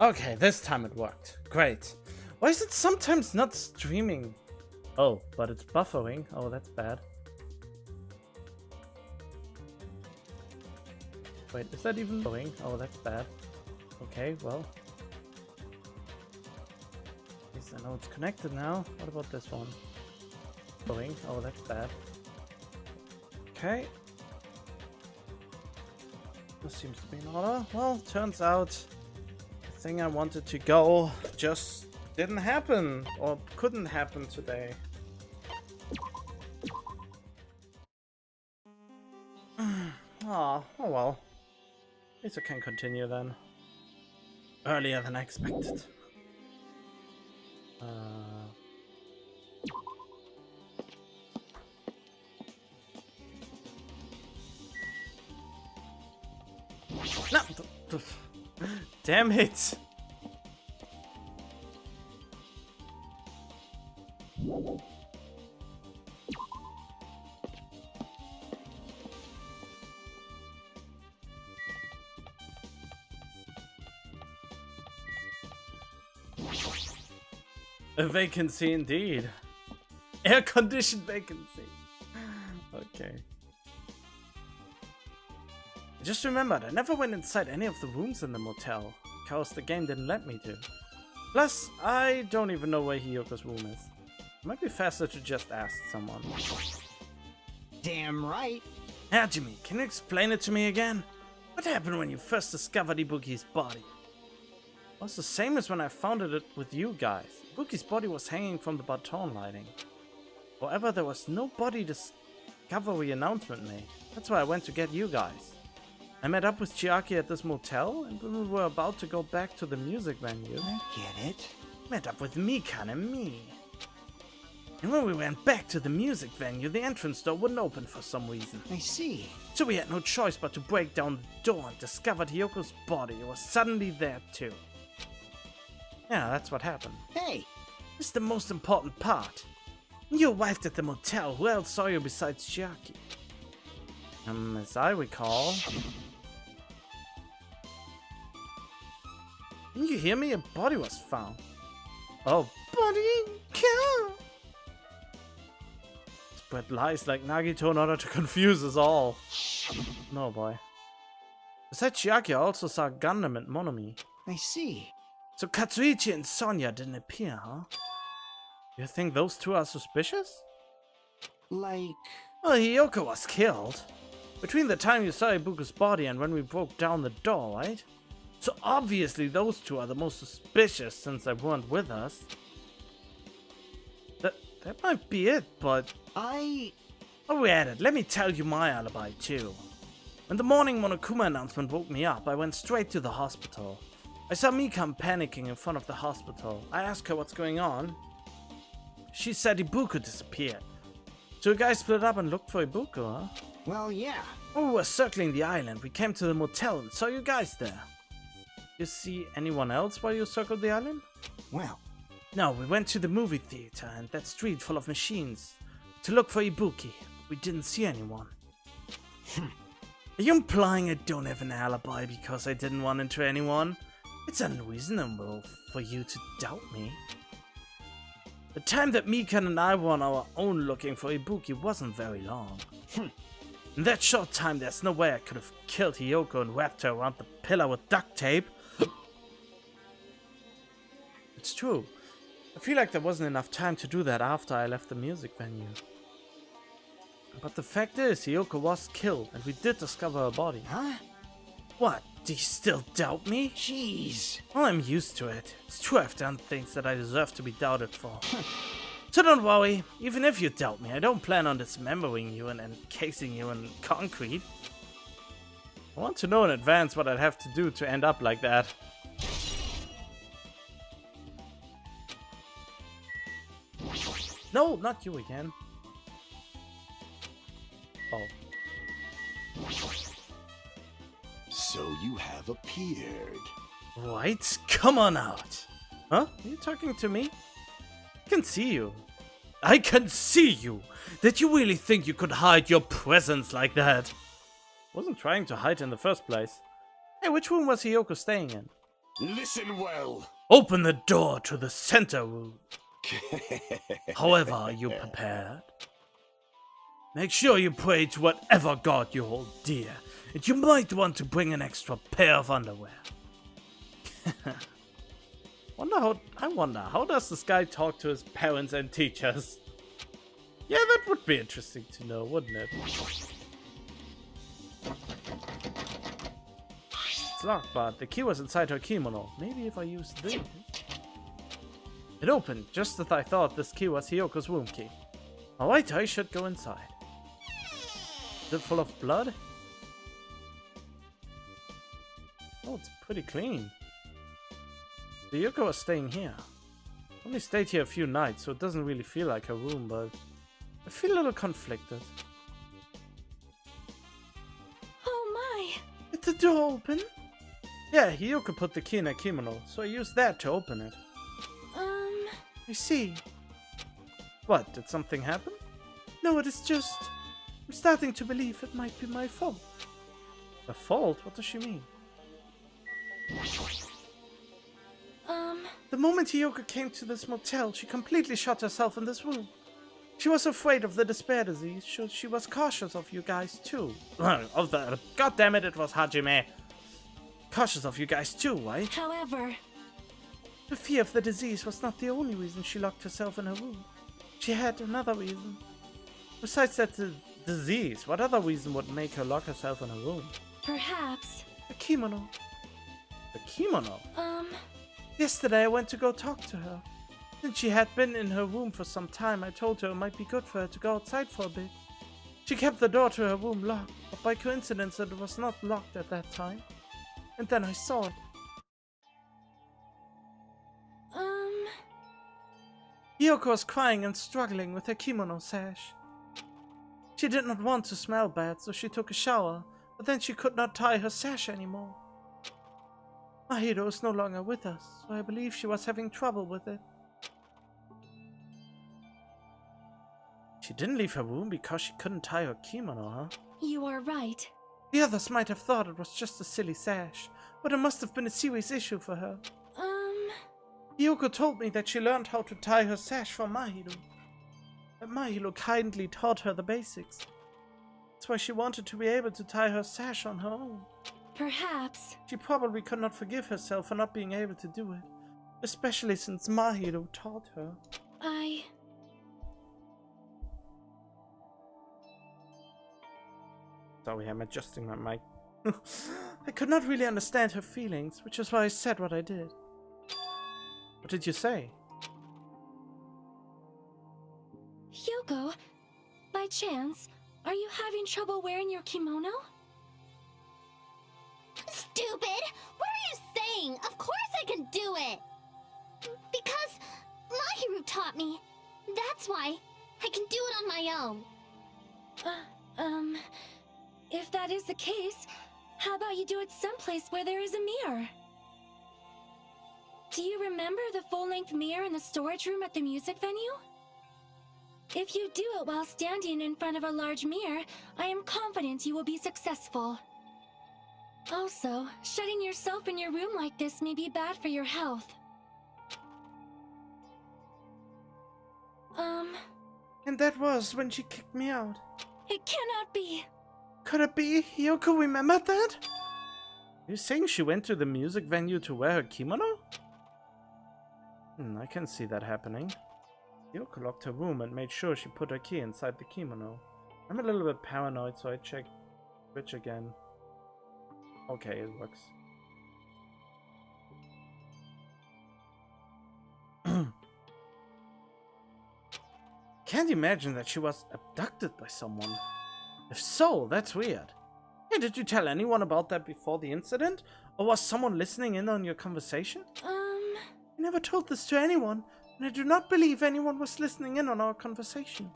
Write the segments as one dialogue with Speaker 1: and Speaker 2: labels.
Speaker 1: Okay, this time it worked. Great. Why is it sometimes not streaming? Oh, but it's buffering. Oh, that's bad. Wait, is that even buffering? Oh, that's bad. Okay, well. At least I know it's connected now. What about this one? Buffering. Oh, that's bad. Okay. This seems to be in order. Well, turns out the thing I wanted to go just didn't happen, or couldn't happen today. Oh well. At least I can continue then. Earlier than I expected. No! Damn it! A vacancy indeed. Air-conditioned vacancy. Okay. I just remembered, I never went inside any of the rooms in the motel, because the game didn't let me to. Plus, I don't even know where Hiyoko's room is. It might be faster to just ask someone.
Speaker 2: Damn right.
Speaker 1: Hajime, can you explain it to me again? What happened when you first discovered Ibuki's body? It was the same as when I found it with you guys. Ibuki's body was hanging from the baton lighting. However, there was no body discovery announcement made. That's why I went to get you guys. I met up with Chiaki at this motel, and when we were about to go back to the music venue...
Speaker 2: I get it.
Speaker 1: Met up with Mikan and me. And when we went back to the music venue, the entrance door wouldn't open for some reason.
Speaker 2: I see.
Speaker 1: So we had no choice but to break down the door and discovered Hiyoko's body was suddenly there too. Yeah, that's what happened.
Speaker 2: Hey!
Speaker 1: This is the most important part. You arrived at the motel. Who else saw you besides Chiaki? As I recall... Didn't you hear me? A body was found. Oh, body count! Spread lies like Nagito in order to confuse us all. No, boy. Besides Chiaki, I also saw Gundam and Monomi.
Speaker 2: I see.
Speaker 1: So Katsuichi and Sonya didn't appear, huh? You think those two are suspicious?
Speaker 2: Like...
Speaker 1: Well, Hiyoko was killed. Between the time you saw Ibuku's body and when we broke down the door, right? So obviously those two are the most suspicious since they weren't with us. That might be it, but... Oh, we had it. Let me tell you my alibi, too. When the morning Monokuma announcement woke me up, I went straight to the hospital. I saw Mikan panicking in front of the hospital. I asked her what's going on. She said Ibuku disappeared. So you guys split up and looked for Ibuku, huh?
Speaker 2: Well, yeah.
Speaker 1: When we were circling the island, we came to the motel and saw you guys there. You see anyone else while you circled the island?
Speaker 2: Well...
Speaker 1: No, we went to the movie theater and that street full of machines to look for Ibuki. We didn't see anyone. Are you implying I don't have an alibi because I didn't run into anyone? It's unreasonable for you to doubt me. The time that Mikan and I were on our own looking for Ibuki wasn't very long. In that short time, there's no way I could have killed Hiyoko and wrapped her around the pillar with duct tape. It's true. I feel like there wasn't enough time to do that after I left the music venue. But the fact is, Hiyoko was killed, and we did discover her body.
Speaker 2: Huh?
Speaker 1: What? Do you still doubt me?
Speaker 2: Jeez.
Speaker 1: Well, I'm used to it. It's true I've done things that I deserve to be doubted for. So don't worry. Even if you doubt me, I don't plan on dismembering you and encasing you in concrete. I want to know in advance what I'd have to do to end up like that. No, not you again. Oh.
Speaker 3: So you have appeared.
Speaker 1: Right? Come on out. Huh? Are you talking to me? I can see you. I can see you! Did you really think you could hide your presence like that? Wasn't trying to hide in the first place. Hey, which room was Hiyoko staying in?
Speaker 3: Listen well.
Speaker 1: Open the door to the center room. However, are you prepared? Make sure you pray to whatever god you hold dear, and you might want to bring an extra pair of underwear. I wonder, how does this guy talk to his parents and teachers? Yeah, that would be interesting to know, wouldn't it? It's locked, but the key was inside her kimono. Maybe if I use this. It opened, just as I thought this key was Hiyoko's womb key. Alright, I should go inside. Is it full of blood? Oh, it's pretty clean. Hiyoko was staying here. Only stayed here a few nights, so it doesn't really feel like her room, but I feel a little conflicted.
Speaker 4: Oh my!
Speaker 1: Did the door open? Yeah, Hiyoko put the key in her kimono, so I used that to open it. I see. What, did something happen? No, it is just... I'm starting to believe it might be my fault. A fault? What does she mean? The moment Hiyoko came to this motel, she completely shut herself in this room. She was afraid of the despair disease, so she was cautious of you guys too. God damn it, it was Hajime. Cautious of you guys too, right?
Speaker 4: However...
Speaker 1: The fear of the disease was not the only reason she locked herself in her room. She had another reason. Besides that disease, what other reason would make her lock herself in her room?
Speaker 4: Perhaps...
Speaker 1: The kimono. The kimono? Yesterday I went to go talk to her. Since she had been in her room for some time, I told her it might be good for her to go outside for a bit. She kept the door to her room locked, but by coincidence it was not locked at that time. And then I saw it. Hiyoko was crying and struggling with her kimono sash. She did not want to smell bad, so she took a shower, but then she could not tie her sash anymore. Mahiro is no longer with us, so I believe she was having trouble with it. She didn't leave her room because she couldn't tie her kimono, huh?
Speaker 4: You are right.
Speaker 1: The others might have thought it was just a silly sash, but it must have been a serious issue for her. Hiyoko told me that she learned how to tie her sash from Mahiro. And Mahiro kindly taught her the basics. That's why she wanted to be able to tie her sash on her own.
Speaker 4: Perhaps.
Speaker 1: She probably could not forgive herself for not being able to do it, especially since Mahiro taught her. Sorry, I'm adjusting my mic. I could not really understand her feelings, which is why I said what I did. What did you say?
Speaker 4: Hyoko, by chance, are you having trouble wearing your kimono?
Speaker 5: Stupid! What are you saying? Of course I can do it! Because Mahiru taught me. That's why I can do it on my own.
Speaker 4: If that is the case, how about you do it someplace where there is a mirror? Do you remember the full-length mirror in the storage room at the music venue? If you do it while standing in front of a large mirror, I am confident you will be successful. Also, shutting yourself in your room like this may be bad for your health.
Speaker 1: And that was when she kicked me out.
Speaker 4: It cannot be.
Speaker 1: Could it be? Hiyoko remembered that? Are you saying she went to the music venue to wear her kimono? I can see that happening. Hiyoko locked her room and made sure she put her key inside the kimono. I'm a little bit paranoid, so I checked which again. Okay, it works. Can't imagine that she was abducted by someone. If so, that's weird. Hey, did you tell anyone about that before the incident? Or was someone listening in on your conversation? I never told this to anyone, and I do not believe anyone was listening in on our conversation.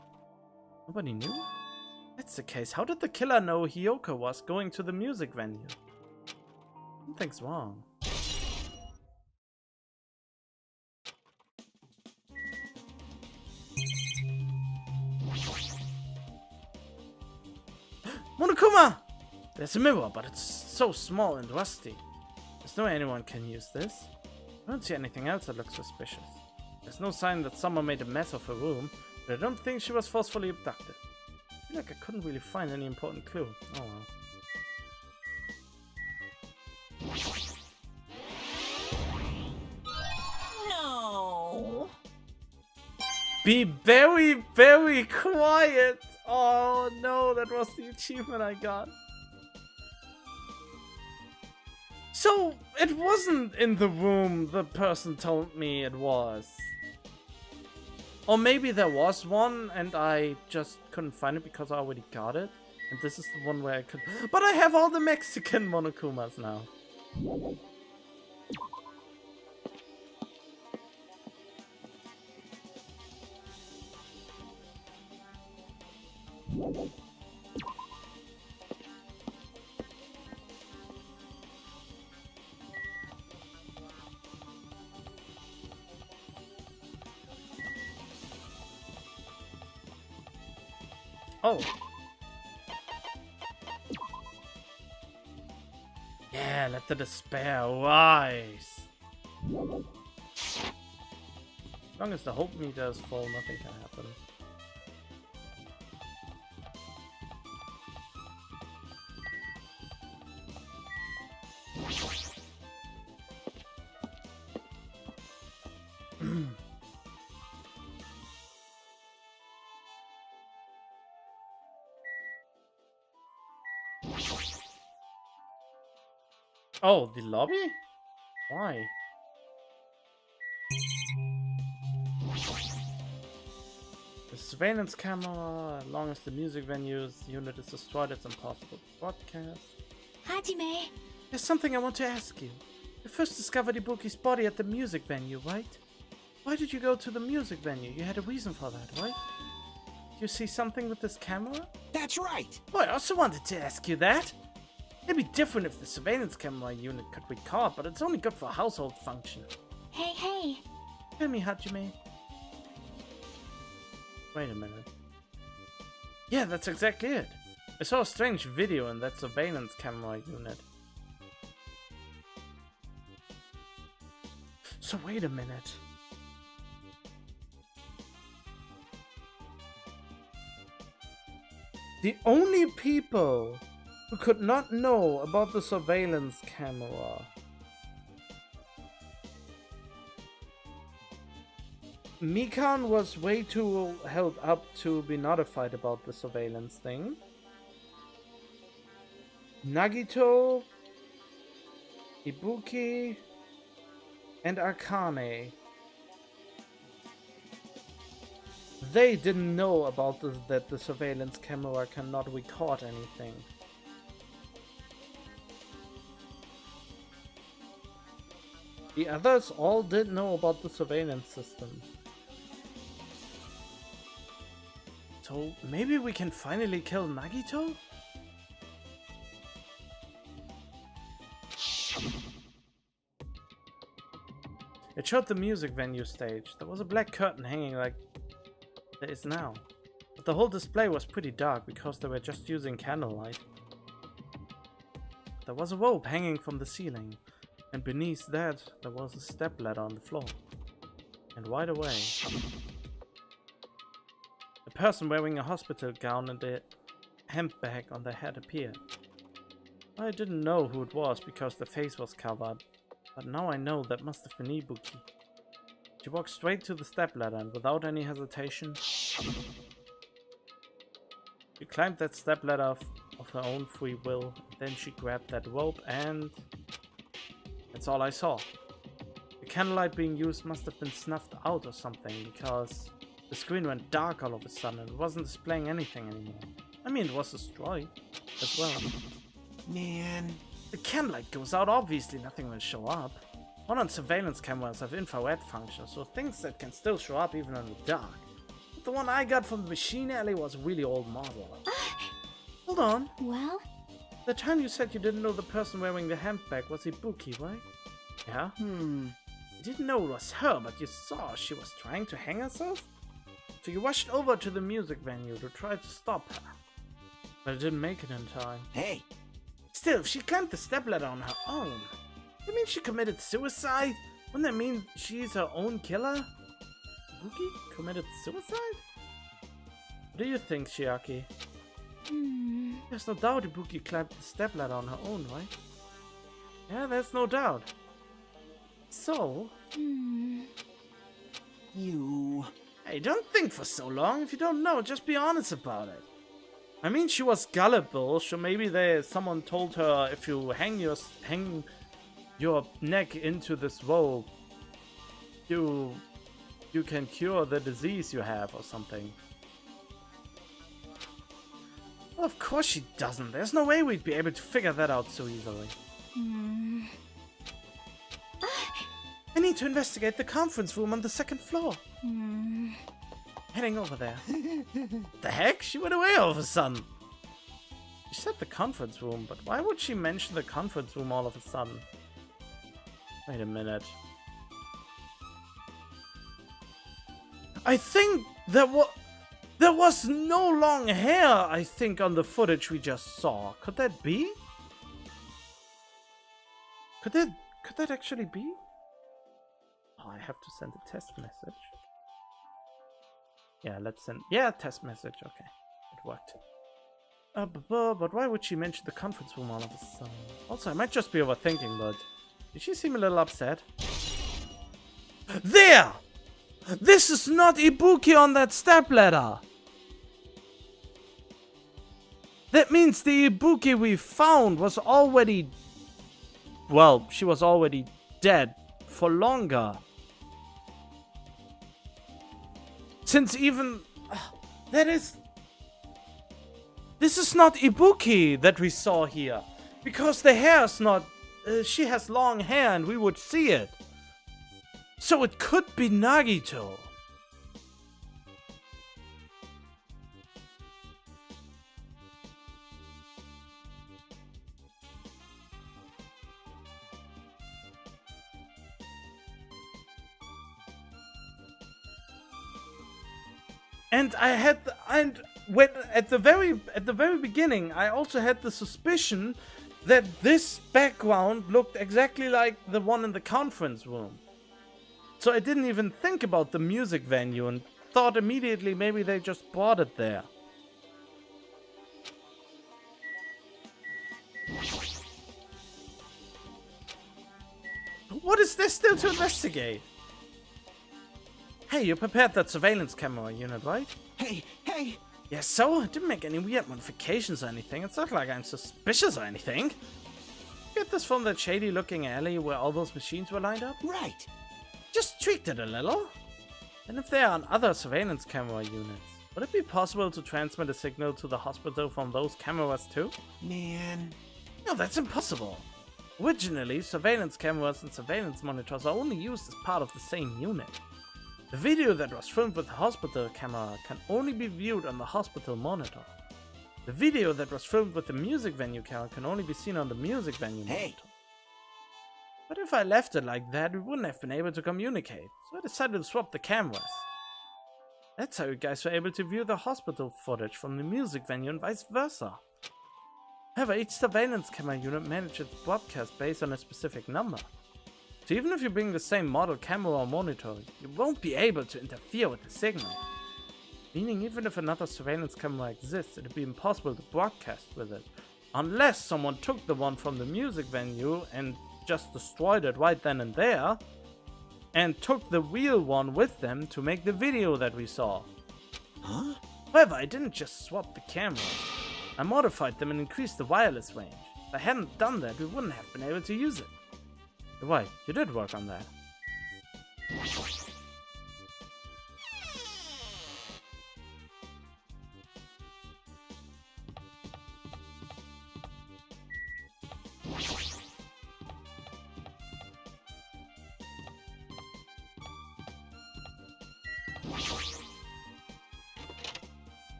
Speaker 1: Nobody knew? If that's the case, how did the killer know Hiyoko was going to the music venue? Something's wrong. Monokuma! There's a mirror, but it's so small and rusty. Is no way anyone can use this. I don't see anything else that looks suspicious. There's no sign that someone made a mess of her room, but I don't think she was forcefully abducted. I feel like I couldn't really find any important clue. Oh well.
Speaker 6: No.
Speaker 1: Be very, very quiet! Oh no, that was the achievement I got. So, it wasn't in the room the person told me it was. Or maybe there was one and I just couldn't find it because I already got it. And this is the one where I could... But I have all the Mexican Monokumas now. Oh. Yeah, let the despair rise. As long as the hope meter is full, nothing can happen. Oh, the lobby? Why? The surveillance camera, as long as the music venue's unit is destroyed, it's impossible to broadcast.
Speaker 4: Hajime,
Speaker 1: There's something I want to ask you. You first discovered Ibuki's body at the music venue, right? Why did you go to the music venue? You had a reason for that, right? Did you see something with this camera?
Speaker 2: That's right.
Speaker 1: Well, I also wanted to ask you that. It'd be different if the surveillance camera unit could record, but it's only good for household function.
Speaker 4: hey.
Speaker 1: Tell me, Hajime. Wait a minute. Yeah, that's exactly it. I saw a strange video in that surveillance camera unit. So wait a minute. The only people who could not know about the surveillance camera. Mikan was way too held up to be notified about the surveillance thing. Nagito, Ibuki, and Akane. They didn't know about that the surveillance camera cannot record anything. The others all did know about the surveillance system. So maybe we can finally kill Nagito? It showed the music venue stage. There was a black curtain hanging like there is now. But the whole display was pretty dark because they were just using candlelight. There was a rope hanging from the ceiling, and beneath that there was a stepladder on the floor. And right away, a person wearing a hospital gown and a handbag on their head appeared. I didn't know who it was because the face was covered, but now I know that must have been Ibuki. She walked straight to the stepladder and without any hesitation, she climbed that stepladder of her own free will. Then she grabbed that rope and that's all I saw. The candlelight being used must have been snuffed out or something because the screen went dark all of a sudden and it wasn't displaying anything anymore. I mean, it was destroyed as well.
Speaker 2: Man.
Speaker 1: The candlelight goes out, obviously nothing will show up. Modern surveillance cameras have infrared functions, so things that can still show up even in the dark. But the one I got from the machine alley was a really old model. Hold on.
Speaker 4: Well?
Speaker 1: The time you said you didn't know the person wearing the handbag was Ibuki, right? Yeah? You didn't know it was her, but you saw she was trying to hang herself? So you rushed over to the music venue to try to stop her. But it didn't make it in time.
Speaker 2: Hey.
Speaker 1: Still, if she climbed the stepladder on her own, I mean, she committed suicide? Wouldn't that mean she's her own killer? Ibuki committed suicide? What do you think, Chiaki? There's no doubt Ibuki climbed the stepladder on her own, right? Yeah, there's no doubt. So?
Speaker 2: You...
Speaker 1: Hey, don't think for so long. If you don't know, just be honest about it. I mean, she was gullible, so maybe someone told her if you hang your neck into this rope, you can cure the disease you have or something. Well, of course she doesn't. There's no way we'd be able to figure that out so easily. I need to investigate the conference room on the second floor. Heading over there. The heck? She went away all of a sudden. She said the conference room, but why would she mention the conference room all of a sudden? Wait a minute. I think there was no long hair, I think, on the footage we just saw. Could that be? Could that actually be? Oh, I have to send a test message. Yeah, let's send... Yeah, test message. Okay, it worked. But why would she mention the conference room all of a sudden? Also, I might just be overthinking, but... Did she seem a little upset? There! This is not Ibuki on that stepladder! That means the Ibuki we found was already... Well, she was already dead for longer. Since even... This is not Ibuki that we saw here. Because the hair's not... she has long hair and we would see it. So it could be Nagito. And at the very beginning, I also had the suspicion that this background looked exactly like the one in the conference room. So I didn't even think about the music venue and thought immediately maybe they just brought it there. What is there still to investigate? Hey, you prepared that surveillance camera unit, right?
Speaker 2: Hey!
Speaker 1: Yeah, so? It didn't make any weird modifications or anything. It's not like I'm suspicious or anything. Get this from that shady-looking alley where all those machines were lined up?
Speaker 2: Right!
Speaker 1: Just tweaked it a little. And if there are other surveillance camera units, would it be possible to transmit a signal to the hospital from those cameras too?
Speaker 2: Man...
Speaker 1: No, that's impossible. Originally, surveillance cameras and surveillance monitors are only used as part of the same unit. The video that was filmed with the hospital camera can only be viewed on the hospital monitor. The video that was filmed with the music venue camera can only be seen on the music venue monitor. But if I left it like that, we wouldn't have been able to communicate, so I decided to swap the cameras. That's how you guys were able to view the hospital footage from the music venue and vice versa. However, each surveillance camera unit manages its broadcast based on a specific number. So even if you bring the same model camera or monitor, you won't be able to interfere with the signal. Meaning even if another surveillance camera exists, it would be impossible to broadcast with it. Unless someone took the one from the music venue and just destroyed it right then and there, and took the real one with them to make the video that we saw.
Speaker 2: Huh?
Speaker 1: However, I didn't just swap the cameras. I modified them and increased the wireless range. If I hadn't done that, we wouldn't have been able to use it. Right, you did work on that.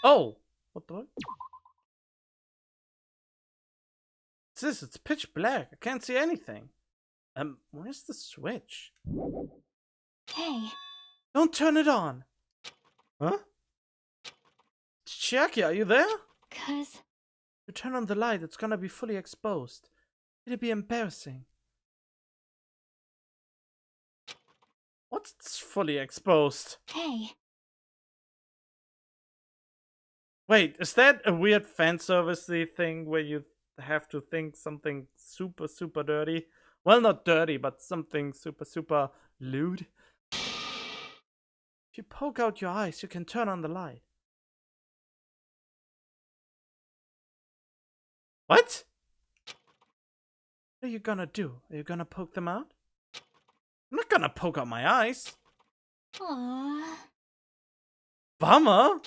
Speaker 1: Oh! What the? What's this? It's pitch black. I can't see anything. Where's the switch?
Speaker 4: Hey.
Speaker 1: Don't turn it on! Huh? Chiaki, are you there?
Speaker 4: 'Cause
Speaker 1: You turn on the light, it's gonna be fully exposed. It'll be embarrassing. What's fully exposed?
Speaker 4: Hey,
Speaker 1: Wait, is that a weird fan service-y thing where you have to think something super, super dirty? Well, not dirty, but something super, super lewd. If you poke out your eyes, you can turn on the light. What? What are you gonna do? Are you gonna poke them out? I'm not gonna poke out my eyes.
Speaker 4: aww.
Speaker 1: Bummer.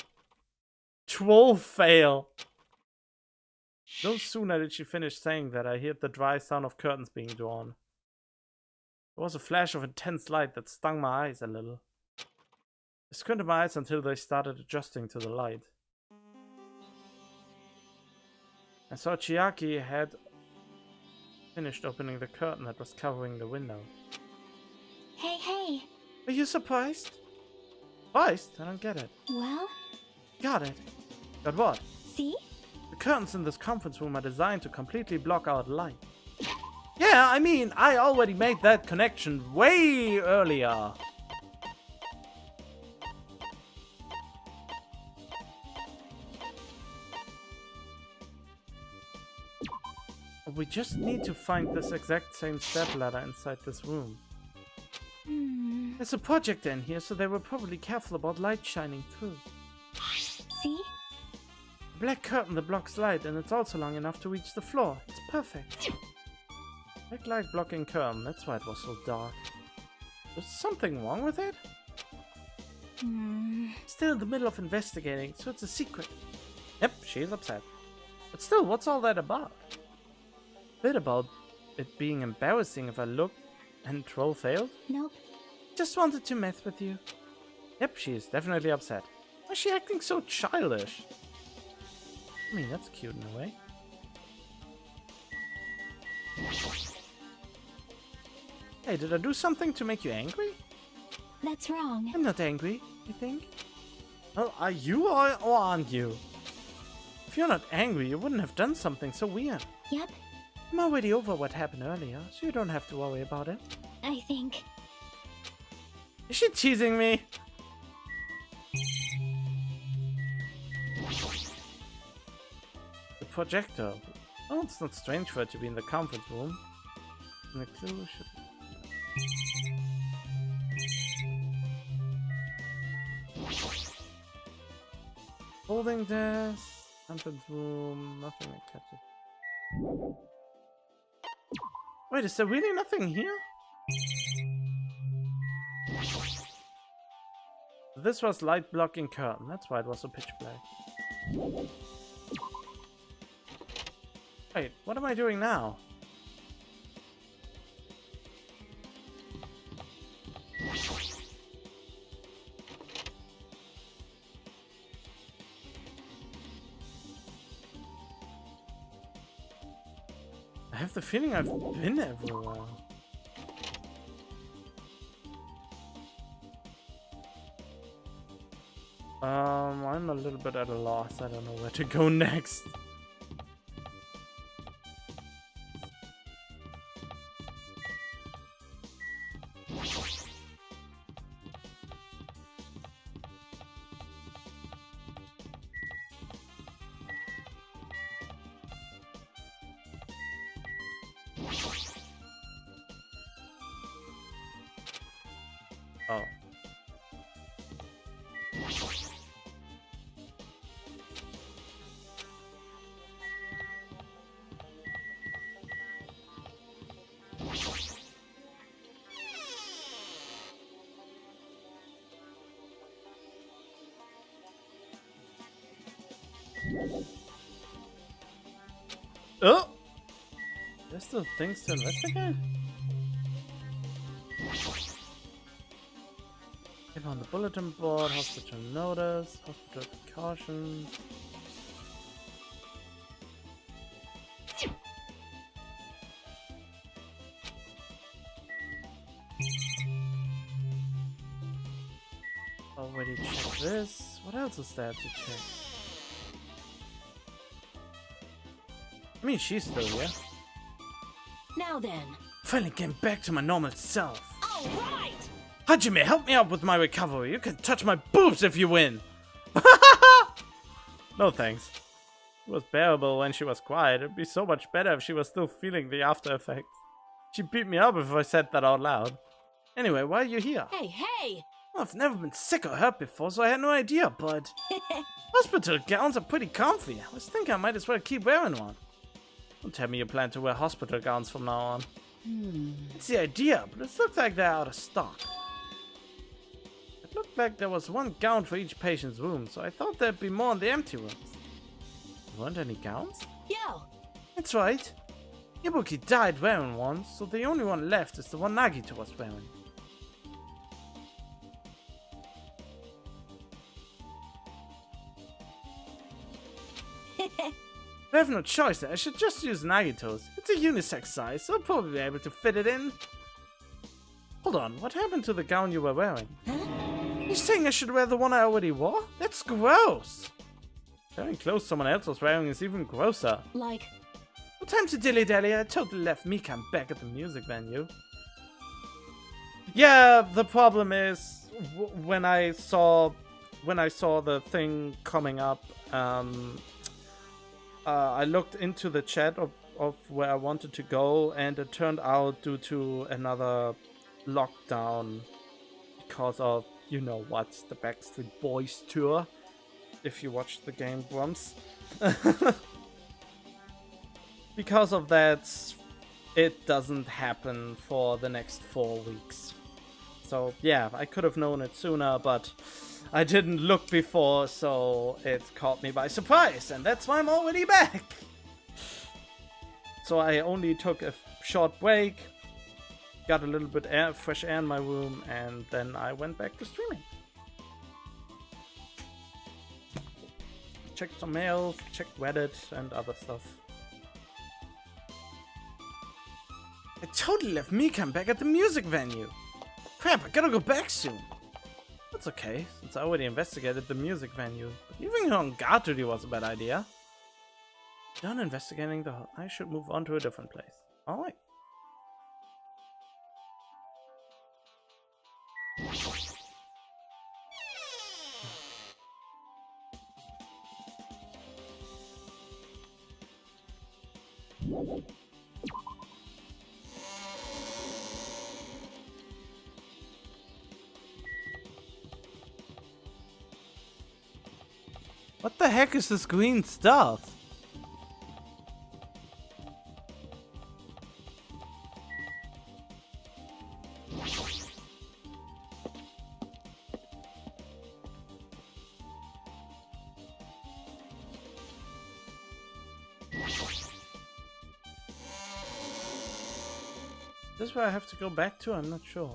Speaker 1: Troll fail. No sooner did she finish saying that, I heard the dry sound of curtains being drawn. There was a flash of intense light that stung my eyes a little. I squinted my eyes until they started adjusting to the light. I saw Chiaki had finished opening the curtain that was covering the window.
Speaker 4: Hey.
Speaker 1: Are you surprised? Surprised? I don't get it.
Speaker 4: Well,
Speaker 1: Got it. Got what?
Speaker 4: see?
Speaker 1: The curtains in this conference room are designed to completely block out light. Yeah, I mean, I already made that connection way earlier. We just need to find this exact same step ladder inside this room. There's a projector in here, so they were probably careful about light shining through.
Speaker 4: See?
Speaker 1: A black curtain that blocks light, and it's also long enough to reach the floor. It's perfect. Black light blocking curtain, that's why it was so dark. Was something wrong with it? Still in the middle of investigating, so it's a secret. Yep, she's upset. But still, what's all that about? Bit about it being embarrassing if I looked and troll failed?
Speaker 4: Nope.
Speaker 1: Just wanted to mess with you. Yep, she is definitely upset. Why is she acting so childish? I mean, that's cute in a way. Hey, did I do something to make you angry?
Speaker 4: That's wrong.
Speaker 1: I'm not angry, I think. Well, are you or aren't you? If you're not angry, you wouldn't have done something so weird.
Speaker 4: Yep,
Speaker 1: I'm already over what happened earlier, so you don't have to worry about it.
Speaker 4: I think.
Speaker 1: Is she teasing me? The projector. Oh, it's not strange for it to be in the conference room. And the clue should... Holding desk, conference room, nothing that catches. Wait, is there really nothing here? This was light blocking curtain, that's why it was so pitch black. Wait, what am I doing now? I have the feeling I've been everywhere. I'm a little bit at a loss. I don't know where to go next. Oh. Oh! There's still things to investigate? Hit on the bulletin board, hospital notice, hospital precautions. Already checked this. What else is there to check? I mean, she's still here.
Speaker 6: Now then.
Speaker 1: Finally getting back to my normal self.
Speaker 6: All right.
Speaker 1: Hajime, help me out with my recovery. You can touch my boobs if you win. No thanks. It was bearable when she was quiet. It'd be so much better if she was still feeling the after effects. She beat me up if I said that out loud. Anyway, why are you here?
Speaker 6: Hey, hey.
Speaker 1: Well, I've never been sick or hurt before, so I had no idea, but... hospital gowns are pretty comfy. I was thinking I might as well keep wearing one. Don't tell me you plan to wear hospital gowns from now on. It's the idea, but it looks like they're out of stock. It looked like there was one gown for each patient's room, so I thought there'd be more in the empty rooms. There weren't any gowns?
Speaker 6: Yo.
Speaker 1: That's right. Ibuki died wearing one, so the only one left is the one Nagito was wearing. I have no choice. I should just use Nagito's. It's a unisex size, so I'll probably be able to fit it in. Hold on, what happened to the gown you were wearing? You're saying I should wear the one I already wore? That's gross! Wearing clothes someone else was wearing is even grosser.
Speaker 6: Like,
Speaker 1: No time to dilly-dally. I totally left Mikan back at the music venue. Yeah, the problem is when I saw the thing coming up, I looked into the chat of where I wanted to go, and it turned out due to another lockdown because of, you know what, the Backstreet Boys tour, if you watched the game once. Because of that, it doesn't happen for the next 4 weeks. So yeah, I could have known it sooner, but I didn't look before, so it caught me by surprise, and that's why I'm already back. So I only took a short break, got a little bit fresh air in my room, and then I went back to streaming. Checked some mail, checked Reddit, and other stuff. I totally left Mikan back at the music venue. Crap, I gotta go back soon. That's okay, since I already investigated the music venue. But leaving her on guard duty was a bad idea. Done investigating I should move on to a different place. Alright. What the heck is this green stuff? Is this where I have to go back to? I'm not sure.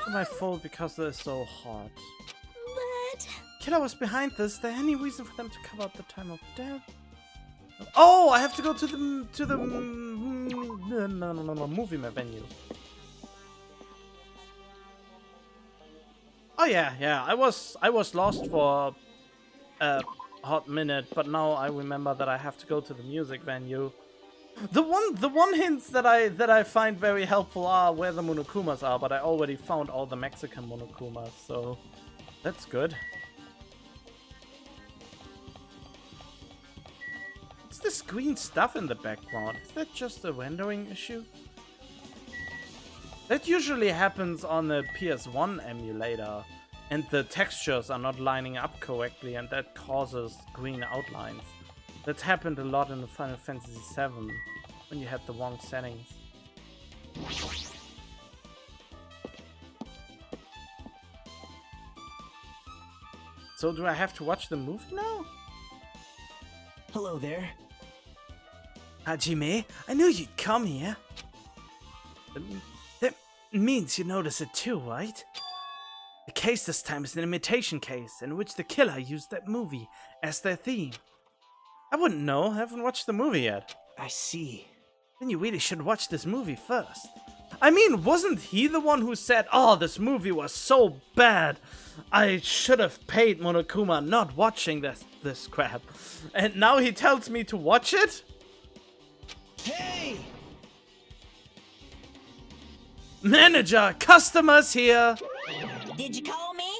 Speaker 1: My fault because they're so hot.
Speaker 5: But...
Speaker 1: Killer was behind this. Is there any reason for them to cover up the time of death? Oh, I have to go to the movie venue. Oh yeah. I was lost for a hot minute, but now I remember that I have to go to the music venue. The one hints that I find very helpful are where the Monokumas are, but I already found all the Mexican Monokumas, so that's good. What's this green stuff in the background? Is that just a rendering issue? That usually happens on the PS1 emulator, and the textures are not lining up correctly, and that causes green outlines. That's happened a lot in the Final Fantasy VII, when you had the wrong settings. So do I have to watch the movie now?
Speaker 2: Hello there.
Speaker 1: Hajime, I knew you'd come here. That means you notice it too, right? The case this time is an imitation case, in which the killer used that movie as their theme. I wouldn't know, I haven't watched the movie yet.
Speaker 2: I see.
Speaker 1: Then you really should watch this movie first. I mean, wasn't he the one who said, "Oh, this movie was so bad, I should have paid Monokuma not watching this crap," and now he tells me to watch it?
Speaker 2: Hey!
Speaker 1: Manager, customers here.
Speaker 6: Did you call me?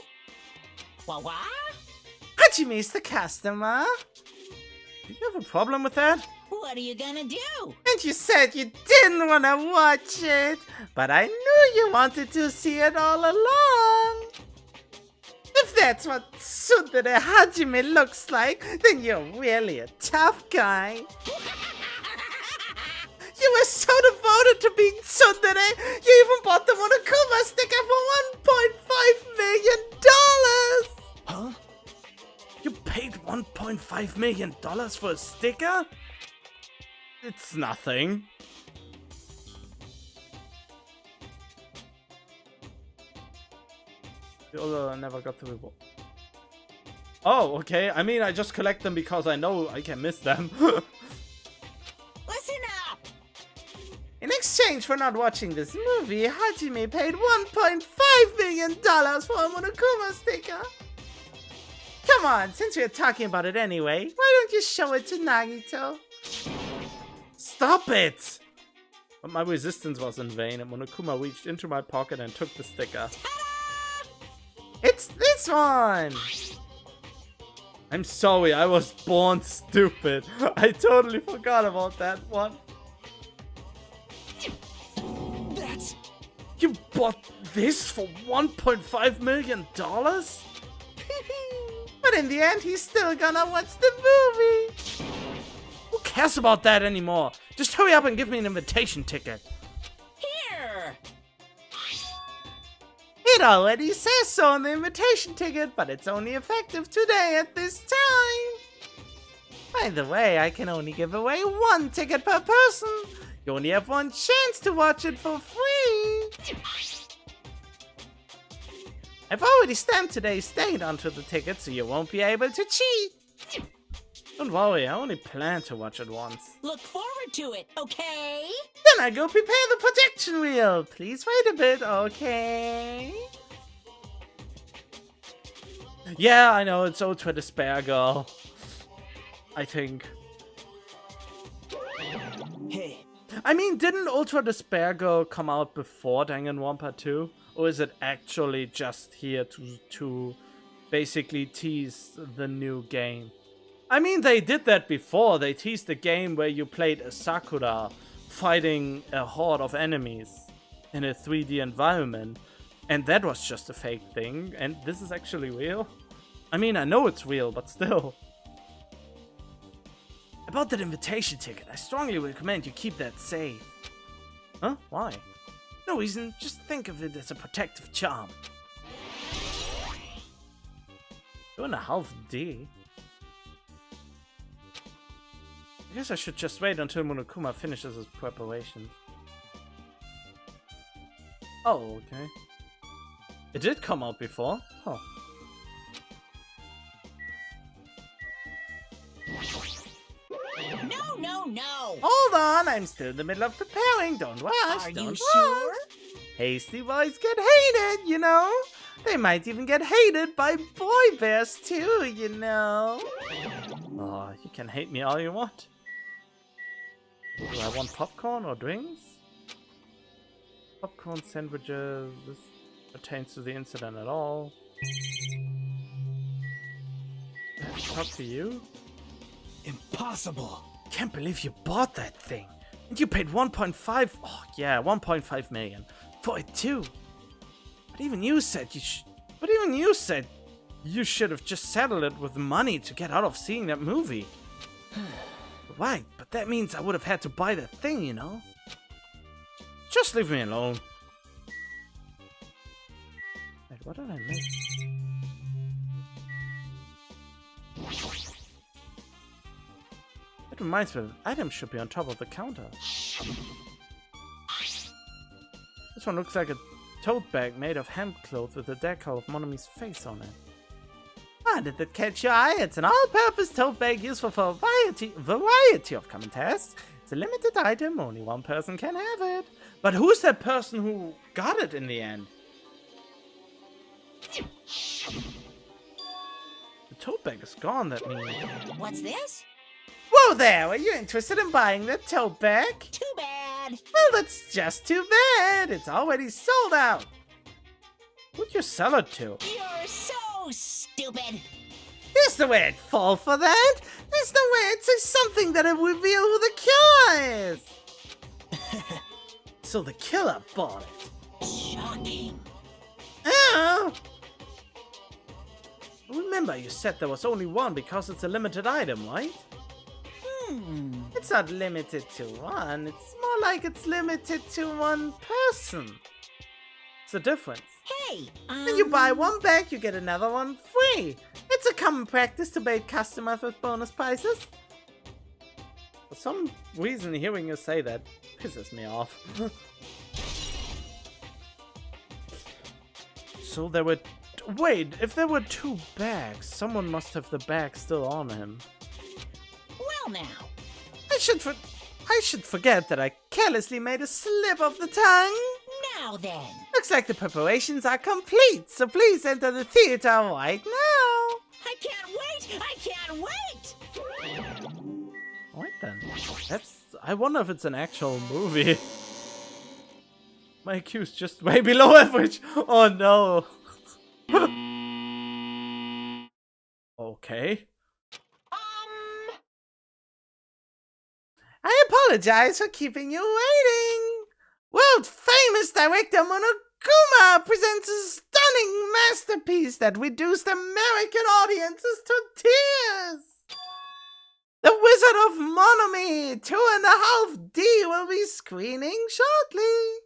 Speaker 6: What?
Speaker 1: Hajime's the customer. Do you have a problem with that?
Speaker 6: What are you gonna do?
Speaker 1: And you said you didn't want to watch it, but I knew you wanted to see it all along. If that's what Tsundere Hajime looks like, then you're really a tough guy. You were so devoted to being tsundere, you even bought the Monokuma sticker for $1.5 million!
Speaker 2: Huh?
Speaker 1: You paid $1.5 million for a sticker? It's nothing. Although I never got the reward. Oh, okay. I mean, I just collect them because I know I can miss them.
Speaker 6: Listen up!
Speaker 1: In exchange for not watching this movie, Hajime paid $1.5 million for a Monokuma sticker. Come on, since we're talking about it anyway, why don't you show it to Nagito? Stop it! But my resistance was in vain, and Monokuma reached into my pocket and took the sticker. It's this one! I'm sorry, I was born stupid. I totally forgot about that one.
Speaker 2: That's...
Speaker 1: You bought this for $1.5 million? But in the end, he's still gonna watch the movie. Who cares about that anymore? Just hurry up and give me an invitation ticket.
Speaker 6: Here!
Speaker 1: It already says so on the invitation ticket, but it's only effective today at this time. By the way, I can only give away one ticket per person. You only have one chance to watch it for free. I've already stamped today's date onto the ticket, so you won't be able to cheat. Don't worry, I only plan to watch it once.
Speaker 6: Look forward to it, okay?
Speaker 1: Then I go prepare the projection wheel. Please wait a bit, okay? Yeah, I know, it's Ultra Despair Girl. I think.
Speaker 2: Hey,
Speaker 1: I mean, didn't Ultra Despair Girl come out before Danganronpa 2? Or is it actually just here to basically tease the new game? I mean, they did that before. They teased a game where you played a Sakura fighting a horde of enemies in a 3D environment. And that was just a fake thing. And this is actually real. I mean, I know it's real, but still. About that invitation ticket, I strongly recommend you keep that safe. Huh? Why? No reason, just think of it as a protective charm. 2.5 D? I guess I should just wait until Monokuma finishes his preparations. Oh, okay. It did come out before? Huh.
Speaker 6: No!
Speaker 1: Hold on, I'm still in the middle of preparing. Don't rush,
Speaker 6: Are
Speaker 1: don't
Speaker 6: you
Speaker 1: rush.
Speaker 6: sure?
Speaker 1: Hasty boys get hated, you know? They might even get hated by boy bears too, you know? Oh, you can hate me all you want. Do I want popcorn or drinks? Popcorn sandwiches. This pertains to the incident at all. Can I talk to you?
Speaker 2: impossible.
Speaker 1: Can't believe you bought that thing. And you paid 1.5 million for it too. But even you said you should have just settled it with money to get out of seeing that movie. Right, but that means I would have had to buy that thing, you know? Just leave me alone. Wait, what did I miss? That reminds me, items should be on top of the counter. This one looks like a tote bag made of hemp cloth with a decal of Monomi's face on it. Ah, did that catch your eye? It's an all-purpose tote bag useful for a variety of common tasks. It's a limited item, only one person can have it. But who's that person who got it in the end? The tote bag is gone, that means.
Speaker 6: What's this?
Speaker 1: Whoa there! Are you interested in buying the tote bag?
Speaker 6: Too bad.
Speaker 1: Well, that's just too bad. It's already sold out. Who'd you sell it to?
Speaker 6: You're so stupid.
Speaker 1: There's no way I'd fall for that. There's no way I'd say something that'd reveal who the killer is. So the killer bought it.
Speaker 6: Shocking.
Speaker 1: Oh! Remember, you said there was only one because it's a limited item, right? It's not limited to one. It's more like it's limited to one person. It's a difference.
Speaker 6: Hey,
Speaker 1: When you buy one bag, you get another one free. It's a common practice to bait customers with bonus prices. For some reason, hearing you say that pisses me off. So there were... Wait, if there were 2 bags, someone must have the bag still on him.
Speaker 6: well now.
Speaker 1: I should forget that I carelessly made a slip of the tongue.
Speaker 6: Now then.
Speaker 1: Looks like the preparations are complete, so please enter the theater right now.
Speaker 6: I can't wait. I can't wait.
Speaker 1: Right then. I wonder if it's an actual movie. My IQ's just way below average. Oh no. Okay. I apologize for keeping you waiting. World famous director Monokuma presents a stunning masterpiece that reduced American audiences to tears. The Wizard of Monomi 2.5D will be screening shortly.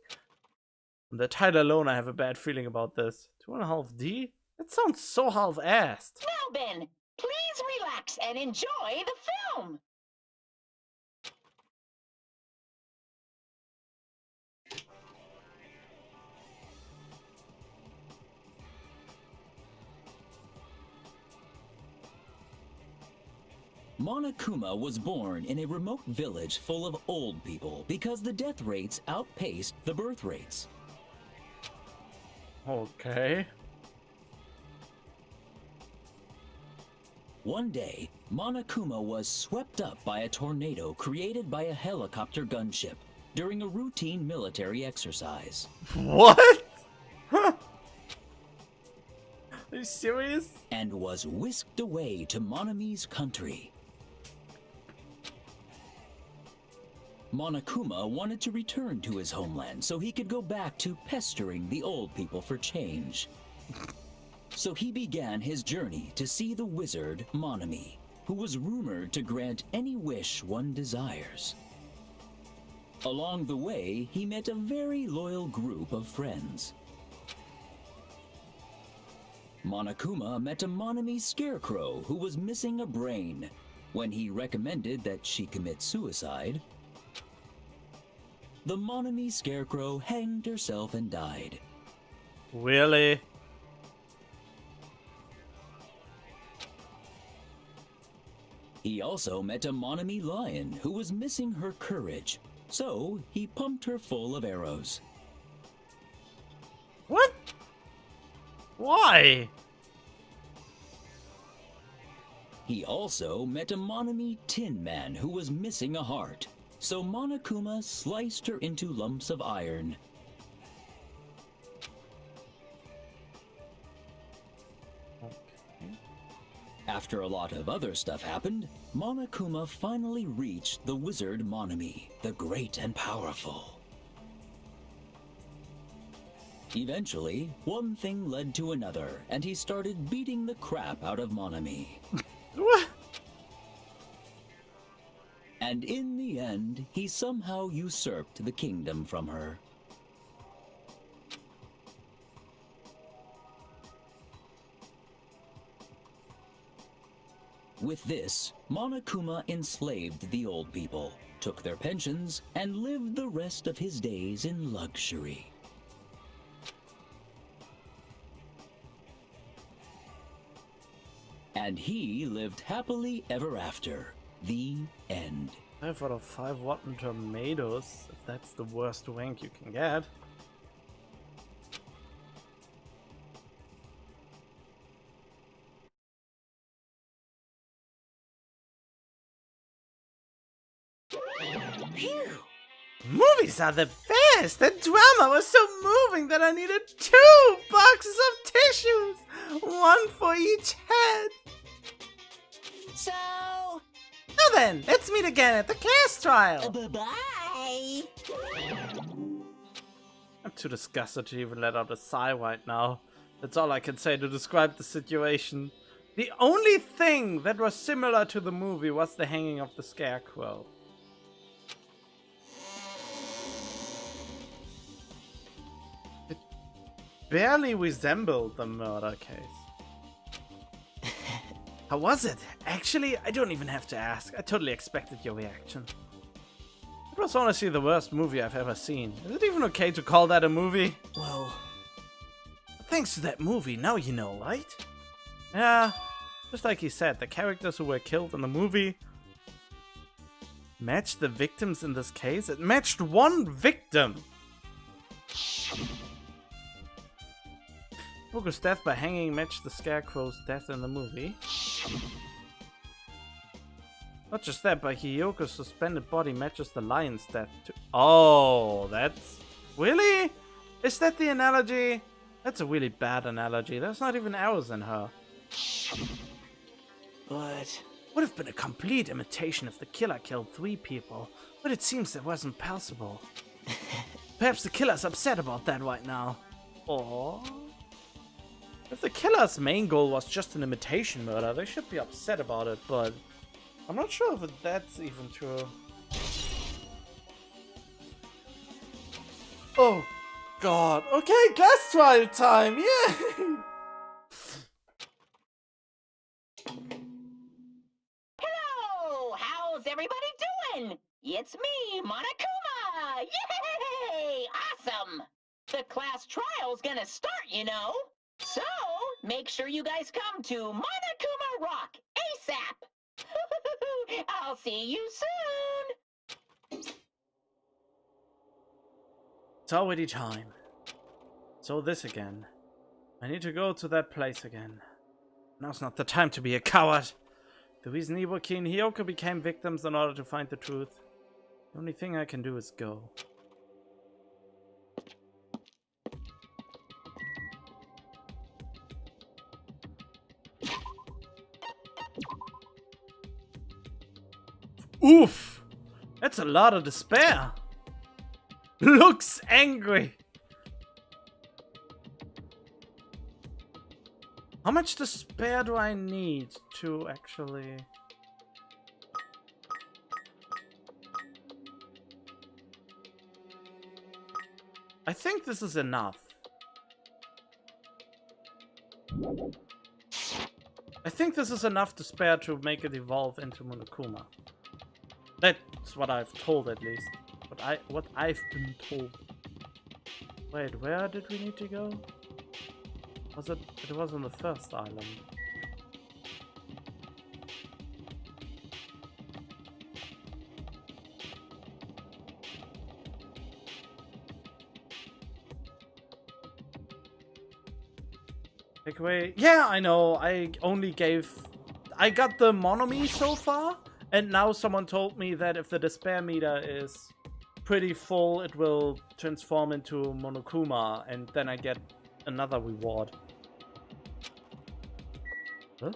Speaker 1: From the title alone, I have a bad feeling about this. 2.5D? That sounds so half-assed.
Speaker 6: Now then, please relax and enjoy the film.
Speaker 7: Monokuma was born in a remote village full of old people because the death rates outpaced the birth rates.
Speaker 1: Okay.
Speaker 7: One day, Monokuma was swept up by a tornado created by a helicopter gunship during a routine military exercise.
Speaker 1: What? Are you serious?
Speaker 7: And was whisked away to Monomi's country. Monokuma wanted to return to his homeland so he could go back to pestering the old people for change. So he began his journey to see the wizard Monomi, who was rumored to grant any wish one desires. Along the way, he met a very loyal group of friends. Monokuma met a Monomi scarecrow who was missing a brain. When he recommended that she commit suicide, the Monomi scarecrow hanged herself and died.
Speaker 1: Really?
Speaker 7: He also met a Monomi lion who was missing her courage, so he pumped her full of arrows.
Speaker 1: What? Why?
Speaker 7: He also met a Monomi tin man who was missing a heart, so Monokuma sliced her into lumps of iron. After a lot of other stuff happened, Monokuma finally reached the wizard Monomi, the great and powerful. Eventually, one thing led to another, and he started beating the crap out of Monomi.
Speaker 1: What?
Speaker 7: And in the end, he somehow usurped the kingdom from her. With this, Monokuma enslaved the old people, took their pensions, and lived the rest of his days in luxury. And he lived happily ever after. The end.
Speaker 1: 5 out of 5 Rotten Tomatoes, if that's the worst rank you can get.
Speaker 6: Phew.
Speaker 1: Movies are the best! The drama was so moving that I needed 2 boxes of tissues! One for each head!
Speaker 6: So,
Speaker 1: Now then, let's meet again at the class trial!
Speaker 6: bye-bye.
Speaker 1: I'm too disgusted to even let out a sigh right now. That's all I can say to describe the situation. The only thing that was similar to the movie was the hanging of the scarecrow. It barely resembled the murder case. How was it? Actually, I don't even have to ask. I totally expected your reaction. It was honestly the worst movie I've ever seen. Is it even okay to call that a movie?
Speaker 2: Well,
Speaker 1: Thanks to that movie, now you know, right? Yeah, just like he said, the characters who were killed in the movie matched the victims in this case. It matched one victim! Boku's death by hanging matched the Scarecrow's death in the movie. Not just that, but Hiyoko's suspended body matches the lion's death too. Oh, that's... Really? Is that the analogy? That's a really bad analogy. There's not even arrows in her.
Speaker 2: but
Speaker 1: Would have been a complete imitation if the killer killed 3 people, but it seems that wasn't possible. Perhaps the killer's upset about that right now. Or... if the killer's main goal was just an imitation murder, they should be upset about it, but... I'm not sure if that's even true. Oh, God. Okay, class trial time, yeah!
Speaker 6: Hello, how's everybody doing? It's me, Monokuma! Yay! Awesome! The class trial's gonna start, you know. So, make sure you guys come to Monokuma Rock ASAP! I'll see you soon!
Speaker 1: It's already time. So this again. I need to go to that place again. Now's not the time to be a coward. The reason Iwaki and Hiyoko became victims in order to find the truth. The only thing I can do is go. Oof! That's a lot of despair. Looks angry. How much despair do I need to actually... I think this is enough. I think this is enough despair to make it evolve into Monokuma. That's what I've told, at least. What I've been told. Wait, where did we need to go? Was it? It was on the first island. Takeaway. Yeah, I know. I got the Monomi so far, and now someone told me that if the despair meter is pretty full, it will transform into Monokuma, and then I get another reward. Huh?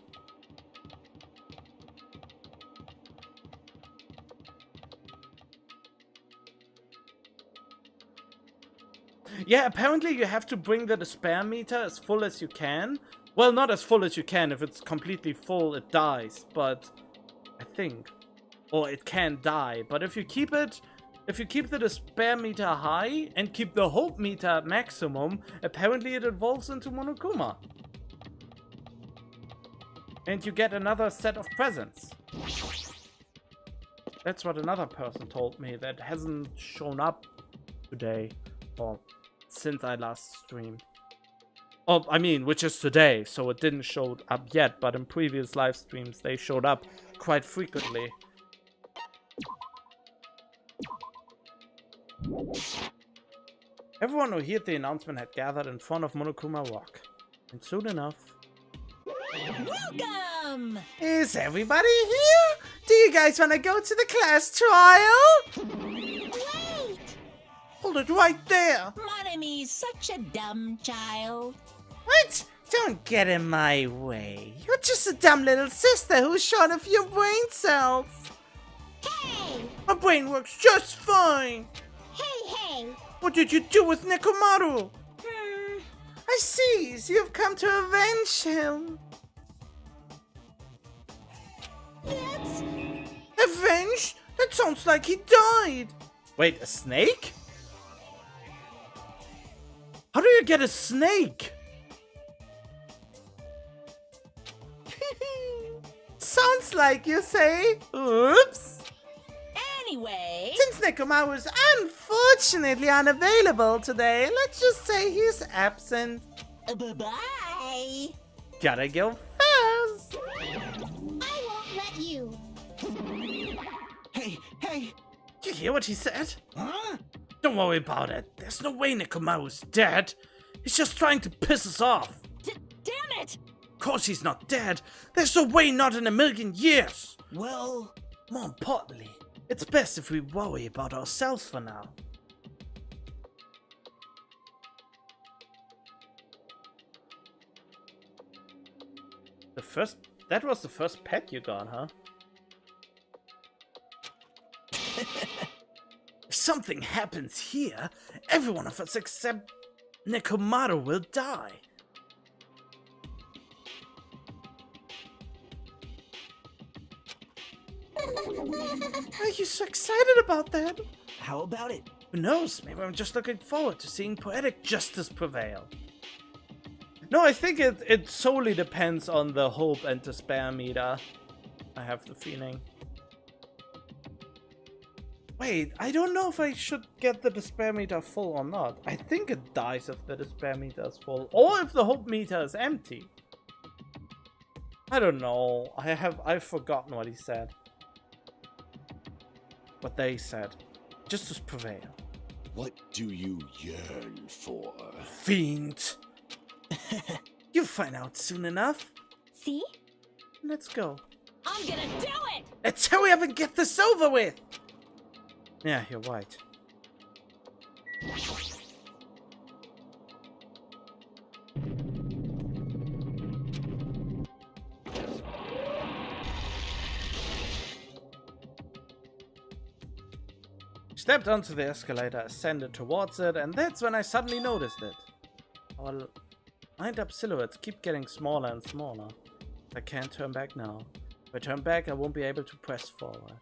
Speaker 1: Yeah, apparently you have to bring the despair meter as full as you can. Well, not as full as you can. If it's completely full, it dies. But I think, or it can die. But if you keep the despair meter high and keep the hope meter at maximum, apparently it evolves into Monokuma. And you get another set of presents. That's what another person told me that hasn't shown up today. Or since I last streamed. Oh, I mean, which is today, so it didn't show up yet, but in previous live streams they showed up quite frequently. Everyone who heard the announcement had gathered in front of Monokuma Rock. And soon enough...
Speaker 8: Welcome!
Speaker 1: Is everybody here? Do you guys want to go to the class trial?
Speaker 8: Wait!
Speaker 1: Hold it right there.
Speaker 8: Monomy's such a dumb child.
Speaker 1: What? Don't get in my way. You're just a dumb little sister who's short of your brain cells.
Speaker 5: Hey!
Speaker 1: My brain works just fine.
Speaker 5: Hey!
Speaker 1: What did you do with Nekomaru? I see. So you've come to avenge him.
Speaker 5: That's...
Speaker 1: Avenge? That sounds like he died. Wait, a snake? How do you get a snake? Sounds like you say. Oops.
Speaker 8: Anyway,
Speaker 1: Since Nekomaru is unfortunately unavailable today, let's just say he's absent.
Speaker 8: bye-bye.
Speaker 1: Gotta go fast.
Speaker 5: I won't let you.
Speaker 2: Hey!
Speaker 1: You hear what he said?
Speaker 2: Huh?
Speaker 1: Don't worry about it. There's no way Nekomaru's dead. He's just trying to piss us off.
Speaker 8: Damn it!
Speaker 1: Of course he's not dead. There's no way, not in a million years.
Speaker 2: Well...
Speaker 1: More importantly, it's best if we worry about ourselves for now. That was the first pet you got, huh? If something happens here, every one of us except Nekomaru will die. Are you so excited about that?
Speaker 2: How about it?
Speaker 1: Who knows? Maybe I'm just looking forward to seeing poetic justice prevail. No, I think it solely depends on the hope and despair meter. I have the feeling. Wait, I don't know if I should get the despair meter full or not. I think it dies if the despair meter is full, or if the hope meter is empty. I don't know. I've forgotten what he said. What they said. Justice prevail.
Speaker 3: What do you yearn for?
Speaker 1: Fiend. You'll find out soon enough.
Speaker 5: See?
Speaker 1: Let's go.
Speaker 8: I'm gonna do it!
Speaker 1: Let's hurry up and get this over with. Yeah, you're right. Stepped onto the escalator, ascended towards it, and that's when I suddenly noticed it. Our lined-up silhouettes keep getting smaller and smaller. I can't turn back now. If I turn back, I won't be able to press forward.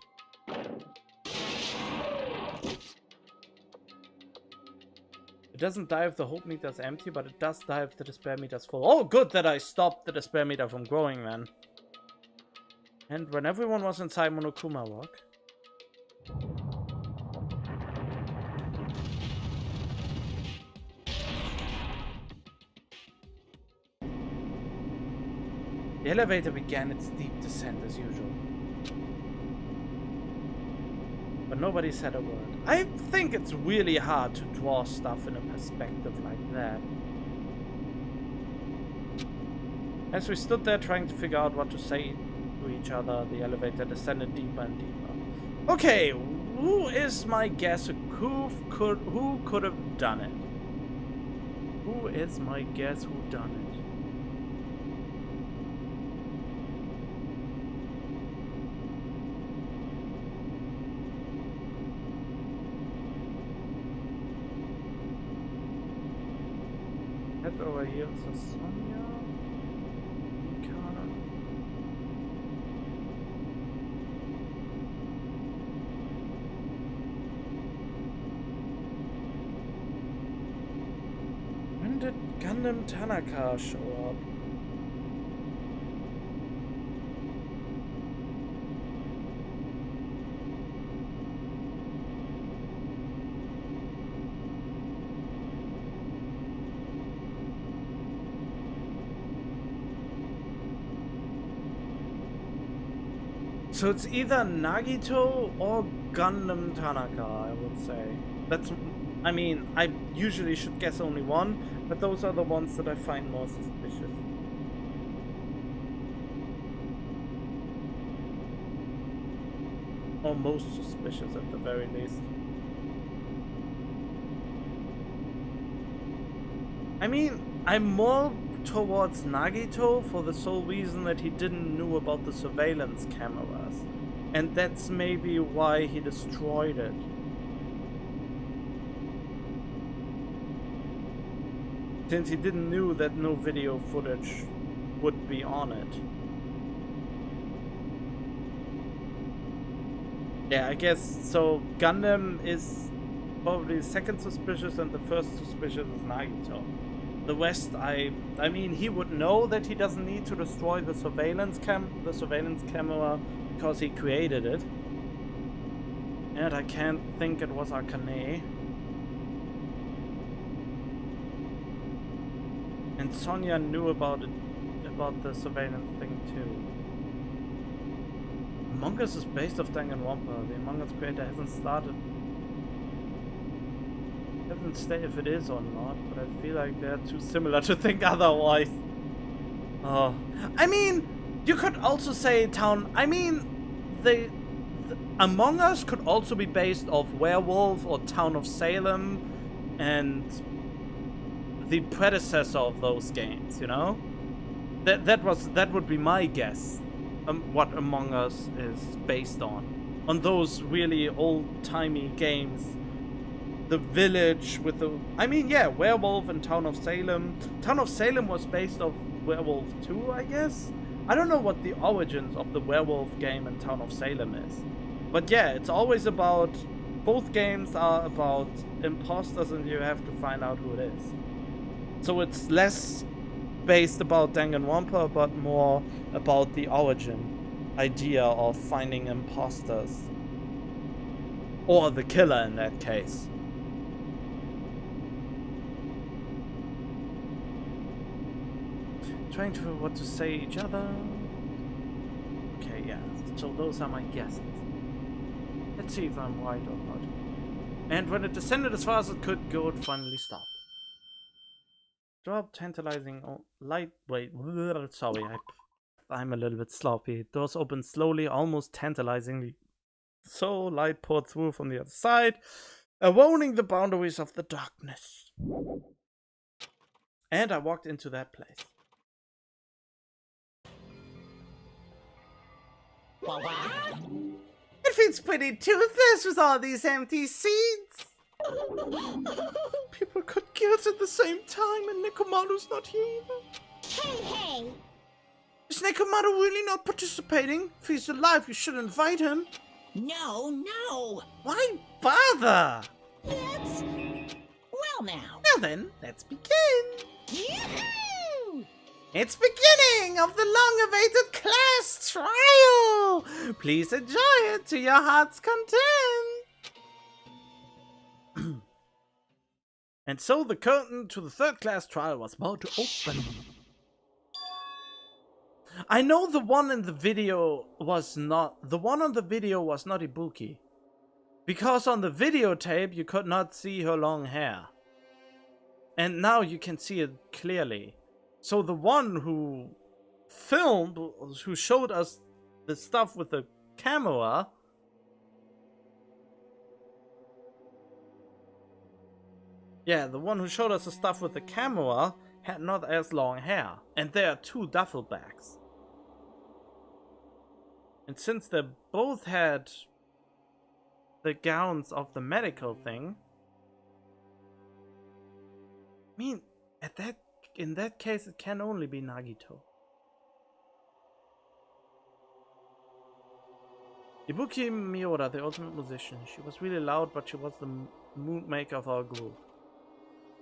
Speaker 1: It doesn't die if the hope meter is empty, but it does die if the despair meter is full. Oh, good that I stopped the despair meter from growing then. And when everyone was inside Monokuma Rock... the elevator began its deep descent as usual. But nobody said a word. I think it's really hard to draw stuff in a perspective like that. As we stood there trying to figure out what to say to each other, the elevator descended deeper and deeper. Okay, who is my guess who could have done it? Who is my guess who done it? Head over here to Sonia. Mikana. When did Gundam Tanaka show up? So it's either Nagito or Gundam Tanaka, I would say. That's, I mean, I usually should guess only one, but those are the ones that I find more suspicious. Or most suspicious at the very least. I mean, I'm more towards Nagito for the sole reason that he didn't know about the surveillance cameras. And that's maybe why he destroyed it. Since he didn't know that no video footage would be on it. Yeah, I guess so. Gundam is probably the second suspicious, and the first suspicious is Nagito. The rest, I mean, he would know that he doesn't need to destroy the surveillance camera because he created it. And I can't think it was Akane. And Sonia knew about the surveillance thing too. Among Us is based off Danganronpa. The Among Us creator hasn't stated if it is or not, but I feel like they're too similar to think otherwise. Oh, I mean, you could also say the Among Us could also be based off Werewolf or Town of Salem, and the predecessor of those games. You know, that would be my guess. What Among Us is based on those really old-timey games. The Village with the... I mean, yeah, Werewolf and Town of Salem. Town of Salem was based off Werewolf 2, I guess? I don't know what the origins of the Werewolf game and Town of Salem is. But yeah, it's always about... Both games are about imposters and you have to find out who it is. So it's less based about Danganronpa, but more about the origin idea of finding imposters. Or the killer in that case. Trying to what to say each other. Okay, yeah. So those are my guesses. Let's see if I'm right or not. And when it descended as far as it could go, it finally stopped. Drop tantalizing lightweight. Sorry, I'm a little bit sloppy. Doors opened slowly, almost tantalizingly. So light poured through from the other side, warning the boundaries of the darkness. And I walked into that place. It feels pretty toothless with all these empty seats. People cut guilds at the same time, and Nekomaru's not here either.
Speaker 5: Hey!
Speaker 1: Is Nekomaru really not participating? If he's alive, you should invite him.
Speaker 8: No!
Speaker 1: Why bother?
Speaker 8: It's... Well now.
Speaker 1: Now then, let's begin.
Speaker 8: Yahoo!
Speaker 1: It's beginning of the long-awaited class trial. Please enjoy it to your heart's content. And so the curtain to the third class trial was about to open. I know the one in the video was not... The one on the video was not Ibuki. Because on the videotape you could not see her long hair. And now you can see it clearly. So the one who filmed, who showed us the stuff with the camera... Yeah, the one who showed us the stuff with the camera had not as long hair. And there are two duffel bags. And since they both had the gowns of the medical thing, I mean, in that case, it can only be Nagito. Ibuki Miura, the ultimate musician. She was really loud, but she was the mood maker of our group.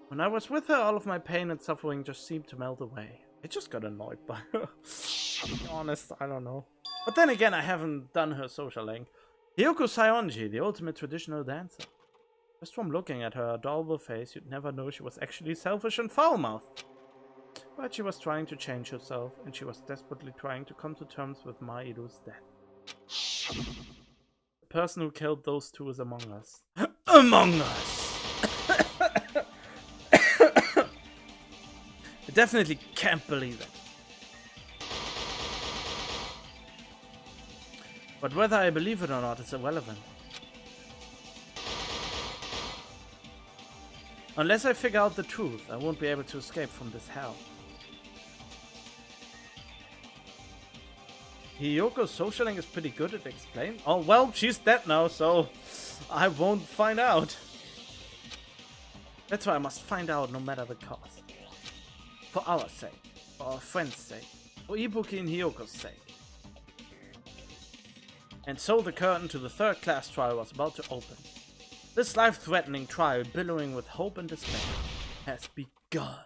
Speaker 1: When I was with her, all of my pain and suffering just seemed to melt away. I just got annoyed by her. To be honest, I don't know. But then again, I haven't done her social link. Hyoko Saionji, the ultimate traditional dancer. Just from looking at her adorable face, you'd never know she was actually selfish and foul-mouthed. But she was trying to change herself, and she was desperately trying to come to terms with Mairu's death. The person who killed those two is Among Us. Among Us! definitely can't believe it. But whether I believe it or not is irrelevant. Unless I figure out the truth, I won't be able to escape from this hell. Hiyoko's socialing is pretty good at explaining. Oh, well, she's dead now, so I won't find out. That's why I must find out no matter the cost. For our sake, for our friends' sake, for Ibuki and Hiyoko's sake. And so the curtain to the third class trial was about to open. This life-threatening trial, billowing with hope and despair, has begun.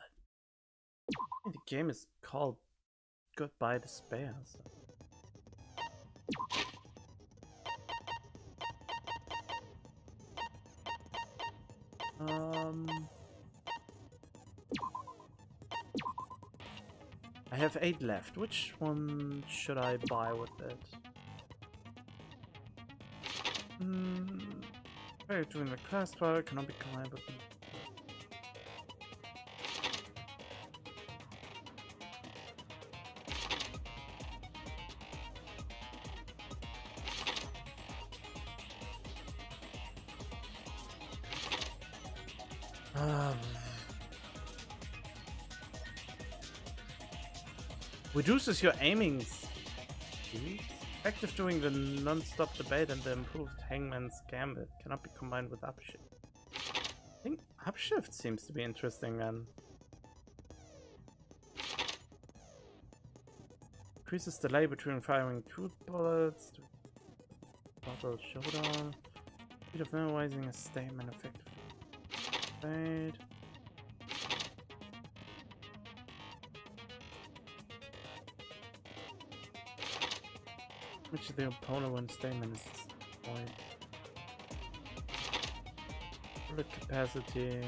Speaker 1: The game is called Goodbye Despair. So. I have 8 left. Which one should I buy with it? Doing the class trial cannot be combined with them. Reduces your aiming speed. Effective during the non-stop debate and the improved Hangman's Gambit. Cannot be combined with Upshift. I think Upshift seems to be interesting then. Increases delay between firing 2 bullets. Battle showdown. Speed of memorizing a statement. Effective debate. Which of the opponent when statement is destroyed. Bullet capacity.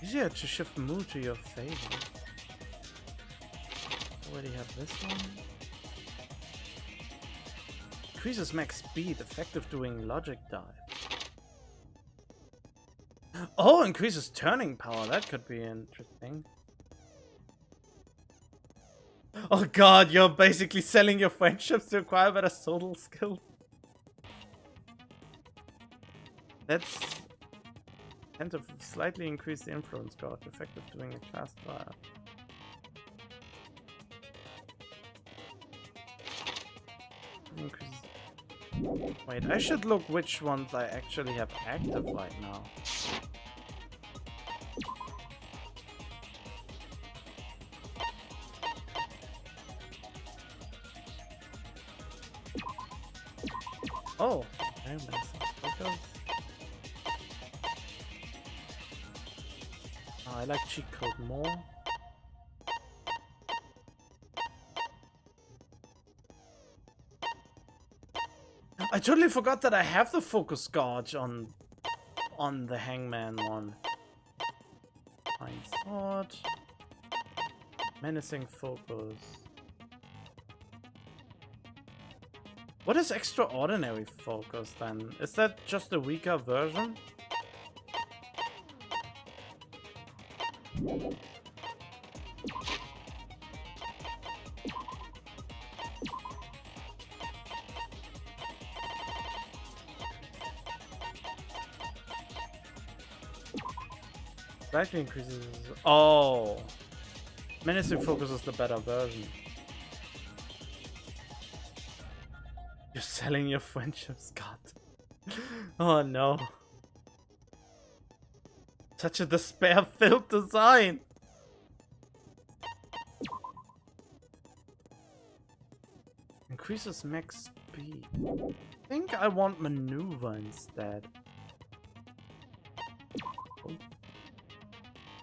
Speaker 1: Easier to shift mood to your favor. Already have this one. Increases max speed, effective doing logic dive. Oh, increases turning power. That could be interesting. Oh god, you're basically selling your friendships to acquire better social skills. That's tend to slightly increase the influence gauge, effective doing a class trial. Increases. Wait, I should look which ones I actually have active right now. Oh, okay, I like cheat code more. I totally forgot that I have the focus gauge on the Hangman one. Fine sword. Menacing focus. What is extraordinary focus then? Is that just a weaker version? Slightly increases. Oh, menacing focus is the better version. You're selling your friendships, God. Oh no. Such a despair-filled design. Increases max speed. I think I want maneuver instead. Oh.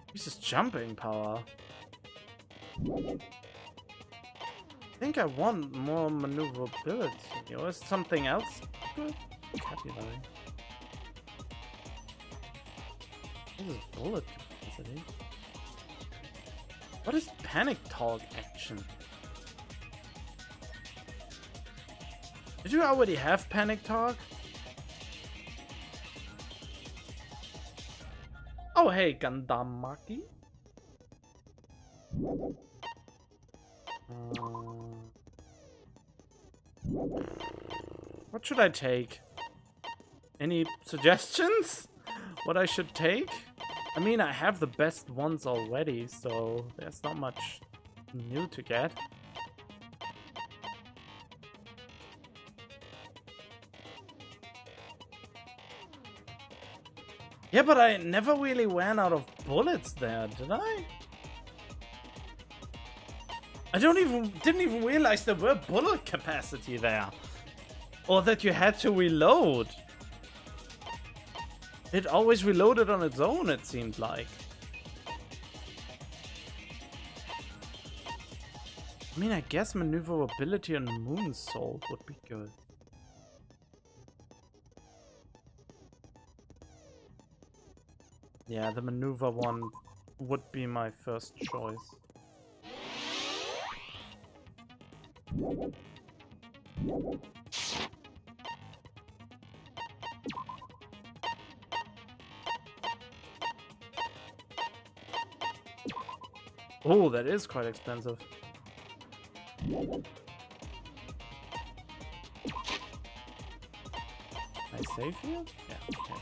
Speaker 1: Increases jumping power. I think I want more maneuverability. Or is something else good? Vocabulary. This is bullet capacity. What is panic talk action? Did you already have panic talk? Oh, hey, Gandamaki. What should I take? Any suggestions? What I should take? I mean, I have the best ones already, so there's not much new to get. Yeah, but I never really ran out of bullets there, did I? I didn't even realize there were bullet capacity there. Or that you had to reload. It always reloaded on its own, it seemed like. I mean, I guess maneuverability on Moon Soul would be good. Yeah, the maneuver one would be my first choice. Oh, that is quite expensive. Can I save here? Yeah, okay.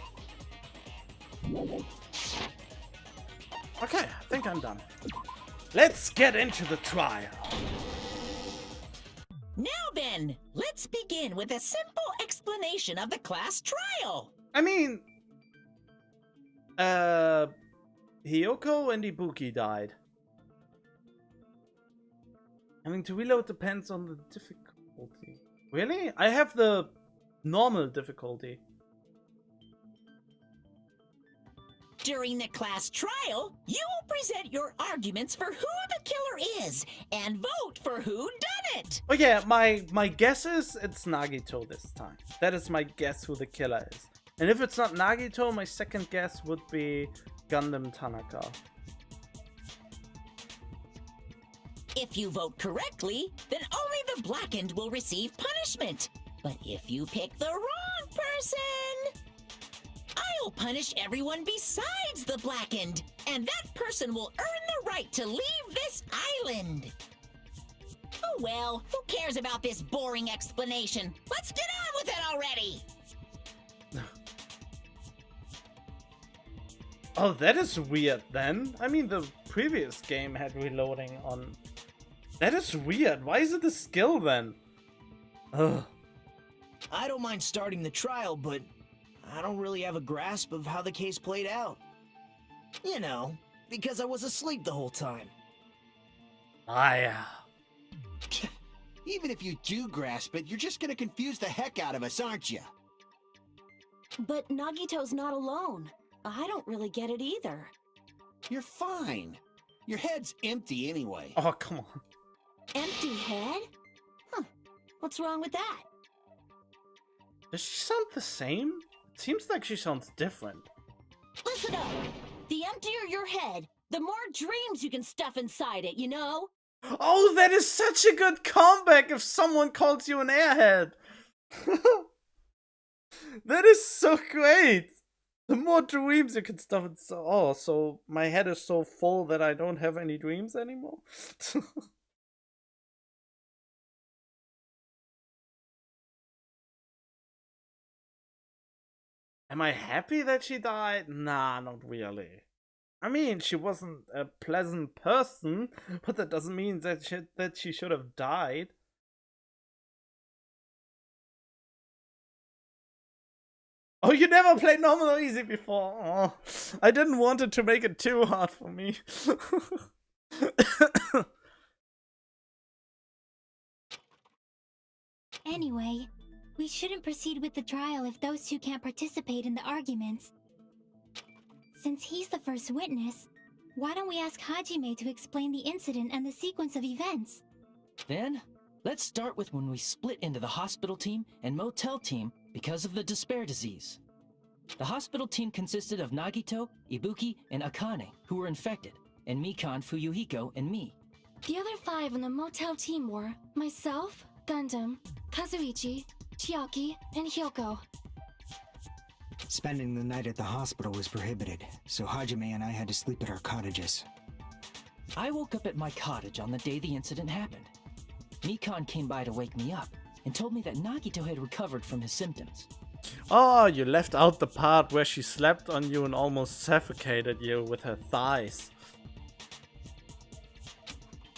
Speaker 1: Okay, I think I'm done. Let's get into the trial.
Speaker 8: Now then, let's begin with a simple explanation of the class trial.
Speaker 1: I mean, Hiyoko and Ibuki died. Having to reload depends on the difficulty. Really? I have the normal difficulty.
Speaker 8: During the class trial, you will present your arguments for who the killer is and vote for who done it.
Speaker 1: Oh yeah, my guess is it's Nagito this time. That is my guess who the killer is. And if it's not Nagito, my second guess would be Gundam Tanaka.
Speaker 8: If you vote correctly, then only the blackened will receive punishment. But if you pick the wrong person, I'll punish everyone besides the blackened, and that person will earn the right to leave this island. Oh well, who cares about this boring explanation? Let's get on with it already!
Speaker 1: Oh, that is weird then. I mean, the previous game had reloading on. That is weird. Why is it a skill then? Ugh.
Speaker 2: I don't mind starting the trial, but I don't really have a grasp of how the case played out. You know, because I was asleep the whole time.
Speaker 1: Yeah.
Speaker 3: Even if you do grasp it, you're just gonna confuse the heck out of us, aren't you?
Speaker 9: But Nagito's not alone. I don't really get it either.
Speaker 3: You're fine. Your head's empty anyway.
Speaker 1: Oh, come on.
Speaker 9: Empty head? Huh. What's wrong with that?
Speaker 1: Does she sound the same? It seems like she sounds different.
Speaker 9: Listen up! The emptier your head, the more dreams you can stuff inside it, you know?
Speaker 1: Oh, that is such a good comeback if someone calls you an airhead. That is so great. The more dreams you can stuff it. So my head is so full that I don't have any dreams anymore. Am I happy that she died? Nah, not really. I mean, she wasn't a pleasant person, but that doesn't mean that she should have died. Oh, you never played normal or easy before? Oh, I didn't want it to make it too hard for me.
Speaker 4: Anyway, we shouldn't proceed with the trial if those two can't participate in the arguments. Since he's the first witness, why don't we ask Hajime to explain the incident and the sequence of events?
Speaker 10: Then, let's start with when we split into the hospital team and motel team because of the despair disease. The hospital team consisted of Nagito, Ibuki, and Akane, who were infected, and Mikan, Fuyuhiko, and me.
Speaker 4: The other 5 on the motel team were myself, Gundam, Kazuichi, Chiaki, and Hyoko.
Speaker 11: Spending the night at the hospital was prohibited, so Hajime and I had to sleep at our cottages.
Speaker 10: I woke up at my cottage on the day the incident happened. Mikan came by to wake me up and told me that Nagito had recovered from his symptoms.
Speaker 1: Oh, you left out the part where she slept on you and almost suffocated you with her thighs.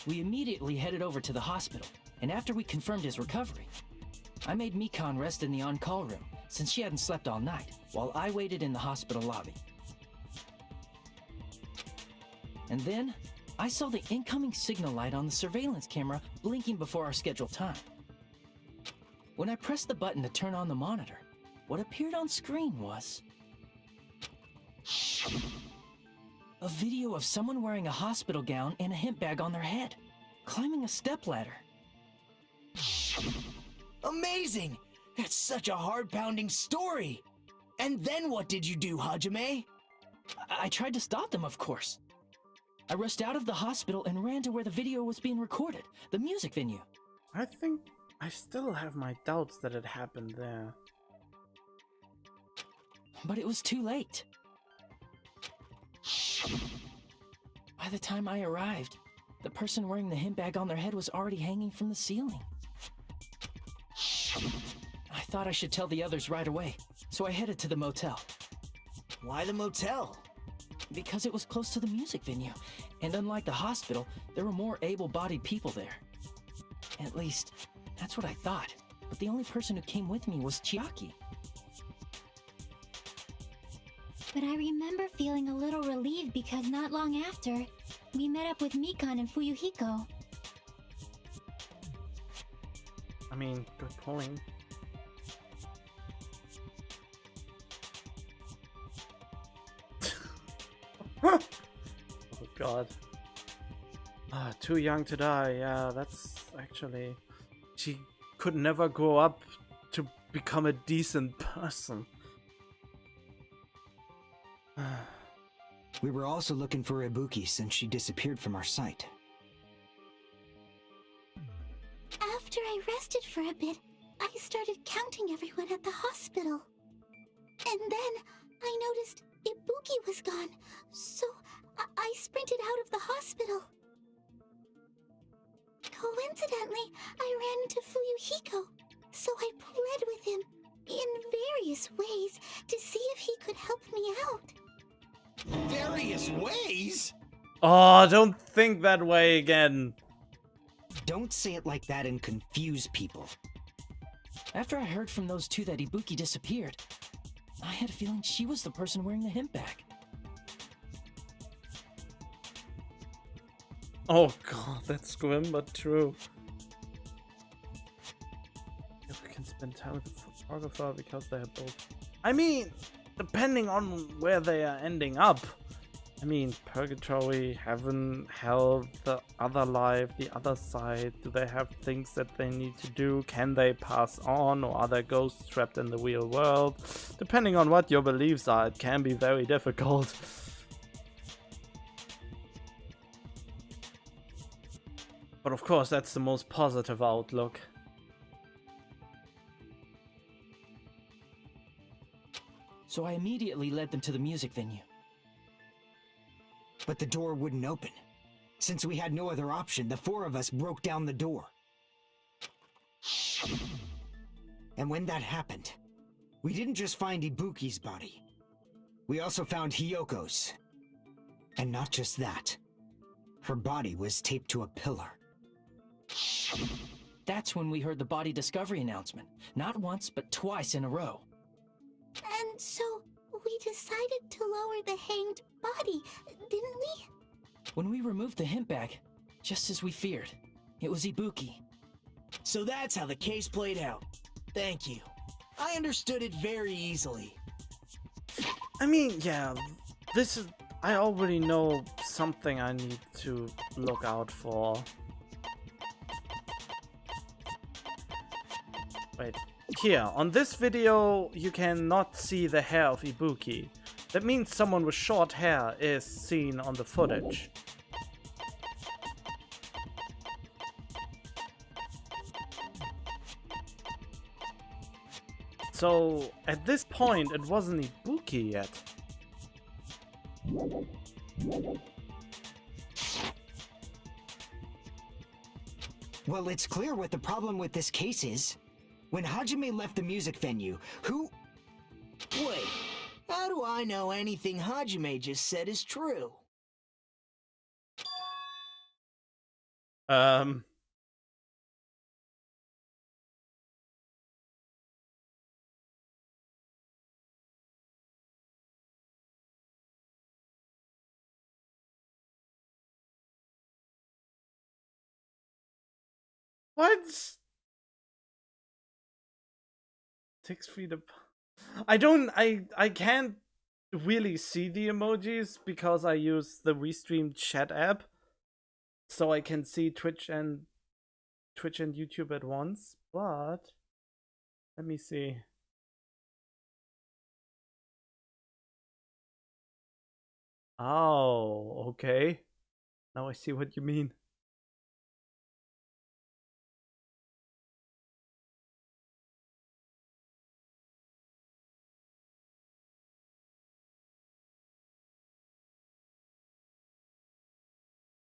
Speaker 10: We immediately headed over to the hospital, and after we confirmed his recovery, I made Mikan rest in the on-call room since she hadn't slept all night, while I waited in the hospital lobby. And then, I saw the incoming signal light on the surveillance camera blinking before our scheduled time. When I pressed the button to turn on the monitor, what appeared on screen was a video of someone wearing a hospital gown and a hemp bag on their head, climbing a stepladder.
Speaker 2: Amazing! That's such a heart-pounding story! And then what did you do, Hajime?
Speaker 10: I tried to stop them, of course. I rushed out of the hospital and ran to where the video was being recorded, the music venue.
Speaker 1: I think I still have my doubts that it happened there.
Speaker 10: But it was too late. By the time I arrived, the person wearing the hemp bag on their head was already hanging from the ceiling. I thought I should tell the others right away, so I headed to the motel.
Speaker 2: Why the motel?
Speaker 10: Because it was close to the music venue, and unlike the hospital, there were more able-bodied people there. At least, that's what I thought, but the only person who came with me was Chiaki.
Speaker 5: But I remember feeling a little relieved because not long after, we met up with Mikan and Fuyuhiko.
Speaker 1: I mean, good point. Oh god. Too young to die, yeah, that's actually... She could never grow up to become a decent person.
Speaker 11: We were also looking for Ibuki since she disappeared from our sight.
Speaker 5: After I rested for a bit, I started counting everyone at the hospital. And then I noticed Ibuki was gone, so I sprinted out of the hospital. Coincidentally, I ran into Fuyuhiko, so I pled with him in various ways to see if he could help me out.
Speaker 3: Various ways?
Speaker 1: Oh, don't think that way again.
Speaker 11: Don't say it like that and confuse people.
Speaker 10: After I heard from those two that Ibuki disappeared, I had a feeling she was the person wearing the hemp bag.
Speaker 1: Oh god, that's grim but true. You can spend time with the photographer because they are both... I mean, depending on where they are ending up. I mean, purgatory, heaven, hell, the other life, the other side. Do they have things that they need to do? Can they pass on, or are there ghosts trapped in the real world? Depending on what your beliefs are, it can be very difficult. But of course, that's the most positive outlook.
Speaker 10: So I immediately led them to the music venue.
Speaker 11: But the door wouldn't open. Since we had no other option, the four of us broke down the door. And when that happened, we didn't just find Ibuki's body. We also found Hiyoko's. And not just that. Her body was taped to a pillar.
Speaker 10: That's when we heard the body discovery announcement. Not once, but twice in a row.
Speaker 5: And so, we decided to lower the hanged body, didn't we?
Speaker 10: When we removed the hemp bag, just as we feared, it was Ibuki.
Speaker 2: So that's how the case played out. Thank you. I understood it very easily.
Speaker 1: I mean, yeah, this is... I already know something I need to look out for. Wait, here, on this video, you cannot see the hair of Ibuki. That means someone with short hair is seen on the footage. So, at this point, it wasn't Ibuki yet.
Speaker 11: Well, it's clear what the problem with this case is. When Hajime left the music venue, who...
Speaker 2: Wait, how do I know anything Hajime just said is true?
Speaker 1: What? 6 feet apart. I can't really see the emojis because I use the Restream chat app. So I can see Twitch and YouTube at once, but let me see. Oh, okay. Now I see what you mean.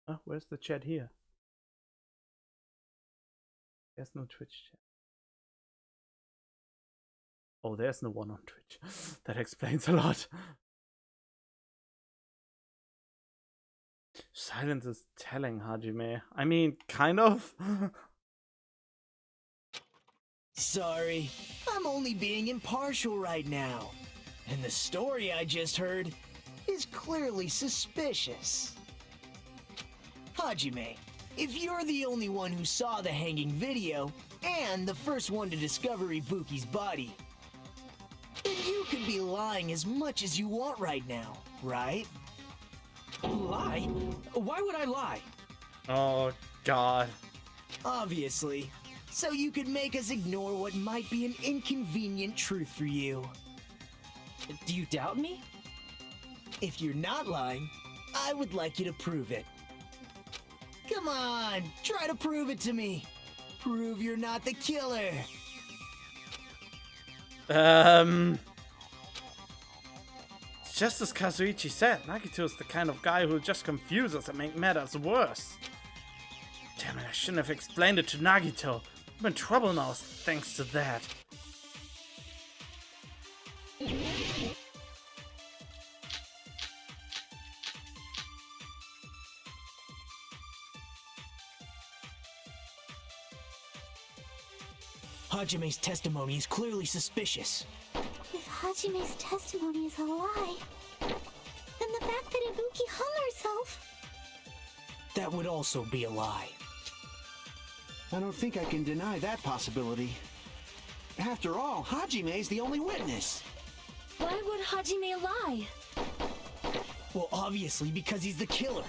Speaker 1: Oh, where's the chat here? There's no Twitch chat. Oh, there's no one on Twitch. That explains a lot. Silence is telling, Hajime. I mean, kind of.
Speaker 2: Sorry, I'm only being impartial right now. And the story I just heard is clearly suspicious. Hajime, if you're the only one who saw the hanging video, and the first one to discover Ibuki's body, then you could be lying as much as you want right now, right?
Speaker 10: Lie? Why would I lie?
Speaker 1: Oh, God.
Speaker 2: Obviously. So you could make us ignore what might be an inconvenient truth for you.
Speaker 10: Do you doubt me?
Speaker 2: If you're not lying, I would like you to prove it. Come on, try to prove it to me. Prove you're not the killer.
Speaker 1: Just as Kazuichi said, Nagito is the kind of guy who'll just confuse us and make matters worse. Damn it, I shouldn't have explained it to Nagito. I'm in trouble now thanks to that.
Speaker 2: Hajime's testimony is clearly suspicious.
Speaker 5: If Hajime's testimony is a lie, then the fact that Ibuki hung herself...
Speaker 2: That would also be a lie.
Speaker 3: I don't think I can deny that possibility. After all, Hajime's the only witness.
Speaker 4: Why would Hajime lie?
Speaker 2: Well, obviously because he's the killer.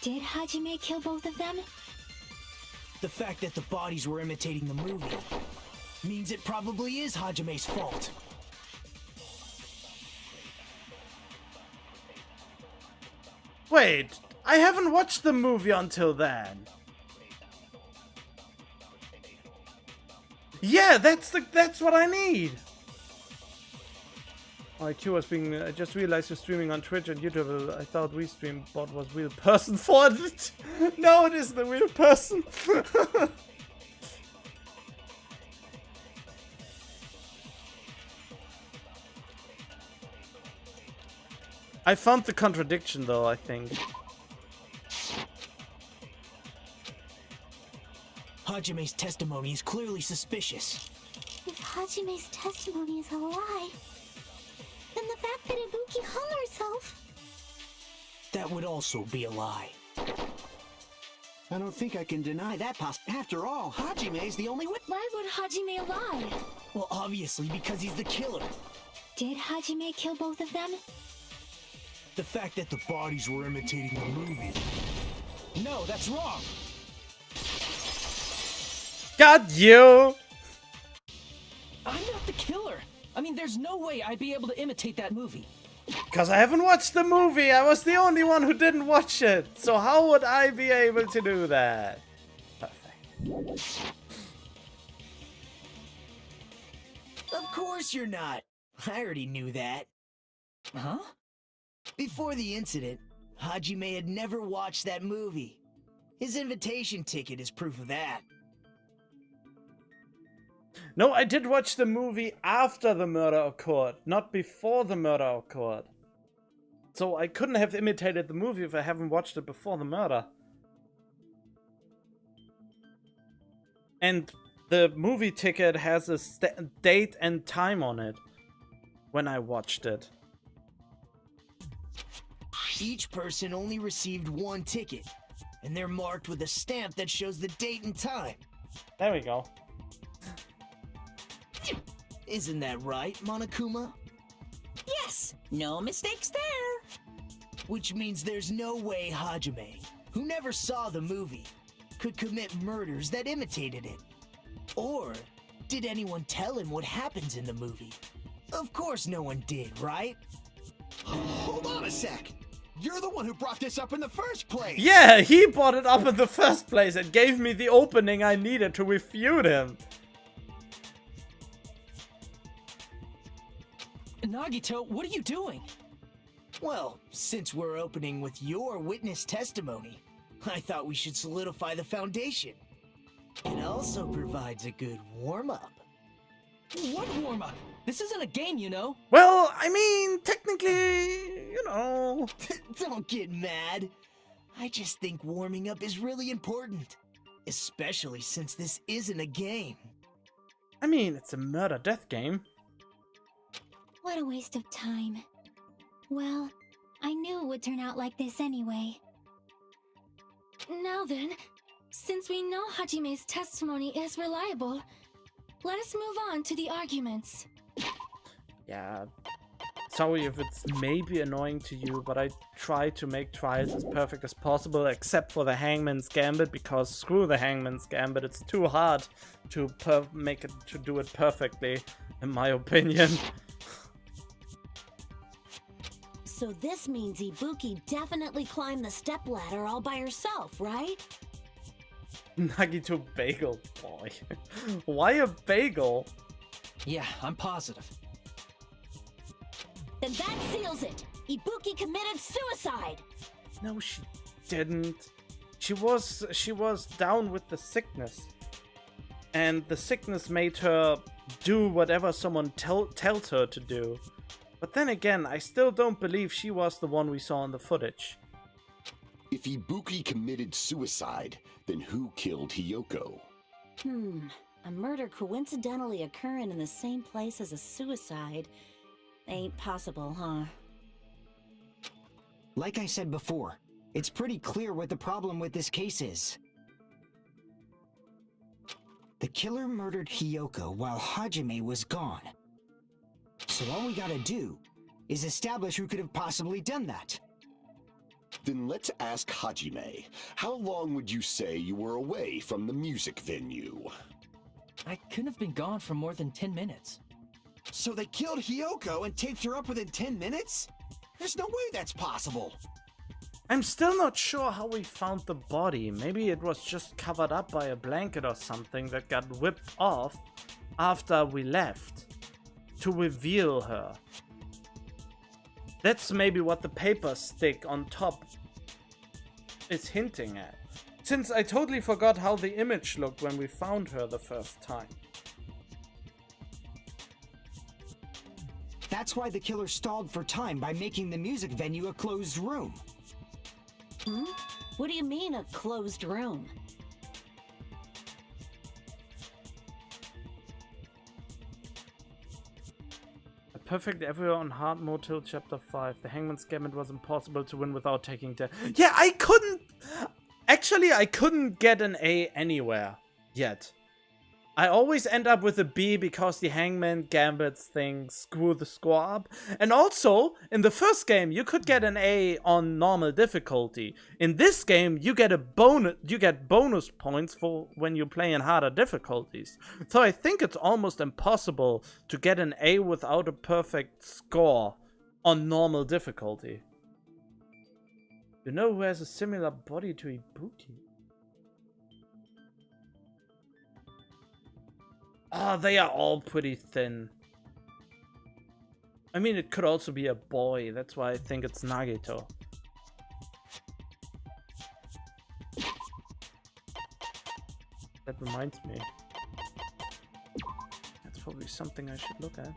Speaker 4: Did Hajime kill both of them?
Speaker 2: The fact that the bodies were imitating the movie means it probably is Hajime's fault.
Speaker 1: Wait, I haven't watched the movie until then. Yeah, that's what I need. IQ was being. I just realized you're streaming on Twitch and YouTube. I thought Restream bot was real person for it. No, it is the real person. I found the contradiction though, I think.
Speaker 2: Hajime's testimony is clearly suspicious.
Speaker 5: If Hajime's testimony is a lie, then the fact that Ibuki hung herself...
Speaker 2: That would also be a lie.
Speaker 3: I don't think I can deny that After all, Hajime's the only witness.
Speaker 4: Why would Hajime lie?
Speaker 2: Well, obviously because he's the killer.
Speaker 4: Did Hajime kill both of them?
Speaker 2: The fact that the bodies were imitating the movie. No, that's wrong.
Speaker 1: Got you!
Speaker 10: I'm not the killer. I mean, there's no way I'd be able to imitate that movie.
Speaker 1: Because I haven't watched the movie. I was the only one who didn't watch it. So how would I be able to do that? Perfect.
Speaker 2: Of course you're not. I already knew that.
Speaker 10: Huh?
Speaker 2: Before the incident, Hajime had never watched that movie. His invitation ticket is proof of that.
Speaker 1: No, I did watch the movie after the murder occurred, not before the murder occurred. So I couldn't have imitated the movie if I haven't watched it before the murder. And the movie ticket has a date and time on it when I watched it.
Speaker 2: Each person only received one ticket, and they're marked with a stamp that shows the date and time.
Speaker 1: There we go.
Speaker 2: Isn't that right, Monokuma?
Speaker 8: Yes, no mistakes there.
Speaker 2: Which means there's no way Hajime, who never saw the movie, could commit murders that imitated it. Or did anyone tell him what happens in the movie? Of course no one did, right?
Speaker 3: Hold on a sec. You're the one who brought this up in the first place.
Speaker 1: Yeah, he brought it up in the first place and gave me the opening I needed to refute him.
Speaker 10: Nagito, what are you doing?
Speaker 2: Well, since we're opening with your witness testimony, I thought we should solidify the foundation. It also provides a good warm-up.
Speaker 10: What warm-up? This isn't a game, you know.
Speaker 1: Well, I mean, technically, you know.
Speaker 2: Don't get mad. I just think warming up is really important. Especially since this isn't a game.
Speaker 1: I mean, it's a murder-death game.
Speaker 4: What a waste of time. Well, I knew it would turn out like this anyway. Now then, since we know Hajime's testimony is reliable, let us move on to the arguments.
Speaker 1: Yeah, sorry if it's maybe annoying to you, but I try to make trials as perfect as possible, except for the Hangman's Gambit, because screw the Hangman's Gambit, it's too hard to do it perfectly, in my opinion.
Speaker 9: So this means Ibuki definitely climbed the stepladder all by herself, right?
Speaker 1: Nagito bagel boy. Why a bagel?
Speaker 10: Yeah, I'm positive.
Speaker 9: Then that seals it! Ibuki committed suicide!
Speaker 1: No, she didn't. She was down with the sickness. And the sickness made her do whatever someone tells her to do. But then again, I still don't believe she was the one we saw in the footage.
Speaker 12: If Ibuki committed suicide, then who killed Hiyoko?
Speaker 9: A murder coincidentally occurring in the same place as a suicide ain't possible, huh?
Speaker 11: Like I said before, it's pretty clear what the problem with this case is. The killer murdered Hiyoko while Hajime was gone. So all we gotta do is establish who could have possibly done that.
Speaker 12: Then let's ask Hajime. How long would you say you were away from the music venue?
Speaker 10: I couldn't have been gone for more than 10 minutes.
Speaker 3: So they killed Hiyoko and taped her up within 10 minutes? There's no way that's possible.
Speaker 1: I'm still not sure how we found the body. Maybe it was just covered up by a blanket or something that got whipped off after we left to reveal her. That's maybe what the paper stick on top is hinting at. Since I totally forgot how the image looked when we found her the first time.
Speaker 11: That's why the killer stalled for time by making the music venue a closed room.
Speaker 9: What do you mean, a closed room?
Speaker 1: A perfect everywhere on hard mode till chapter 5. The Hangman's Gambit was impossible to win without taking death. Yeah, I couldn't... Actually, I couldn't get an A anywhere yet. I always end up with a B because the Hangman Gambit thing screw the score up. And also, in the first game, you could get an A on normal difficulty. In this game, you get bonus points for when you play in harder difficulties. So I think it's almost impossible to get an A without a perfect score on normal difficulty. You know who has a similar body to Ibuki? Ah, they are all pretty thin. I mean, it could also be a boy. That's why I think it's Nagito. That reminds me. That's probably something I should look at.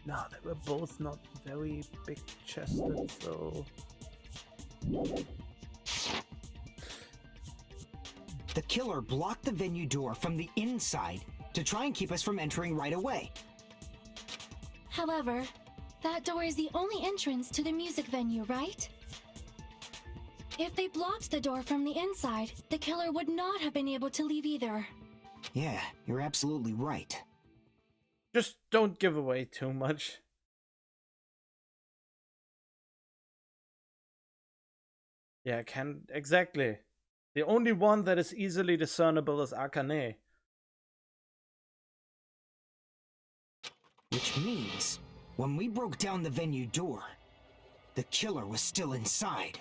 Speaker 1: No, they were both not very big chested, so...
Speaker 11: The killer blocked the venue door from the inside to try and keep us from entering right away.
Speaker 4: However, that door is the only entrance to the music venue, right? If they blocked the door from the inside, the killer would not have been able to leave either.
Speaker 11: Yeah, you're absolutely right.
Speaker 1: Just don't give away too much. Yeah, exactly. The only one that is easily discernible is Akane.
Speaker 11: Which means, when we broke down the venue door, the killer was still inside.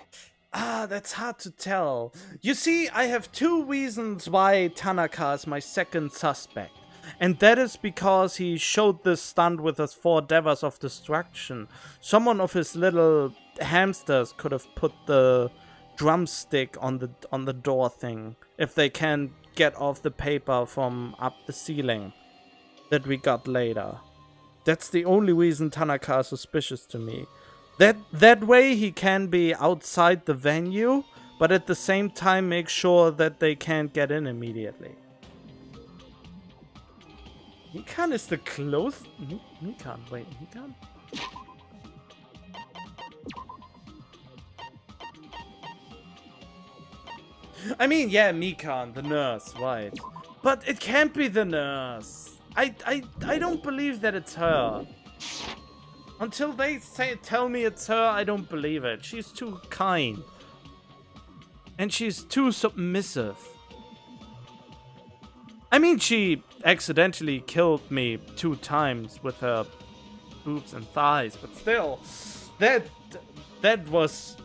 Speaker 1: Ah, that's hard to tell. You see, I have two reasons why Tanaka is my second suspect. And that is because he showed this stunt with his 4 Devas of Destruction. Someone of his little hamsters could have put the drumstick on the door thing if they can get off the paper from up the ceiling that we got later. That's the only reason Tanaka is suspicious to me. That way he can be outside the venue, but at the same time make sure that they can't get in immediately. Mikan is the close... Mikan, wait, Mikan? I mean, yeah, Mikan, the nurse, right. But it can't be the nurse. I don't believe that it's her. Until they tell me it's her, I don't believe it. She's too kind. And she's too submissive. I mean, she accidentally killed me 2 times with her boobs and thighs, but still, that was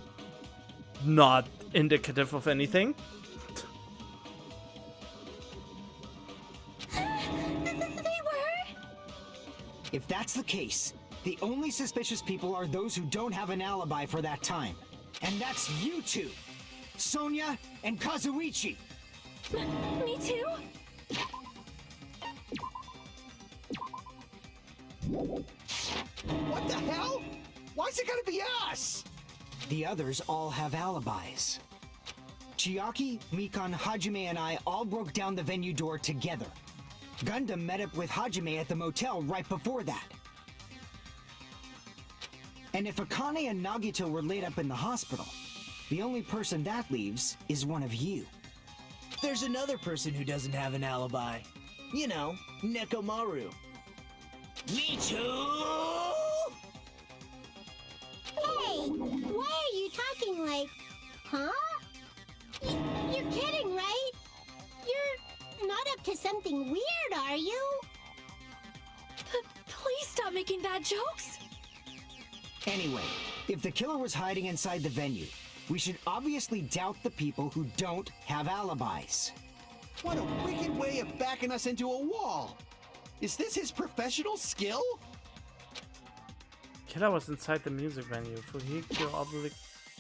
Speaker 1: not indicative of anything.
Speaker 5: They were?
Speaker 11: If that's the case, the only suspicious people are those who don't have an alibi for that time. And that's you two, Sonia and Kazuichi.
Speaker 4: Me too?
Speaker 3: What the hell? Why's it gonna be us?
Speaker 11: The others all have alibis. Chiaki, Mikan, Hajime, and I all broke down the venue door together. Gundam met up with Hajime at the motel right before that. And if Akane and Nagito were laid up in the hospital, the only person that leaves is one of you.
Speaker 2: There's another person who doesn't have an alibi. You know, Nekomaru.
Speaker 8: Me too!
Speaker 5: Hey, why are you talking like, huh? You're kidding, right? You're not up to something weird, are you?
Speaker 4: Please stop making bad jokes.
Speaker 11: Anyway, if the killer was hiding inside the venue, we should obviously doubt the people who don't have alibis.
Speaker 3: What a wicked way of backing us into a wall! Is this his professional skill?
Speaker 1: Killer was inside the music venue. Fujiko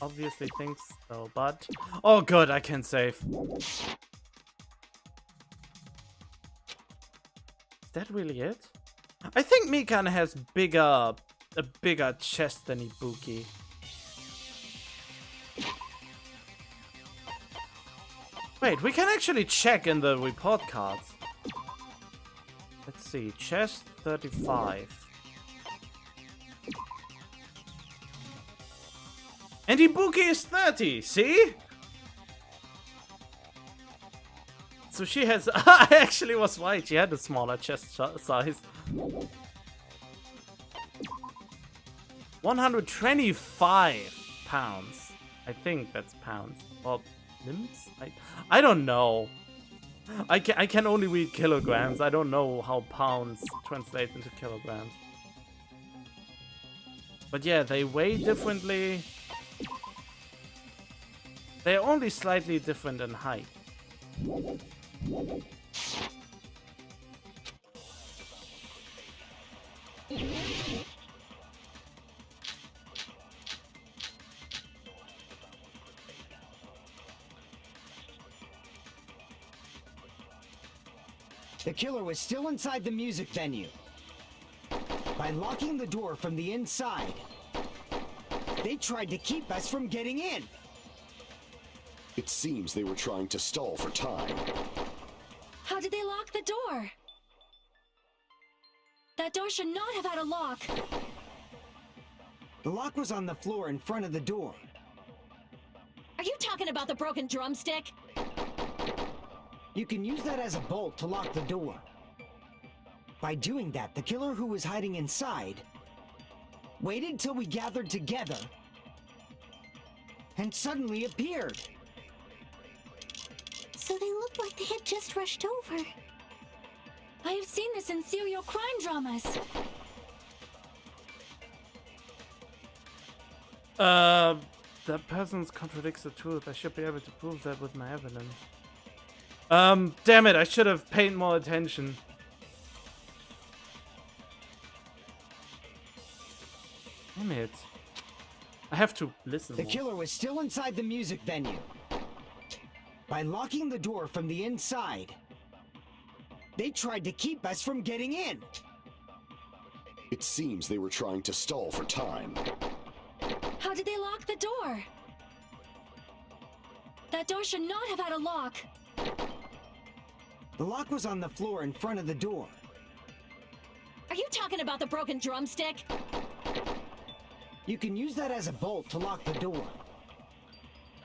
Speaker 1: obviously thinks so, but... Oh good, I can save. Is that really it? I think Mikan has a bigger chest than Ibuki. Wait, we can actually check in the report cards. Let's see, chest 35. And Ibuki is 30, see? So she has... I actually was right, she had a smaller chest size. 125 pounds. I think that's pounds. Or limbs? I don't know. I can only read kilograms. I don't know how pounds translate into kilograms. But yeah, they weigh differently. They're only slightly different in height.
Speaker 11: The killer was still inside the music venue. By locking the door from the inside, they tried to keep us from getting in.
Speaker 12: It seems they were trying to stall for time.
Speaker 4: How did they lock the door? That door should not have had a lock.
Speaker 11: The lock was on the floor in front of the door.
Speaker 9: Are you talking about the broken drumstick?
Speaker 11: You can use that as a bolt to lock the door. By doing that, the killer who was hiding inside waited till we gathered together and suddenly appeared.
Speaker 5: So they looked like they had just rushed over.
Speaker 4: I have seen this in serial crime dramas.
Speaker 1: That person contradicts the truth. I should be able to prove that with my evidence. Damn it, I should have paid more attention. Damn it. I have to listen
Speaker 11: The
Speaker 1: more.
Speaker 11: killer was still inside the music venue. By locking the door from the inside, they tried to keep us from getting in.
Speaker 12: It seems they were trying to stall for time.
Speaker 4: How did they lock the door? That door should not have had a lock.
Speaker 11: The lock was on the floor in front of the door.
Speaker 9: Are you talking about the broken drumstick?
Speaker 11: You can use that as a bolt to lock the door.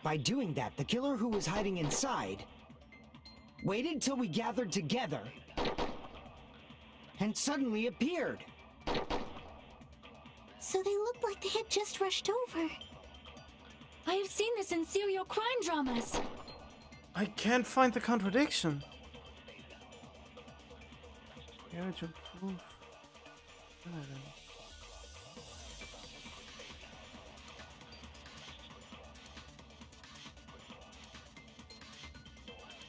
Speaker 11: By doing that, the killer who was hiding inside waited till we gathered together and suddenly appeared.
Speaker 5: So they looked like they had just rushed over.
Speaker 4: I have seen this in serial crime dramas.
Speaker 1: I can't find the contradiction. Yeah, to prove.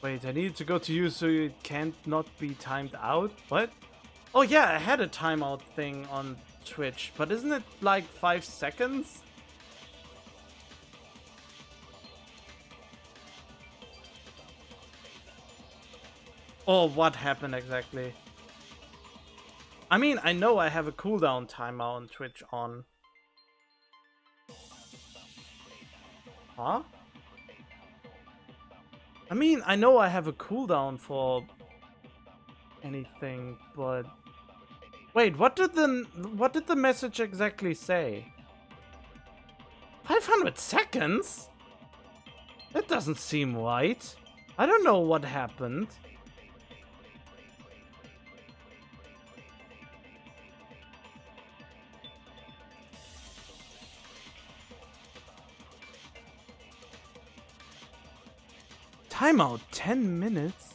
Speaker 1: Wait, I need to go to you so it can't not be timed out? What? Oh yeah, I had a timeout thing on Twitch, but isn't it like 5 seconds? Or what happened exactly? I mean, I know I have a cooldown timer on Twitch on. Huh? I mean, I know I have a cooldown for anything, but wait, what did the message exactly say? 500 seconds? That doesn't seem right. I don't know what happened. Timeout 10 minutes?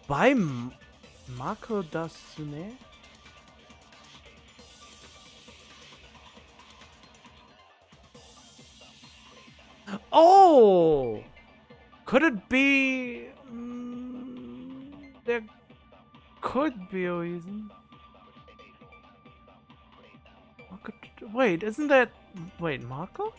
Speaker 1: By Marco Dasune? Oh! Could it be... there could be a reason. Wait, isn't that... Wait, Marco?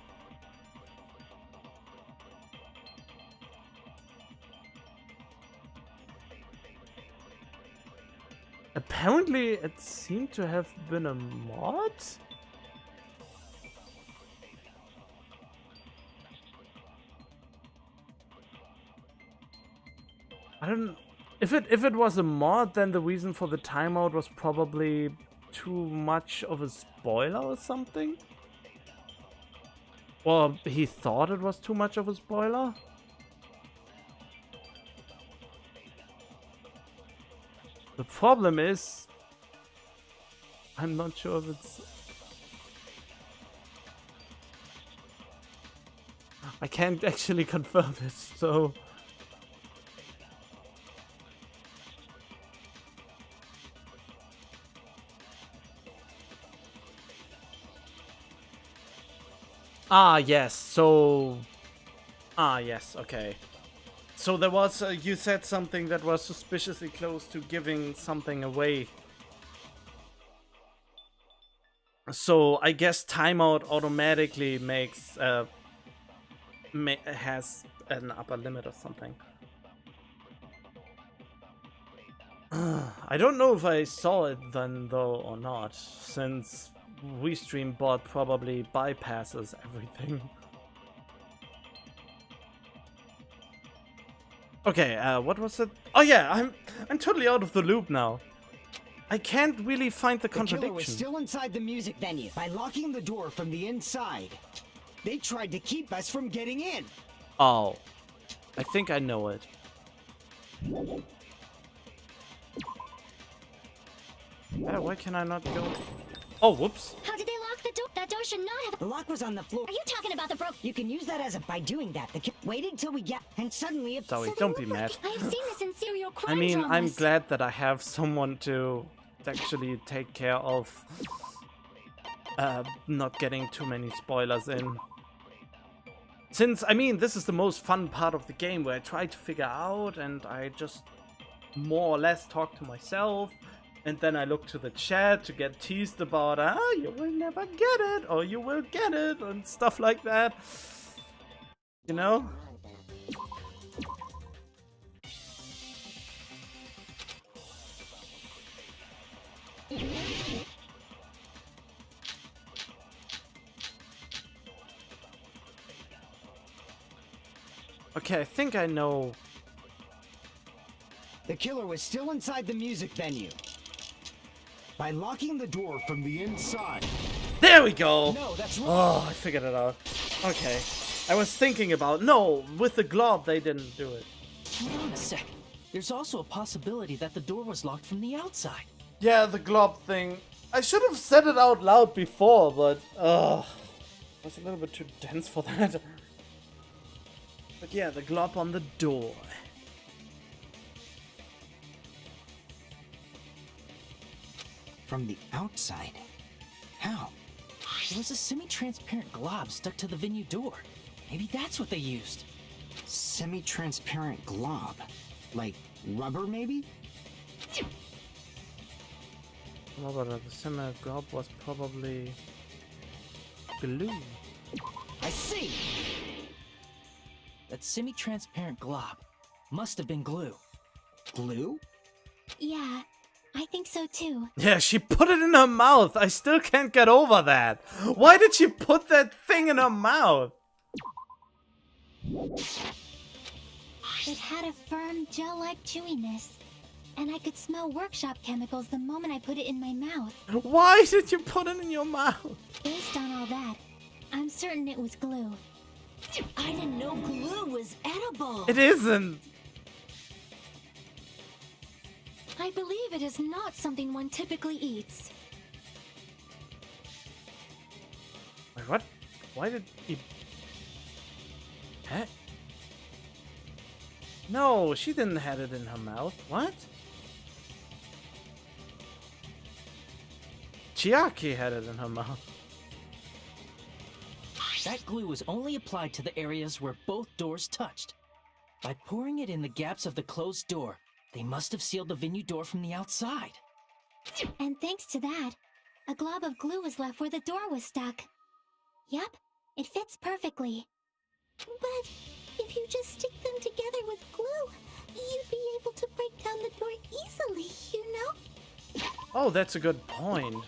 Speaker 1: Apparently it seemed to have been a mod? I don't... If it was a mod, then the reason for the timeout was probably too much of a spoiler or something? Or he thought it was too much of a spoiler? The problem is, I'm not sure if it's... I can't actually confirm it, so... Ah, yes. So... Ah, yes. Okay. So there was... you said something that was suspiciously close to giving something away. So I guess timeout automatically makes... has an upper limit or something. I don't know if I saw it then though or not, since WeStream bot probably bypasses everything. Okay, what was it? Oh yeah, I'm totally out of the loop now. I can't really find the contradiction.
Speaker 11: The killer was still inside the music venue by locking the door from the inside. They tried to keep us from getting in.
Speaker 1: Oh, I think I know it. Why can I not go? Oh, whoops.
Speaker 5: How did they lock the door? That door should not have...
Speaker 11: The lock was on the floor.
Speaker 5: Are you talking about the broke...
Speaker 11: You can use that as a... By doing that, waiting till we get... And suddenly it...
Speaker 1: Sorry, don't be mad.
Speaker 5: I have seen this in serial crime
Speaker 1: I mean,
Speaker 5: dramas.
Speaker 1: I'm glad that I have someone to actually take care of not getting too many spoilers in. Since, I mean, this is the most fun part of the game where I try to figure out and I just more or less talk to myself. And then I look to the chat to get teased about, you will never get it, or you will get it, and stuff like that. You know? Okay, I think I know.
Speaker 11: The killer was still inside the music venue. By locking the door from the inside.
Speaker 1: There we go!
Speaker 11: No, that's wrong.
Speaker 1: Oh, I figured it out. Okay. I was thinking about, no, with the glob they didn't do it.
Speaker 10: Hold on a sec. There's also a possibility that the door was locked from the outside.
Speaker 1: Yeah, the glob thing. I should have said it out loud before, but it was a little bit too dense for that. But yeah, the glob on the door.
Speaker 11: From the outside? How?
Speaker 10: There was a semi-transparent glob stuck to the venue door. Maybe that's what they used.
Speaker 11: Semi-transparent glob? Like rubber, maybe?
Speaker 1: No, but the semi glob was probably glue.
Speaker 10: I see! That semi-transparent glob must have been glue.
Speaker 11: Glue?
Speaker 5: Yeah, I think so too.
Speaker 1: Yeah, she put it in her mouth. I still can't get over that. Why did she put that thing in her mouth?
Speaker 5: It had a firm, gel-like chewiness. And I could smell workshop chemicals the moment I put it in my mouth.
Speaker 1: Why did you put it in your mouth?
Speaker 5: Based on all that, I'm certain it was glue.
Speaker 9: I didn't know glue was edible.
Speaker 1: It isn't.
Speaker 4: I believe it is not something one typically eats.
Speaker 1: Wait, what? Why did he... Huh? No, she didn't have it in her mouth. What? Chiaki had it in her mouth.
Speaker 10: That glue was only applied to the areas where both doors touched. By pouring it in the gaps of the closed door, they must have sealed the venue door from the outside.
Speaker 5: And thanks to that, a glob of glue was left where the door was stuck. Yep, it fits perfectly. But if you just stick them together with glue, you'd be able to break down the door easily, you know?
Speaker 1: Oh, that's a good point.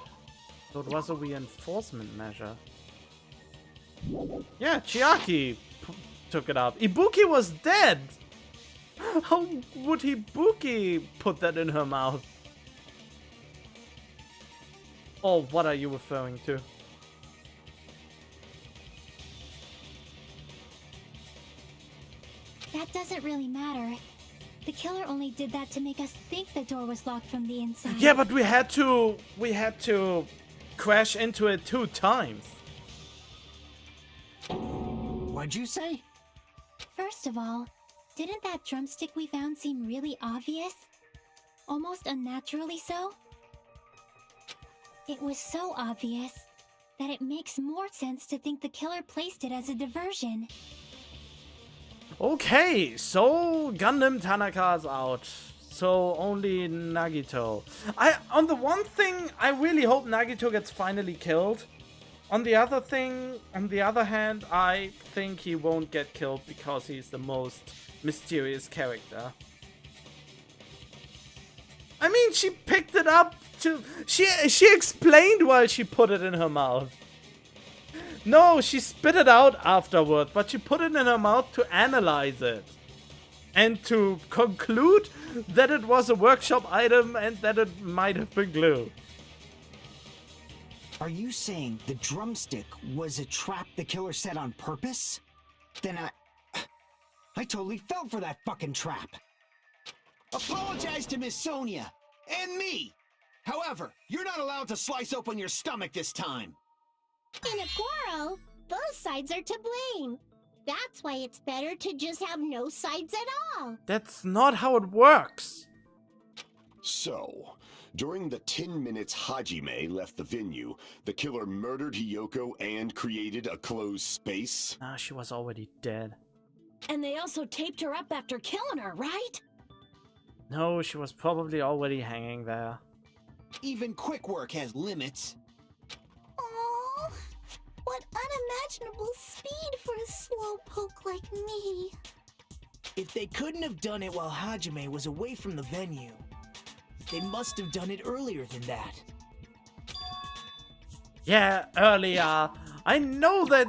Speaker 1: So it was a reinforcement measure. Yeah, Chiaki took it up. Ibuki was dead! How would Ibuki put that in her mouth? Oh, what are you referring to?
Speaker 5: That doesn't really matter. The killer only did that to make us think the door was locked from the inside.
Speaker 1: Yeah, but we had to crash into it 2 times.
Speaker 11: What'd you say?
Speaker 5: First of all, didn't that drumstick we found seem really obvious? Almost unnaturally so? It was so obvious
Speaker 4: that it makes more sense to think the killer placed it as a diversion.
Speaker 1: Okay, so Gundam Tanaka's out. So only Nagito. On the one thing, I really hope Nagito gets finally killed. On the other hand, I think he won't get killed because he's the most mysterious character. I mean, she picked it up to... She explained why she put it in her mouth. No, she spit it out afterward, but she put it in her mouth to analyze it. And to conclude that it was a workshop item and that it might have been glue.
Speaker 11: Are you saying the drumstick was a trap the killer set on purpose? Then I totally fell for that fucking trap.
Speaker 3: Apologize to Miss Sonia and me. However, you're not allowed to slice open your stomach this time.
Speaker 5: In a quarrel, both sides are to blame. That's why it's better to just have no sides at all.
Speaker 1: That's not how it works.
Speaker 12: So, during the 10 minutes Hajime left the venue, the killer murdered Hiyoko and created a closed space?
Speaker 1: Ah, she was already dead.
Speaker 9: And they also taped her up after killing her, right?
Speaker 1: No, she was probably already hanging there.
Speaker 3: Even quick work has limits.
Speaker 5: Oh, what unimaginable speed for a slowpoke like me.
Speaker 2: If they couldn't have done it while Hajime was away from the venue, they must have done it earlier than that.
Speaker 1: Yeah, earlier. I know that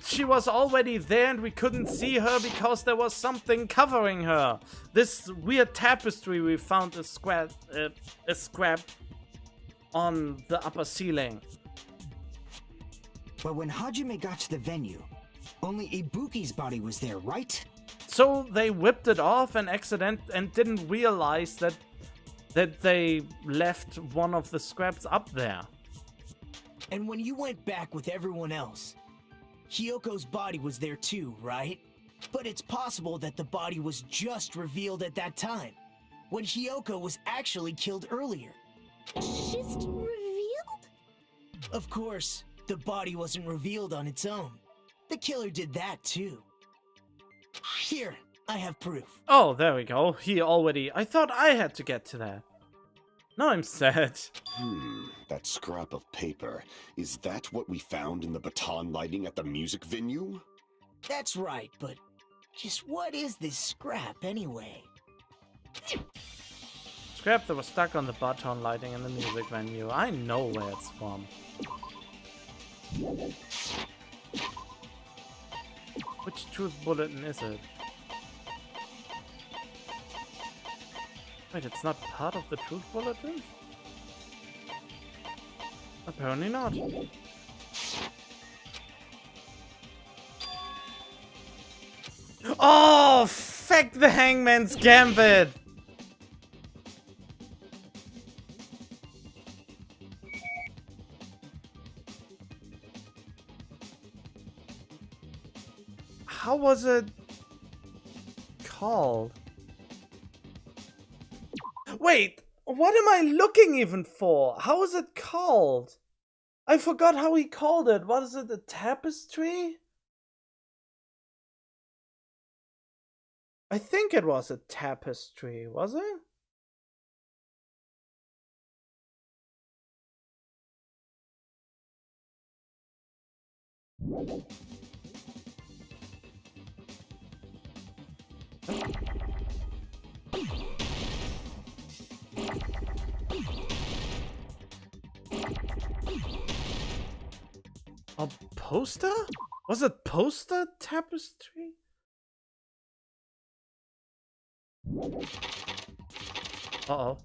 Speaker 1: she was already there and we couldn't see her because there was something covering her. This weird tapestry we found a scrap on the upper ceiling.
Speaker 11: But when Hajime got to the venue, only Ibuki's body was there, right?
Speaker 1: So they whipped it off and didn't realize that they left one of the scraps up there.
Speaker 2: And when you went back with everyone else, Hiyoko's body was there too, right? But it's possible that the body was just revealed at that time, when Hiyoko was actually killed earlier.
Speaker 5: Just revealed?
Speaker 2: Of course, the body wasn't revealed on its own. The killer did that too. Here, I have proof.
Speaker 1: Oh, there we go. I thought I had to get to that. Now I'm sad.
Speaker 12: That scrap of paper. Is that what we found in the baton lighting at the music venue?
Speaker 2: That's right, but just what is this scrap anyway?
Speaker 1: Scrap that was stuck on the baton lighting in the music venue. I know where it's from. Which truth bulletin is it? Wait, it's not part of the truth bulletin? Apparently not. Oh, fuck the Hangman's Gambit! How was it called? Wait, what am I looking even for? How is it called? I forgot how he called it. What is it, a tapestry? I think it was a tapestry, was it? A poster? Was it poster tapestry? Uh-oh.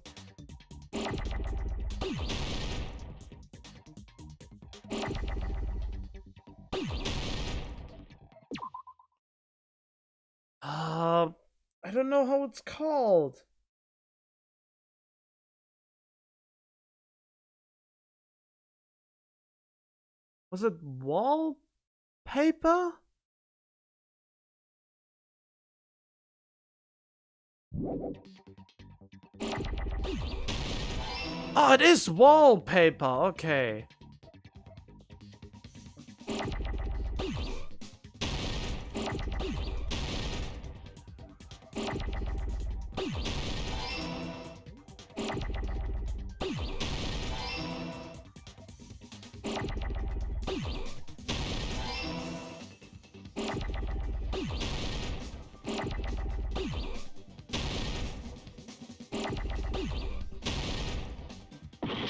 Speaker 1: I don't know how it's called. Was it wallpaper? Oh, it is wallpaper. Okay.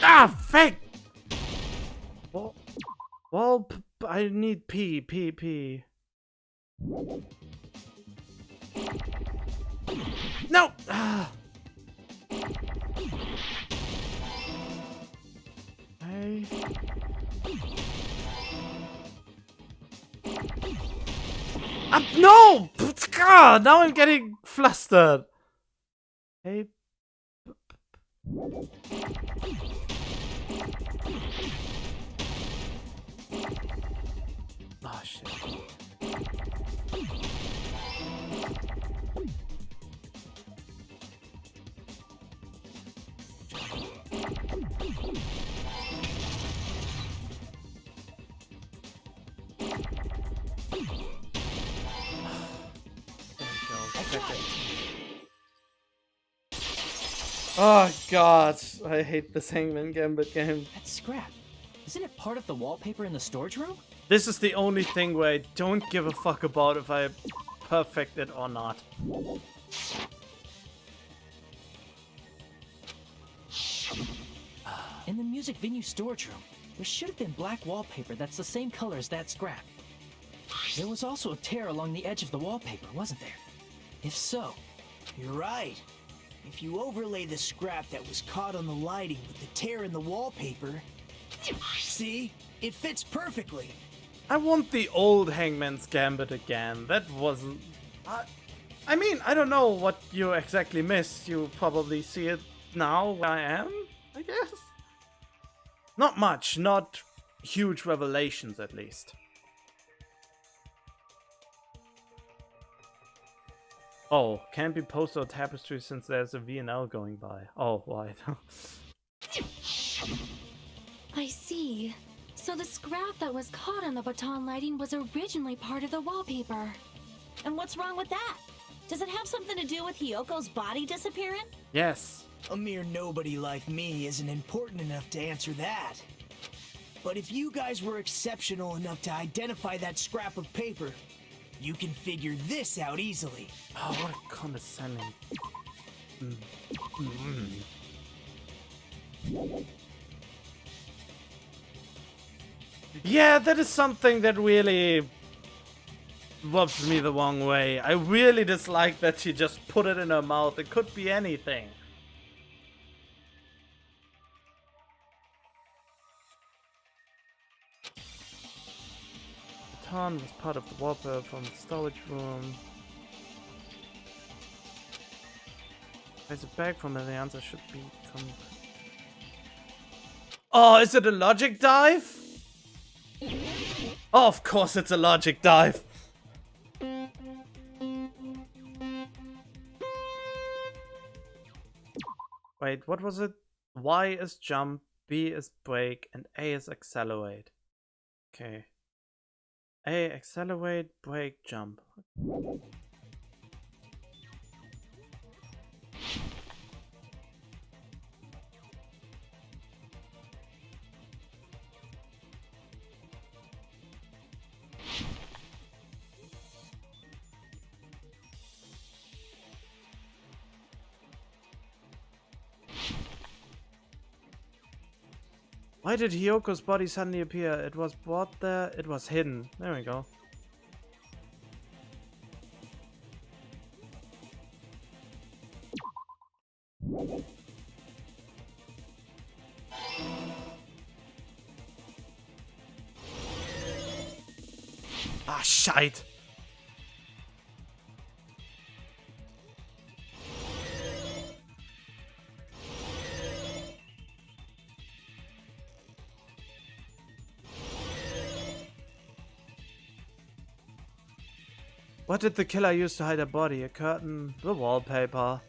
Speaker 1: Ah, fake! Well, I need P. No! Ah. Hey. No! God, now I'm getting flustered. Hey. Oh, shit. Oh god, I hate this Hangman Gambit game.
Speaker 10: That scrap. Isn't it part of the wallpaper in the storage room?
Speaker 1: This is the only thing where I don't give a fuck about if I perfect it or not.
Speaker 10: In the music venue storage room, there should have been black wallpaper that's the same color as that scrap. There was also a tear along the edge of the wallpaper, wasn't there? If so...
Speaker 2: You're right. If you overlay the scrap that was caught on the lighting with the tear in the wallpaper... See? It fits perfectly.
Speaker 1: I want the old Hangman's Gambit again. That wasn't... I mean, I don't know what you exactly missed. You probably see it now where I am, I guess? Not much, not huge revelations at least. Oh, can't be poster or tapestry since there's a VNL going by. Oh, why?
Speaker 4: I see. So the scrap that was caught on the baton lighting was originally part of the wallpaper.
Speaker 9: And what's wrong with that? Does it have something to do with Hiyoko's body disappearing?
Speaker 1: Yes.
Speaker 2: A mere nobody like me isn't important enough to answer that. But if you guys were exceptional enough to identify that scrap of paper, you can figure this out easily.
Speaker 1: Oh, what a condescending. Yeah, that is something that really rubs me the wrong way. I really dislike that she just put it in her mouth. It could be anything. The baton was part of the wallpaper from the storage room. There's a bag from it. The answer should be Oh, is it a logic dive? Oh, of course it's a logic dive. Wait, what was it? Y is jump, B is brake, and A is accelerate. Okay. A, accelerate, brake, jump. Why did Hiyoko's body suddenly appear? It was brought there, it was hidden. There we go. Ah, shite! What did the killer use to hide her body? A curtain, the wallpaper.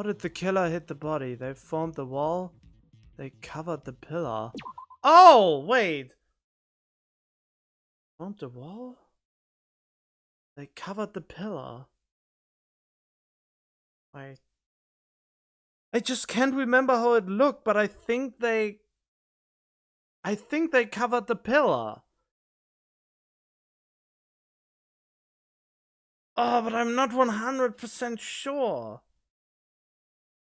Speaker 1: How did the killer hit the body? They formed the wall. They covered the pillar. Oh, wait. Formed the wall? They covered the pillar. Wait. I just can't remember how it looked, but I think they covered the pillar. Oh, but I'm not 100% sure.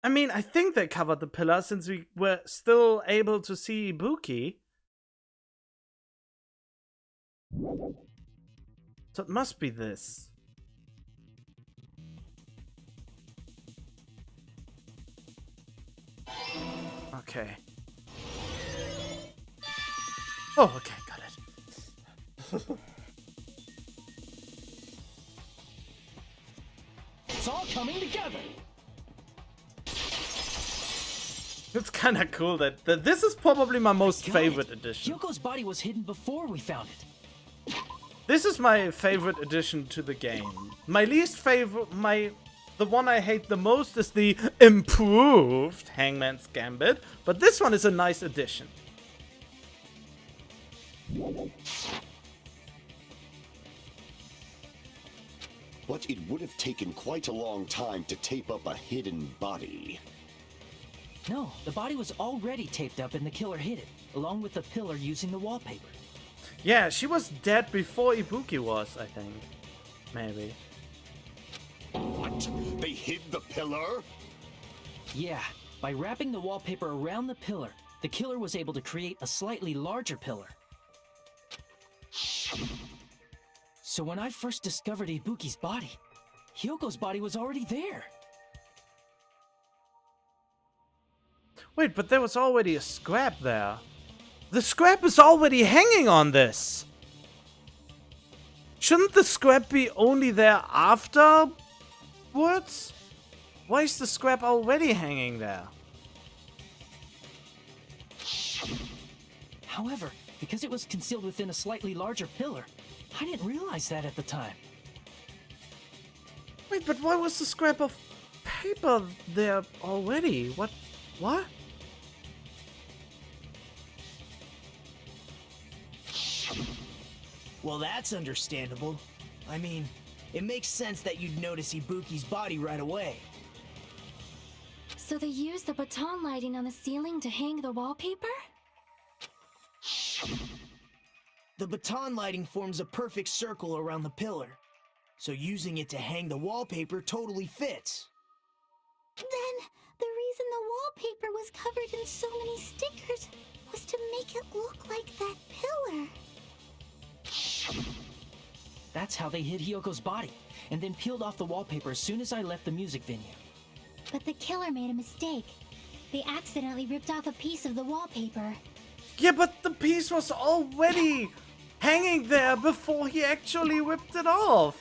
Speaker 1: I mean, I think they covered the pillar since we were still able to see Ibuki. So it must be this. Okay. Oh, okay, got it.
Speaker 10: It's all coming together.
Speaker 1: It's kind of cool that this is probably my most favorite edition.
Speaker 10: Hyoko's body was hidden before we found it.
Speaker 1: This is my favorite addition to the game. My least favorite, the one I hate the most is the improved Hangman's Gambit, but this one is a nice addition.
Speaker 12: But it would have taken quite a long time to tape up a hidden body.
Speaker 10: No, the body was already taped up and the killer hid it, along with the pillar using the wallpaper.
Speaker 1: Yeah, she was dead before Ibuki was, I think. Maybe.
Speaker 12: What? They hid the pillar?
Speaker 10: Yeah, by wrapping the wallpaper around the pillar, the killer was able to create a slightly larger pillar. So when I first discovered Ibuki's body, Hyoko's body was already there.
Speaker 1: Wait, but there was already a scrap there. The scrap is already hanging on this. Shouldn't the scrap be only there afterwards? Why is the scrap already hanging there?
Speaker 10: However, because it was concealed within a slightly larger pillar, I didn't realize that at the time.
Speaker 1: Wait, but why was the scrap of paper there already? What?
Speaker 2: Well, that's understandable. I mean, it makes sense that you'd notice Ibuki's body right away.
Speaker 4: So they used the baton lighting on the ceiling to hang the wallpaper?
Speaker 2: The baton lighting forms a perfect circle around the pillar, so using it to hang the wallpaper totally fits.
Speaker 5: Then, the reason the wallpaper was covered in so many stickers was to make it look like that pillar.
Speaker 10: That's how they hid Hyoko's body, and then peeled off the wallpaper as soon as I left the music venue.
Speaker 5: But the killer made a mistake. They accidentally ripped off a piece of the wallpaper.
Speaker 1: Yeah, but the piece was already hanging there before he actually ripped it off.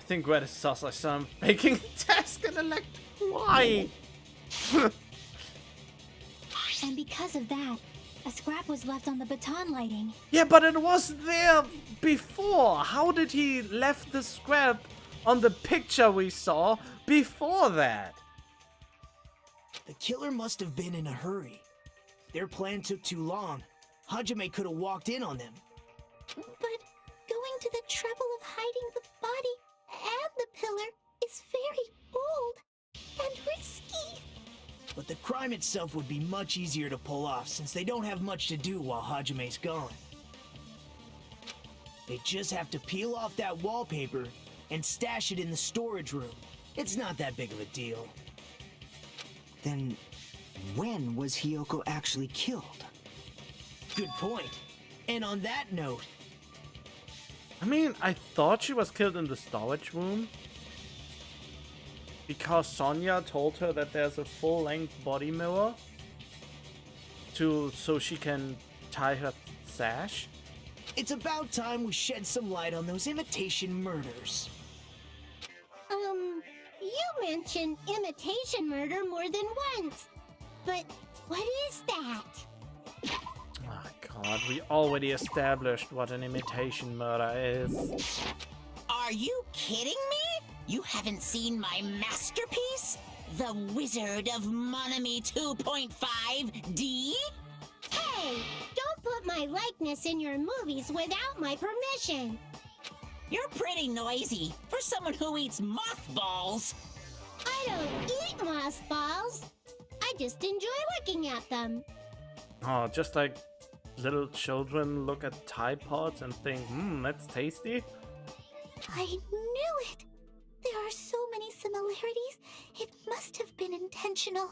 Speaker 1: I think Red is sus. I saw him faking a task and elect. Why?
Speaker 5: And because of that, a scrap was left on the baton lighting.
Speaker 1: Yeah, but it was there before. How did he left the scrap on the picture we saw before that?
Speaker 2: The killer must have been in a hurry. If their plan took too long, Hajime could have walked in on them.
Speaker 5: But going to the trouble of hiding the body and the pillar is very bold and risky.
Speaker 2: But the crime itself would be much easier to pull off since they don't have much to do while Hajime's gone. They just have to peel off that wallpaper and stash it in the storage room. It's not that big of a deal.
Speaker 11: Then, when was Hyoko actually killed?
Speaker 2: Good point. And on that note...
Speaker 1: I mean, I thought she was killed in the storage room. Because Sonia told her that there's a full-length body mirror. So she can tie her sash.
Speaker 2: It's about time we shed some light on those imitation murders.
Speaker 5: You mentioned imitation murder more than once. But what is that?
Speaker 1: Oh god, we already established what an imitation murder is.
Speaker 8: Are you kidding me? You haven't seen my masterpiece? The Wizard of Monami 2.5D?
Speaker 5: Hey, don't put my likeness in your movies without my permission.
Speaker 8: You're pretty noisy for someone who eats mothballs.
Speaker 5: I don't eat mothballs. I just enjoy looking at them.
Speaker 1: Oh, just like little children look at Tide Pods and think, that's tasty.
Speaker 5: I knew it. There are so many similarities. It must have been intentional.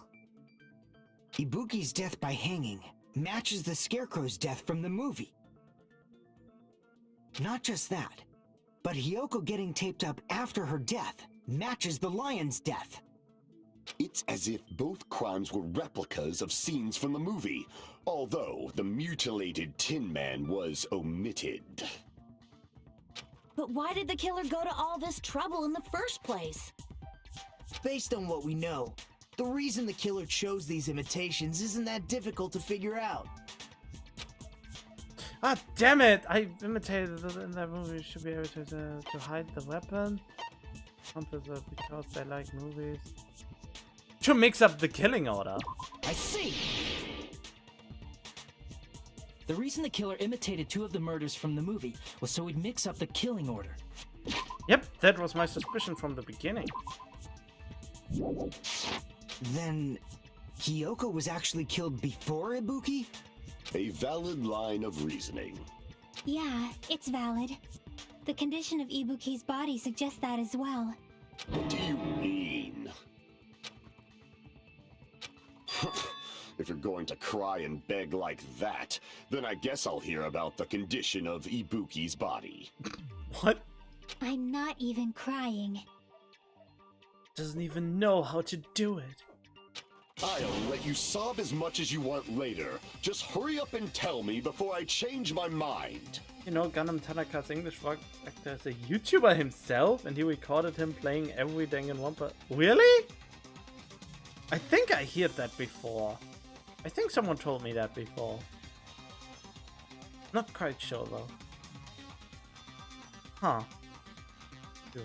Speaker 11: Ibuki's death by hanging matches the Scarecrow's death from the movie. Not just that, but Hiyoko getting taped up after her death matches the lion's death.
Speaker 12: It's as if both crimes were replicas of scenes from the movie, although the mutilated Tin Man was omitted.
Speaker 9: But why did the killer go to all this trouble in the first place?
Speaker 2: Based on what we know, the reason the killer chose these imitations isn't that difficult to figure out.
Speaker 1: Ah, damn it! I imitated it in that movie. Should be able to hide the weapon. Because they like movies. To mix up the killing order.
Speaker 10: I see! The reason the killer imitated 2 of the murders from the movie was so he'd mix up the killing order.
Speaker 1: Yep, that was my suspicion from the beginning.
Speaker 11: Then Hiyoko was actually killed before Ibuki?
Speaker 12: A valid line of reasoning.
Speaker 4: Yeah, it's valid. The condition of Ibuki's body suggests that as well.
Speaker 12: What do you mean? If you're going to cry and beg like that, then I guess I'll hear about the condition of Ibuki's body.
Speaker 1: What?
Speaker 4: I'm not even crying.
Speaker 1: Doesn't even know how to do it.
Speaker 12: I'll let you sob as much as you want later. Just hurry up and tell me before I change my mind.
Speaker 1: You know, Gundam Tanaka's English voice actor is a YouTuber himself, and he recorded him playing every Danganronpa. Really? I think I heard that before. I think someone told me that before. Not quite sure though. Huh. Yeah.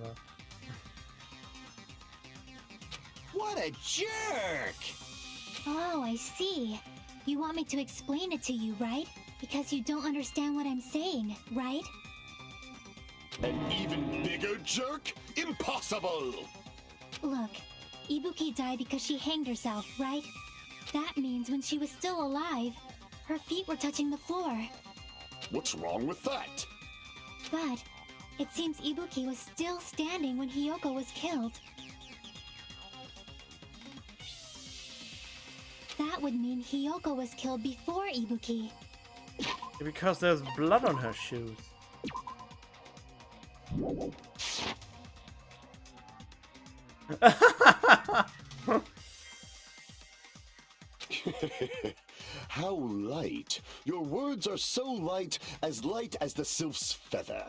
Speaker 3: What a jerk!
Speaker 4: Oh, I see. You want me to explain it to you, right? Because you don't understand what I'm saying, right?
Speaker 12: An even bigger jerk? Impossible!
Speaker 4: Look, Ibuki died because she hanged herself, right? That means when she was still alive, her feet were touching the floor.
Speaker 12: What's wrong with that?
Speaker 4: But it seems Ibuki was still standing when Hiyoko was killed. That would mean Hiyoko was killed before Ibuki.
Speaker 1: Because there's blood on her shoes.
Speaker 12: How light. Your words are so light as the sylph's feather.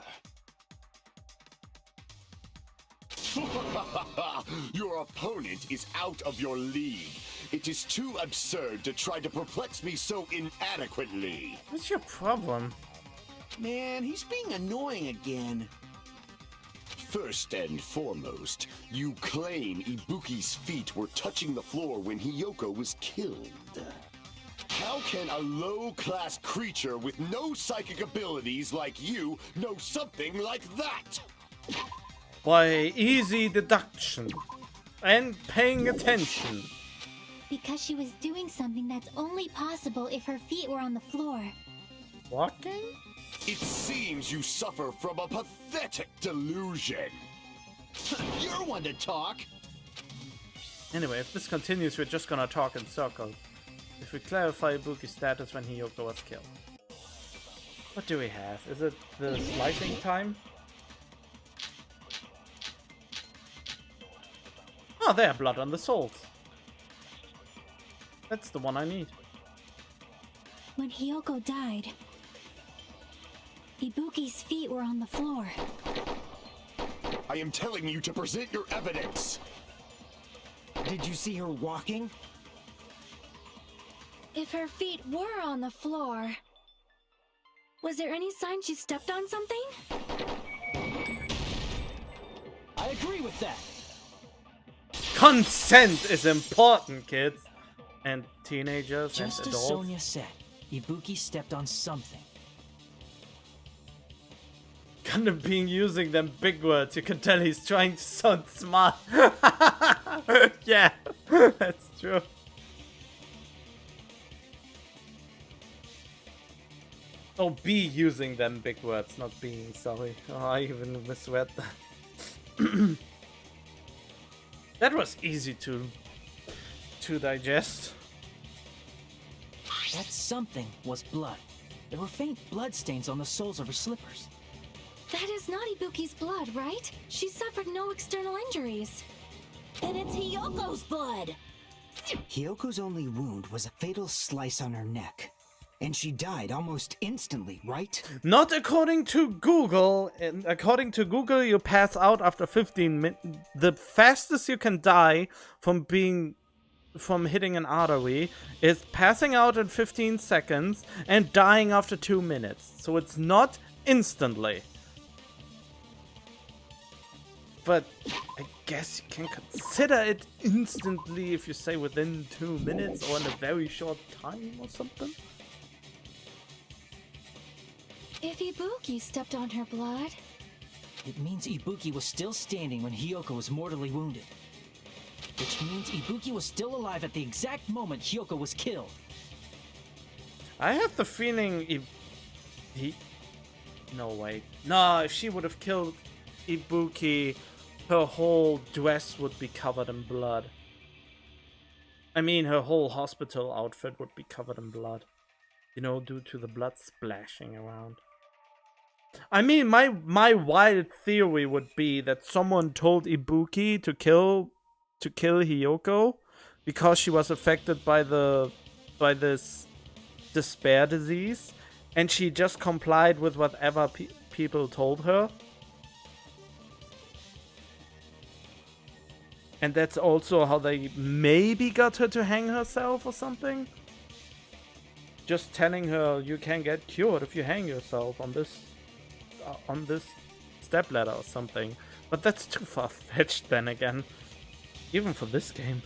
Speaker 12: Your opponent is out of your league. It is too absurd to try to perplex me so inadequately.
Speaker 1: What's your problem?
Speaker 3: Man, he's being annoying again.
Speaker 12: First and foremost, you claim Ibuki's feet were touching the floor when Hiyoko was killed. How can a low-class creature with no psychic abilities like you know something like that?
Speaker 1: By easy deduction. And paying attention.
Speaker 4: Because she was doing something that's only possible if her feet were on the floor.
Speaker 1: Walking?
Speaker 12: It seems you suffer from a pathetic delusion.
Speaker 3: You're one to talk.
Speaker 1: Anyway, if this continues, we're just gonna talk in circles. If we clarify Ibuki's status when Hiyoko was killed. What do we have? Is it the slicing time? Oh, there, blood on the salt. That's the one I need.
Speaker 4: When Hiyoko died, Ibuki's feet were on the floor.
Speaker 12: I am telling you to present your evidence.
Speaker 11: Did you see her walking?
Speaker 4: If her feet were on the floor, was there any sign she stepped on something?
Speaker 10: I I agree with that.
Speaker 1: Consent is important, kids. And teenagers
Speaker 10: Just
Speaker 1: and
Speaker 10: as
Speaker 1: adults.
Speaker 10: Sonia said, Ibuki stepped on something.
Speaker 1: Kind of being using them big words. You can tell he's trying to sound smart. Yeah, that's true. Oh, be using them big words, not being, sorry. Oh, I even misread that. That was easy to digest.
Speaker 10: That something was blood. There were faint blood stains on the soles of her slippers.
Speaker 4: That is not Ibuki's blood, right? She suffered no external injuries.
Speaker 9: Then it's Hiyoko's blood!
Speaker 11: Hyoko's only wound was a fatal slice on her neck. And she died almost instantly, right?
Speaker 1: Not according to Google. According to Google, you pass out after 15 minutes. The fastest you can die from hitting an artery is passing out in 15 seconds and dying after 2 minutes. So it's not instantly. But I guess you can consider it instantly if you say within 2 minutes or in a very short time or something.
Speaker 4: If Ibuki stepped on her blood...
Speaker 10: It means Ibuki was still standing when Hiyoko was mortally wounded. Which means Ibuki was still alive at the exact moment Hiyoko was killed.
Speaker 1: I have the feeling no, wait. No, if she would have killed Ibuki, her whole dress would be covered in blood. I mean, her whole hospital outfit would be covered in blood. You know, due to the blood splashing around. I mean, my wild theory would be that someone told Ibuki to kill Hiyoko because she was affected by this despair disease, and she just complied with whatever people told her. And that's also how they maybe got her to hang herself or something. Just telling her you can get cured if you hang yourself on this stepladder or something. But that's too far-fetched then again. Even for this game.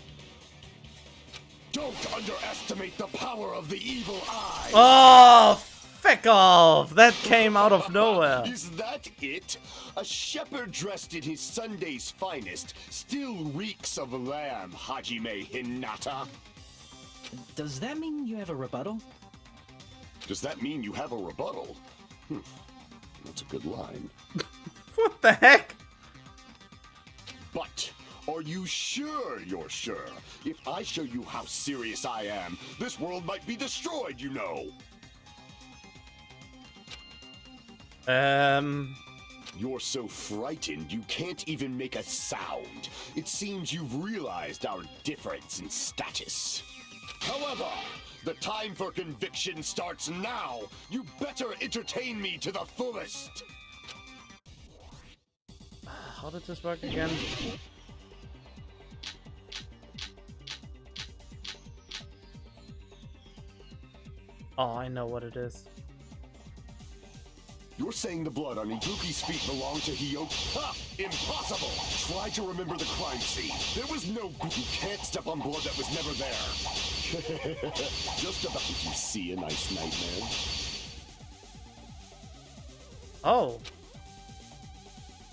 Speaker 12: Don't underestimate the power of the evil eye!
Speaker 1: Oh, feck off! That came out of nowhere.
Speaker 12: Is that it? A shepherd dressed in his Sunday's finest still reeks of lamb, Hajime Hinata.
Speaker 10: Does that mean you have a rebuttal?
Speaker 12: Does that mean you have a rebuttal? That's a good line.
Speaker 1: What the heck?
Speaker 12: But are you sure you're sure? If I show you how serious I am, this world might be destroyed, you know. You're so frightened you can't even make a sound. It seems you've realized our difference in status. However, the time for conviction starts now. You better entertain me to the fullest.
Speaker 1: How did this work again? Oh, I know what it is.
Speaker 12: You're saying the blood on Ibuki's feet belonged to Hiyoko? Ha! Impossible! Try to remember the crime scene. There was no... You can't step on blood that was never there. Just about... Did you see a nice nightmare?
Speaker 1: Oh.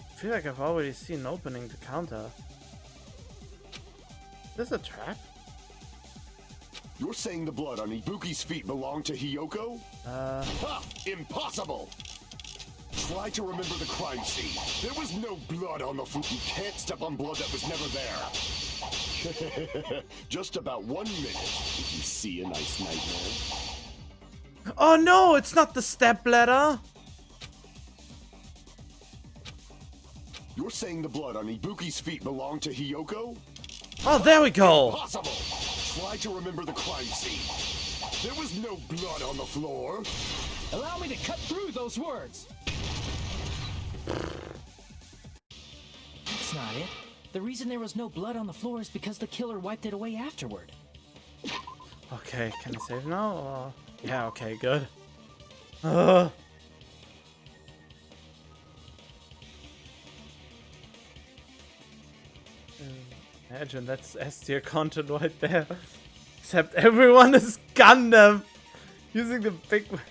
Speaker 1: I feel like I've already seen an opening to counter. Is this a trap?
Speaker 12: You're saying the blood on Ibuki's feet belonged to Hiyoko? Ha! Impossible! Try to remember the crime scene. There was no blood on the floor. You can't step on blood that was never there. Just about 1 minute. Did you see a nice nightmare?
Speaker 1: Oh no, it's not the stepladder.
Speaker 12: You're saying the blood on Ibuki's feet belonged to Hiyoko?
Speaker 1: Oh, there we go.
Speaker 12: Impossible! Try to remember the crime scene. There was no blood on the floor.
Speaker 10: Allow me to cut through those words. That's not it. The reason there was no blood on the floor is because the killer wiped it away afterward.
Speaker 1: Okay, can I save now? Or... Yeah, okay, good. Imagine that's S-tier content right there. Except everyone is Gundam. Using the big ones.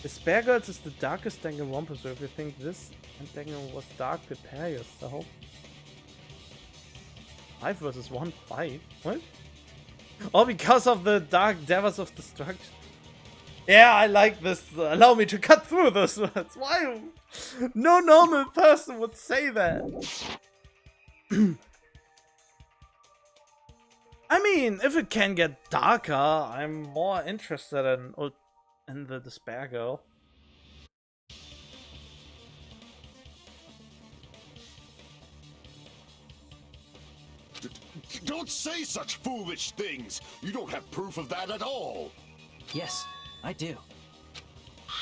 Speaker 1: Despair Girls is the darkest Danganronpa, so if you think this and Danganronpa was dark, prepare yourself. 5 versus 1 5? What? Oh, because of the Dark Devils of Destruction. Yeah, I like this. Allow me to cut through those words. Why? No normal person would say that. I mean, if it can get darker, I'm more interested in the Despair Girl.
Speaker 12: Don't say such foolish things! You don't have proof of that at all!
Speaker 10: Yes, I do.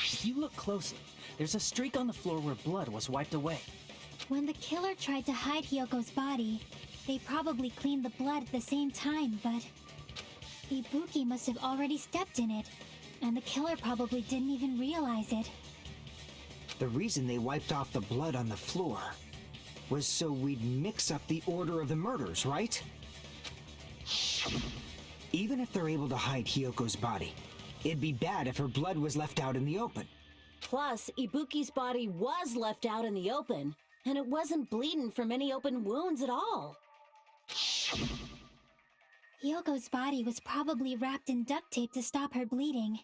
Speaker 10: If you look closely, there's a streak on the floor where blood was wiped away.
Speaker 5: When the killer tried to hide Hyoko's body, they probably cleaned the blood at the same time, but Ibuki must have already stepped in it, and the killer probably didn't even realize it.
Speaker 11: The reason they wiped off the blood on the floor was so we'd mix up the order of the murders, right? Even if they're able to hide Hyoko's body, it'd be bad if her blood was left out in the open.
Speaker 9: Plus, Ibuki's body was left out in the open, and it wasn't bleeding from any open wounds at all.
Speaker 5: Hyoko's body was probably wrapped in duct tape to stop her bleeding.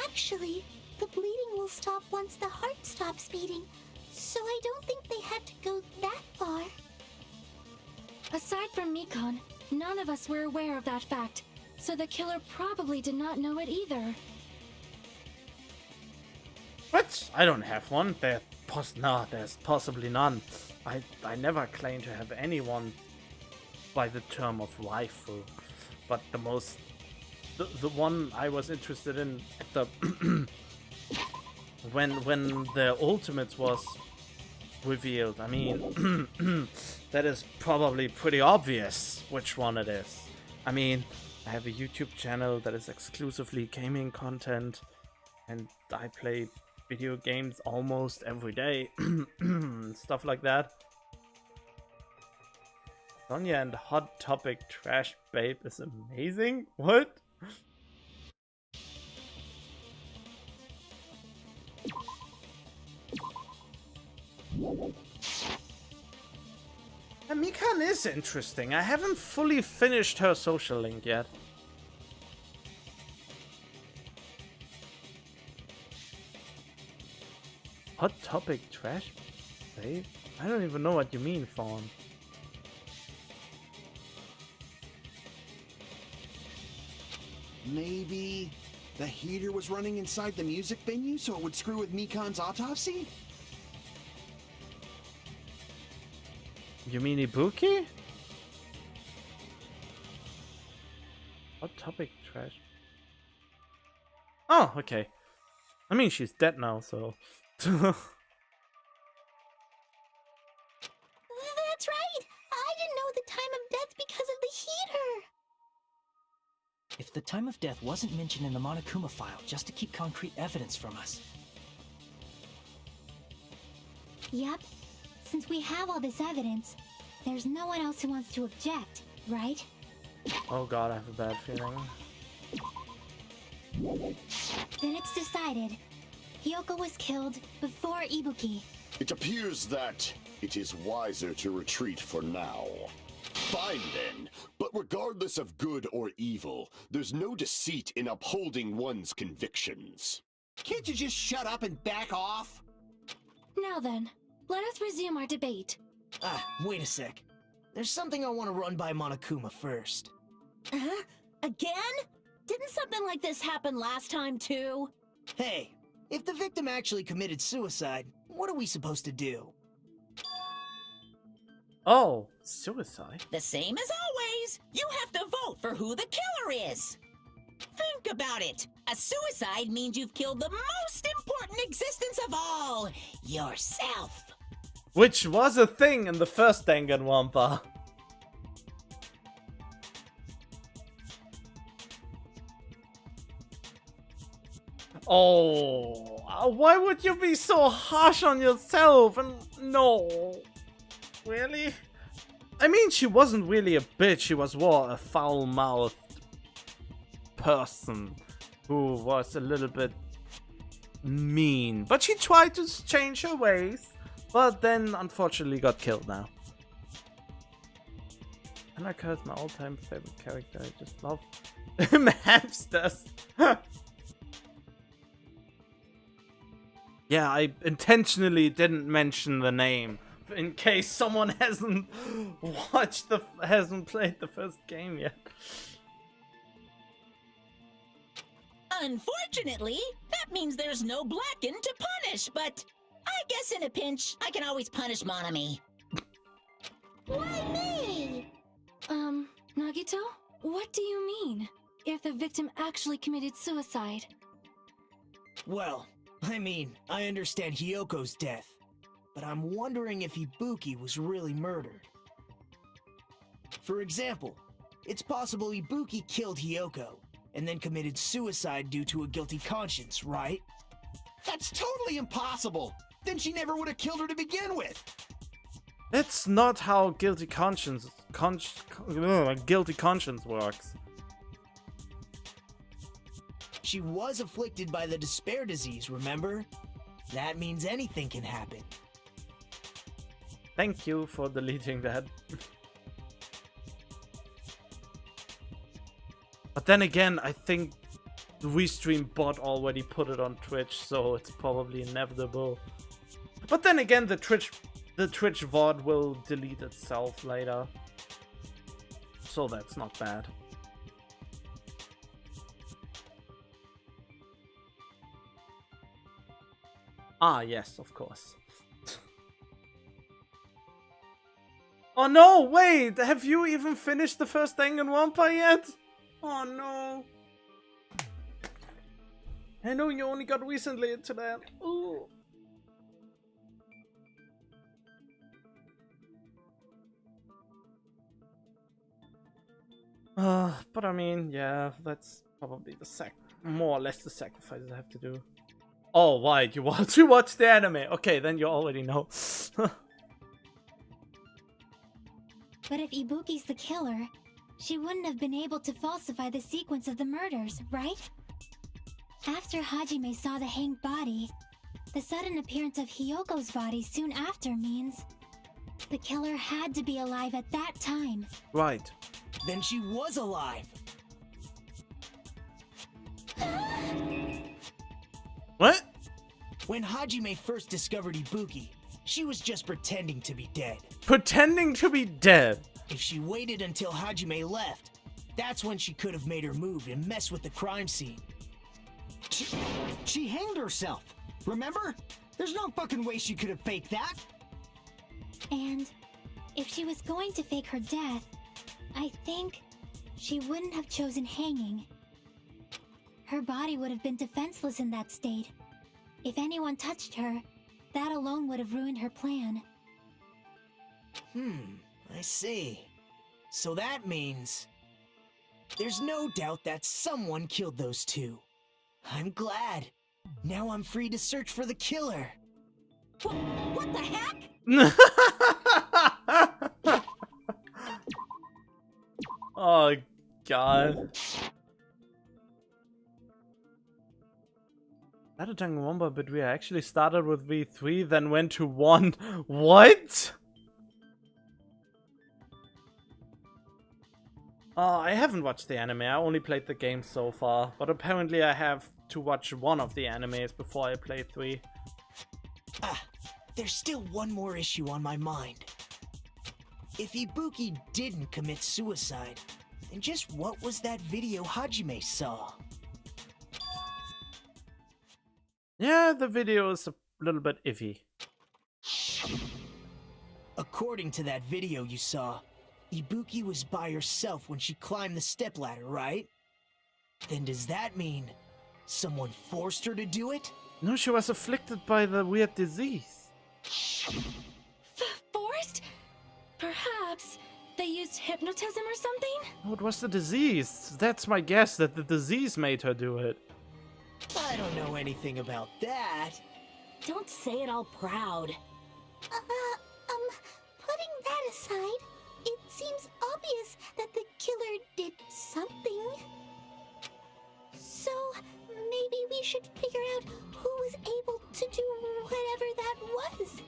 Speaker 5: Actually, the bleeding will stop once the heart stops beating, so I don't think they had to go that far.
Speaker 4: Aside from Mikon, none of us were aware of that fact, so the killer probably did not know it either.
Speaker 1: What? I don't have one. There's possibly none. I never claim to have anyone by the term of waifu, but the one I was interested in at the when the Ultimates was revealed. I mean, that is probably pretty obvious which one it is. I mean, I have a YouTube channel that is exclusively gaming content, and I play video games almost every day, stuff like that. Sonya and Hot Topic Trash Babe is amazing? What? Mikan is interesting. I haven't fully finished her social link yet. Hot Topic Trash Babe? I don't even know what you mean, Fawn.
Speaker 3: Maybe the heater was running inside the music venue so it would screw with Mikan's autopsy?
Speaker 1: You mean Ibuki? Hot Topic Trash. Oh, okay. I mean, she's dead now, so.
Speaker 5: That's right! I didn't know the time of death because of the heater!
Speaker 10: If the time of death wasn't mentioned in the Monokuma file just to keep concrete evidence from us.
Speaker 5: Yep. Since we have all this evidence, there's no one else who wants to object, right?
Speaker 1: Oh god, I have a bad feeling.
Speaker 5: Then it's decided. Hyoko was killed before Ibuki.
Speaker 12: It appears that it is wiser to retreat for now. Fine then, but regardless of good or evil, there's no deceit in upholding one's convictions.
Speaker 3: Can't you just shut up and back off?
Speaker 4: Now then, let us resume our debate.
Speaker 2: Wait a sec. There's something I want to run by Monokuma first.
Speaker 9: Huh? Again? Didn't something like this happen last time too?
Speaker 2: Hey, if the victim actually committed suicide, what are we supposed to do?
Speaker 1: Oh, suicide?
Speaker 8: The same as always. You have to vote for who the killer is. Think about it. A suicide means you've killed the most important existence of all, yourself.
Speaker 1: Which was a thing in the first Danganronpa. Oh, Why would you be so harsh on yourself? And no. Really? I mean, she wasn't really a bitch. She was more a foul-mouthed person who was a little bit mean. But she tried to change her ways. But then, unfortunately, got killed now. Anaka is my all-time favorite character. I just love hamsters. Yeah, I intentionally didn't mention the name in case someone hasn't played the first game yet.
Speaker 8: Unfortunately, that means there's no Blackened to punish, but I guess in a pinch, I can always punish Monami.
Speaker 5: Why me?
Speaker 4: Nagito? What do you mean? If the victim actually committed suicide?
Speaker 2: Well, I mean, I understand Hyoko's death, but I'm wondering if Ibuki was really murdered. For example, it's possible Ibuki killed Hyoko, and then committed suicide due to a guilty conscience, right?
Speaker 3: That's totally impossible! Then she never would have killed her to begin with!
Speaker 1: That's not how guilty conscience works.
Speaker 2: She was afflicted by the despair disease, remember? That means anything can happen.
Speaker 1: Thank you for deleting that. But then again, I think the Restream bot already put it on Twitch, so it's probably inevitable. But then again, the Twitch VOD will delete itself later. So that's not bad. Ah, yes, of course. Oh no, wait! Have you even finished the first Danganronpa yet? Oh no. I know you only got recently into that. Ooh. But I mean, yeah, that's probably the more or less the sacrifices I have to do. Oh, right, you want to watch the anime? Okay, then you already know.
Speaker 5: But if Ibuki's the killer, she wouldn't have been able to falsify the sequence of the murders, right? After Hajime saw the hanged body, the sudden appearance of Hyoko's body soon after means the killer had to be alive at that time.
Speaker 1: Right.
Speaker 2: Then she was alive!
Speaker 1: What?
Speaker 2: When Hajime first discovered Ibuki, she was just pretending to be dead.
Speaker 1: Pretending to be dead?
Speaker 2: If she waited until Hajime left, that's when she could have made her move and mess with the crime scene.
Speaker 11: She hanged herself, remember? There's no fucking way she could have faked that.
Speaker 5: And if she was going to fake her death, I think she wouldn't have chosen hanging. Her body would have been defenseless in that state. If anyone touched her, that alone would have ruined her plan.
Speaker 2: I see. So that means there's no doubt that someone killed those two. I'm glad. Now I'm free to search for the killer.
Speaker 8: What the heck?
Speaker 1: Oh, God. That a Danganronpa, but we actually started with V3, then went to 1. What? I haven't watched the anime, I only played the game so far, but apparently I have to watch one of the animes before I play 3.
Speaker 2: There's still one more issue on my mind. If Ibuki didn't commit suicide, then just what was that video Hajime saw?
Speaker 1: Yeah, the video is a little bit iffy.
Speaker 2: According to that video you saw, Ibuki was by herself when she climbed the stepladder, right? Then does that mean someone forced her to do it?
Speaker 1: No, she was afflicted by the weird disease.
Speaker 4: Forced? Perhaps they used hypnotism or something?
Speaker 1: Oh, it was the disease. That's my guess, that the disease made her do it.
Speaker 2: But I don't know anything about that.
Speaker 9: Don't say it all proud.
Speaker 5: Putting that aside, it seems obvious that the killer did something. So, maybe we should figure out who was able to do whatever that was.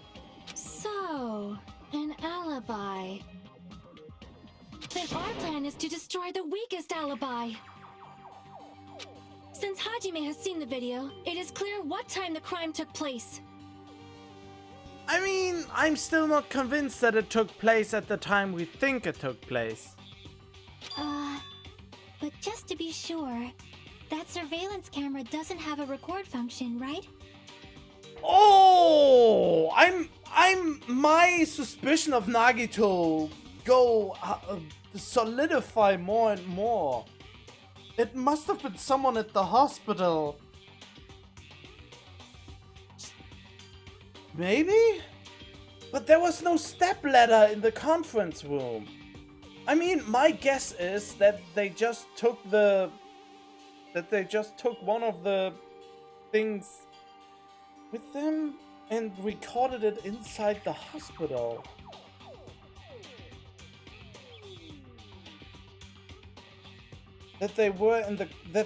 Speaker 4: So, an alibi. Then our plan is to destroy the weakest alibi. Since Hajime has seen the video, it is clear what time the crime took place.
Speaker 1: I mean, I'm still not convinced that it took place at the time we think it took place.
Speaker 5: But just to be sure, that surveillance camera doesn't have a record function, right?
Speaker 1: Oh, my suspicion of Nagito go solidify more and more. It must have been someone at the hospital. Maybe? But there was no stepladder in the conference room. I mean, my guess is that they just took one of the things with them and recorded it inside the hospital. That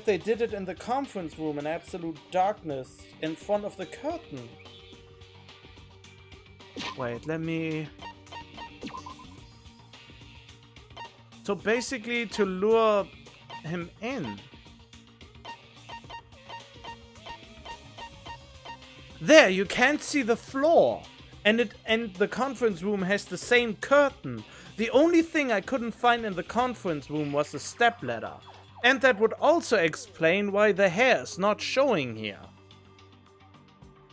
Speaker 1: they did it in the conference room in absolute darkness in front of the curtain. Wait, let me... So basically to lure him in. There, you can't see the floor. And the conference room has the same curtain. The only thing I couldn't find in the conference room was the stepladder. And that would also explain why the hair is not showing here.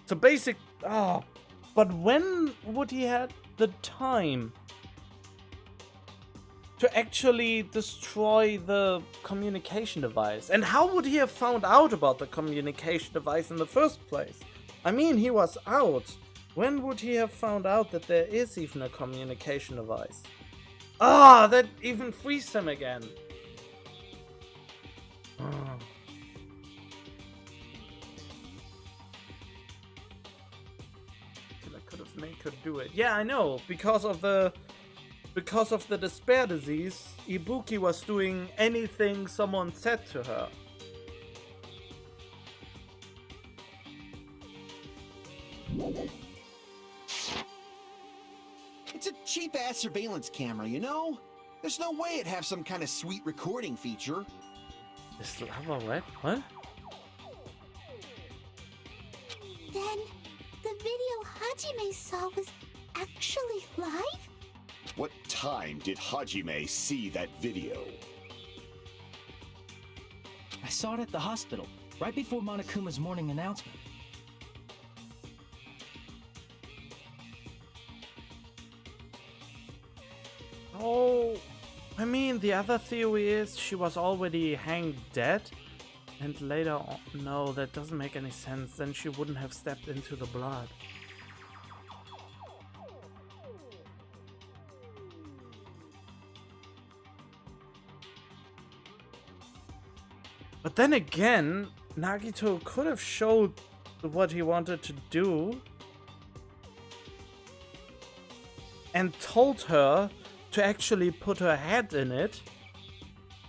Speaker 1: So but when would he have the time to actually destroy the communication device? And how would he have found out about the communication device in the first place? I mean, he was out. When would he have found out that there is even a communication device? That even frees him again. I could have made her do it. Yeah, I know. Because of the despair disease, Ibuki was doing anything someone said to her.
Speaker 3: It's a cheap-ass surveillance camera, you know? There's no way it'd have some kind of sweet recording feature.
Speaker 1: Is lava wet? What?
Speaker 5: Then, the video Hajime saw was actually live?
Speaker 12: What time did Hajime see that video?
Speaker 10: I saw it at the hospital, right before Monokuma's morning announcement.
Speaker 1: Oh, I mean, the other theory is she was already hanged dead. And later on, no, that doesn't make any sense. Then she wouldn't have stepped into the blood. But then again, Nagito could have showed what he wanted to do and told her to actually put her head in it,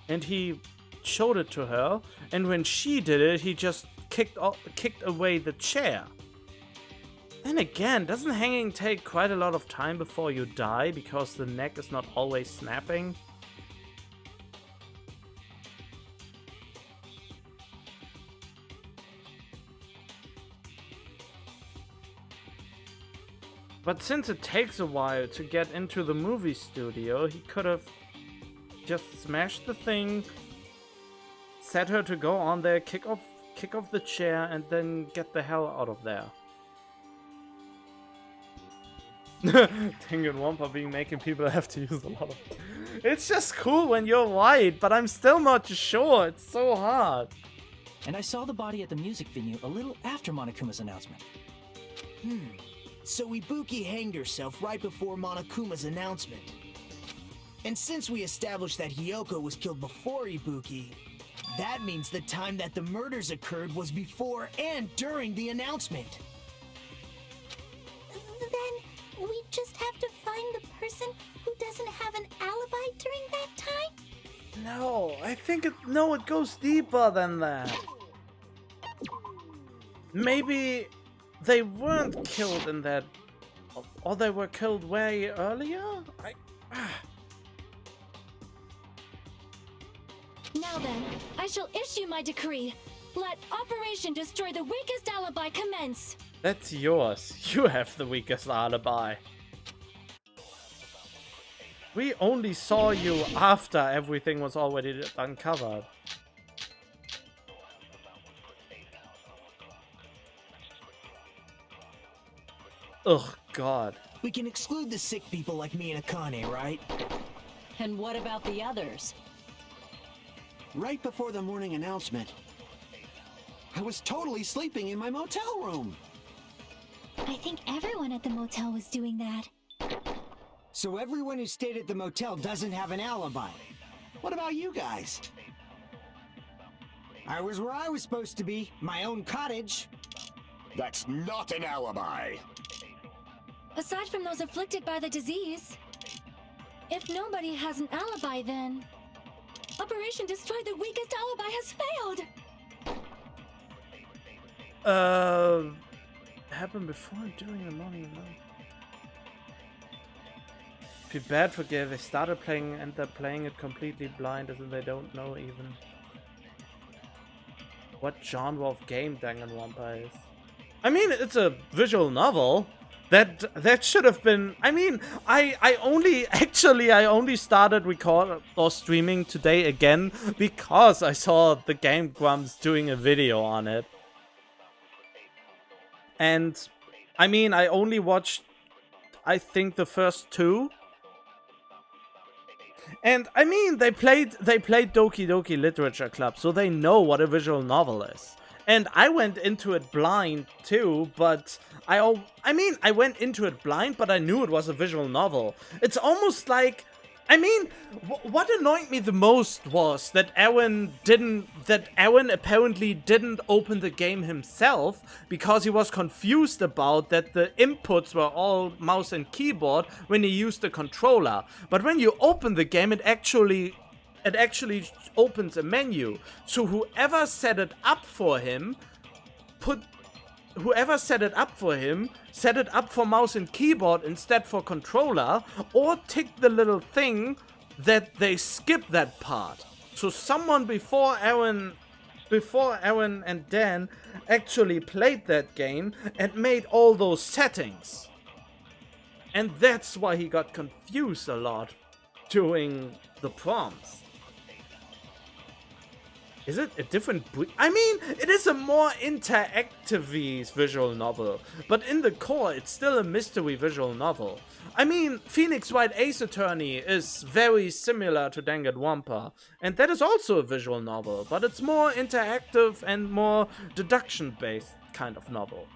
Speaker 1: and he showed it to her, and when she did it, he just kicked away the chair. Then again, doesn't hanging take quite a lot of time before you die because the neck is not always snapping? But since it takes a while to get into the movie studio, he could have just smashed the thing, set her to go on there, kick off the chair, and then get the hell out of there. Danganronpa being making people have to use a lot of... It's just cool when you're right, but I'm still not sure. It's so hard.
Speaker 10: And I saw the body at the music venue a little after Monokuma's announcement.
Speaker 2: So Ibuki hanged herself right before Monokuma's announcement. And since we established that Hiyoko was killed before Ibuki, That means the time that the murders occurred was before and during the announcement.
Speaker 5: Then we just have to find the person who doesn't have an alibi during that time?
Speaker 1: No, I think it goes deeper than that. Maybe they weren't killed in that, or they were killed way earlier?
Speaker 4: Now then, I shall issue my decree. Let Operation Destroy the Weakest Alibi commence.
Speaker 1: That's yours. You have the weakest alibi. We only saw you after everything was already uncovered. Ugh, God.
Speaker 2: We can exclude the sick people like me and Akane, right?
Speaker 9: And what about the others?
Speaker 3: Right before the morning announcement, I was totally sleeping in my motel room.
Speaker 5: I think everyone at the motel was doing that.
Speaker 11: So everyone who stayed at the motel doesn't have an alibi.
Speaker 3: What about you guys?
Speaker 11: I was where I was supposed to be, my own cottage.
Speaker 12: That's not an alibi.
Speaker 4: Aside from those afflicted by the disease, if nobody has an alibi, then Operation Destroy the Weakest Alibi has failed.
Speaker 1: Happened before and during the morning announcement. Feel bad for Gil. They started playing and they're playing it completely blind, as in they don't know even what genre of game Danganronpa is. I mean, it's a visual novel. That should have been. I mean, I only started record or streaming today again because I saw the Game Grumps doing a video on it. And I mean, I only watched, I think, the first two. And I mean, they played Doki Doki Literature Club, so they know what a visual novel is. And I went into it blind too, but I went into it blind, but I knew it was a visual novel. It's almost like, I mean, what annoyed me the most was that Aaron apparently didn't open the game himself because he was confused about that the inputs were all mouse and keyboard when he used the controller. But when you open the game, it actually opens a menu. So whoever set it up for him set it up for mouse and keyboard instead for controller, or ticked the little thing that they skip that part. So someone before Aaron and Dan actually played that game and made all those settings. And that's why he got confused a lot during the prompts. Is it a different I mean, it is a more interactive visual novel, but in the core, it's still a mystery visual novel. I mean, Phoenix Wright Ace Attorney is very similar to Danganronpa, and that is also a visual novel, but it's more interactive and more deduction-based kind of novel.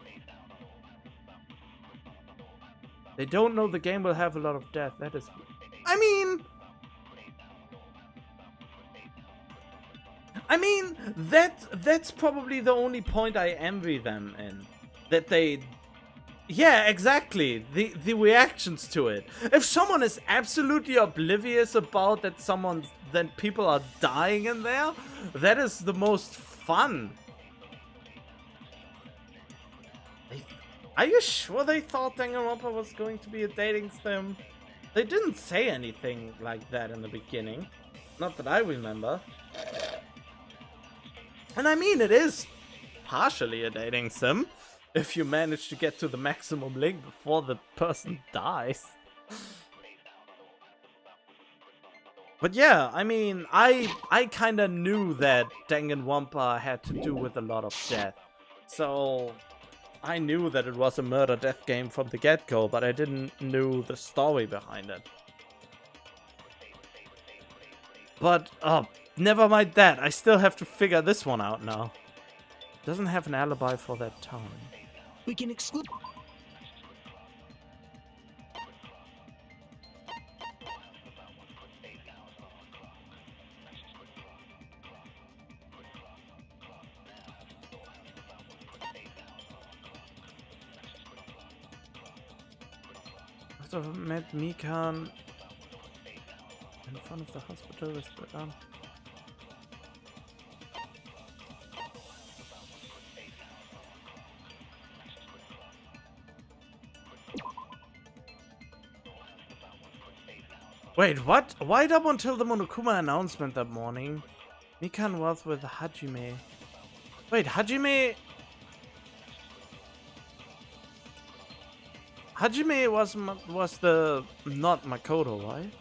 Speaker 1: They don't know the game will have a lot of death. That is... I mean, that's probably the only point I envy them in. That they... Yeah, exactly. The reactions to it. If someone is absolutely oblivious about that people are dying in there, that is the most fun. Are you sure they thought Danganronpa was going to be a dating sim? They didn't say anything like that in the beginning. Not that I remember. And I mean, it is partially a dating sim, if you manage to get to the maximum link before the person dies. But yeah, I mean, I kinda knew that Danganronpa had to do with a lot of death. So I knew that it was a murder-death game from the get-go, but I didn't know the story behind it. But, never mind that, I still have to figure this one out now. Doesn't have an alibi for that time.
Speaker 2: We can exclude...
Speaker 1: must have met Mikan in front of the hospital. Wait, what? Right up until the Monokuma announcement that morning, Mikan was with Hajime. Wait, Hajime was the not Makoto, right?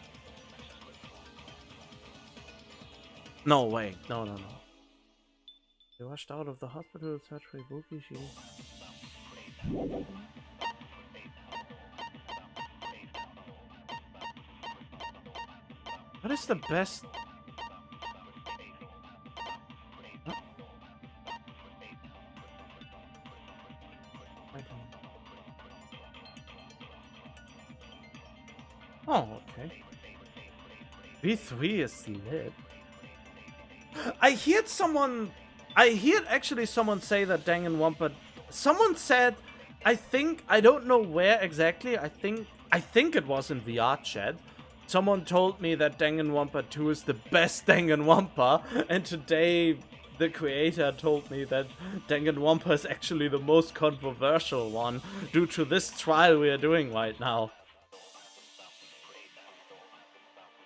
Speaker 1: No, wait, no. They rushed out of the hospital to search for Ibuki. What is the best? Huh? I don't. Oh, okay. V3 is lit. I heard actually someone say that Danganronpa. Someone said, I don't know where exactly. I think it was in VR chat. Someone told me that Danganronpa 2 is the best Danganronpa, and today the creator told me that Danganronpa is actually the most controversial one due to this trial we are doing right now.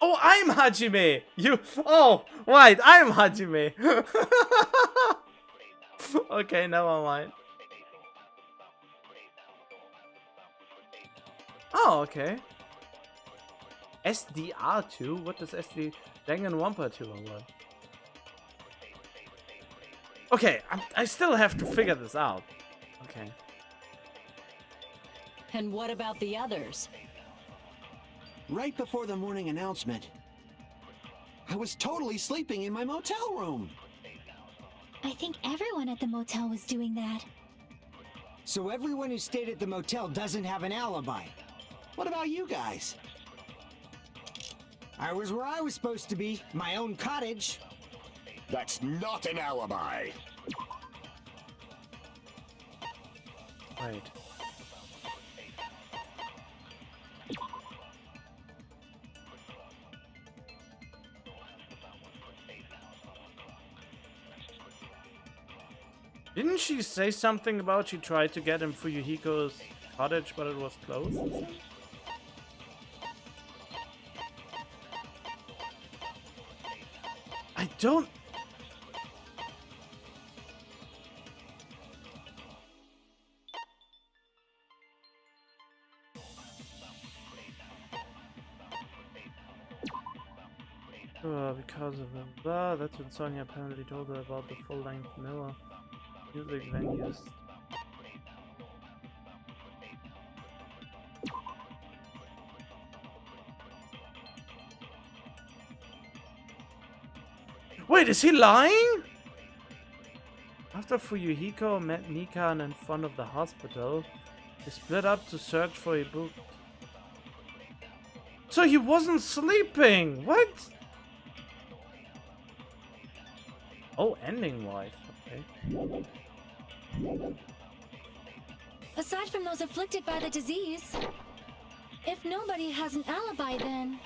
Speaker 1: Oh, I'm Hajime! Oh, right, I'm Hajime! Okay, never mind. Oh, okay. SDR2? What does SD Danganronpa 2 or what? Okay, I still have to figure this out. Okay.
Speaker 9: And what about the others?
Speaker 3: Right before the morning announcement, I was totally sleeping in my motel room.
Speaker 5: I think everyone at the motel was doing that.
Speaker 11: So everyone who stayed at the motel doesn't have an alibi.
Speaker 3: What about you guys?
Speaker 11: I was where I was supposed to be, my own cottage.
Speaker 12: That's not an alibi.
Speaker 1: Wait. Didn't she say something about she tried to get him for Yuhiko's cottage, but it was closed? I don't... because of that, that's when Sonia apparently told her about the full-length mirror. Music venues. Wait, is he lying? After Fuyuhiko met Mikan in front of the hospital, they split up to search for a book. So he wasn't sleeping! What? Oh, ending-wise. Okay.
Speaker 4: Aside from those afflicted by the disease, if nobody has an alibi, then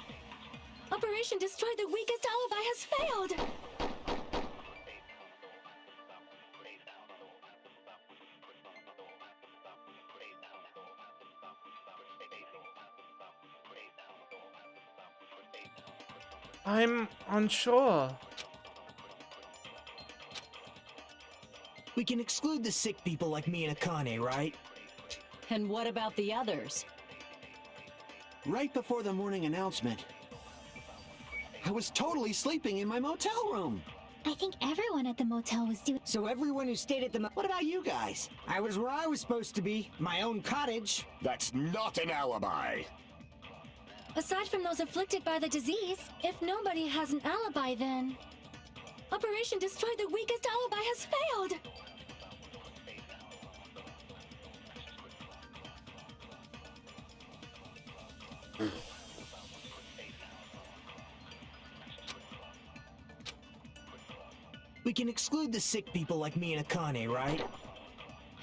Speaker 4: Operation Destroy the Weakest Alibi has failed.
Speaker 1: I'm unsure.
Speaker 2: We can exclude the sick people like me and Akane, right?
Speaker 9: And what about the others?
Speaker 3: Right before the morning announcement, I was totally sleeping in my motel room.
Speaker 5: I think everyone at the motel was doing.
Speaker 11: So everyone who stayed at the
Speaker 3: What about you guys?
Speaker 11: I was where I was supposed to be, my own cottage.
Speaker 12: That's not an alibi.
Speaker 4: Aside from those afflicted by the disease, if nobody has an alibi, then Operation Destroy the Weakest Alibi has failed.
Speaker 2: We can exclude the sick people like me and Akane, right?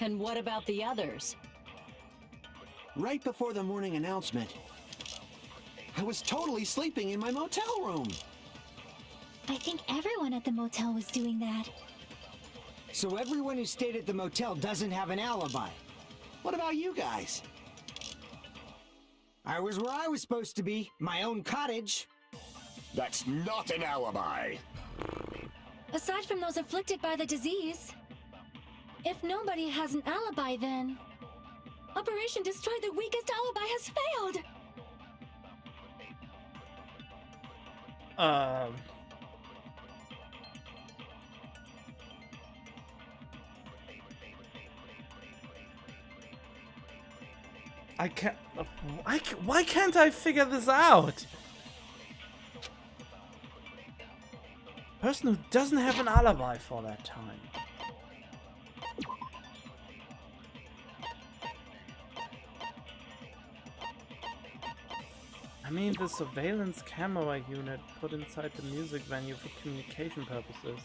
Speaker 9: And what about the others?
Speaker 3: Right before the morning announcement, I was totally sleeping in my motel room.
Speaker 4: I think everyone at the motel was doing that.
Speaker 11: So everyone who stayed at the motel doesn't have an alibi.
Speaker 3: What about you guys?
Speaker 11: I was where I was supposed to be, my own cottage.
Speaker 12: That's not an alibi.
Speaker 4: Aside from those afflicted by the disease, if nobody has an alibi, then Operation Destroy the Weakest Alibi has failed.
Speaker 1: I can't. Why can't I figure this out? Person who doesn't have an alibi for that time. I mean, the surveillance camera unit put inside the music venue for communication purposes.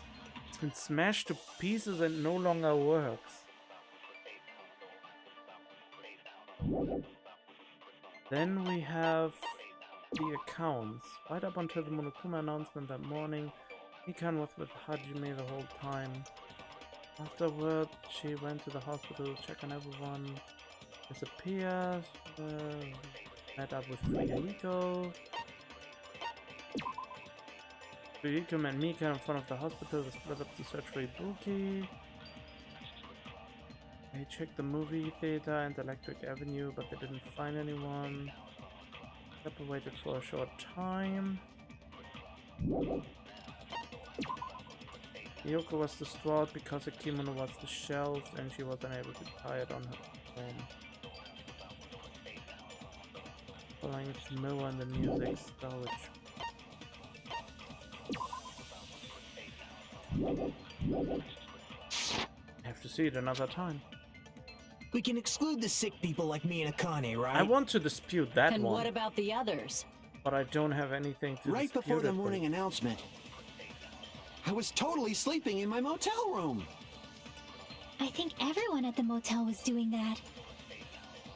Speaker 1: It's been smashed to pieces and no longer works. Then we have the accounts. Right up until the Monokuma announcement that morning, Mikan was with Hajime the whole time. Afterward, she went to the hospital to check on everyone. Disappeared. Met up with Fuyuhiko. Fuyuhiko met Mika in front of the hospital to split up the search for Ibuki. They checked the movie theater and Electric Avenue, but they didn't find anyone. Separated for a short time. Yoko was distraught because her kimono was disheveled and she was unable to tie it on her own. Following Miller and the music storage. I have to see it another time.
Speaker 2: We can exclude the sick people like me and Akane, right?
Speaker 1: I want to dispute that
Speaker 9: And
Speaker 1: one.
Speaker 9: what about the others?
Speaker 1: But I don't have anything to
Speaker 3: Right
Speaker 1: dispute
Speaker 3: before the
Speaker 1: it
Speaker 3: morning
Speaker 1: with.
Speaker 3: announcement, I was totally sleeping in my motel room.
Speaker 4: I think everyone at the motel was doing that.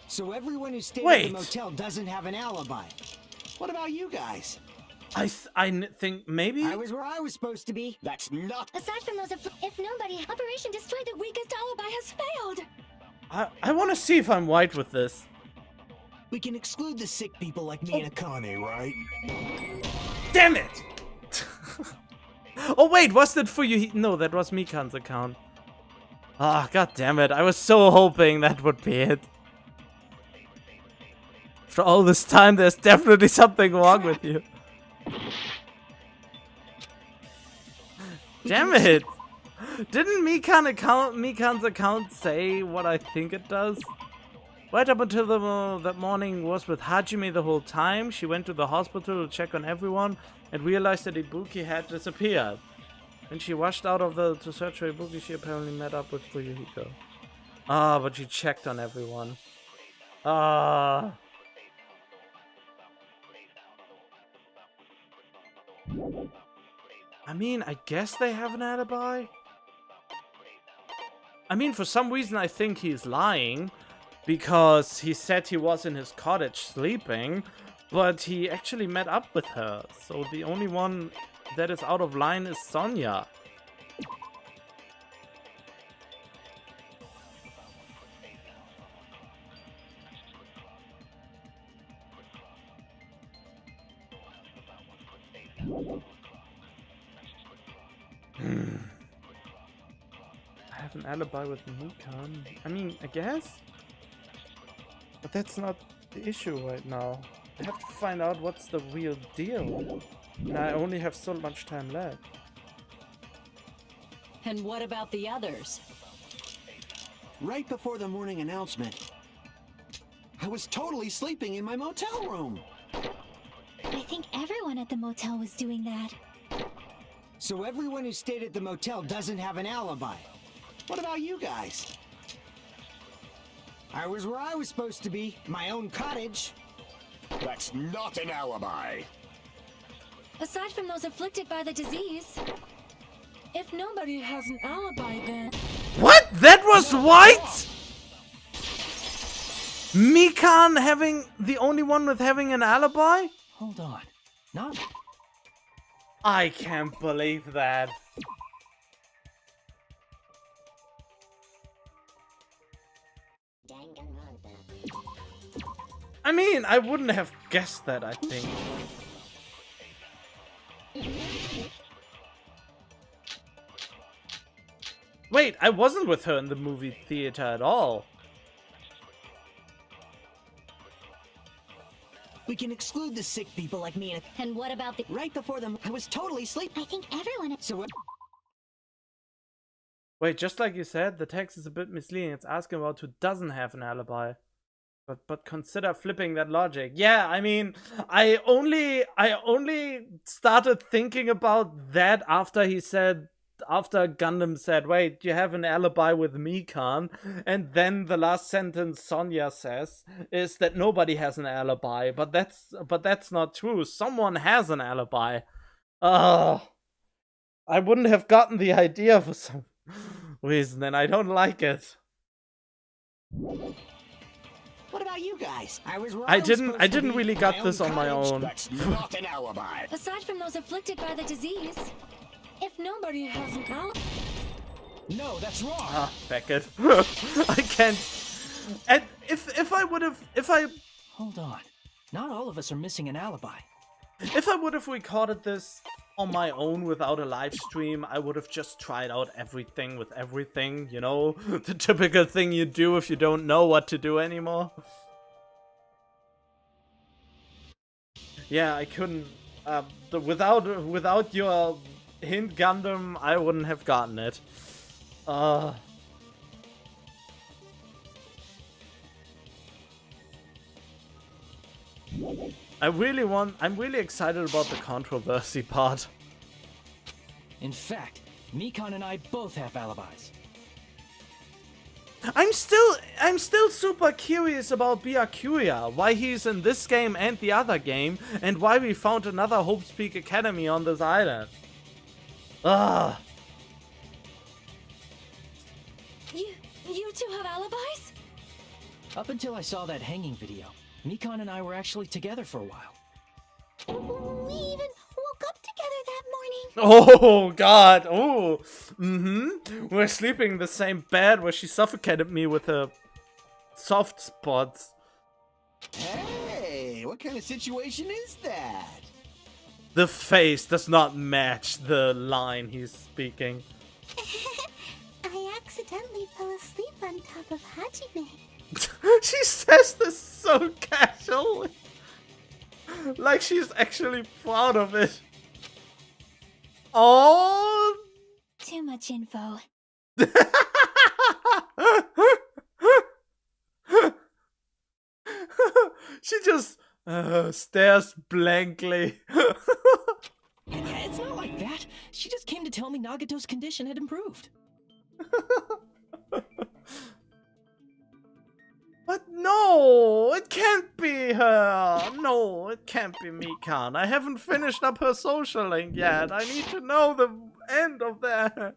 Speaker 11: So everyone who stayed at
Speaker 1: Wait.
Speaker 11: the motel doesn't have an alibi.
Speaker 3: What about you guys?
Speaker 1: I think maybe.
Speaker 11: I was where I was supposed to be.
Speaker 12: That's not.
Speaker 4: Aside from those, if nobody, Operation Destroy the Weakest Alibi has failed.
Speaker 1: I want to see if I'm right with this.
Speaker 2: We can exclude the sick people like me and Akane, right?
Speaker 1: Damn it! Oh wait, was that for you? No, that was Mikan's account. Ah, god damn it! I was so hoping that would be it. After all this time, there's definitely something wrong with you. Damn it! Didn't Mikan's account say what I think it does? Right up until that morning was with Hajime the whole time. She went to the hospital to check on everyone and realized that Ibuki had disappeared. When she rushed out of to search for Ibuki, she apparently met up with Fuyuhiko. Ah, but she checked on everyone. Ah. I mean, I guess they have an alibi? I mean, for some reason I think he's lying, because he said he was in his cottage sleeping, but he actually met up with her. So the only one that is out of line is Sonia. I have an alibi with Mikan. I mean, I guess? But that's not the issue right now. I have to find out what's the real deal. And I only have so much time left.
Speaker 9: And what about the others?
Speaker 3: Right before the morning announcement, I was totally sleeping in my motel room.
Speaker 4: I think everyone at the motel was doing that.
Speaker 11: So everyone who stayed at the motel doesn't have an alibi.
Speaker 3: What about you guys?
Speaker 11: I was where I was supposed to be, my own cottage.
Speaker 12: That's not an alibi.
Speaker 4: Aside from those afflicted by the disease, if nobody has an alibi, then
Speaker 1: What? That was white? Mikan having the only one with having an alibi?
Speaker 10: Hold on. Not...
Speaker 1: I can't believe that. I mean, I wouldn't have guessed that, I think. Wait, I wasn't with her in the movie theater at all.
Speaker 2: We can exclude the sick people like me
Speaker 5: And what about the...
Speaker 2: right before them. I was totally asleep.
Speaker 5: I think everyone...
Speaker 2: So what?
Speaker 1: Wait, just like you said, the text is a bit misleading. It's asking about who doesn't have an alibi. But consider flipping that logic. Yeah, I mean, I only started thinking about that after Gundam said, wait, you have an alibi with Mikan, and then the last sentence Sonya says is that nobody has an alibi, but that's not true. Someone has an alibi. I wouldn't have gotten the idea for some reason, and I don't like it.
Speaker 2: What about you guys? I was wrong.
Speaker 1: I didn't really got this on my own.
Speaker 12: That's not an alibi.
Speaker 4: Aside from those afflicted by the disease, if nobody has an alibi...
Speaker 2: No, that's wrong.
Speaker 1: Ah, Beckett. I can't. And if I
Speaker 10: Hold on. Not all of us are missing an alibi.
Speaker 1: If I would have recorded this on my own without a live stream, I would have just tried out everything with everything, you know? The typical thing you do if you don't know what to do anymore. Yeah, I couldn't... without your hint, Gundam, I wouldn't have gotten it. I'm really excited about the controversy part.
Speaker 10: In fact, Mikan and I both have alibis.
Speaker 1: I'm still super curious about Byakuya, why he's in this game and the other game, and why we found another Hope's Peak Academy on this island. Ugh.
Speaker 4: You two have alibis?
Speaker 10: Up until I saw that hanging video, Mikan and I were actually together for a while.
Speaker 5: We even woke up together that morning.
Speaker 1: Oh god, oh. We're sleeping in the same bed where she suffocated me with her soft spots.
Speaker 3: Hey, what kind of situation is that?
Speaker 1: The face does not match the line he's speaking.
Speaker 5: I accidentally fell asleep on top of Hajime.
Speaker 1: She says this so casually. Like she's actually proud of it. Oh!
Speaker 4: Too much info.
Speaker 1: She just stares blankly.
Speaker 10: It's not like that. She just came to tell me Nagato's condition had improved.
Speaker 1: But no, it can't be her. No, it can't be Mikan. I haven't finished up her social link yet. I need to know the end of that.
Speaker 5: And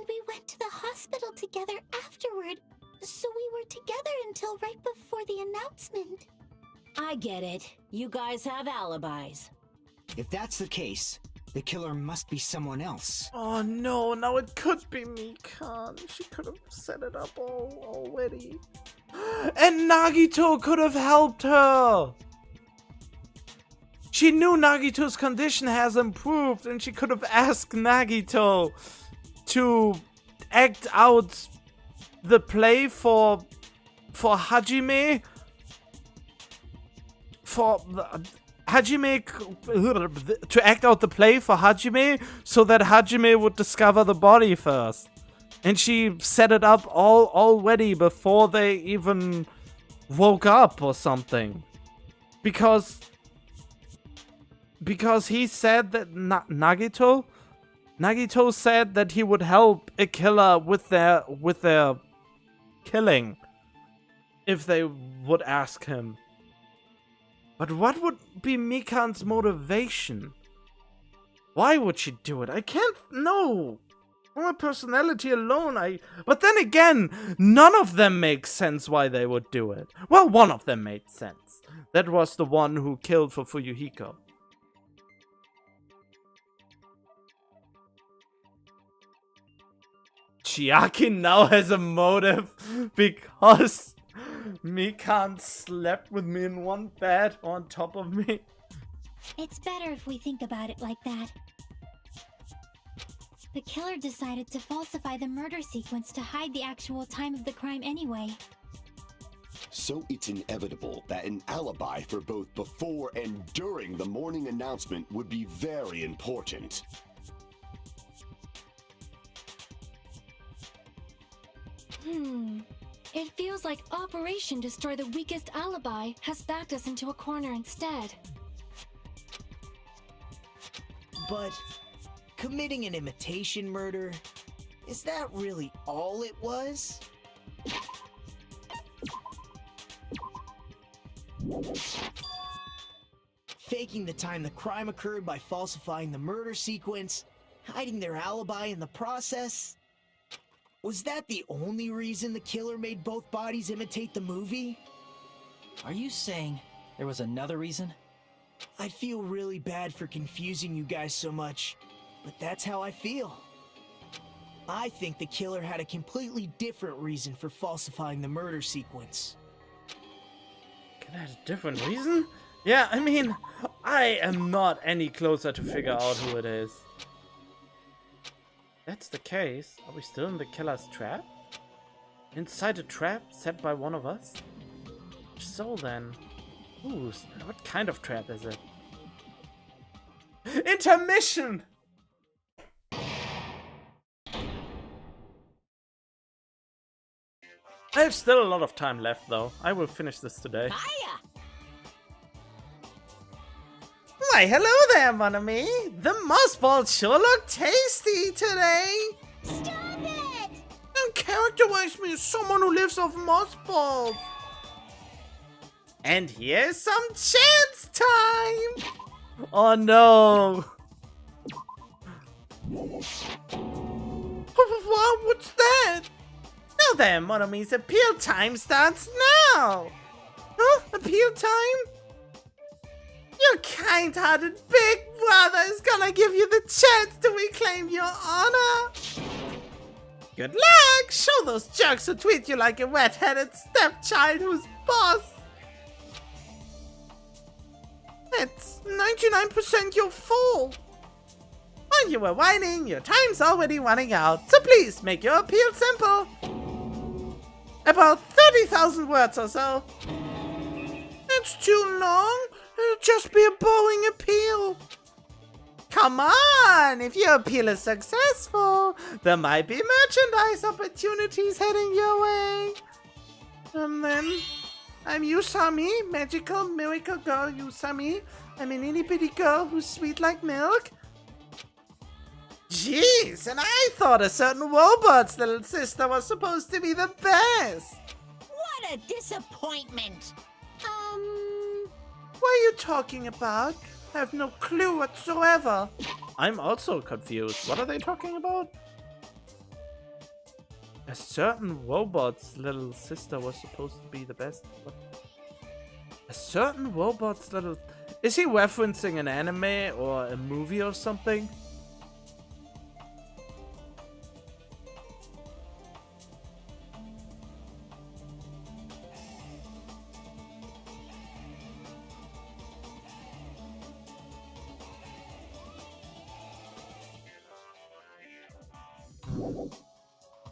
Speaker 5: we went to the hospital together afterward, so we were together until right before the announcement.
Speaker 9: I get it. You guys have alibis.
Speaker 11: If that's the case, the killer must be someone else.
Speaker 1: Oh no, now it could be Mikan. She could have set it up already. And Nagito could have helped her. She knew Nagito's condition has improved, and she could have asked Nagito to act out the play for Hajime. To act out the play for Hajime, so that Hajime would discover the body first. And she set it up already before they even woke up or something. Because he said that Nagito said that he would help a killer with their killing if they would ask him. But what would be Mikan's motivation? Why would she do it? I can't know. From her personality alone, But then again, none of them makes sense why they would do it. Well, one of them made sense. That was the one who killed for Fuyuhiko. Chiaki now has a motive because Mikan slept with me in one bed on top of me.
Speaker 4: It's better if we think about it like that. The killer decided to falsify the murder sequence to hide the actual time of the crime anyway.
Speaker 12: So it's inevitable that an alibi for both before and during the morning announcement would be very important.
Speaker 4: It feels like Operation Destroy the Weakest Alibi has backed us into a corner instead.
Speaker 2: But committing an imitation murder, is that really all it was? Faking the time the crime occurred by falsifying the murder sequence, hiding their alibi in the process? Was that the only reason the killer made both bodies imitate the movie?
Speaker 10: Are you saying there was another reason?
Speaker 2: I feel really bad for confusing you guys so much, but that's how I feel. I think the killer had a completely different reason for falsifying the murder sequence.
Speaker 1: Can I have a different reason? Yeah, I mean, I am not any closer to figure out who it is. If that's the case, are we still in the killer's trap? Inside a trap set by one of us? If so then, ooh, what kind of trap is it? Intermission! I have still a lot of time left though. I will finish this today.
Speaker 8: Hiya!
Speaker 1: Why, hello there, mon ami. The moss balls sure look tasty today.
Speaker 5: Stop it!
Speaker 1: Don't characterize me as someone who lives off moss balls. And here's some chance time. Oh no. What's that? Now then, mon ami's appeal time starts now. Huh? Appeal time? Your kind-hearted big brother is gonna give you the chance to reclaim your honor. Good luck! Show those jerks who treat you like a wet-headed stepchild who's boss. It's 99% your fault. While you were whining, your time's already running out, so please make your appeal simple. About 30,000 words or so. It's too long. It'll just be a boring appeal. Come on, if your appeal is successful, there might be merchandise opportunities heading your way. And then, I'm Usami, magical miracle girl Usami. I'm an itty bitty girl who's sweet like milk. Jeez, and I thought a certain robot's little sister was supposed to be the best.
Speaker 8: What a disappointment!
Speaker 1: What are you talking about? I have no clue whatsoever. I'm also confused. What are they talking about? A certain robot's little sister was supposed to be the best. What? A certain robot's little... Is he referencing an anime or a movie or something?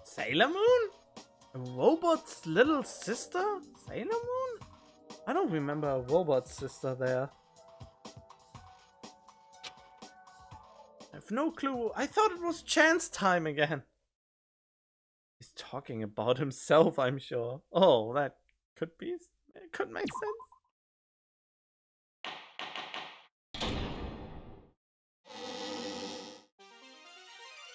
Speaker 1: Sailor Moon? A robot's little sister? Sailor Moon? I don't remember a robot's sister there. I have no clue. I thought it was chance time again. He's talking about himself, I'm sure. Oh, that could be. It could make sense.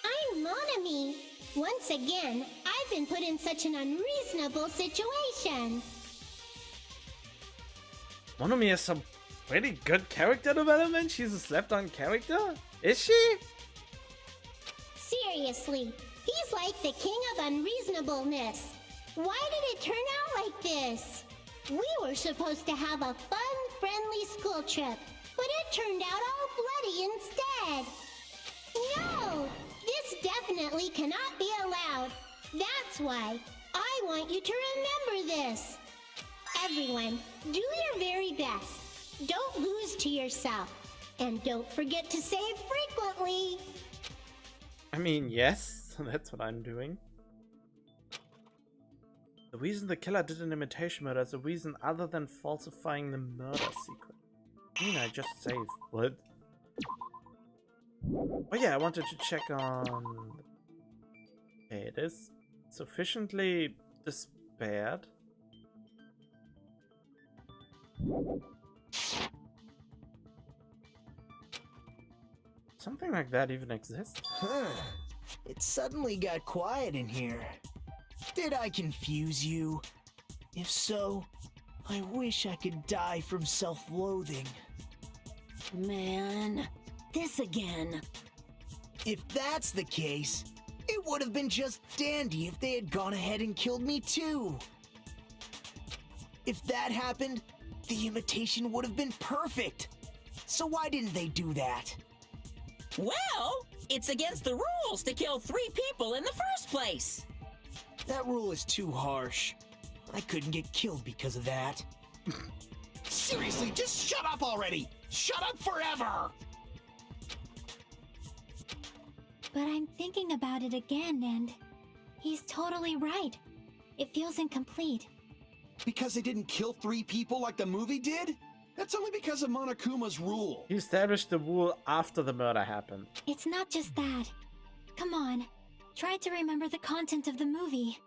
Speaker 5: I'm Monami. Once again, I've been put in such an unreasonable situation.
Speaker 1: Monomi has some pretty good character development. She's a slept-on character. Is she?
Speaker 5: Seriously, he's like the king of unreasonableness. Why did it turn out like this? We were supposed to have a fun, friendly school trip, but it turned out all bloody instead. No, this definitely cannot be allowed. That's why I want you to remember this. Everyone, do your very best. Don't lose to yourself. And don't forget to save frequently.
Speaker 1: I mean, yes, that's what I'm doing. The reason the killer did an imitation murder is a reason other than falsifying the murder secret. I mean, I just saved. What? Oh yeah, I wanted to check on... Okay, it is sufficiently despaired. Something like that even exists.
Speaker 2: Huh. It suddenly got quiet in here. Did I confuse you? If so, I wish I could die from self-loathing.
Speaker 9: Man, this again.
Speaker 2: If that's the case, it would have been just dandy if they had gone ahead and killed me too. If that happened, the imitation would have been perfect. So why didn't they do that?
Speaker 8: Well, it's against the rules to kill 3 people in the first place.
Speaker 2: That rule is too harsh. I couldn't get killed because of that.
Speaker 3: Seriously, just shut up already! Shut up forever!
Speaker 4: But I'm thinking about it again, and he's totally right. It feels incomplete.
Speaker 3: Because they didn't kill 3 people like the movie did? That's only because of Monokuma's rule.
Speaker 1: He established the rule after the murder happened.
Speaker 4: It's not just that. Come on, try to remember the content of the movie.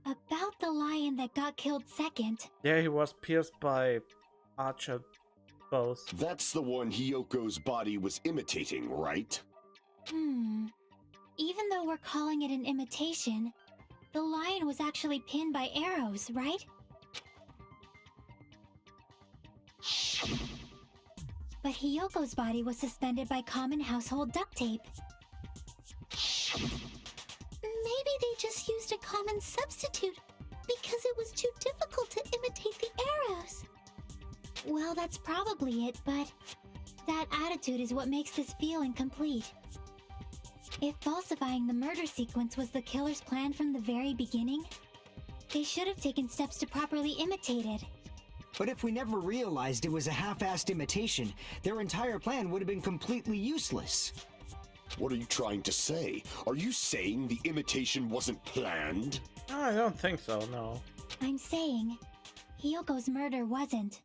Speaker 4: About the lion that got killed second.
Speaker 1: Yeah, he was pierced by archer bows.
Speaker 12: That's the one Hyoko's body was imitating, right?
Speaker 4: Even though we're calling it an imitation, the lion was actually pinned by arrows, right? But Hyoko's body was suspended by common household duct tape. Maybe they just used a common substitute because it was too difficult to imitate the arrows. Well, that's probably it, but that attitude is what makes this feel incomplete. If falsifying the murder sequence was the killer's plan from the very beginning, they should have taken steps to properly imitate it.
Speaker 11: But if we never realized it was a half-assed imitation, their entire plan would have been completely useless.
Speaker 12: What are you trying to say? Are you saying the imitation wasn't planned?
Speaker 1: No, I don't think so, no.
Speaker 4: I'm saying, Hyoko's murder wasn't.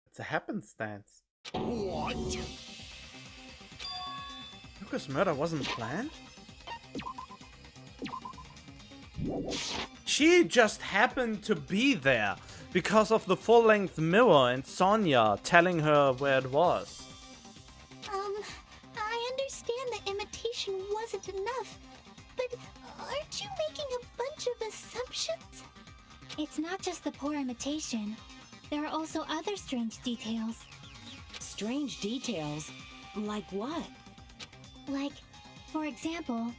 Speaker 1: It's a happenstance.
Speaker 3: What?
Speaker 1: Hyoko's murder wasn't planned? She just happened to be there because of the full-length mirror and Sonya telling her where it was.
Speaker 5: I understand the imitation wasn't enough, but aren't you making a bunch of assumptions?
Speaker 4: It's not just the poor imitation. There are also other strange details.
Speaker 9: Strange details? Like what?
Speaker 4: Like, for example,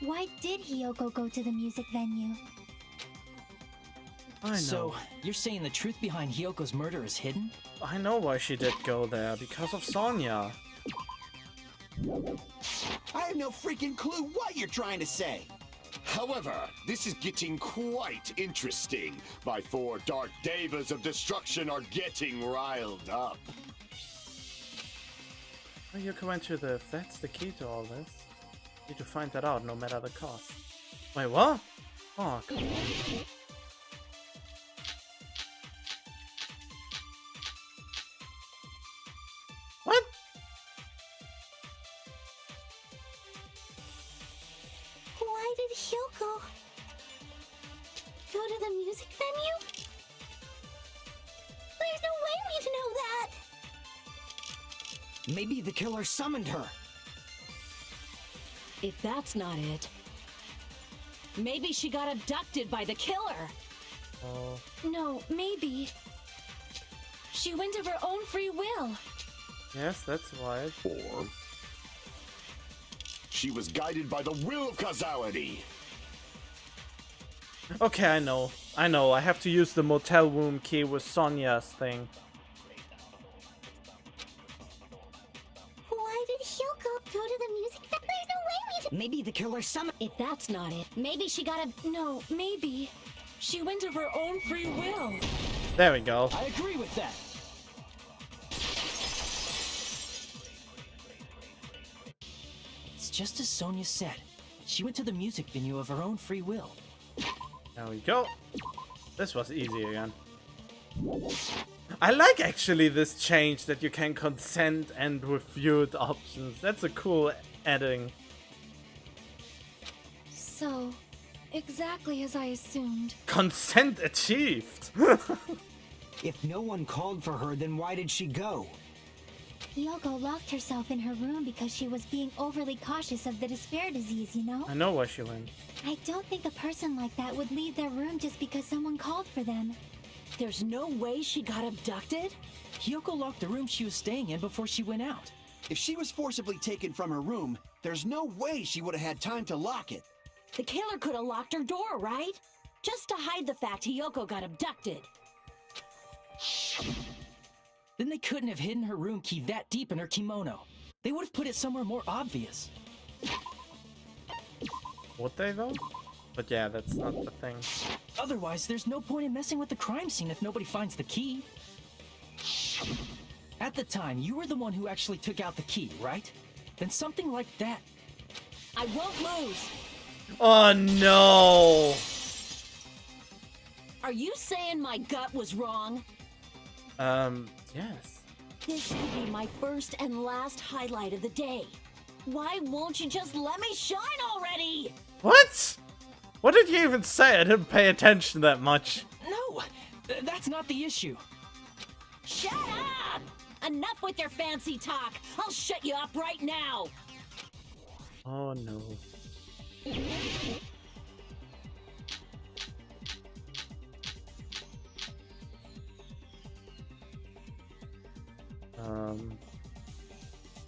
Speaker 4: why did Hyoko go to the music venue?
Speaker 1: I know.
Speaker 10: So, you're saying the truth behind Hyoko's murder is hidden?
Speaker 1: I know why she did go there, because of Sonya.
Speaker 3: I have no freaking clue what you're trying to say.
Speaker 12: However, this is getting quite interesting. My 4 dark devas of destruction are getting riled up.
Speaker 1: Well, you went to the... If that's the key to all this, you need to find that out no matter the cost. Wait, what? Oh, come on. What?
Speaker 5: Why did Hyoko go to the music venue? There's no way we'd know that!
Speaker 11: Maybe the killer summoned her.
Speaker 9: If that's not it, maybe she got abducted by the killer.
Speaker 1: Oh.
Speaker 4: No, maybe. She went of her own free will.
Speaker 1: Yes, that's right.
Speaker 12: Or she was guided by the will of causality.
Speaker 1: Okay, I know. I have to use the motel room key with Sonya's thing.
Speaker 5: Why did Hyoko go to the music festival? There's no way we...
Speaker 9: Maybe the killer summoned. If that's not it, maybe she got a.
Speaker 4: No, maybe. She went of her own free will.
Speaker 1: There we go.
Speaker 10: I agree with that. It's just as Sonia said. She went to the music venue of her own free will.
Speaker 1: There we go. This was easy again. I like actually this change that you can consent and refute options. That's a cool adding.
Speaker 4: So, exactly as I assumed.
Speaker 1: Consent achieved!
Speaker 11: If no one called for her, then why did she go?
Speaker 5: Hyoko locked herself in her room because she was being overly cautious of the despair disease, you know?
Speaker 1: I know why she went.
Speaker 5: I don't think a person like that would leave their room just because someone called for them.
Speaker 9: There's no way she got abducted?
Speaker 10: Hyoko locked the room she was staying in before she went out.
Speaker 3: If she was forcibly taken from her room, there's no way she would have had time to lock it.
Speaker 9: The killer could have locked her door, right? Just to hide the fact Hyoko got abducted.
Speaker 10: Then they couldn't have hidden her room key that deep in her kimono. They would have put it somewhere more obvious.
Speaker 1: Would they though? But yeah, that's not the thing.
Speaker 10: Otherwise, there's no point in messing with the crime scene if nobody finds the key. At the time, you were the one who actually took out the key, right? Then something like that.
Speaker 9: I won't lose.
Speaker 1: Oh no!
Speaker 9: Are you saying my gut was wrong?
Speaker 1: Yes.
Speaker 9: This could be my first and last highlight of the day. Why won't you just let me shine already?
Speaker 1: What? What did you even say? I didn't pay attention that much.
Speaker 10: No, that's not the issue.
Speaker 9: Shut up! Enough with your fancy talk. I'll shut you up right now.
Speaker 1: Oh no.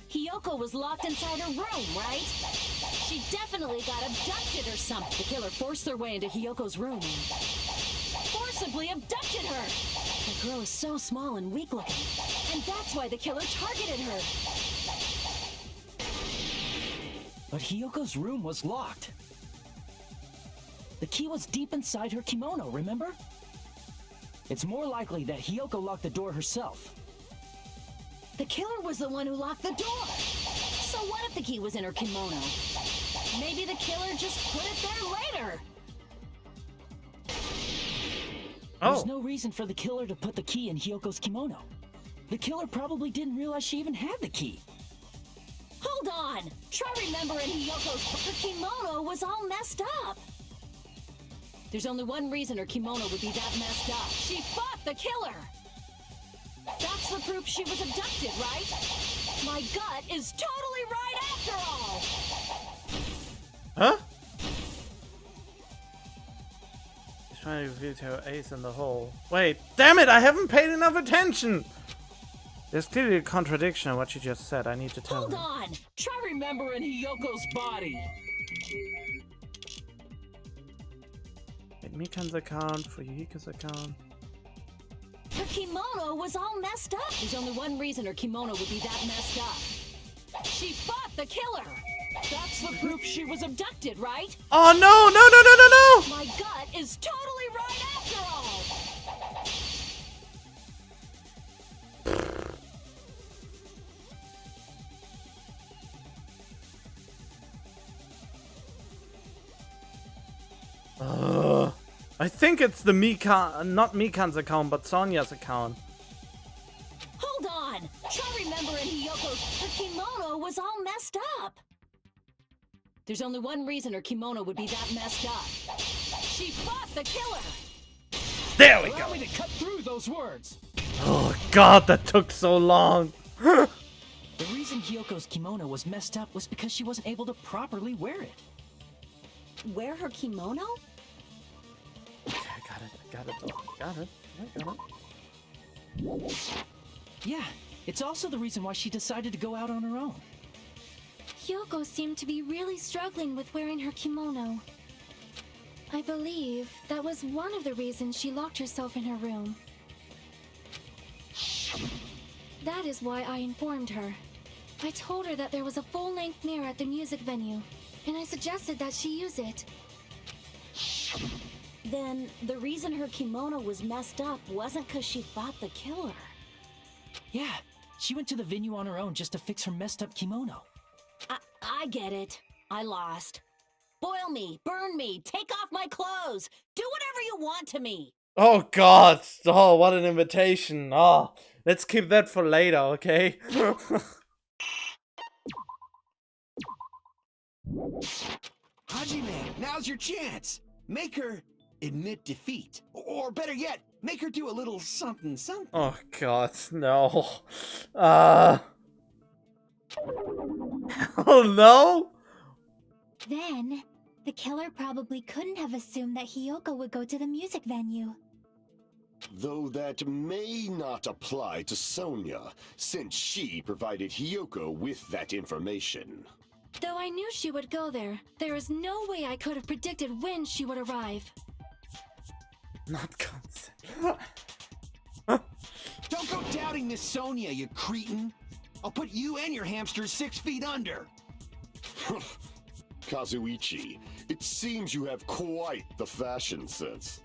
Speaker 9: Hyoko was locked inside her room, right? She definitely got abducted or something. The killer forced their way into Hyoko's room and forcibly abducted her. The girl is so small and weak looking, and that's why the killer targeted her.
Speaker 10: But Hyoko's room was locked. The key was deep inside her kimono, remember? It's more likely that Hyoko locked the door herself.
Speaker 9: The killer was the one who locked the door. So what if the key was in her kimono? Maybe the killer just put it there later.
Speaker 10: There's no reason for the killer to put the key in Hyoko's kimono. The killer probably didn't realize she even had the key.
Speaker 9: Hold on! Try remembering Hyoko's... Her kimono was all messed up. There's only one reason her kimono would be that messed up. She fought the killer! That's the proof she was abducted, right? My gut is totally right after all!
Speaker 1: Huh? He's trying to reveal her ace in the hole. Wait, damn it! I haven't paid enough attention! There's clearly a contradiction in what you just said. I need to tell
Speaker 9: Hold
Speaker 1: him.
Speaker 9: on!
Speaker 10: Try remembering Hyoko's body.
Speaker 1: Wait, Mikan's account for Yuhiko's account.
Speaker 9: Her kimono was all messed up. There's only one reason her kimono would be that messed up. She fought the killer! That's the proof she was abducted, right?
Speaker 1: Oh no!
Speaker 9: My gut is totally right after all!
Speaker 1: I think it's the not Mikan's account, but Sonya's account.
Speaker 9: Hold on! Try remembering Hyoko's... Her kimono was all messed up! There's only one reason her kimono would be that messed up. She fought the killer!
Speaker 1: There we go!
Speaker 10: Allow me to cut through those words!
Speaker 1: Oh god, that took so long!
Speaker 10: The reason Hyoko's kimono was messed up was because she wasn't able to properly wear it.
Speaker 9: Wear her kimono?
Speaker 1: Okay, I got it.
Speaker 10: Yeah, It's also the reason why she decided to go out on her own.
Speaker 4: Hyoko seemed to be really struggling with wearing her kimono. I believe that was one of the reasons she locked herself in her room. That is why I informed her. I told her that there was a full-length mirror at the music venue, and I suggested that she use it.
Speaker 9: Then the reason her kimono was messed up wasn't because she fought the killer.
Speaker 10: Yeah, she went to the venue on her own just to fix her messed up kimono.
Speaker 9: I get it. I lost. Boil me, burn me, take off my clothes, do whatever you want to me.
Speaker 1: Oh God! Oh, what an invitation! Oh, let's keep that for later, okay?
Speaker 3: Hajime, now's your chance. Make her admit defeat. Or better yet, make her do a little something something.
Speaker 1: Oh God, no. Oh no!
Speaker 5: Then, the killer probably couldn't have assumed that Hyoko would go to the music venue.
Speaker 12: Though that may not apply to Sonia, since she provided Hyoko with that information.
Speaker 4: Though I knew she would go there, there is no way I could have predicted when she would arrive.
Speaker 1: Not consent.
Speaker 3: Don't go doubting Miss Sonia, you cretin. I'll put you and your hamsters 6 feet under.
Speaker 12: Kazuichi, it seems you have quite the fashion sense.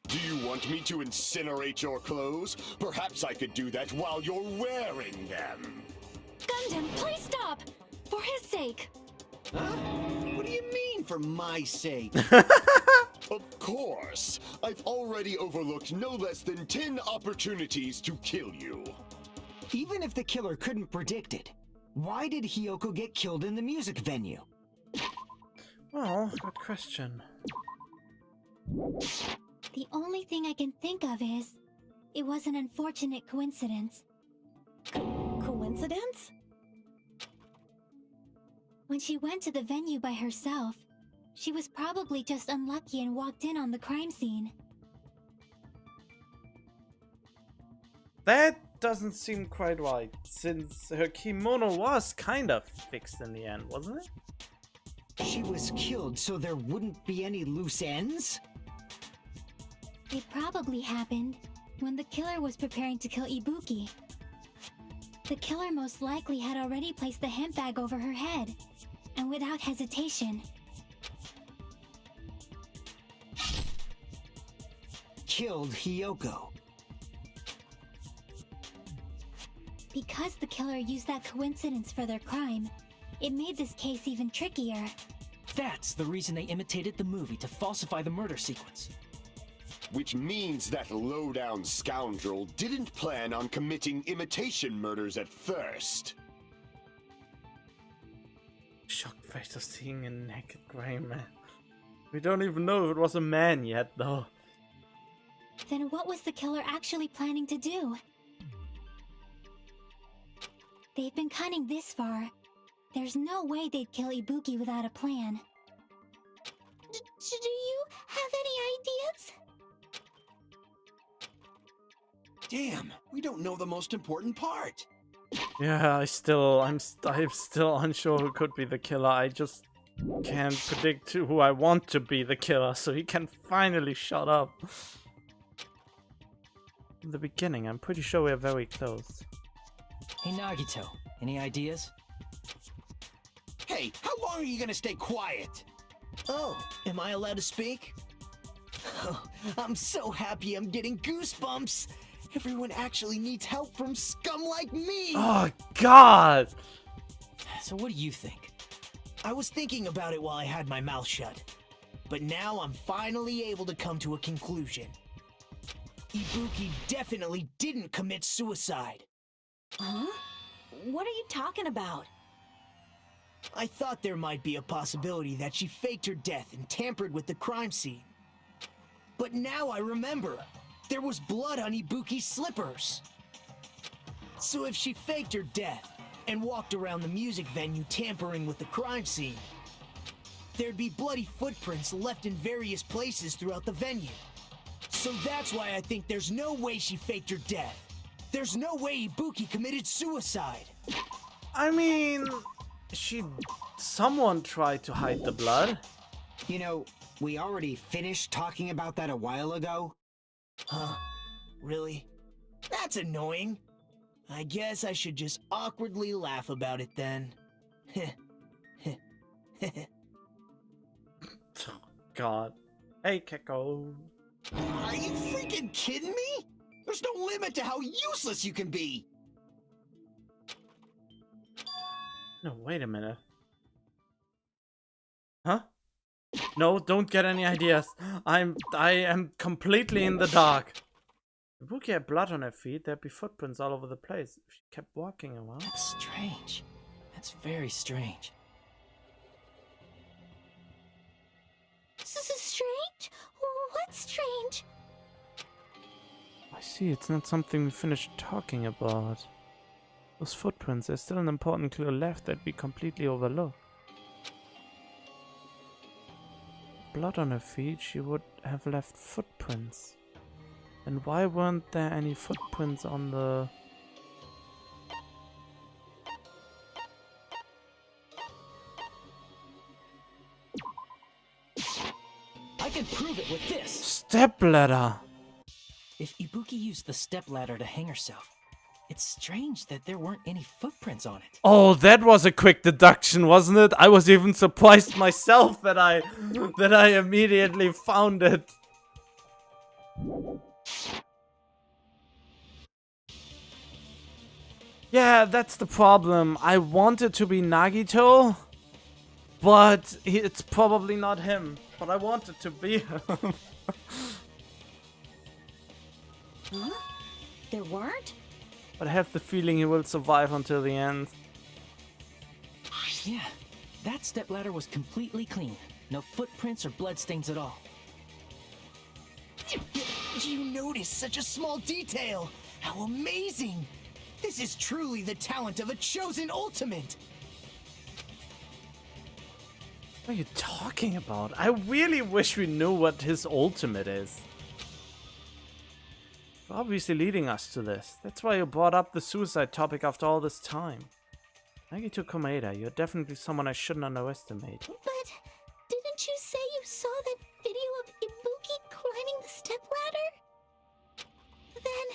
Speaker 12: Do you want me to incinerate your clothes? Perhaps I could do that while you're wearing them.
Speaker 4: Gundam, please stop! For his sake!
Speaker 3: Huh? What do you mean, for my sake?
Speaker 12: Of course. I've already overlooked no less than 10 opportunities to kill you.
Speaker 11: Even if the killer couldn't predict it, why did Hyoko get killed in the music venue?
Speaker 1: Well, good question.
Speaker 5: The only thing I can think of is, it was an unfortunate coincidence.
Speaker 9: Coincidence?
Speaker 5: When she went to the venue by herself, she was probably just unlucky and walked in on the crime scene.
Speaker 1: That doesn't seem quite right, since her kimono was kind of fixed in the end, wasn't it?
Speaker 11: She was killed so there wouldn't be any loose ends?
Speaker 5: It probably happened when the killer was preparing to kill Ibuki. The killer most likely had already placed the hemp bag over her head, and without hesitation,
Speaker 11: Killed Hyoko.
Speaker 5: because the killer used that coincidence for their crime, it made this case even trickier.
Speaker 10: That's the reason they imitated the movie to falsify the murder sequence.
Speaker 12: Which means that low-down scoundrel didn't plan on committing imitation murders at first.
Speaker 1: Shocked face of seeing a naked gray man. We don't even know if it was a man yet, though.
Speaker 5: Then what was the killer actually planning to do? They've been cunning this far. There's no way they'd kill Ibuki without a plan. Do you have any ideas?
Speaker 3: Damn, we don't know the most important part.
Speaker 1: Yeah, I'm still unsure who could be the killer. I just can't predict who I want to be the killer, so he can finally shut up. In the beginning, I'm pretty sure we're very close.
Speaker 10: Hey Nagito, any ideas?
Speaker 3: Hey, how long are you gonna stay quiet?
Speaker 2: Oh, am I allowed to speak? Oh, I'm so happy I'm getting goosebumps. Everyone actually needs help from scum like me.
Speaker 1: Oh God!
Speaker 10: So what do you think?
Speaker 2: I was thinking about it while I had my mouth shut. But now I'm finally able to come to a conclusion. Ibuki definitely didn't commit suicide.
Speaker 9: Huh? What are you talking about?
Speaker 2: I thought there might be a possibility that she faked her death and tampered with the crime scene. But now I remember, there was blood on Ibuki's slippers. So if she faked her death and walked around the music venue tampering with the crime scene, there'd be bloody footprints left in various places throughout the venue. So that's why I think there's no way she faked her death. There's no way Ibuki committed suicide.
Speaker 1: I mean, someone tried to hide the blood.
Speaker 11: You know, we already finished talking about that a while ago.
Speaker 2: Huh? Really? That's annoying. I guess I should just awkwardly laugh about it then.
Speaker 1: God. Hey, Keko.
Speaker 3: Are you freaking kidding me? There's no limit to how useless you can be.
Speaker 1: No, wait a minute. Huh? No, don't get any ideas. I am completely in the dark. If Ibuki had blood on her feet, there'd be footprints all over the place if she kept walking around.
Speaker 10: That's strange. That's very strange.
Speaker 5: This is strange? What's strange?
Speaker 1: I see, it's not something we finished talking about. Those footprints, there's still an important clue left that we completely overlooked. Blood on her feet, she would have left footprints. And why weren't there any footprints on the...
Speaker 10: I can prove it with this!
Speaker 1: Stepladder!
Speaker 10: If Ibuki used the stepladder to hang herself, it's strange that there weren't any footprints on it.
Speaker 1: Oh, that was a quick deduction, wasn't it? I was even surprised myself that I immediately found it. Yeah, that's the problem. I wanted to be Nagito, but it's probably not him. But I wanted to be him.
Speaker 9: Huh? There weren't?
Speaker 1: But I have the feeling he will survive until the end.
Speaker 10: Yeah, that stepladder was completely clean. No footprints or bloodstains at all.
Speaker 2: You noticed such a small detail! How amazing! This is truly the talent of a chosen ultimate!
Speaker 1: What are you talking about? I really wish we knew what his ultimate is. You're obviously leading us to this. That's why you brought up the suicide topic after all this time. Nagito Komaeda, you're definitely someone I shouldn't underestimate.
Speaker 5: But didn't you say you saw that video of Ibuki climbing the stepladder? Then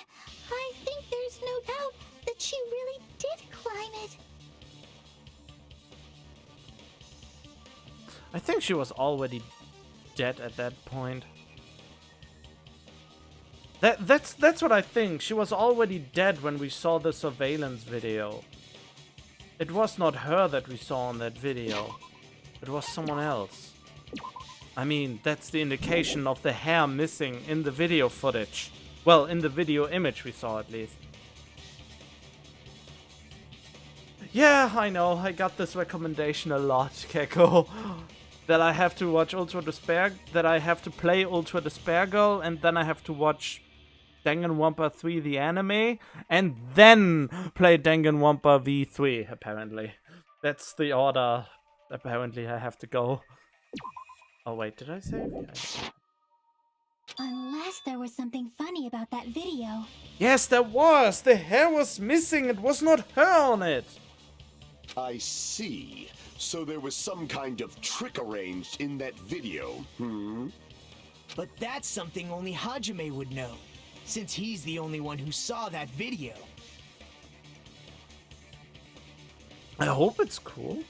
Speaker 5: I think there's no doubt that she really did climb it.
Speaker 1: I think she was already dead at that point. That's what I think. She was already dead when we saw the surveillance video. It was not her that we saw in that video. It was someone else. I mean, that's the indication of the hair missing in the video footage. Well, in the video image we saw at least. Yeah, I know. I got this recommendation a lot, Keko. That I have to watch Ultra Despair, that I have to play Ultra Despair Girl, and then I have to watch Danganronpa 3 the anime, and then play Danganronpa V3, apparently. That's the order, apparently, I have to go. Oh wait, did I save? Yeah.
Speaker 5: Unless there was something funny about that video.
Speaker 1: Yes, there was! The hair was missing, it was not her on it!
Speaker 12: I see. So there was some kind of trick arranged in that video,
Speaker 2: But that's something only Hajime would know, since he's the only one who saw that video.
Speaker 1: I hope it's cool.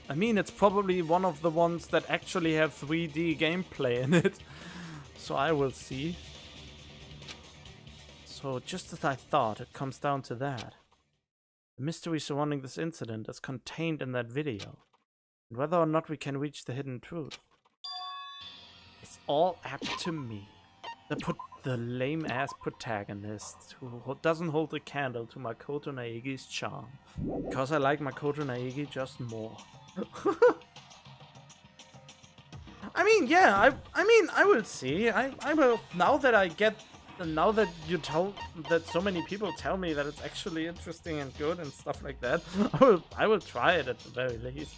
Speaker 1: I mean, it's probably one of the ones that actually have 3D gameplay in it. So I will see. So just as I thought, it comes down to that. The mystery surrounding this incident is contained in that video. And whether or not we can reach the hidden truth, it's all up to me. The lame-ass protagonist who doesn't hold a candle to Makoto Naegi's charm. Because I like Makoto Naegi just more. I mean, yeah, I will see. I will, now that that so many people tell me that it's actually interesting and good and stuff like that, I will try it at the very least.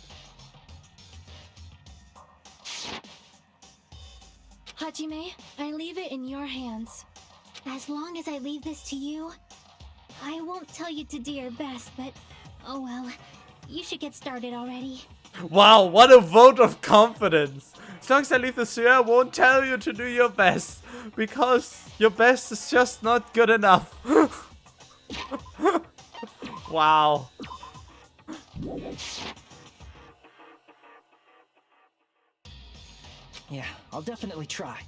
Speaker 4: Hajime, I leave it in your hands.
Speaker 5: As long as I leave this to you, I won't tell you to do your best, but oh well. You should get started already.
Speaker 1: Wow, what a vote of confidence. As long as I leave the sewer, I won't tell you to do your best. Because your best is just not good enough. Wow.
Speaker 10: Yeah, I'll definitely try.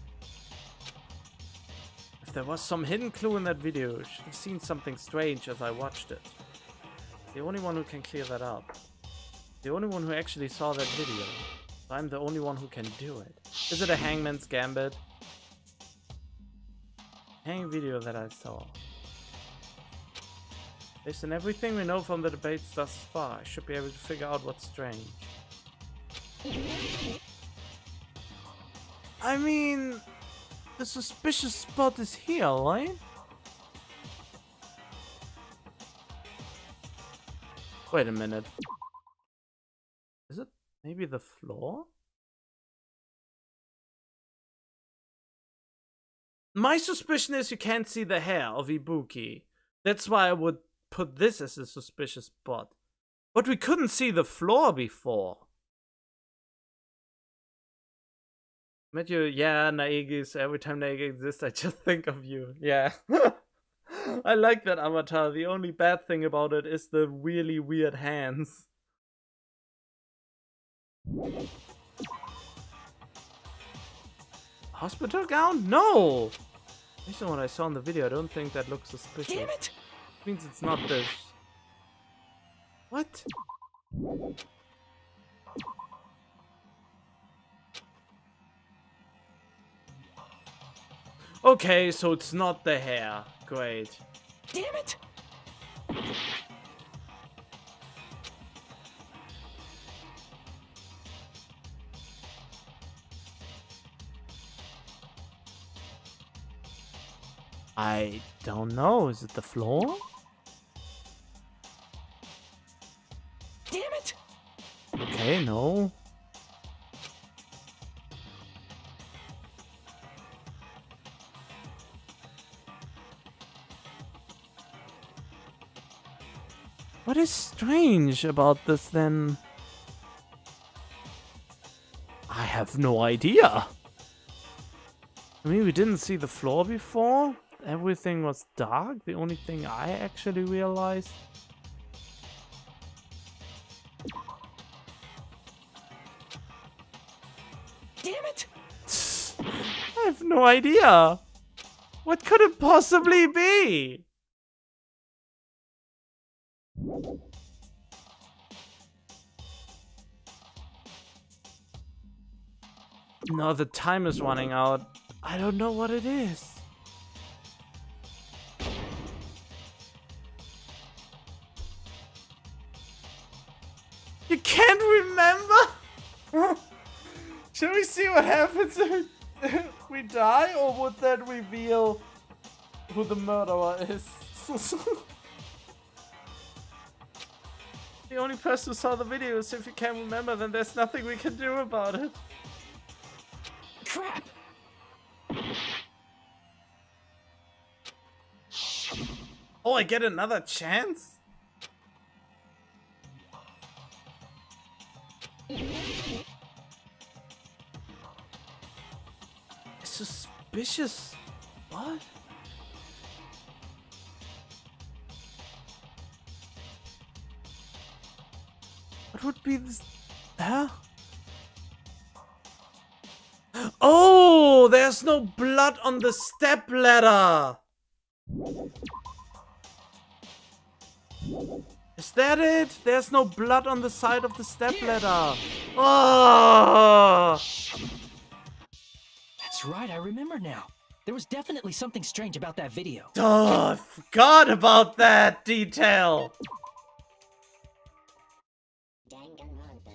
Speaker 1: If there was some hidden clue in that video, I should have seen something strange as I watched it. The only one who can clear that up. The only one who actually saw that video. So I'm the only one who can do it. Is it a Hangman's Gambit? Hang video that I saw. Based on everything we know from the debates thus far, I should be able to figure out what's strange. I mean, the suspicious spot is here, right? Wait a minute. Is it maybe the floor? My suspicion is you can't see the hair of Ibuki. That's why I would put this as a suspicious spot. But we couldn't see the floor before. Matthew, yeah, Naegis. Every time Naegi exists, I just think of you. Yeah. I like that avatar. The only bad thing about it is the really weird hands. Hospital gown? No! Based on what I saw in the video, I don't think that looks suspicious.
Speaker 10: Damn it!
Speaker 1: Means it's not this. What? Okay, so it's not the hair. Great.
Speaker 10: Damn it!
Speaker 1: I don't know. Is it the floor?
Speaker 10: Damn it!
Speaker 1: Okay, no. What is strange about this then? I have no idea. I mean, we didn't see the floor before. Everything was dark. The only thing I actually realized.
Speaker 10: Damn it!
Speaker 1: I have no idea. What could it possibly be? No, the time is running out. I don't know what it is. You can't remember? Shall we see what happens if we die, or would that reveal who the murderer is? The only person who saw the video is if you can't remember, then there's nothing we can do about it.
Speaker 10: Crap!
Speaker 1: Oh, I get another chance? Suspicious. What? What would be this? Huh? Oh, there's no blood on the step ladder. Is that it? There's no blood on the side of the step ladder. Oh!
Speaker 10: That's right, I remember now. There was definitely something strange about that video.
Speaker 1: Oh, I forgot about that detail.
Speaker 5: Danganronpa.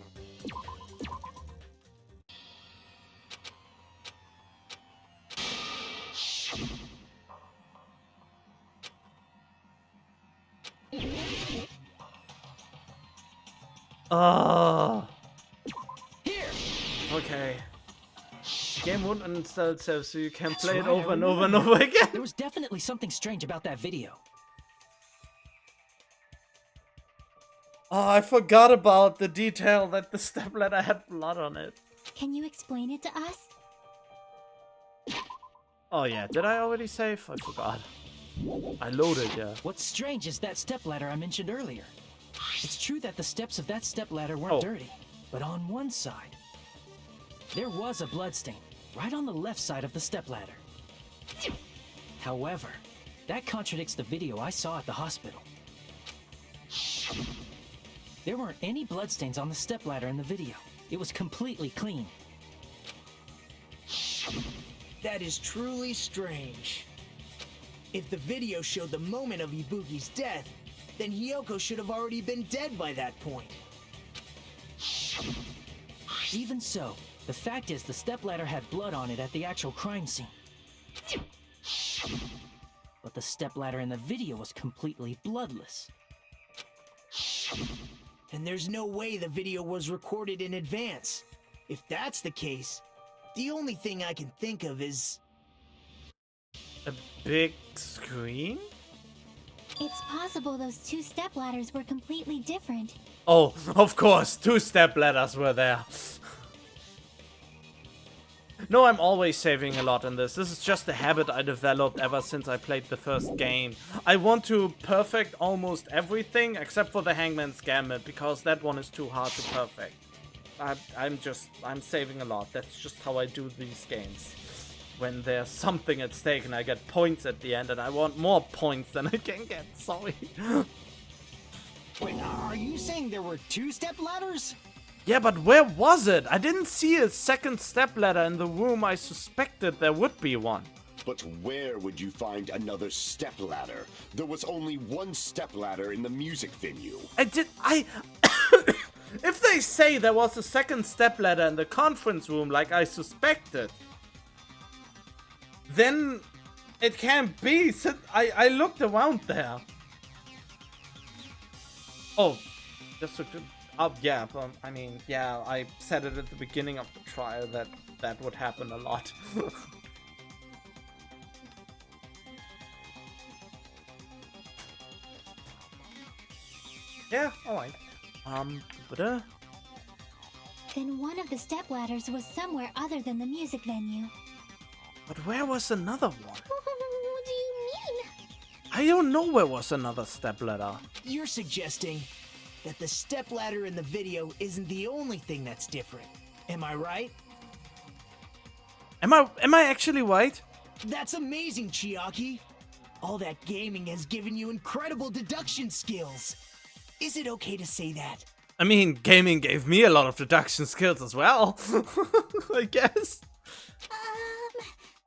Speaker 1: Oh.
Speaker 10: Here!
Speaker 1: Okay. The game won't uninstall itself, so you can
Speaker 10: That's
Speaker 1: play it
Speaker 10: right,
Speaker 1: over
Speaker 10: I
Speaker 1: and over
Speaker 10: remember
Speaker 1: and
Speaker 10: now.
Speaker 1: over again.
Speaker 10: There was definitely something strange about that video.
Speaker 1: Oh, I forgot about the detail that the stepladder had blood on it.
Speaker 5: Can you explain it to us?
Speaker 1: Oh yeah, did I already save? I forgot. I loaded, yeah.
Speaker 10: What's strange is that stepladder I mentioned earlier. It's true that the steps of that stepladder weren't dirty, but on one side, there was a bloodstain, right on the left side of the stepladder. However, that contradicts the video I saw at the hospital. There weren't any bloodstains on the stepladder in the video. It was completely clean.
Speaker 2: That is truly strange. If the video showed the moment of Ibuki's death, then Hiyoko should have already been dead by that point.
Speaker 10: Even so, the fact is the stepladder had blood on it at the actual crime scene. But the stepladder in the video was completely bloodless.
Speaker 2: And there's no way the video was recorded in advance. If that's the case, the only thing I can think of is...
Speaker 1: A big screen?
Speaker 5: It's possible those two stepladders were completely different.
Speaker 1: Oh, of course, 2 stepladders were there. No, I'm always saving a lot in this. This is just a habit I developed ever since I played the first game. I want to perfect almost everything except for the Hangman's Gambit, because that one is too hard to perfect. I'm saving a lot. That's just how I do these games. When there's something at stake and I get points at the end and I want more points than I can get, sorry.
Speaker 11: Wait, are you saying there were 2 stepladders?
Speaker 1: Yeah, but where was it? I didn't see a second stepladder in the room I suspected there would be one.
Speaker 12: But where would you find another stepladder? There was only one stepladder in the music venue.
Speaker 1: If they say there was a second stepladder in the conference room like I suspected, then it can't be. I looked around there. Oh, just to... yeah, I mean, yeah, I said it at the beginning of the trial that that would happen a lot. Yeah, alright. But
Speaker 5: Then one of the stepladders was somewhere other than the music venue.
Speaker 1: But where was another one?
Speaker 5: What do you mean?
Speaker 1: I don't know where was another stepladder.
Speaker 2: You're suggesting that the stepladder in the video isn't the only thing that's different. Am I right?
Speaker 1: Am I actually right?
Speaker 2: That's amazing, Chiaki. All that gaming has given you incredible deduction skills. Is it okay to say that?
Speaker 1: I mean, gaming gave me a lot of deduction skills as well. I guess.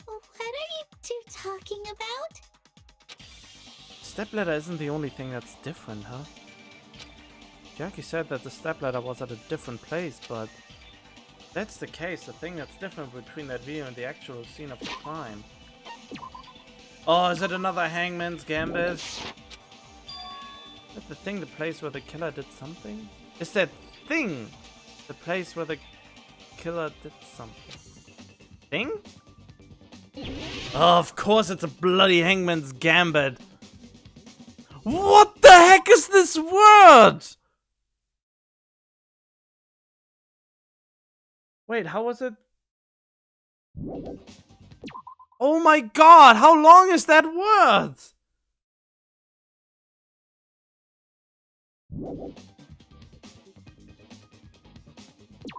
Speaker 5: What are you two talking about?
Speaker 1: Stepladder isn't the only thing that's different, huh? Jackie said that the stepladder was at a different place, but if that's the case, the thing that's different between that video and the actual scene of the crime. Oh, is it another Hangman's Gambit? Is that the thing, the place where the killer did something? Is that thing the place where the killer did something? Thing? Oh, of course it's a bloody Hangman's Gambit. What the heck is this word? Wait, how was it? Oh my god, how long is that word?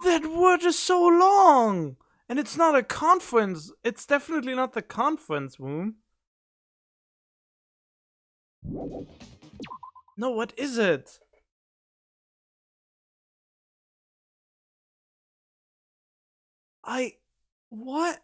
Speaker 1: That word is so long! And it's not a conference. It's definitely not the conference room. No, what is it? What?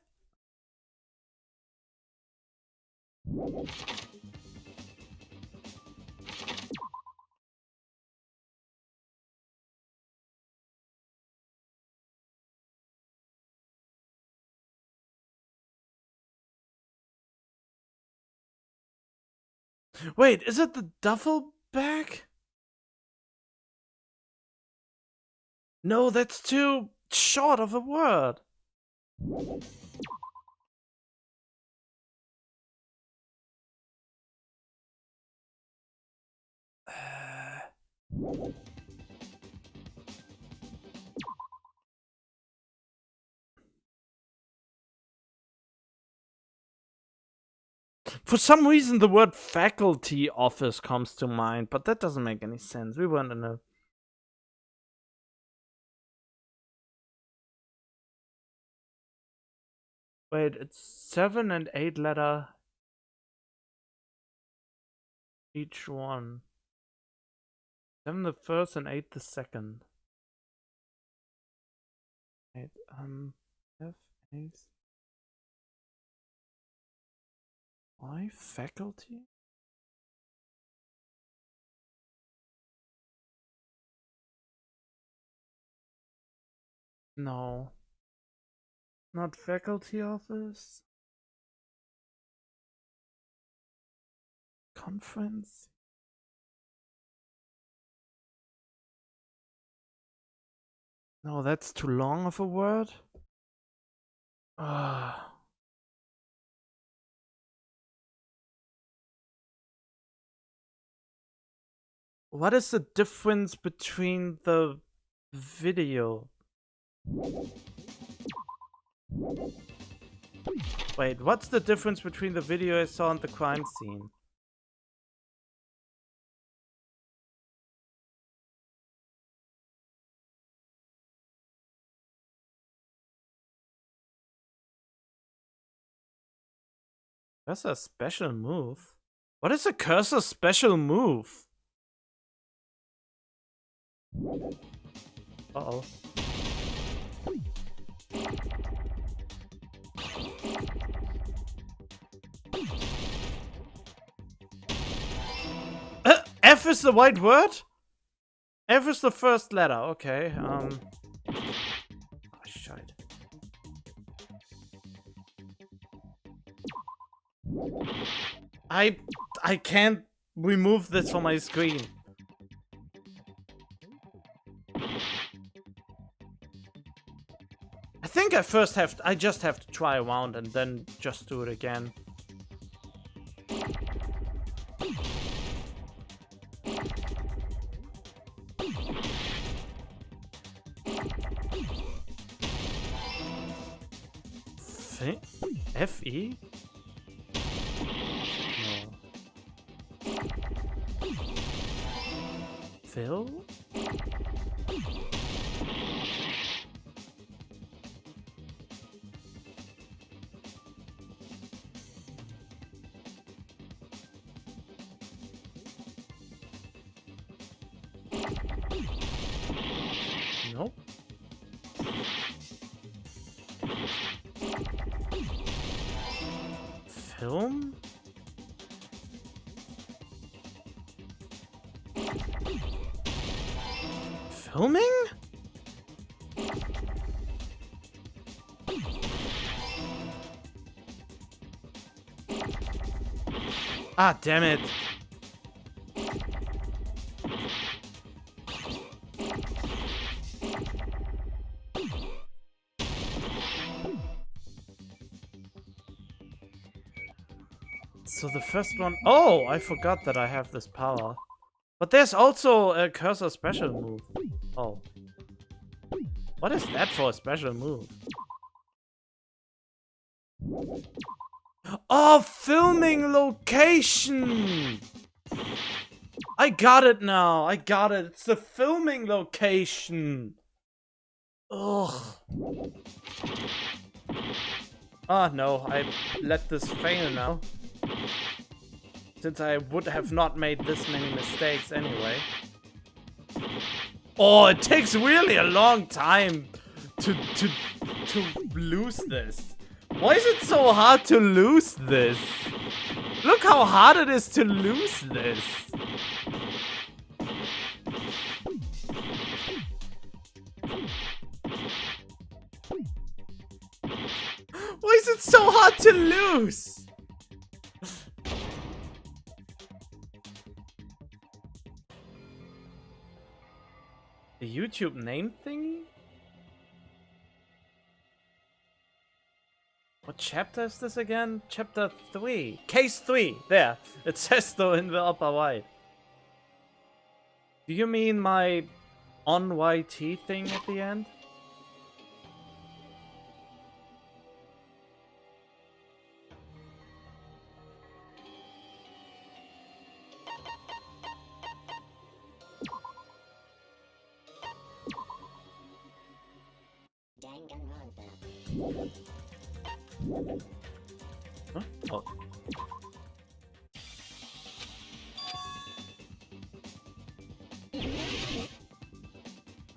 Speaker 1: Wait, is it the duffel bag? No, that's too short of a word. For some reason, the word faculty office comes to mind, but that doesn't make any sense. We weren't in a... Wait, it's 7 and 8 letter each one. 7 the first and 8 the second. Wait, F, A, why faculty? No. Not faculty office. Conference. No, that's too long of a word. What is the difference between the video? Wait, what's the difference between the video I saw and the crime scene? That's a special move. What is a cursor special move? Uh-oh. F is the right word? F is the first letter, okay. Oh, shite. I can't remove this from my screen. I think I just have to try around and then just do it again. F-E? No. Phil? Nope. Film? Filming? Ah, damn it. So the first one... Oh, I forgot that I have this power. But there's also a cursor special move. Oh. What is that for a special move? Oh, filming location! I got it now. I got it. It's the filming location. Ugh. Ah, no. I let this fail now. Since I would have not made this many mistakes anyway. Oh, it takes really a long time to lose this. Why is it so hard to lose this? Look how hard it is to lose this. Why is it so hard to lose? The YouTube name thingy? What chapter is this again? Chapter 3. Case 3. There. It says though in the upper right. Do you mean my on YT thing at the end?
Speaker 5: Danganronpa.
Speaker 1: Huh? Oh.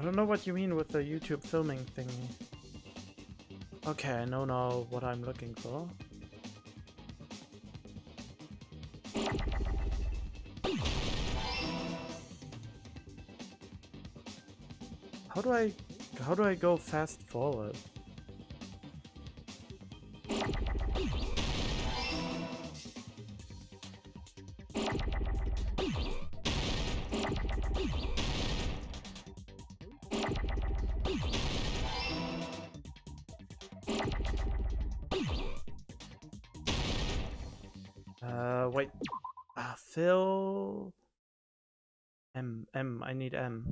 Speaker 1: I don't know what you mean with the YouTube filming thingy. Okay, I know now what I'm looking for. How do I go fast forward? Wait. Phil. M. I need M.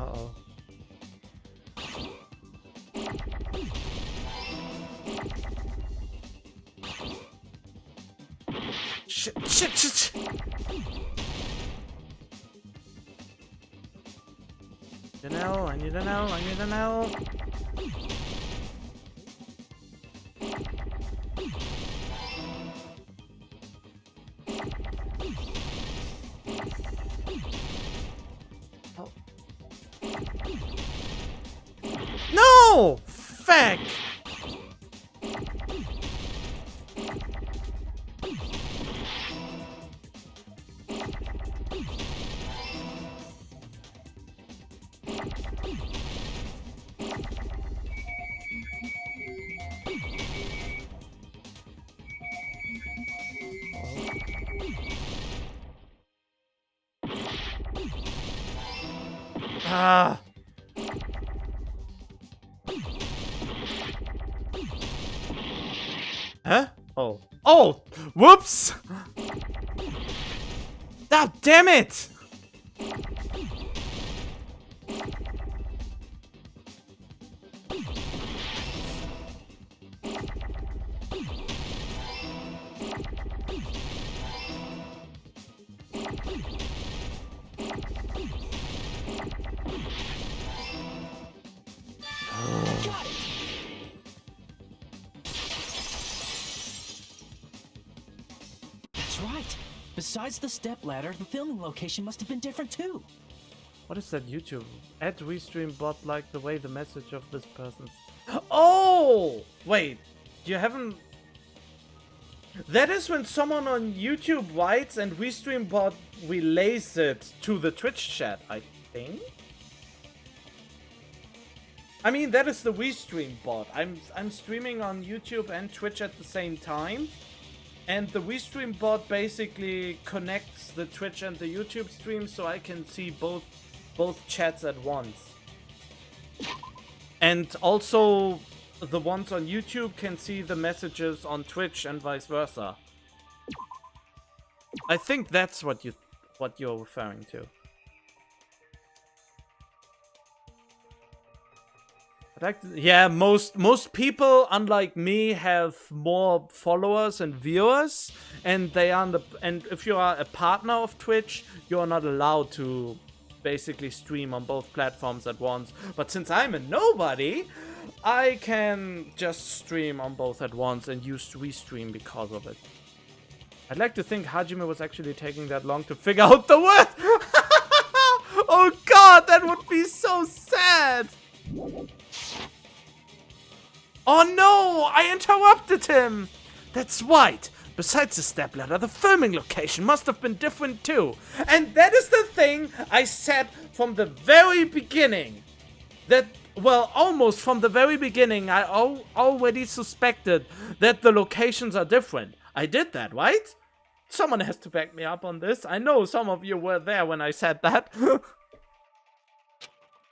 Speaker 1: Uh-oh. Shit. I need an L. Oh. No! Fuck! Ah! Huh? Oh. Oh! Whoops! Ah, damn it!
Speaker 10: That's right. Besides the stepladder, the filming location must have been different too.
Speaker 1: What is that YouTube? Add restream bot like the way the message of this person's. Oh! Wait, you haven't. That is when someone on YouTube writes and restream bot relays it to the Twitch chat, I think. I mean, that is the restream bot. I'm streaming on YouTube and Twitch at the same time. And the restream bot basically connects the Twitch and the YouTube stream so I can see both chats at once. And also the ones on YouTube can see the messages on Twitch and vice versa. I think that's what you're referring to. Yeah, most people, unlike me, have more followers and viewers, and and if you are a partner of Twitch, you are not allowed to basically stream on both platforms at once. But since I'm a nobody, I can just stream on both at once and use restream because of it. I'd like to think Hajime was actually taking that long to figure out the word. Oh god, that would be so sad. Oh no! I interrupted him! That's right! Besides the stepladder, the filming location must have been different too. And that is the thing I said from the very beginning. That Well, almost from the very beginning, I already suspected that the locations are different. I did that, right? Someone has to back me up on this. I know some of you were there when I said that.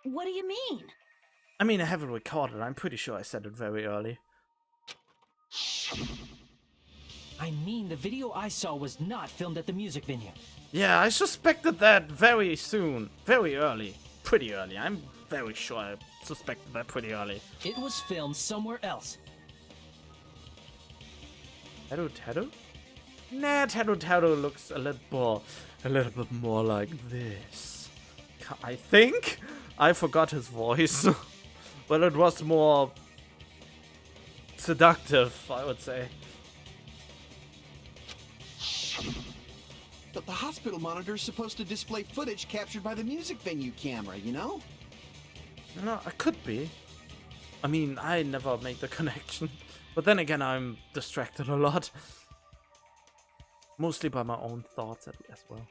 Speaker 9: What do you mean?
Speaker 1: I mean, I have it recorded. I'm pretty sure I said it very early.
Speaker 10: I mean, the video I saw was not filmed at the music venue.
Speaker 1: Yeah, I suspected that very soon. Very early. Pretty early. I'm very sure I suspected that pretty early.
Speaker 10: It was filmed somewhere else.
Speaker 1: Tattoo? Nah, Tattoo looks a little bit more like this. I think? I forgot his voice. But it was more seductive, I would say.
Speaker 3: But the hospital monitor's supposed to display footage captured by the music venue camera, you know?
Speaker 1: No, it could be. I mean, I never make the connection. But then again, I'm distracted a lot. Mostly by my own thoughts as well.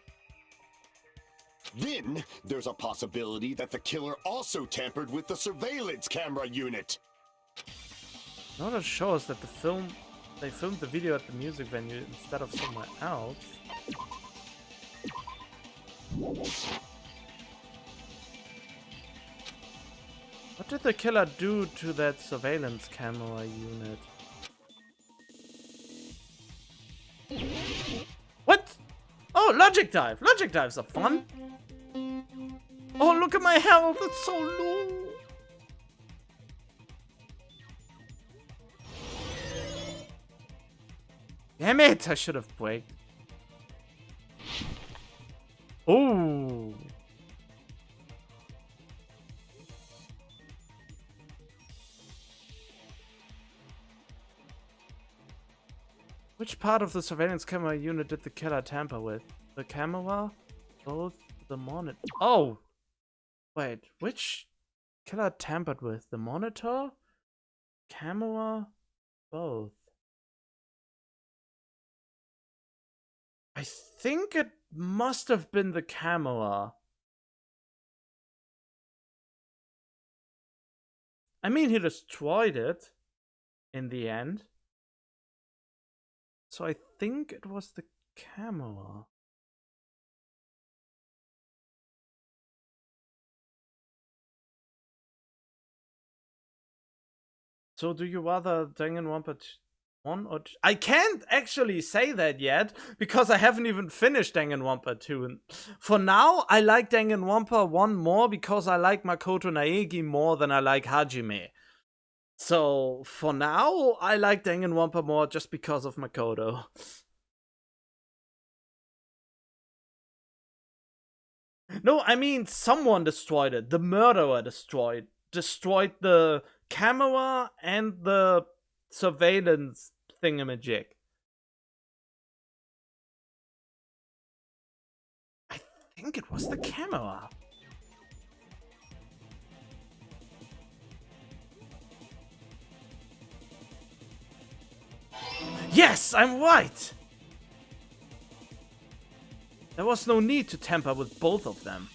Speaker 12: Then there's a possibility that the killer also tampered with the surveillance camera unit.
Speaker 1: Now that shows that they filmed the video at the music venue instead of somewhere else. What did the killer do to that surveillance camera unit? What? Oh, logic dive! Logic dives are fun! Oh, look at my health! It's so low! Damn it! I should have braked. Oh! Which part of the surveillance camera unit did the killer tamper with? The camera? Both? The monitor? Oh! Wait, which killer tampered with? The monitor? Camera? Both. I think it must have been the camera. I mean, he destroyed it in the end. So I think it was the camera. So do you rather Danganronpa 1 or 2? I can't actually say that yet because I haven't even finished Danganronpa 2. And for now, I like Danganronpa 1 more because I like Makoto Naegi more than I like Hajime. So for now, I like Danganronpa more just because of Makoto. No, I mean someone destroyed it. The murderer destroyed the camera and the surveillance thingamajig. I think it was the camera. Yes, I'm right! There was no need to tamper with both of them.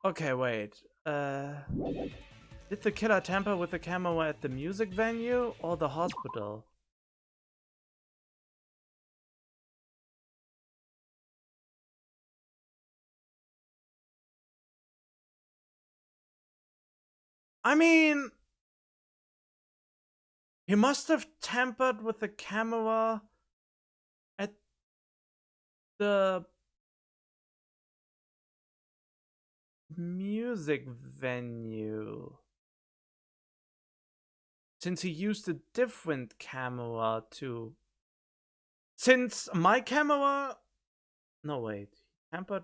Speaker 1: Okay, wait. Did the killer tamper with the camera at the music venue or the hospital? I mean, he must have tampered with the camera at the music venue. Since he used a different camera to... Since my camera... No, wait. Tampered...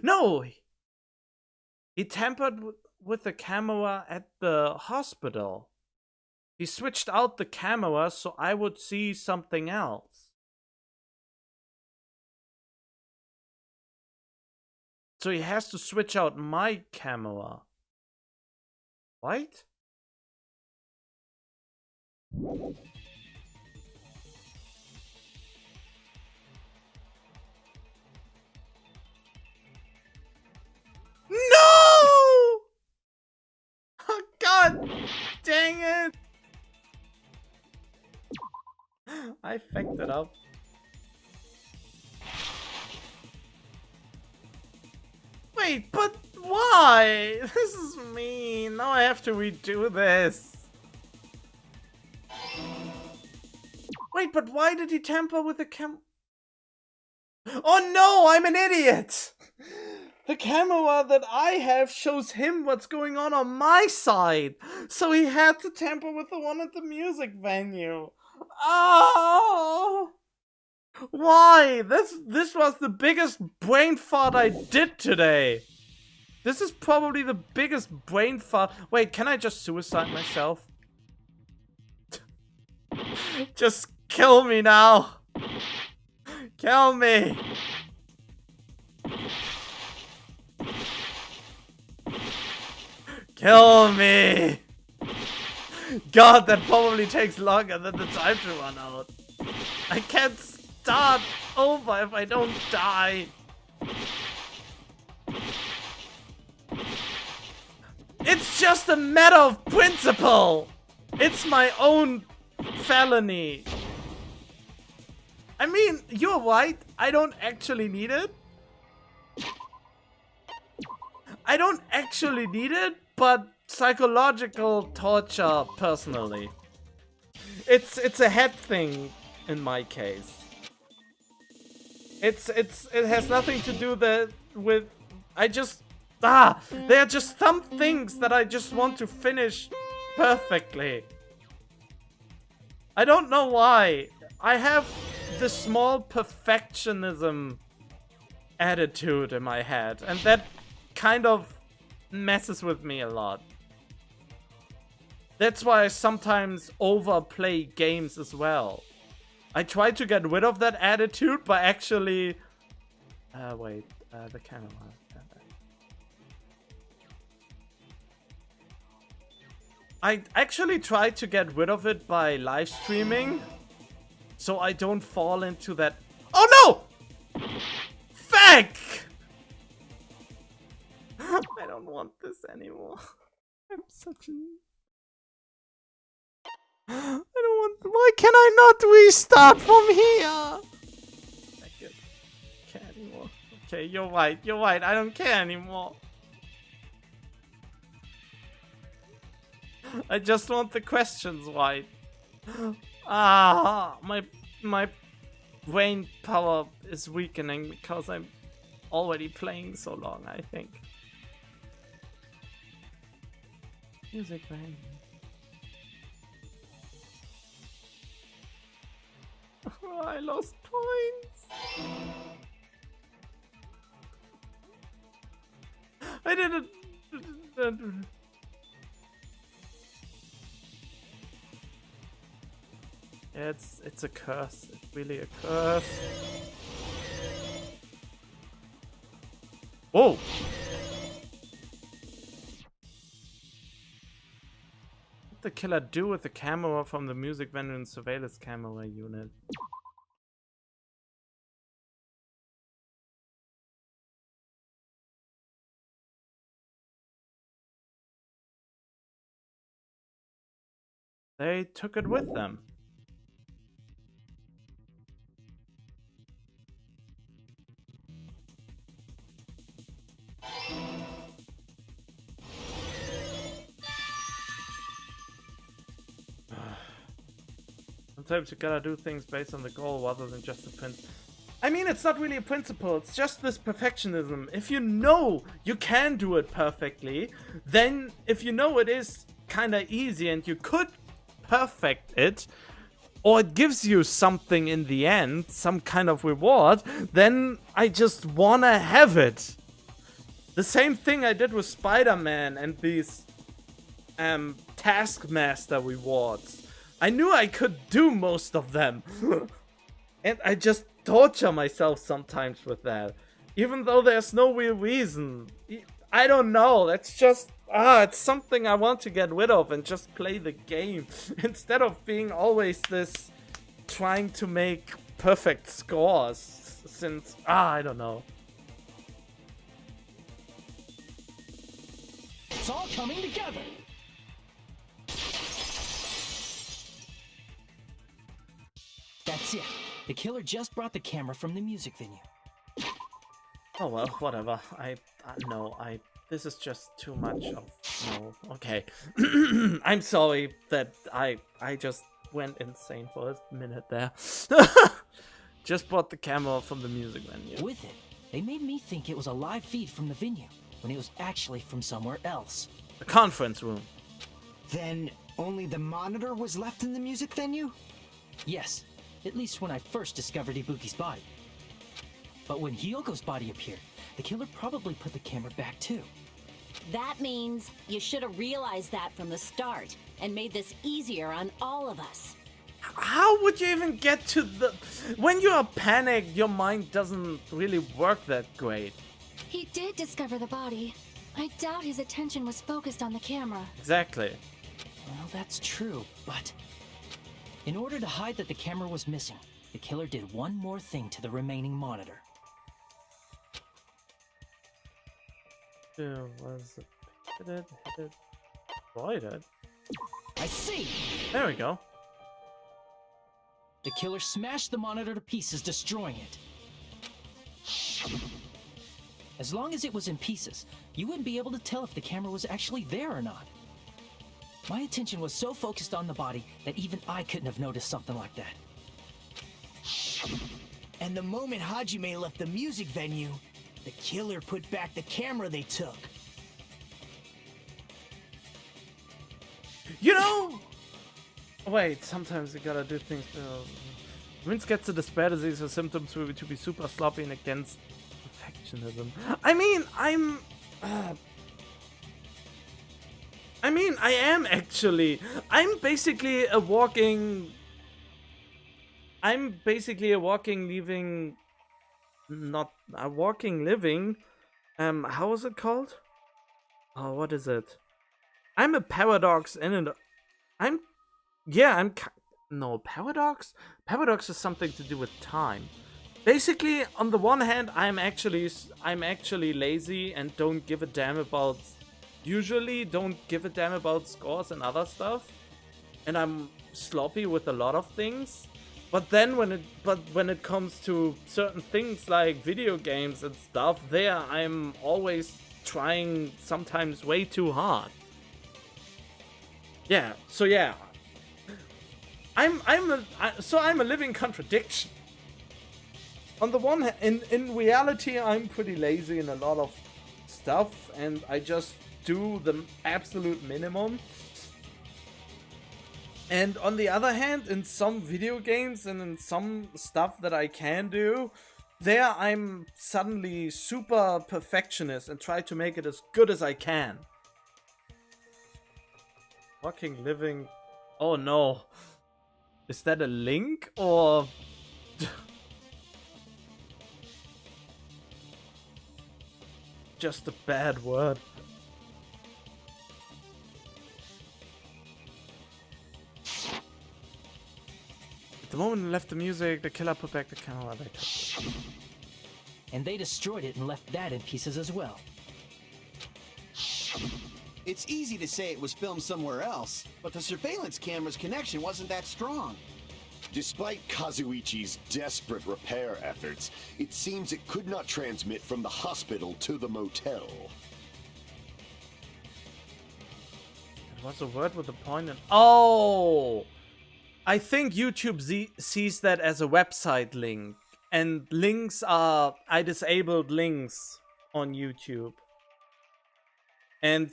Speaker 1: No! He tampered with the camera at the hospital. He switched out the camera so I would see something else. So he has to switch out my camera. Right? No! Oh, God dang it! I fucked it up. Wait, but why? This is mean. Now I have to redo this. Wait, but why did he tamper with the Oh no, I'm an idiot! The camera that I have shows him what's going on my side. So he had to tamper with the one at the music venue. Oh! Why? This was the biggest brain fart I did today. This is probably the biggest brain fart. Wait, can I just suicide myself? Just kill me now. Kill me. Kill me. God, that probably takes longer than the time to run out. I can't start over if I don't die. It's just a matter of principle. It's my own felony. I mean, you're right. I don't actually need it. I don't actually need it, but psychological torture, personally. It's a head thing in my case. It has nothing to do with there are just some things that I just want to finish perfectly. I don't know why. I have this small perfectionism attitude in my head, and that kind of messes with me a lot. That's why I sometimes overplay games as well. I try to get rid of that attitude by actually... the camera. I actually try to get rid of it by live streaming, so I don't fall into that... Oh no! Fuck! I don't want this anymore. I'm such an... I don't want... Why can I not restart from here? I can't care anymore. Okay, you're right. You're right. I don't care anymore. I just want the questions right. My brain power is weakening because I'm already playing so long, I think. Music venue. Oh, I lost points. I didn't. Yeah, it's a curse. It's really a curse. Whoa! What did the killer do with the camera from the music venue and surveillance camera unit? They took it with them. Sometimes you gotta do things based on the goal rather than just the principle. I mean, it's not really a principle, it's just this perfectionism. If you know you can do it perfectly, then if you know it is kinda easy and you could perfect it, or it gives you something in the end, some kind of reward, then I just wanna have it. The same thing I did with Spider-Man and these Taskmaster rewards. I knew I could do most of them. And I just torture myself sometimes with that. Even though there's no real reason. I don't know. That's just it's something I want to get rid of and just play the game instead of being always this trying to make perfect scores. Since I don't know.
Speaker 10: It's all coming together. That's it. The killer just brought the camera from the music venue.
Speaker 1: Oh well, whatever. This is just too much of no. Okay. I'm sorry that I just went insane for a minute there. Just bought the camera from the music venue.
Speaker 10: With it, they made me think it was a live feed from the venue, when it was actually from somewhere else.
Speaker 1: The conference room.
Speaker 11: Then only the monitor was left in the music venue?
Speaker 10: Yes, at least when I first discovered Ibuki's body. But when Hyoko's body appeared, the killer probably put the camera back too.
Speaker 9: That means you should have realized that from the start and made this easier on all of us.
Speaker 1: How would you even get to the... When you are panicked, your mind doesn't really work that great.
Speaker 4: He did discover the body. I doubt his attention was focused on the camera.
Speaker 1: Exactly.
Speaker 10: Well, that's true, but... in order to hide that the camera was missing, the killer did one more thing to the remaining monitor.
Speaker 1: Was it voided?
Speaker 10: I see!
Speaker 1: There we go.
Speaker 10: The killer smashed the monitor to pieces, destroying it. As long as it was in pieces, you wouldn't be able to tell if the camera was actually there or not. My attention was so focused on the body that even I couldn't have noticed something like that.
Speaker 2: And the moment Hajime left the music venue, the killer put back the camera they took.
Speaker 1: You know... Wait, sometimes you gotta do things... Vince gets the despair disease or symptoms to be super sloppy and against perfectionism. I mean, I am actually. I'm basically a walking living... Not a walking living. How is it called? Oh, what is it? I'm a paradox in it. No, paradox? Paradox is something to do with time. Basically, on the one hand, I'm actually lazy and don't give a damn about... Usually don't give a damn about scores and other stuff. And I'm sloppy with a lot of things. But then when it comes to certain things like video games and stuff, there I'm always trying sometimes way too hard. Yeah, so yeah. I'm a living contradiction. On the one hand, in reality, I'm pretty lazy in a lot of stuff, and I just do the absolute minimum. And on the other hand, in some video games and in some stuff that I can do, there I'm suddenly super perfectionist and try to make it as good as I can. Fucking living... Oh no. Is that a link or... just a bad word? The moment I left the music, the killer put back the camera.
Speaker 10: And they destroyed it and left that in pieces as well.
Speaker 3: It's easy to say it was filmed somewhere else, but the surveillance camera's connection wasn't that strong.
Speaker 12: Despite Kazuichi's desperate repair efforts, it seems it could not transmit from the hospital to the motel.
Speaker 1: It was a word with a point in... Oh! I think YouTube sees that as a website link. And links are... I disabled links on YouTube. And...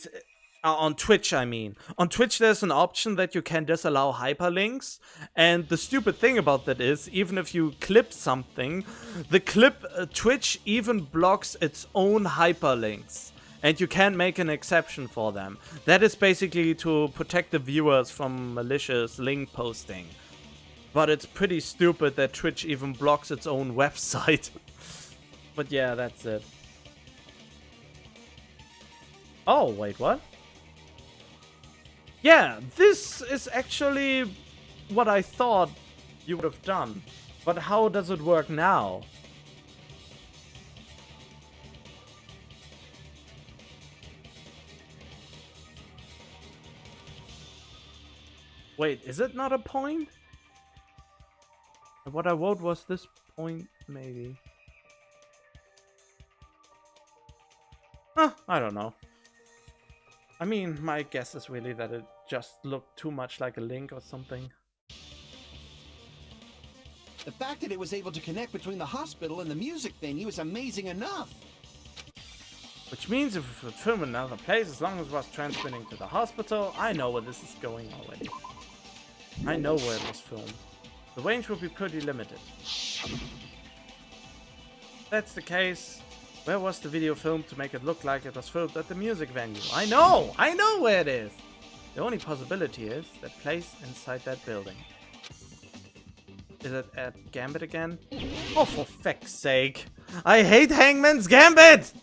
Speaker 1: on Twitch, I mean. On Twitch, there's an option that you can disallow hyperlinks. And the stupid thing about that is, even if you clip something, the clip, Twitch even blocks its own hyperlinks. And you can't make an exception for them. That is basically to protect the viewers from malicious link posting. But it's pretty stupid that Twitch even blocks its own website. But yeah, that's it. Oh, wait, what? Yeah, this is actually what I thought you would have done. But how does it work now? Wait, is it not a point? What I wrote was this point, maybe. Huh, I don't know. I mean, my guess is really that it just looked too much like a link or something.
Speaker 3: The fact that it was able to connect between the hospital and the music venue is amazing enough.
Speaker 1: Which means if we would film in another place, as long as it was transmitting to the hospital, I know where this is going already. I know where it was filmed. The range will be pretty limited. That's the case. Where was the video filmed to make it look like it was filmed at the music venue? I know where it is! The only possibility is that place inside that building. Is it at Gambit again? Oh, for feck's sake! I hate Hangman's Gambit!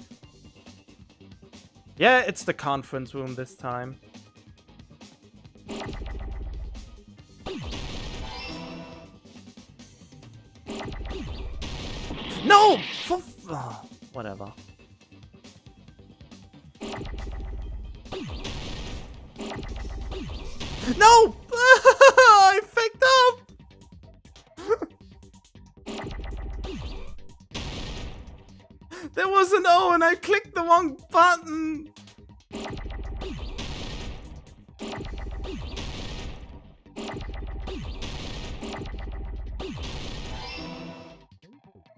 Speaker 1: Yeah, it's the conference room this time. No! Oh, whatever. No! I faked up! There was an O and I clicked the wrong button!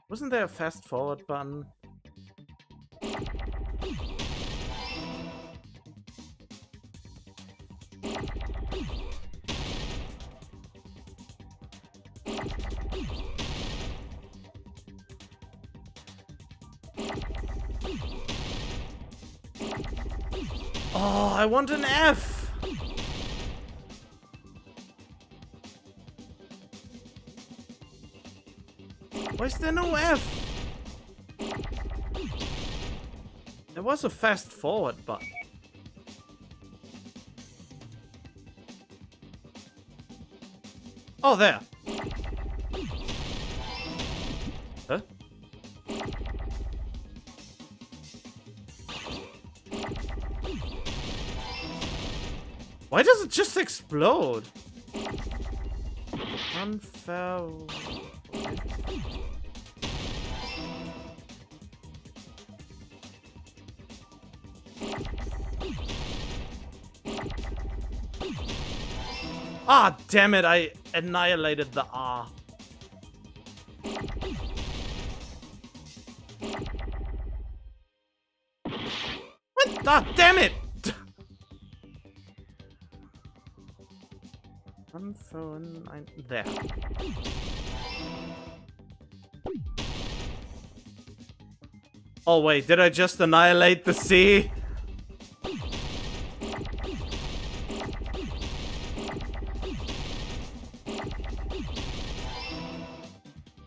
Speaker 1: Wasn't there a fast forward button? Oh, I want an F! Why is there no F? There was a fast forward button. Oh, there. Huh? Why does it just explode? Unfair. Ah, damn it, I annihilated the R. What? Ah, damn it! There. Oh wait, did I just annihilate the C?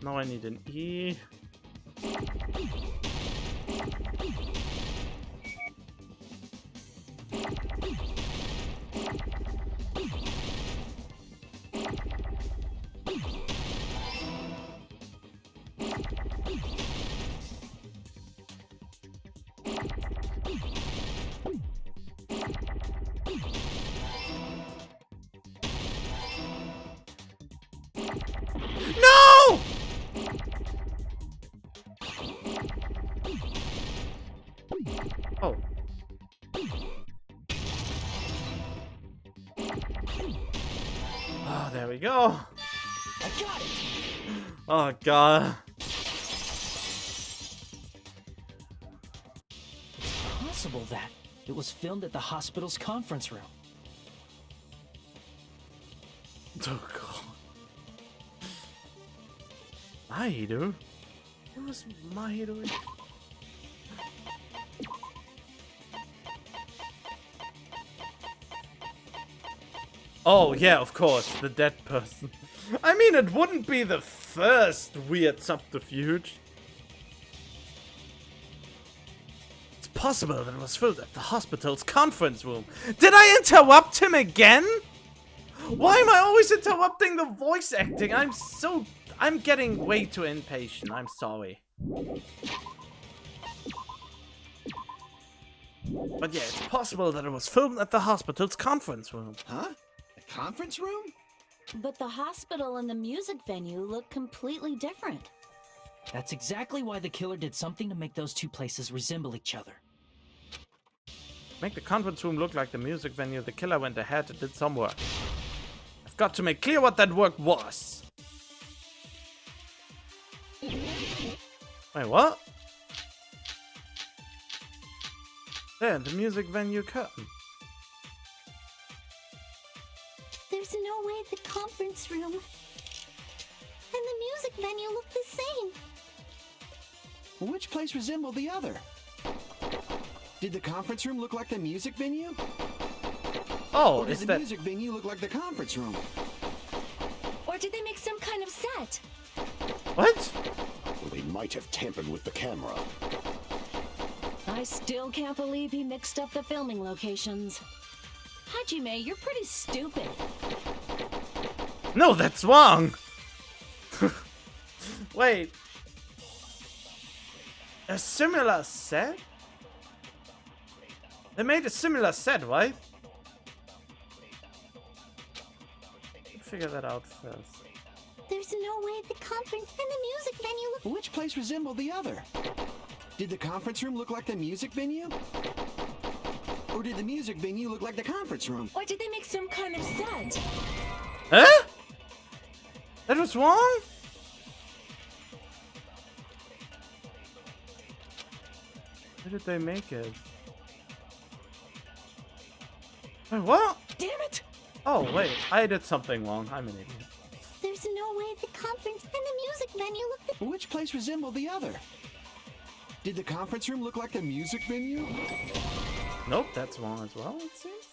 Speaker 1: Now I need an E. No! Oh. Oh, there we go.
Speaker 2: I got it.
Speaker 1: Oh god.
Speaker 10: It's possible that it was filmed at the hospital's conference room.
Speaker 1: Oh god. Mahiru? What was Mahiru? Oh, yeah, of course, the dead person. I mean, it wouldn't be the first weird subterfuge. possible that it was filmed at the hospital's conference room. Did I interrupt him again? Why am I always interrupting the voice acting? I'm getting way too impatient. I'm sorry. But yeah, it's possible that it was filmed at the hospital's conference room.
Speaker 3: Huh? The conference room?
Speaker 9: But the hospital and the music venue look completely different.
Speaker 10: That's exactly why the killer did something to make those two places resemble each other.
Speaker 1: Make the conference room look like the music venue. The killer went ahead and did some work. I've got to make clear what that work was. Wait, what? There, the music venue curtain.
Speaker 5: There's no way the conference room and the music venue look the same.
Speaker 3: Which place resembled the other? Did the conference room look like the music venue?
Speaker 1: Oh,
Speaker 3: Or did
Speaker 1: is
Speaker 3: the
Speaker 1: that...
Speaker 3: music venue look like the conference room?
Speaker 4: Or did they make some kind of set?
Speaker 1: What?
Speaker 12: Or they might have tampered with the camera.
Speaker 9: I still can't believe he mixed up the filming locations. Hajime, you're pretty stupid.
Speaker 1: No, that's wrong! Wait. A similar set? They made a similar set, right? Figure that out first.
Speaker 5: There's no way the conference and the music venue look.
Speaker 3: Which place resembled the other? Did the conference room look like the music venue? Or did the music venue look like the conference room?
Speaker 4: Or did they make some kind of set?
Speaker 1: Huh? That was wrong? Where did they make it? Wait, what?
Speaker 9: Damn it!
Speaker 1: Oh, wait. I did something wrong. I'm an idiot.
Speaker 5: There's no way the conference and the music venue look the.
Speaker 3: Which place resembled the other? Did the conference room look like the music venue?
Speaker 1: Nope, that's wrong as well, it seems.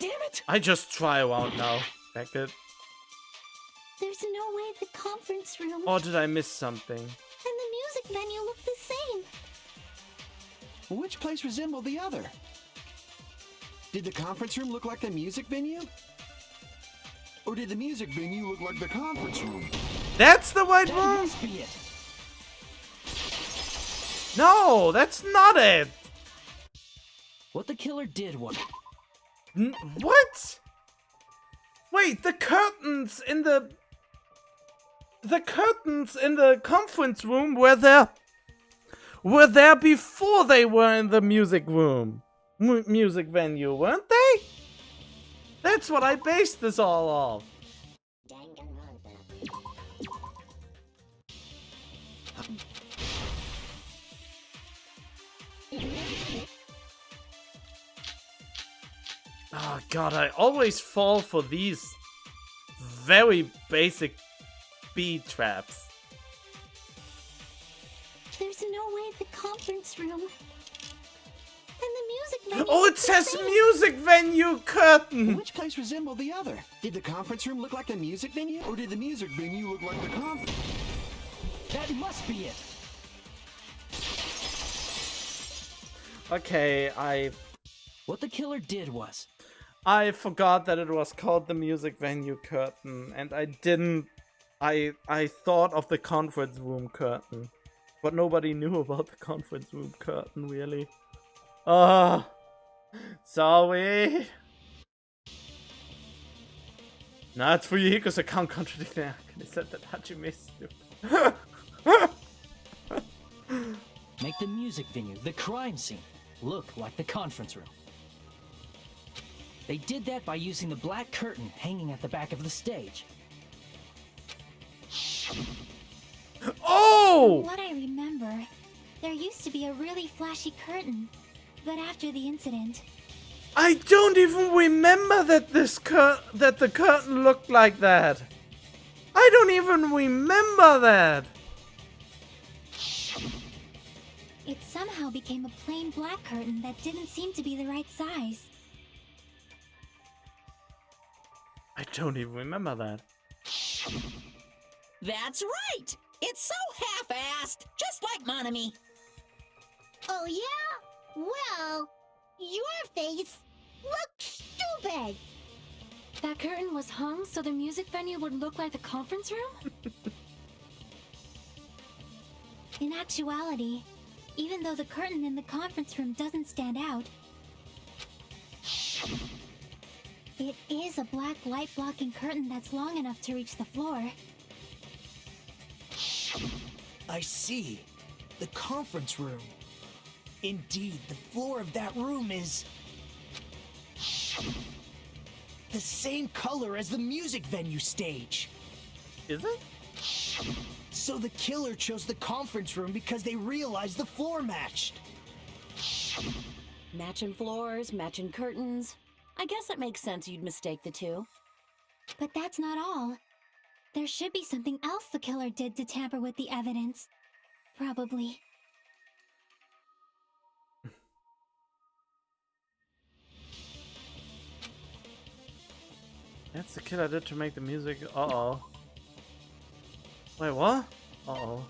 Speaker 9: Damn it!
Speaker 1: I just try around now. Back it.
Speaker 5: There's no way the conference room
Speaker 1: Or did I miss something?
Speaker 5: and the music venue look the same.
Speaker 3: Which place resembled the other? Did the conference room look like the music venue? Or did the music venue look like the conference room?
Speaker 1: That's the right
Speaker 10: That
Speaker 1: one?
Speaker 10: must be it.
Speaker 1: No, that's not it.
Speaker 10: What the killer did was...
Speaker 1: What? Wait, the curtains in the conference room were there before they were in the music room. Music venue, weren't they? That's what I based this all off. Oh god, I always fall for these very basic bee traps.
Speaker 5: There's no way the conference room and the music venue.
Speaker 1: Oh,
Speaker 5: look
Speaker 1: it
Speaker 5: the
Speaker 1: says
Speaker 5: same.
Speaker 1: music venue curtain!
Speaker 3: Which place resembled the other? Did the conference room look like the music venue? Or did the music venue look like the conference?
Speaker 10: That must be it.
Speaker 1: Okay,
Speaker 10: What the killer did was...
Speaker 1: I forgot that it was called the music venue curtain, and I thought of the conference room curtain. But nobody knew about the conference room curtain, really. Sorry. No, it's for you, because I can't contradict that. I said that Hajime is stupid.
Speaker 10: Make the music venue, the crime scene, look like the conference room. They did that by using the black curtain hanging at the back of the stage.
Speaker 1: Oh!
Speaker 5: What I remember, there used to be a really flashy curtain, but after the incident,
Speaker 1: I don't even remember that that the curtain looked like that. I don't even remember that.
Speaker 5: it somehow became a plain black curtain that didn't seem to be the right size.
Speaker 1: I don't even remember that.
Speaker 8: That's right! It's so half-assed, just like Monami.
Speaker 5: Oh yeah? Well, your face looks stupid.
Speaker 4: That curtain was hung so the music venue would look like the conference room?
Speaker 5: In actuality, even though the curtain in the conference room doesn't stand out, it is a black light blocking curtain that's long enough to reach the floor.
Speaker 2: I see. The conference room. Indeed, the floor of that room is the same color as the music venue stage.
Speaker 1: Is it?
Speaker 2: So the killer chose the conference room because they realized the floor matched.
Speaker 9: Matching floors, matching curtains. I guess it makes sense you'd mistake the two.
Speaker 5: But that's not all. There should be something else the killer did to tamper with the evidence. Probably.
Speaker 1: That's the killer did to make the music. Uh-oh. Wait, what? Uh-oh.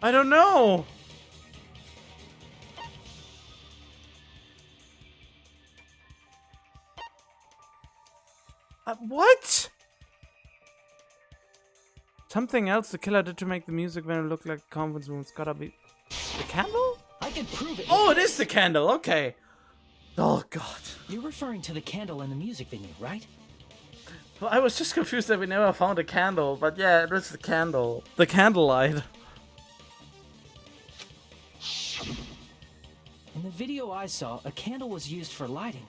Speaker 1: I don't know. What? Something else the killer did to make the music venue look like a conference room. It's gotta be the candle?
Speaker 10: I can prove it.
Speaker 1: Oh, it is the candle. Okay. Oh God.
Speaker 10: You're referring to the candle in the music venue, right?
Speaker 1: Well, I was just confused that we never found a candle, but yeah, it was the candle. The candlelight.
Speaker 10: In the video I saw, a candle was used for lighting.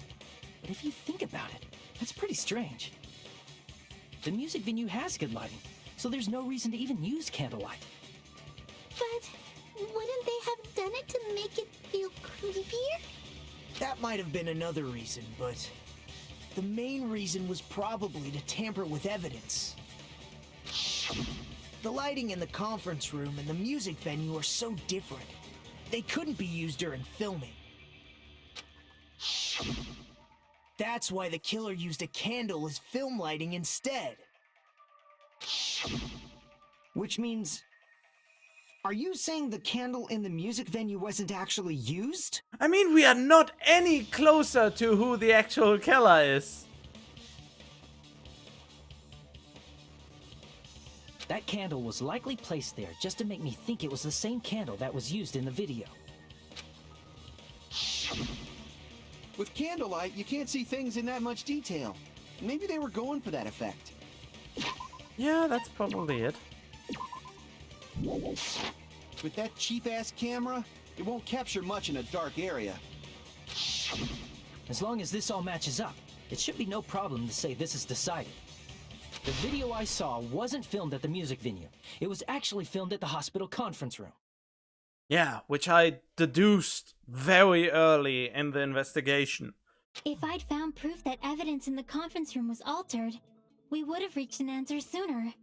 Speaker 10: But if you think about it, that's pretty strange. The music venue has good lighting, so there's no reason to even use candlelight.
Speaker 5: But wouldn't they have done it to make it feel creepier?
Speaker 2: That might have been another reason, but the main reason was probably to tamper with evidence. The lighting in the conference room and the music venue are so different. They couldn't be used during filming. That's why the killer used a candle as film lighting instead.
Speaker 11: Which means... Are you saying the candle in the music venue wasn't actually used?
Speaker 1: I mean, we are not any closer to who the actual killer is.
Speaker 10: That candle was likely placed there just to make me think it was the same candle that was used in the video.
Speaker 3: With candlelight, you can't see things in that much detail. Maybe they were going for that effect.
Speaker 1: Yeah, that's probably it.
Speaker 3: With that cheap-ass camera, it won't capture much in a dark area.
Speaker 10: As long as this all matches up, it should be no problem to say this is decided. The video I saw wasn't filmed at the music venue. It was actually filmed at the hospital conference room.
Speaker 1: Yeah, which I deduced very early in the investigation.
Speaker 5: If I'd found proof that evidence in the conference room was altered, we would have reached an answer sooner.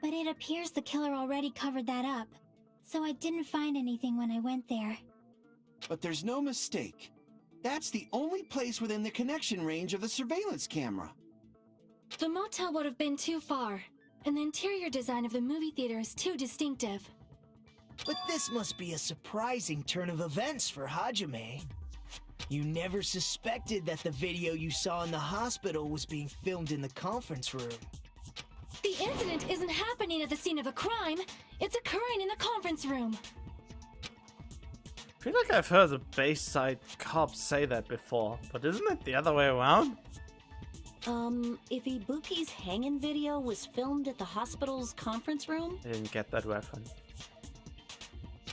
Speaker 5: But it appears the killer already covered that up, so I didn't find anything when I went there.
Speaker 3: But there's no mistake. That's the only place within the connection range of the surveillance camera.
Speaker 4: The motel would have been too far, and the interior design of the movie theater is too distinctive.
Speaker 2: But this must be a surprising turn of events for Hajime. You never suspected that the video you saw in the hospital was being filmed in the conference room.
Speaker 4: The incident isn't happening at the scene of a crime, it's occurring in the conference room.
Speaker 1: I feel like I've heard the Bayside cops say that before, but isn't it the other way around?
Speaker 9: If Ibuki's hanging video was filmed at the hospital's conference room,
Speaker 1: I didn't get that reference.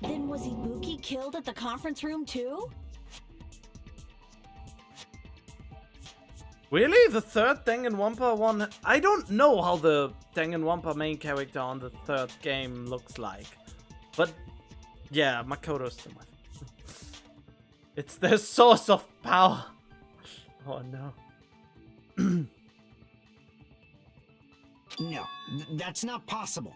Speaker 9: then was Ibuki killed at the conference room too?
Speaker 1: Really? The third Danganronpa one? I don't know how the Danganronpa main character on the third game looks like. But Yeah, Makoto's still my favorite. It's their source of power. Oh no.
Speaker 11: No, that's not possible.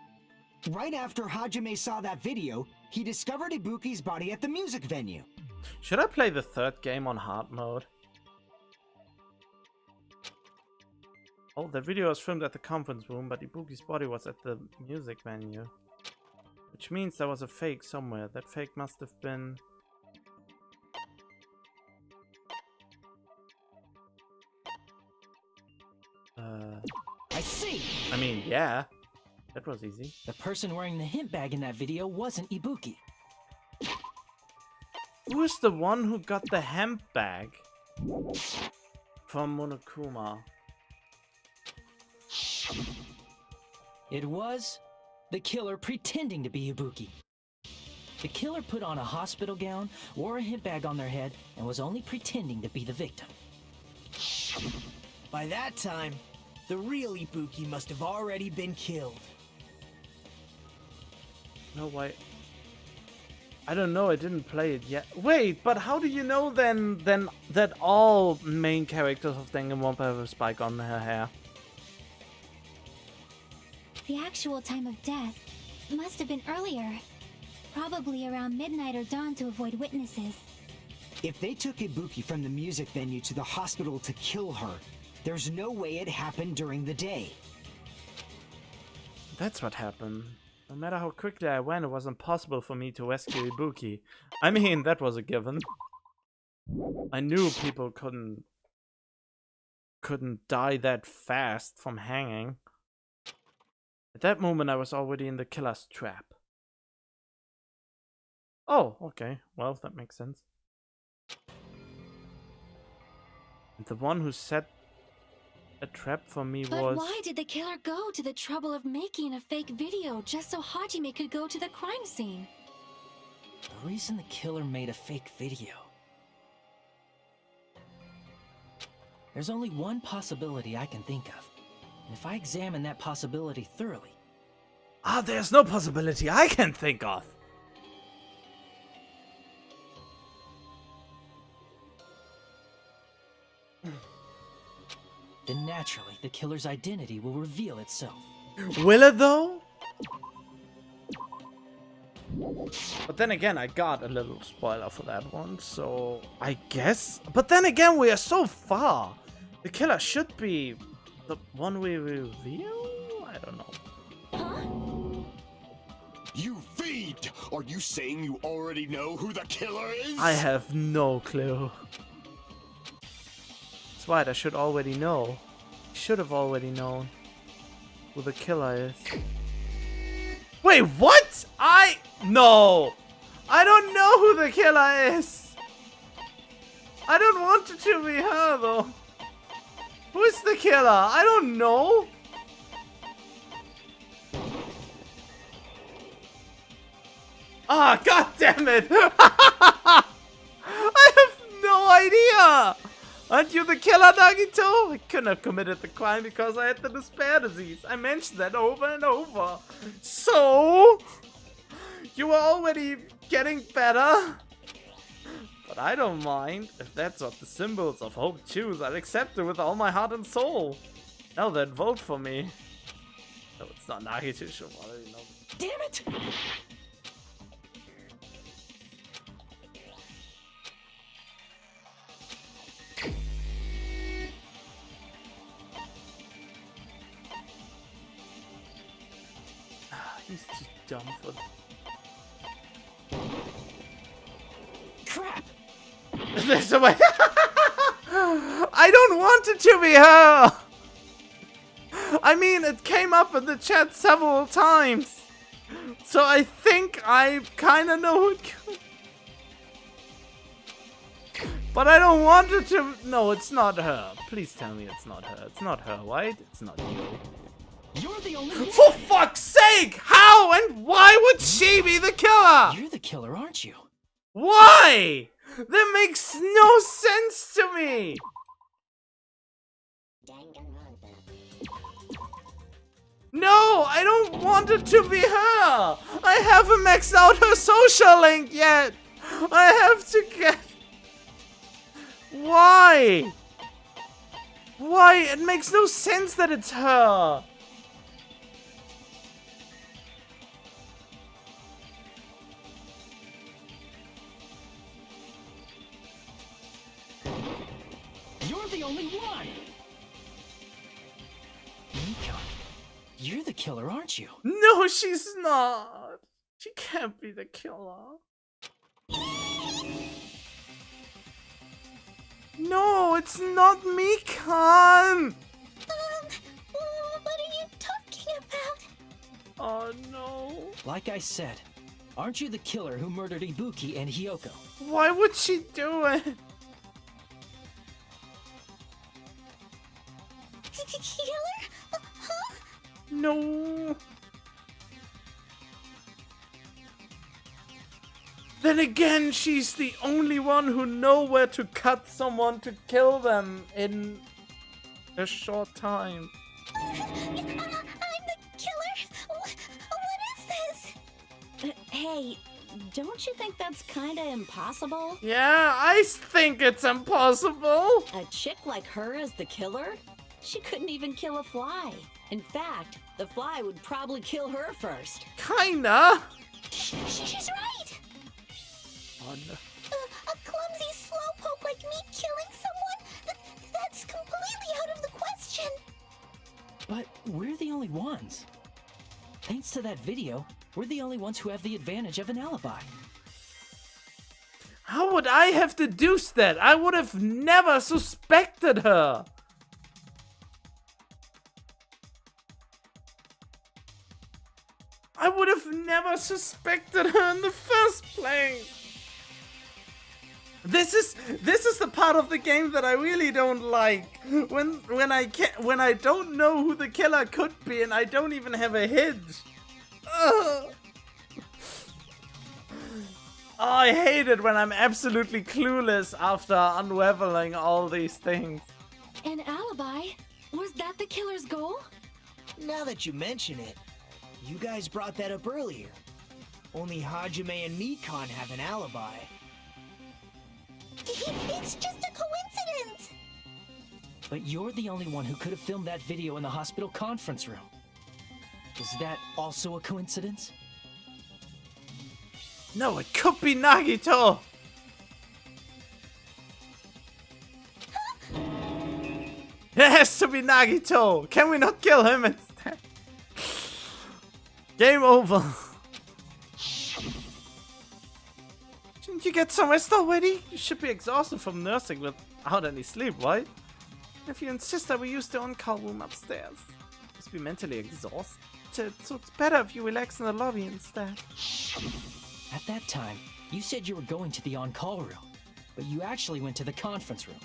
Speaker 11: Right after Hajime saw that video, he discovered Ibuki's body at the music venue.
Speaker 1: Should I play the third game on hard mode? Oh, the video was filmed at the conference room, but Ibuki's body was at the music venue. Which means there was a fake somewhere. That fake must have been...
Speaker 10: I see!
Speaker 1: I mean, yeah. That was easy.
Speaker 10: The person wearing the hint bag in that video wasn't Ibuki.
Speaker 1: Who is the one who got the hemp bag? From Monokuma.
Speaker 10: It was the killer pretending to be Ibuki. The killer put on a hospital gown, wore a hint bag on their head, and was only pretending to be the victim.
Speaker 2: By that time, the real Ibuki must have already been killed.
Speaker 1: No, wait. I don't know, I didn't play it yet. Wait, but how do you know then that all main characters of Danganronpa have a spike on her hair?
Speaker 5: The actual time of death must have been earlier. Probably around midnight or dawn to avoid witnesses.
Speaker 11: If they took Ibuki from the music venue to the hospital to kill her, there's no way it happened during the day.
Speaker 1: That's what happened. No matter how quickly I went, it was impossible for me to rescue Ibuki. I mean, that was a given. I knew people couldn't die that fast from hanging. At that moment, I was already in the killer's trap. Oh, okay. Well, that makes sense. And the one who set a trap for me
Speaker 4: But
Speaker 1: was...
Speaker 4: why did the killer go to the trouble of making a fake video just so Hajime could go to the crime scene?
Speaker 10: The reason the killer made a fake video. There's only one possibility I can think of. And if I examine that possibility thoroughly...
Speaker 1: Ah, there's no possibility I can think of!
Speaker 10: then naturally the killer's identity will reveal itself.
Speaker 1: Will it though? But then again, I got a little spoiler for that one, so I guess. But then again, we are so far. The killer should be the one we reveal? I don't know.
Speaker 12: You fiend! Are you saying you already know who the killer is?
Speaker 1: I have no clue. That's right, I should already know. Should have already known who the killer is. Wait, what? No! I don't know who the killer is! I don't want it to be her, though. Who is the killer? I don't know. Ah, god damn it! I have no idea! Aren't you the killer, Nagito? I couldn't have committed the crime because I had the despair disease. I mentioned that over and over. So, you were already getting better. But I don't mind. If that's what the symbols of hope choose, I'll accept it with all my heart and soul. Now then, vote for me. No, it's not Nagito. She'll already know.
Speaker 10: Damn it!
Speaker 1: He's too dumb for...
Speaker 10: Crap!
Speaker 1: There's a way. I don't want it to be her. I mean, it came up in the chat several times, so I think I kind of know who it could. But I don't want it to. No, it's not her. Please tell me it's not her. It's not her, right? It's not you.
Speaker 10: You're the only...
Speaker 1: For fuck's sake! How and why would she be the killer?
Speaker 10: You're the killer, aren't you?
Speaker 1: Why? That makes no sense to me! No, I don't want it to be her. I haven't maxed out her social link yet. I have to get... Why? Why? It makes no sense that it's her.
Speaker 10: You're the only one! Nikon, you're the killer, aren't you?
Speaker 1: No, she's not. She can't be the killer. No, it's not me, Khan.
Speaker 5: What are you talking about?
Speaker 1: Oh no.
Speaker 10: Like I said, aren't you the killer who murdered Ibuki and Hyoko?
Speaker 1: Why would she do it?
Speaker 5: Killer? Huh?
Speaker 1: No. Then again, she's the only one who know where to cut someone to kill them in a short time.
Speaker 5: I'm the killer? What is this?
Speaker 9: Hey, don't you think that's kinda impossible?
Speaker 1: Yeah, I think it's impossible.
Speaker 9: A chick like her as the killer? She couldn't even kill a fly. In fact, the fly would probably kill her first.
Speaker 1: Kinda.
Speaker 5: She's right.
Speaker 1: Oh no.
Speaker 5: A clumsy slowpoke like me killing someone? That's completely out of the question.
Speaker 10: But we're the only ones. Thanks to that video, we're the only ones who have the advantage of an alibi.
Speaker 1: How would I have deduced that? I would have never suspected her. I would have never suspected her in the first place. This is the part of the game that I really don't like. When I don't know who the killer could be and I don't even have a hint. Ugh. Oh, I hate it when I'm absolutely clueless after unraveling all these things.
Speaker 4: An alibi? Was that the killer's goal?
Speaker 2: Now that you mention it, you guys brought that up earlier. Only Hajime and Nikon have an alibi.
Speaker 5: It's just a coincidence.
Speaker 10: But you're the only one who could have filmed that video in the hospital conference room. Is that also a coincidence?
Speaker 1: No, it could be Nagito. It has to be Nagito. Can we not kill him instead? Game over. Shouldn't you get some rest already? You should be exhausted from nursing without any sleep, right? If you insist that we use the on-call room upstairs. You must be mentally exhausted, so it's better if you relax in the lobby instead.
Speaker 10: At that time, you said you were going to the on-call room, but you actually went to the conference room.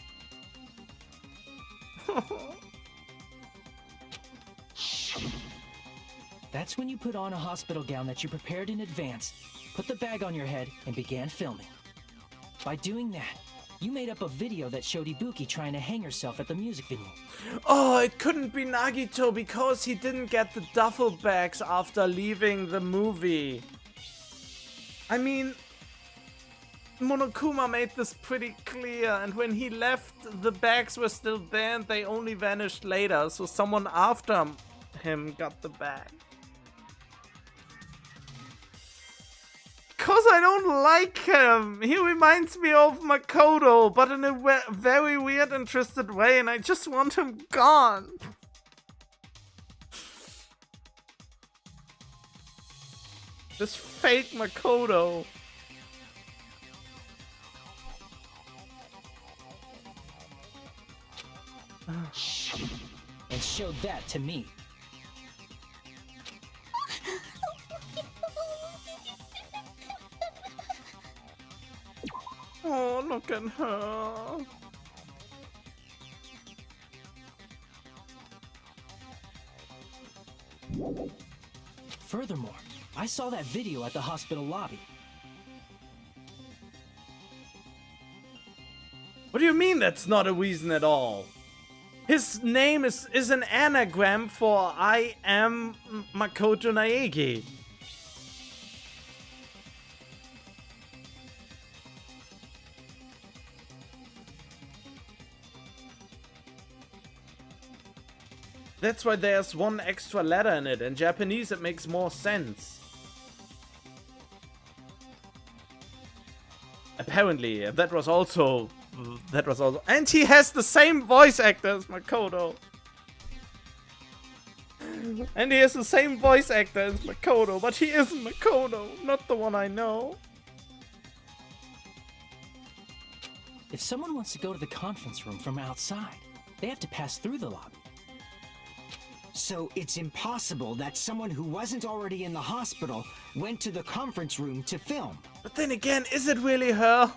Speaker 10: That's when you put on a hospital gown that you prepared in advance, put the bag on your head, and began filming. By doing that, you made up a video that showed Ibuki trying to hang herself at the music venue.
Speaker 1: Oh, it couldn't be Nagito because he didn't get the duffel bags after leaving the movie. I mean, Monokuma made this pretty clear, and when he left, the bags were still there and they only vanished later, so someone after him got the bag. Because I don't like him. He reminds me of Makoto, but in a very weird and twisted way, and I just want him gone. This fake Makoto.
Speaker 10: And showed that to me.
Speaker 1: Oh, look at her.
Speaker 10: Furthermore, I saw that video at the hospital lobby.
Speaker 1: What do you mean that's not a reason at all? His name is an anagram for I am Makoto Naegi. That's why there's one extra letter in it. In Japanese it makes more sense. Apparently, that was also... And he has the same voice actor as Makoto. And he has the same voice actor as Makoto, but he isn't Makoto, not the one I know.
Speaker 10: If someone wants to go to the conference room from outside, they have to pass through the lobby.
Speaker 11: So it's impossible that someone who wasn't already in the hospital went to the conference room to film.
Speaker 1: But then again, is it really her?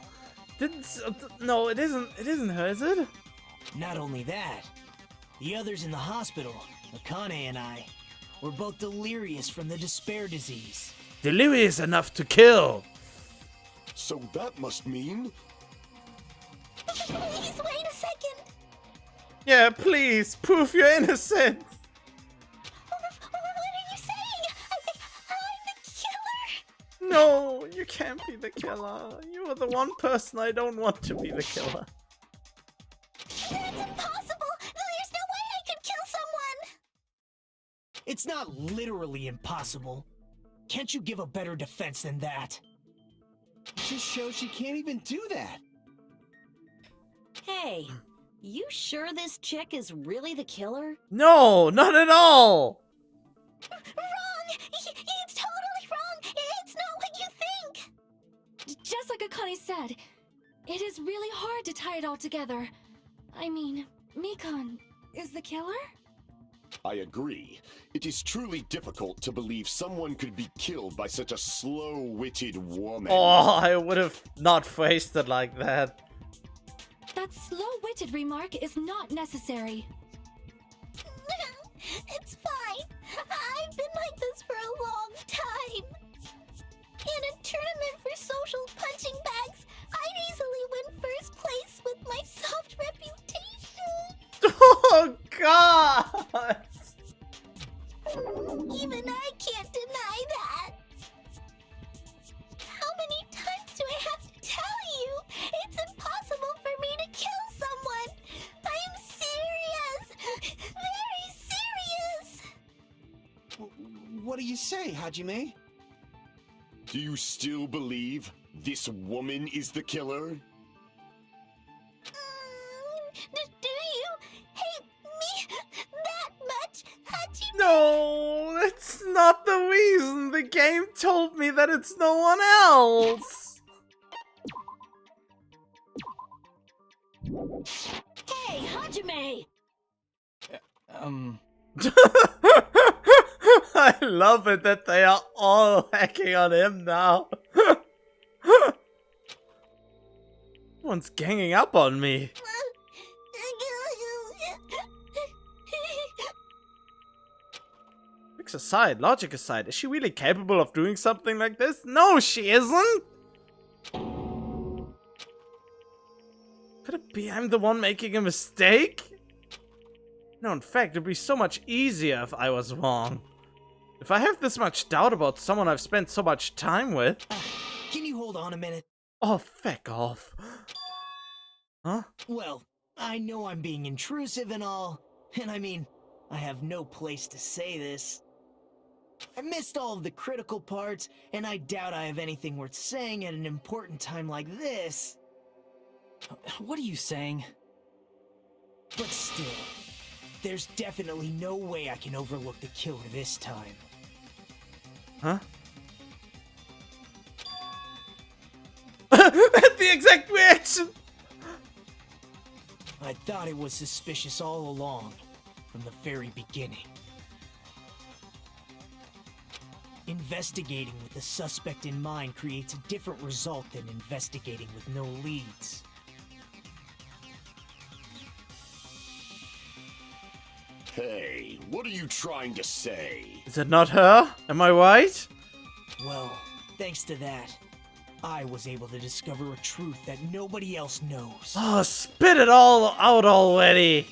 Speaker 1: No, it isn't. It isn't her, is it?
Speaker 2: Not only that, the others in the hospital, Akane and I, were both delirious from the despair disease.
Speaker 1: Delirious enough to kill.
Speaker 12: So that must mean...
Speaker 5: Please wait a second.
Speaker 1: Yeah, please, prove your innocence.
Speaker 5: What are you saying? I'm the killer?
Speaker 1: No, you can't be the killer. You are the one person I don't want to be the killer.
Speaker 5: That's impossible. There's no way I could kill someone.
Speaker 2: It's not literally impossible. Can't you give a better defense than that?
Speaker 3: Just shows she can't even do that.
Speaker 9: Hey, you sure this chick is really the killer?
Speaker 1: No, not at all.
Speaker 5: Wrong. It's totally wrong. It's not what you think.
Speaker 4: Just like Akane said, it is really hard to tie it all together. I mean, Mikan is the killer?
Speaker 12: I agree. It is truly difficult to believe someone could be killed by such a slow-witted woman.
Speaker 1: Oh, I would have not phrased it like that.
Speaker 4: That slow-witted remark is not necessary.
Speaker 5: It's fine. I've been like this for a long time. In a tournament for social punching bags, I'd easily win first place with my soft reputation.
Speaker 1: Oh, God!
Speaker 5: Even I can't deny that. How many times do I have to tell you? It's impossible for me to kill someone. I'm serious. Very serious.
Speaker 3: What do you say, Hajime?
Speaker 12: Do you still believe this woman is the killer?
Speaker 5: Do you hate me that much, Hajime?
Speaker 1: No, that's not the reason. The game told me that it's no one else.
Speaker 9: Hey, Hajime!
Speaker 1: I love it that they are all hacking on him now. One's ganging up on me. Tricks aside, logic aside, is she really capable of doing something like this? No, she isn't! Could it be I'm the one making a mistake? No, in fact, it'd be so much easier if I was wrong. If I have this much doubt about someone I've spent so much time with...
Speaker 2: Can you hold on a minute?
Speaker 1: Oh, feck off. Huh?
Speaker 2: Well, I know I'm being intrusive and all, and I mean, I have no place to say this. I missed all of the critical parts, and I doubt I have anything worth saying at an important time like this.
Speaker 10: What are you saying?
Speaker 2: But still, there's definitely no way I can overlook the killer this time.
Speaker 1: Huh? The exact reaction!
Speaker 2: I thought it was suspicious all along, from the very beginning. Investigating with the suspect in mind creates a different result than investigating with no leads.
Speaker 12: Hey, what are you trying to say?
Speaker 1: Is it not her? Am I right?
Speaker 2: Well, thanks to that, I was able to discover a truth that nobody else knows.
Speaker 1: Oh, spit it all out already!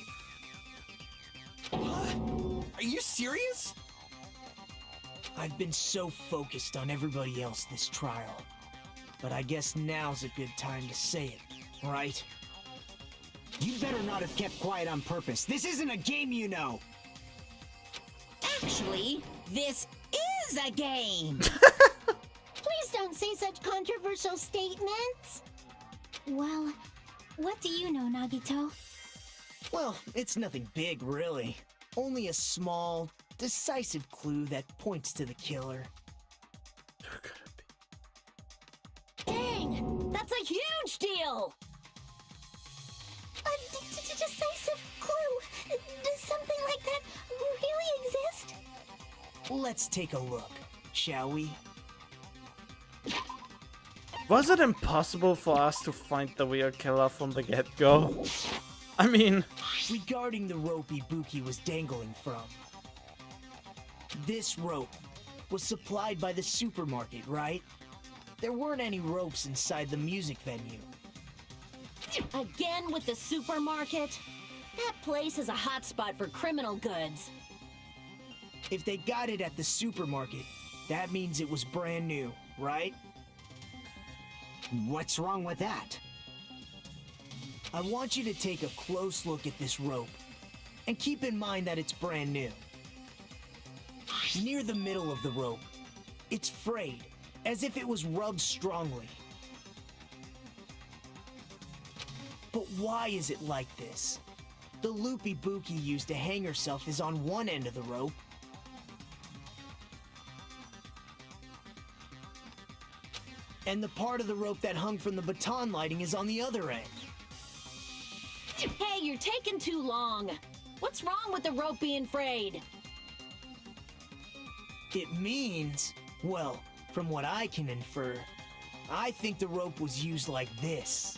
Speaker 3: you serious?
Speaker 2: I've been so focused on everybody else this trial. But I guess now's a good time to say it, right?
Speaker 11: You better not have kept quiet on purpose. This isn't a game, you know.
Speaker 8: Actually, this is a game.
Speaker 5: Please don't say such controversial statements. Well, what do you know, Nagito?
Speaker 2: Well, it's nothing big, really. Only a small, decisive clue that points to the killer.
Speaker 9: Dang! That's a huge deal!
Speaker 5: A decisive clue? Does something like that really exist?
Speaker 2: Let's take a look, shall we?
Speaker 1: Was it impossible for us to find the real killer from the get-go? I mean...
Speaker 2: Regarding the rope Ibuki was dangling from. This rope was supplied by the supermarket, right? There weren't any ropes inside the music venue.
Speaker 9: Again with the supermarket? That place is a hotspot for criminal goods.
Speaker 2: If they got it at the supermarket, that means it was brand new, right?
Speaker 11: What's wrong with that?
Speaker 2: I want you to take a close look at this rope, and keep in mind that it's brand new. Near the middle of the rope, it's frayed, as if it was rubbed strongly. But why is it like this? The loop Ibuki used to hang herself is on one end of the rope, and the part of the rope that hung from the baton lighting is on the other end.
Speaker 9: Hey, you're taking too long. What's wrong with the rope being frayed?
Speaker 2: It means, well, from what I can infer, I think the rope was used like this.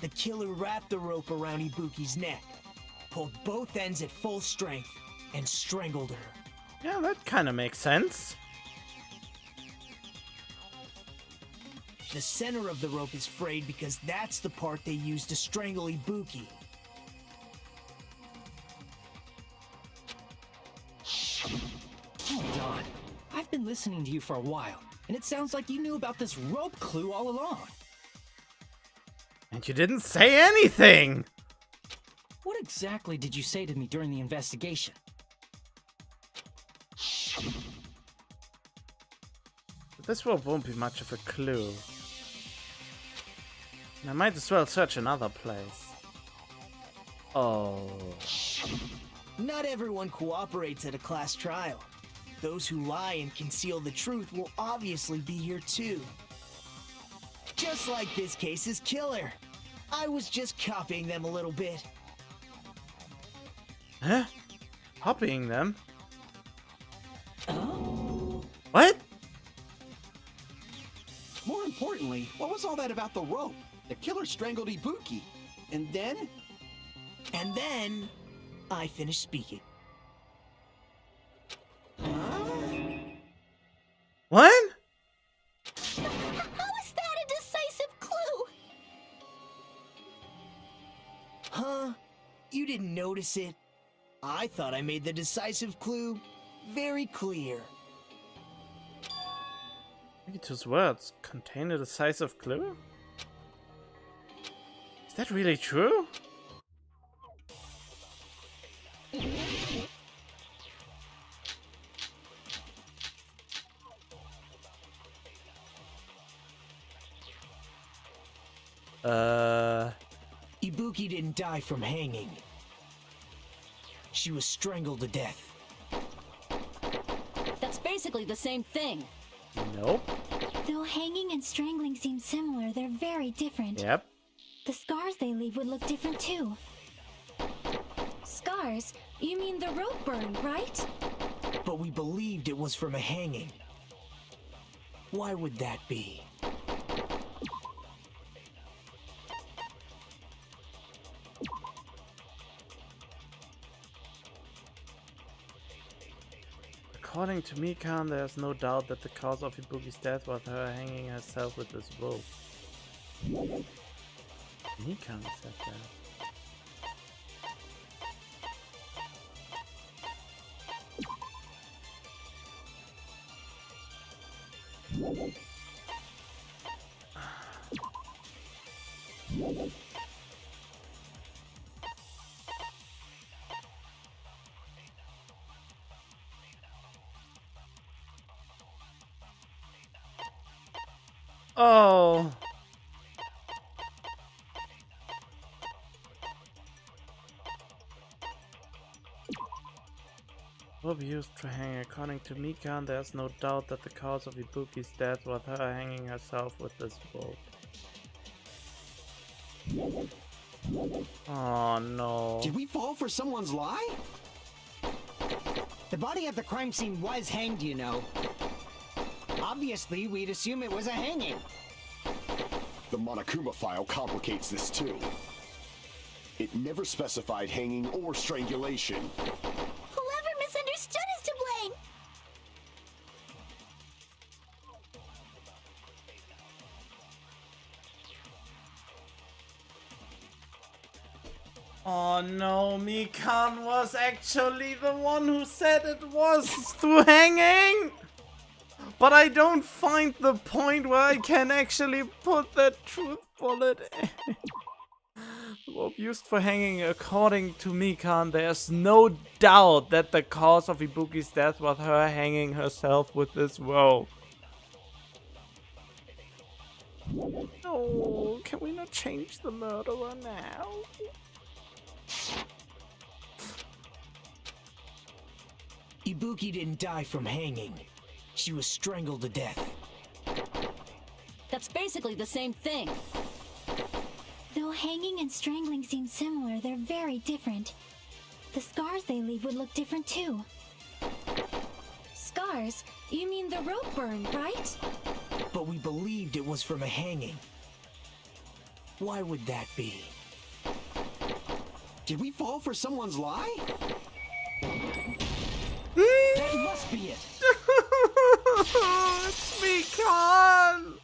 Speaker 2: The killer wrapped the rope around Ibuki's neck, pulled both ends at full strength, and strangled her.
Speaker 1: Yeah, that kind of makes sense.
Speaker 2: The center of the rope is frayed because that's the part they used to strangle Ibuki.
Speaker 10: Hold on. I've been listening to you for a while, and it sounds like you knew about this rope clue all along.
Speaker 1: And you didn't say anything!
Speaker 10: What exactly did you say to me during the investigation?
Speaker 1: This rope won't be much of a clue. I might as well search another place. Oh.
Speaker 2: Not everyone cooperates at a class trial. Those who lie and conceal the truth will obviously be here too. Just like this case's killer. I was just copying them a little bit.
Speaker 1: Huh? Copying them?
Speaker 10: Oh?
Speaker 1: What?
Speaker 3: More importantly, what was all that about the rope? The killer strangled Ibuki. And then?
Speaker 2: And then, I finished speaking.
Speaker 1: What?
Speaker 5: How is that a decisive clue?
Speaker 2: Huh? You didn't notice it? I thought I made the decisive clue very clear.
Speaker 1: Nagito's words contain a decisive clue? Is that really true?
Speaker 2: Ibuki didn't die from hanging. She was strangled to death.
Speaker 9: That's basically the same thing.
Speaker 1: Nope.
Speaker 5: Though hanging and strangling seem similar, they're very different.
Speaker 1: Yep.
Speaker 5: The scars they leave would look different too.
Speaker 4: Scars? You mean the rope burn, right?
Speaker 2: But we believed it was from a hanging. Why would that be?
Speaker 1: According to Mikan, there's no doubt that the cause of Ibuki's death was her hanging herself with this rope. Mikan said that. Oh. Will be used for hanging. According to Mikan, there's no doubt that the cause of Ibuki's death was her hanging herself with this rope. Oh no.
Speaker 3: Did we fall for someone's lie?
Speaker 11: The body at the crime scene was hanged, you know. Obviously, we'd assume it was a hanging.
Speaker 12: The Monokuma file complicates this too. It never specified hanging or strangulation.
Speaker 5: Whoever misunderstood is to blame.
Speaker 1: Oh no, Mikan was actually the one who said it was through hanging! But I don't find the point where I can actually put the truth bullet in. Rope used for hanging. According to Mikan, there's no doubt that the cause of Ibuki's death was her hanging herself with this rope. Oh, can we not change the murderer now?
Speaker 2: Ibuki didn't die from hanging. She was strangled to death.
Speaker 9: That's basically the same thing.
Speaker 5: Though hanging and strangling seem similar, they're very different. The scars they leave would look different too.
Speaker 4: Scars? You mean the rope burn, right?
Speaker 2: But we believed it was from a hanging. Why would that be?
Speaker 3: Did we fall for someone's lie?
Speaker 10: That must be it.
Speaker 1: It's Mikan!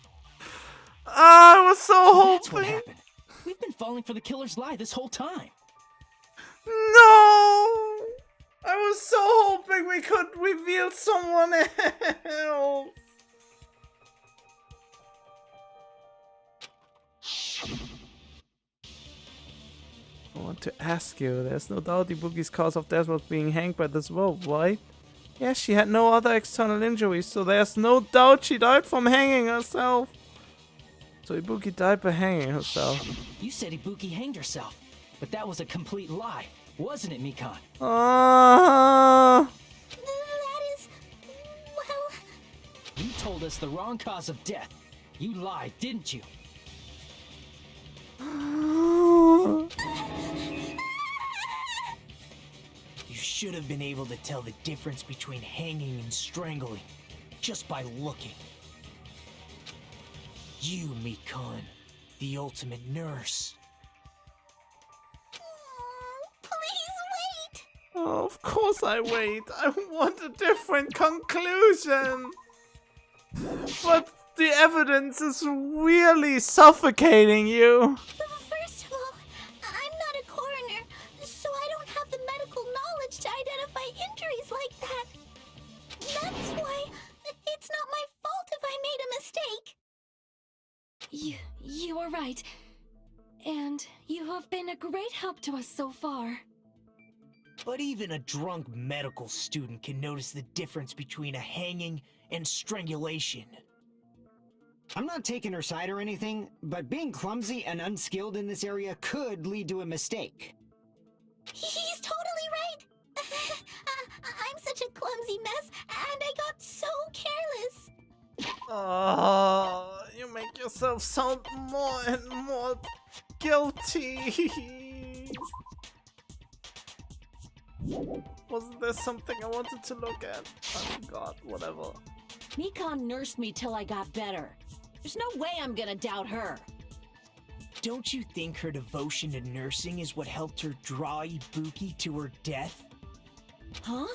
Speaker 1: I was so
Speaker 10: That's what
Speaker 1: hoping.
Speaker 10: happened. We've been falling for the killer's lie this whole time.
Speaker 1: No! I was so hoping we could reveal someone else. I want to ask you, there's no doubt Ibuki's cause of death was being hanged by this rope, right? Yes, she had no other external injuries, so there's no doubt she died from hanging herself. So Ibuki died by hanging herself.
Speaker 10: You said Ibuki hanged herself, but that was a complete lie, wasn't it, Mikan?
Speaker 5: That is... well...
Speaker 10: You told us the wrong cause of death. You lied, didn't you?
Speaker 2: You should have been able to tell the difference between hanging and strangling just by looking. You, Mikan, the ultimate nurse.
Speaker 5: Please wait!
Speaker 1: Oh, of course I wait. I want a different conclusion. But the evidence is really suffocating you.
Speaker 5: First of all, I'm not a coroner, so I don't have the medical knowledge to identify injuries like that. That's why it's not my fault if I made a mistake.
Speaker 4: You are right. And you have been a great help to us so far.
Speaker 2: But even a drunk medical student can notice the difference between a hanging and strangulation.
Speaker 11: I'm not taking her side or anything, but being clumsy and unskilled in this area could lead to a mistake.
Speaker 5: He's totally right. I'm such a clumsy mess, and I got so careless.
Speaker 1: Oh, you make yourself sound more and more guilty. Wasn't there something I wanted to look at? I forgot, whatever.
Speaker 9: Mikan nursed me till I got better. There's no way I'm gonna doubt her.
Speaker 2: Don't you think her devotion to nursing is what helped her draw Ibuki to her death?
Speaker 9: Huh?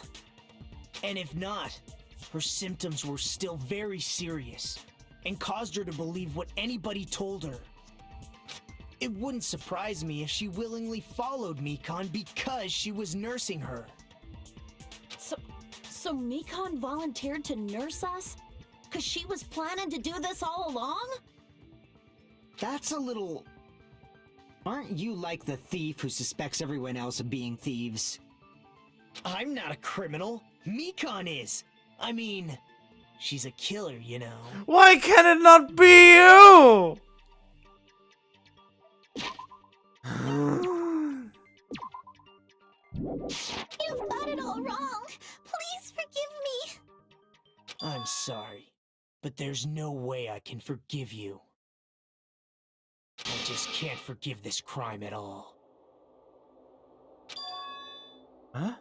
Speaker 2: And if not, her symptoms were still very serious and caused her to believe what anybody told her. It wouldn't surprise me if she willingly followed Mikan because she was nursing her.
Speaker 9: So Mikan volunteered to nurse us? 'Cause she was planning to do this all along?
Speaker 11: That's a little... Aren't you like the thief who suspects everyone else of being thieves?
Speaker 2: I'm not a criminal. Mikon is. I mean, she's a killer, you know.
Speaker 1: Why can it not be you?
Speaker 5: You've got it all wrong. Please forgive me.
Speaker 2: I'm sorry, but there's no way I can forgive you. I just can't forgive this crime at all.
Speaker 1: Huh?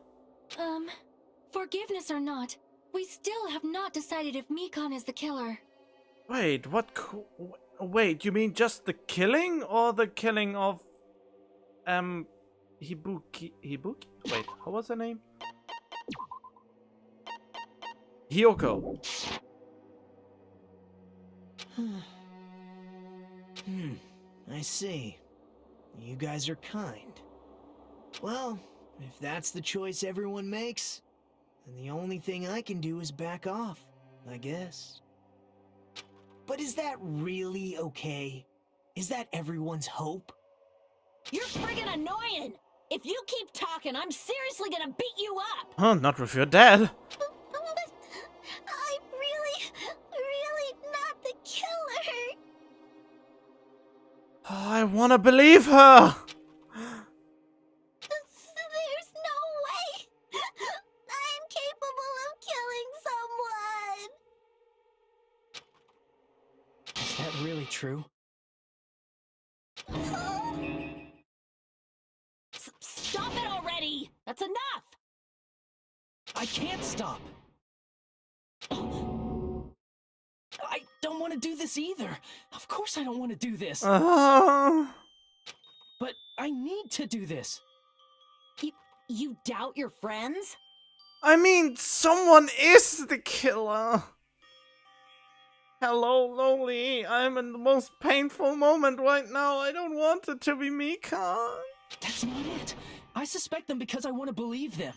Speaker 4: Forgiveness or not, we still have not decided if Mikon is the killer.
Speaker 1: Wait, wait, you mean just the killing or the killing of Hibuki? Wait, how was her name? Hyoko.
Speaker 2: I see. You guys are kind. Well, if that's the choice everyone makes, then the only thing I can do is back off, I guess. But is that really okay? Is that everyone's hope?
Speaker 9: You're friggin' annoying! If you keep talking, I'm seriously gonna beat you up!
Speaker 1: Oh, not with your dad.
Speaker 5: I'm really not the killer.
Speaker 1: Oh, I wanna believe her.
Speaker 5: There's no way. I'm capable of killing someone.
Speaker 2: Is that really true?
Speaker 9: Stop it already! That's enough!
Speaker 2: I can't stop. I don't want to do this either. Of course I don't want to do this.
Speaker 1: Uh-huh.
Speaker 2: But I need to do this.
Speaker 9: You doubt your friends?
Speaker 1: I mean, someone is the killer. Hello, Loli. I'm in the most painful moment right now. I don't want it to be Mikon.
Speaker 2: That's not it. I suspect them because I want to believe them.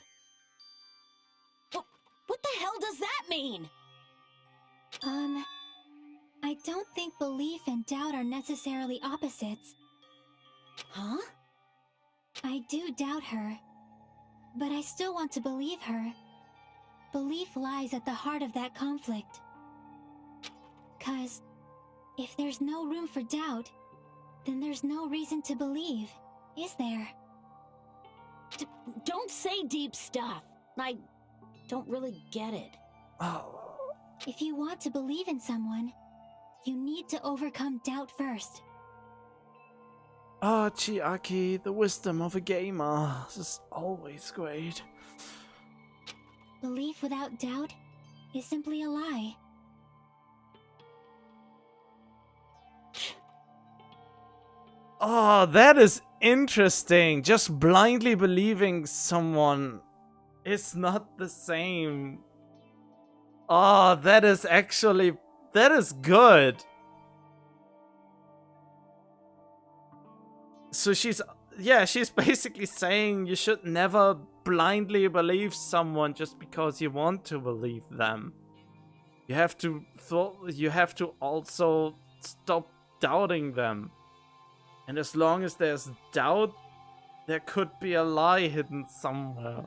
Speaker 9: What the hell does that mean?
Speaker 4: I don't think belief and doubt are necessarily opposites.
Speaker 9: Huh?
Speaker 4: I do doubt her, but I still want to believe her. Belief lies at the heart of that conflict. 'Cause if there's no room for doubt, then there's no reason to believe, is there?
Speaker 9: Don't say deep stuff. I don't really get it.
Speaker 1: Oh.
Speaker 4: If you want to believe in someone, you need to overcome doubt first.
Speaker 1: Ah, Chiaki, the wisdom of a gamer. This is always great.
Speaker 4: Belief without doubt is simply a lie.
Speaker 1: Oh, that is interesting. Just blindly believing someone is not the same. Oh, that is good. So she's basically saying you should never blindly believe someone just because you want to believe them. You have to also stop doubting them. And as long as there's doubt, there could be a lie hidden somewhere.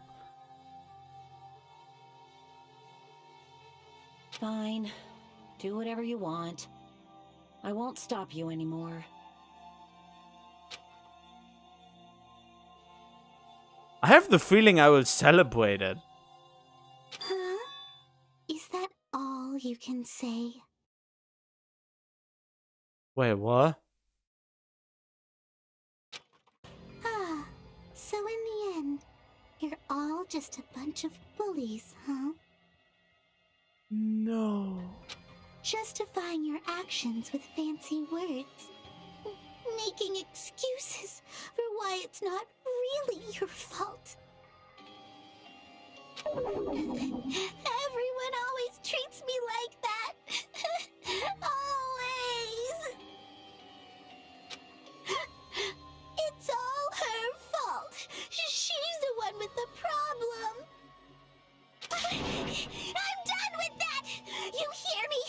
Speaker 9: Fine. Do whatever you want. I won't stop you anymore.
Speaker 1: I have the feeling I will celebrate it.
Speaker 5: Huh? Is that all you can say?
Speaker 1: Wait, what?
Speaker 5: Ah, so in the end, you're all just a bunch of bullies, huh?
Speaker 1: No.
Speaker 5: Justifying your actions with fancy words. Making excuses for why it's not really your fault. Everyone always treats me like that. Always. It's all her fault. She's the one with the problem. I'm done with that! You hear me?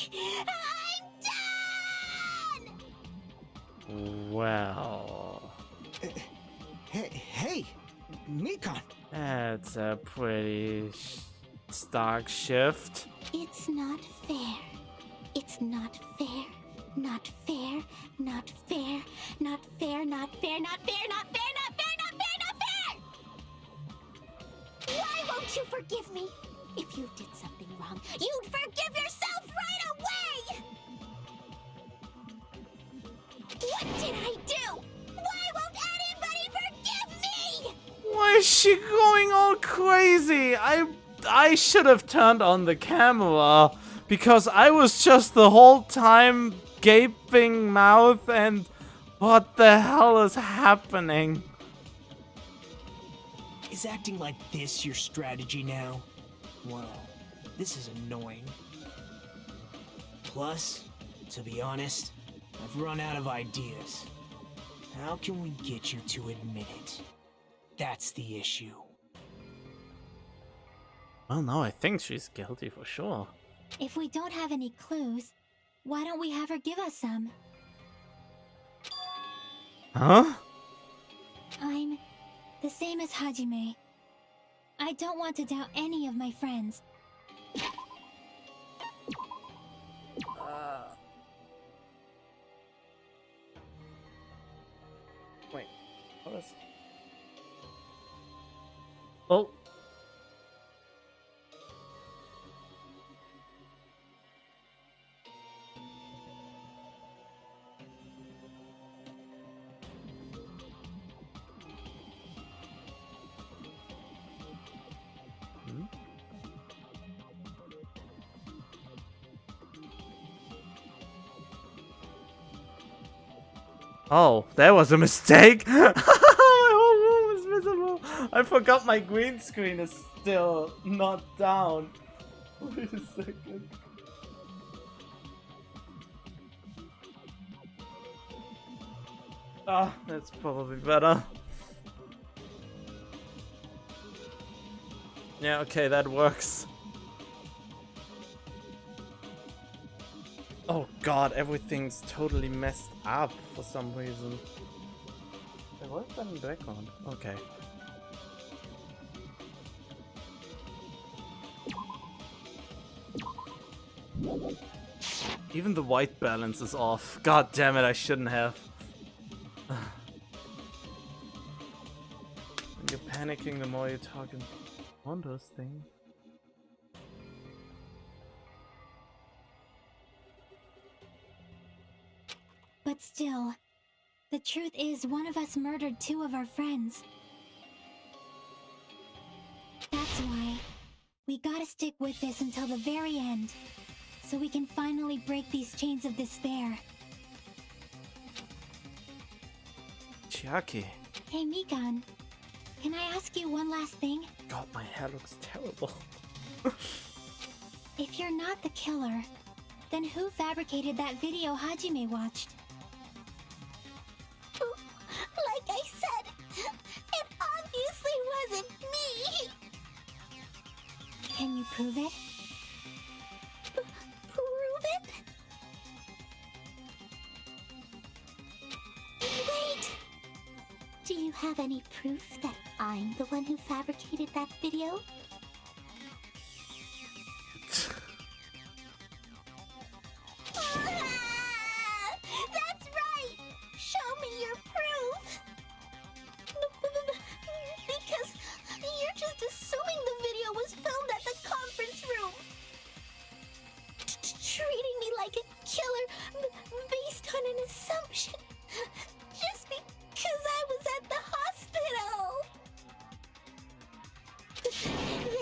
Speaker 1: That's a pretty stark shift.
Speaker 5: It's not fair. It's not fair. Not fair. Not fair. Not fair. Not fair. Not fair. Not fair. Not fair. Not fair. Not fair. Why won't you forgive me? If you did something wrong, you'd forgive yourself right away. What did I do? Why won't anybody forgive me?
Speaker 1: Why is she going all crazy? I should have turned on the camera because I was just the whole time gaping mouth and what the hell is happening?
Speaker 2: Is acting like this your strategy now? Well, this is annoying. Plus, to be honest, I've run out of ideas. How can we get you to admit it? That's the issue.
Speaker 1: Well, no, I think she's guilty for sure.
Speaker 5: If we don't have any clues, why don't we have her give us some?
Speaker 1: Huh?
Speaker 5: I'm the same as Hajime. I don't want to doubt any of my friends.
Speaker 1: Wait, what is... Oh. Oh, that was a mistake. My whole room is visible. I forgot my green screen is still not down. Wait a second. Ah, that's probably better. Yeah, okay, that works. Oh god, everything's totally messed up for some reason. Wait, what's that in the background? Okay. Even the white balance is off. God damn it, I shouldn't have. When you're panicking, the more you're talking on those things.
Speaker 5: But still, the truth is one of us murdered two of our friends. That's why we gotta stick with this until the very end, so we can finally break these chains of despair.
Speaker 1: Chiaki.
Speaker 5: Hey Mikan, can I ask you one last thing?
Speaker 1: God, my hair looks terrible.
Speaker 5: If you're not the killer, then who fabricated that video Hajime watched? Like I said, it obviously wasn't me! Can you prove it? Prove it? Wait! Do you have any proof that I'm the one who fabricated that video? That's right! Show me your proof! Because you're just assuming the video was filmed at the conference room! Treating me like a killer based on an assumption! Just because I was at the hospital!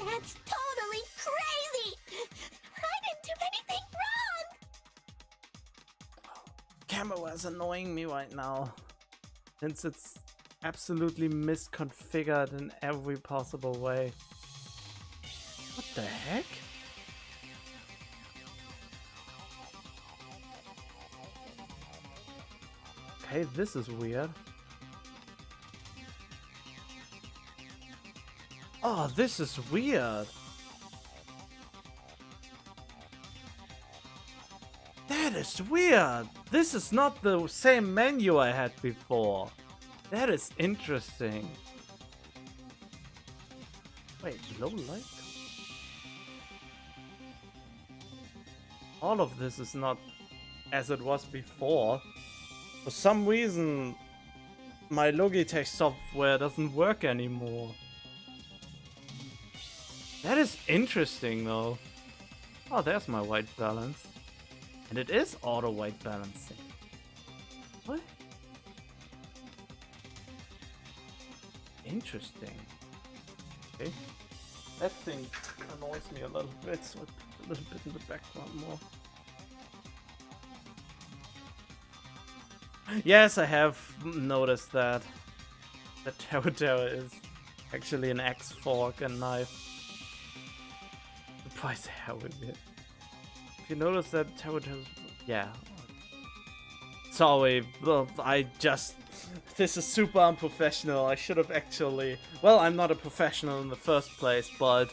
Speaker 5: That's totally crazy! I didn't do anything wrong!
Speaker 1: Camera is annoying me right now, since it's absolutely misconfigured in every possible way. What the heck? Okay, this is weird. Oh, this is weird. That is weird. This is not the same menu I had before. That is interesting. Wait. Wait, low light? All of this is not as it was before. For some reason, my Logitech software doesn't work anymore. That is interesting though. Oh, there's my white balance. And it is auto white balancing. What? Interesting. Okay. That thing annoys me a little bit, so I put a little bit in the background more. Yes, I have noticed that. The Tower is actually an axe, fork, and knife. Surprised how it is. If you notice that Tower, yeah. Sorry, I just... This is super unprofessional. I should have actually... Well, I'm not a professional in the first place, but...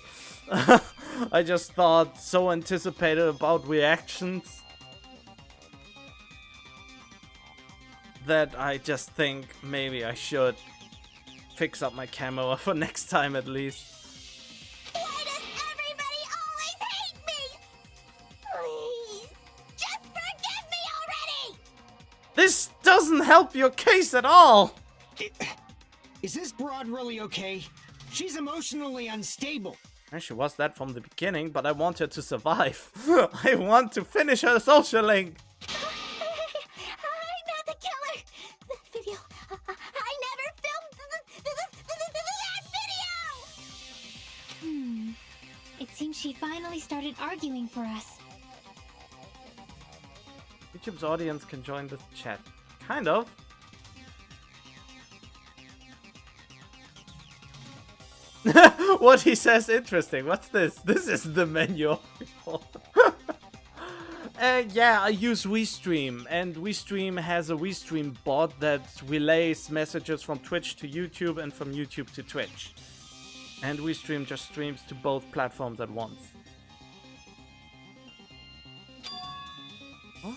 Speaker 1: I just thought so anticipated about reactions that I just think maybe I should fix up my camera for next time at least.
Speaker 5: Why does everybody always hate me? Please, just forgive me already!
Speaker 1: This doesn't help your case at all!
Speaker 11: Is this broad really okay? She's emotionally unstable.
Speaker 1: And she was that from the beginning, but I want her to survive. I want to finish her social link.
Speaker 5: I'm not the killer! That video... I never filmed that video!
Speaker 4: It seems she finally started arguing for us.
Speaker 1: YouTube's audience can join the chat. Kind of. What he says interesting. What's this? This is the menu of people. Yeah, I use WeStream, and WeStream has a WeStream bot that relays messages from Twitch to YouTube and from YouTube to Twitch. And WeStream just streams to both platforms at once. Huh?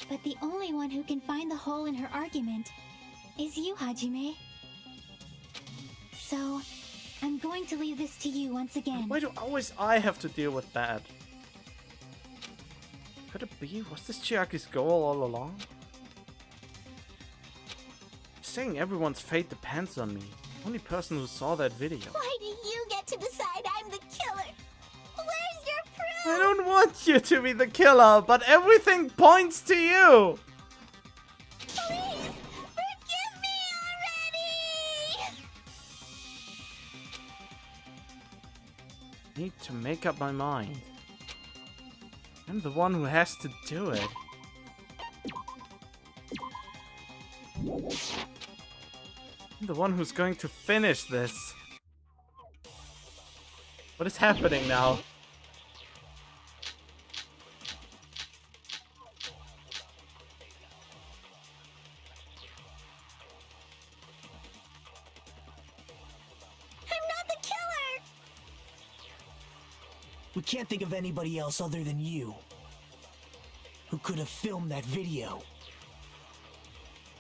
Speaker 4: But the only one who can find the hole in her argument is you, Hajime. So, I'm going to leave this to you once again.
Speaker 1: Why do always I have to deal with that? Could it be? Was this Chiaki's goal all along? Saying everyone's fate depends on me. Only person who saw that video.
Speaker 5: Why do you get to decide I'm the killer? Where's your proof?
Speaker 1: I don't want you to be the killer, but everything points to you!
Speaker 5: Please, forgive me already!
Speaker 1: Need to make up my mind. I'm the one who has to do it. I'm the one who's going to finish this. What is happening now?
Speaker 5: I'm not the killer!
Speaker 2: We can't think of anybody else other than you who could have filmed that video.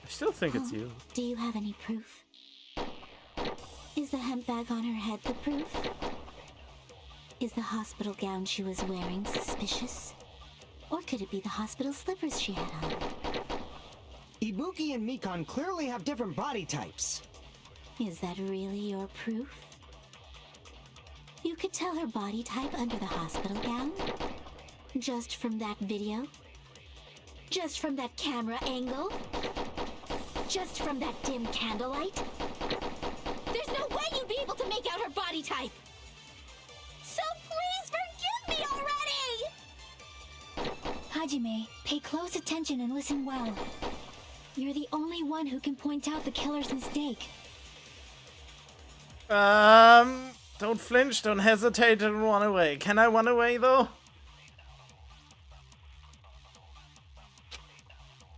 Speaker 1: I still think it's you.
Speaker 4: Do you have any proof? Is the hemp bag on her head the proof? Is the hospital gown she was wearing suspicious? Or could it be the hospital slippers she had on?
Speaker 11: Ibuki and Mikon clearly have different body types.
Speaker 4: Is that really your proof? You could tell her body type under the hospital gown? Just from that video? Just from that camera angle? Just from that dim candlelight? There's no way you'd be able to make out her body type!
Speaker 5: So please forgive me already!
Speaker 4: Hajime, pay close attention and listen well. You're the only one who can point out the killer's mistake.
Speaker 1: Don't flinch, don't hesitate, and run away. Can I run away, though?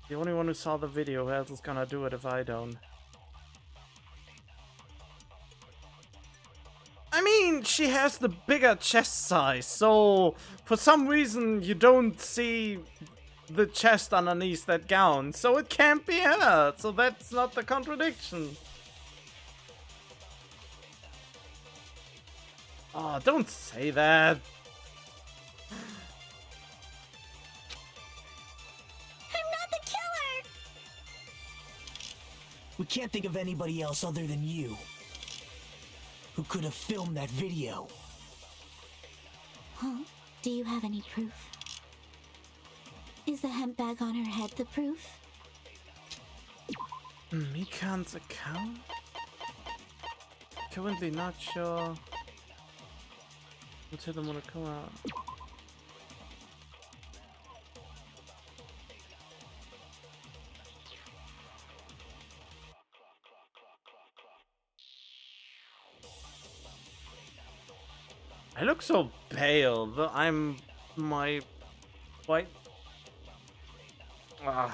Speaker 1: The only one who saw the video, who else is gonna do it if I don't? I mean, she has the bigger chest size, so for some reason you don't see the chest underneath that gown, so it can't be her, so that's not the contradiction. Oh, don't say that.
Speaker 5: I'm not the killer!
Speaker 2: We can't think of anybody else other than you who could have filmed that video.
Speaker 5: Huh? Do you have any proof? Is the hemp bag on her head the proof?
Speaker 1: Mikan's account? Currently not sure. We'll tell them when to come out. I look so pale. I'm my white. I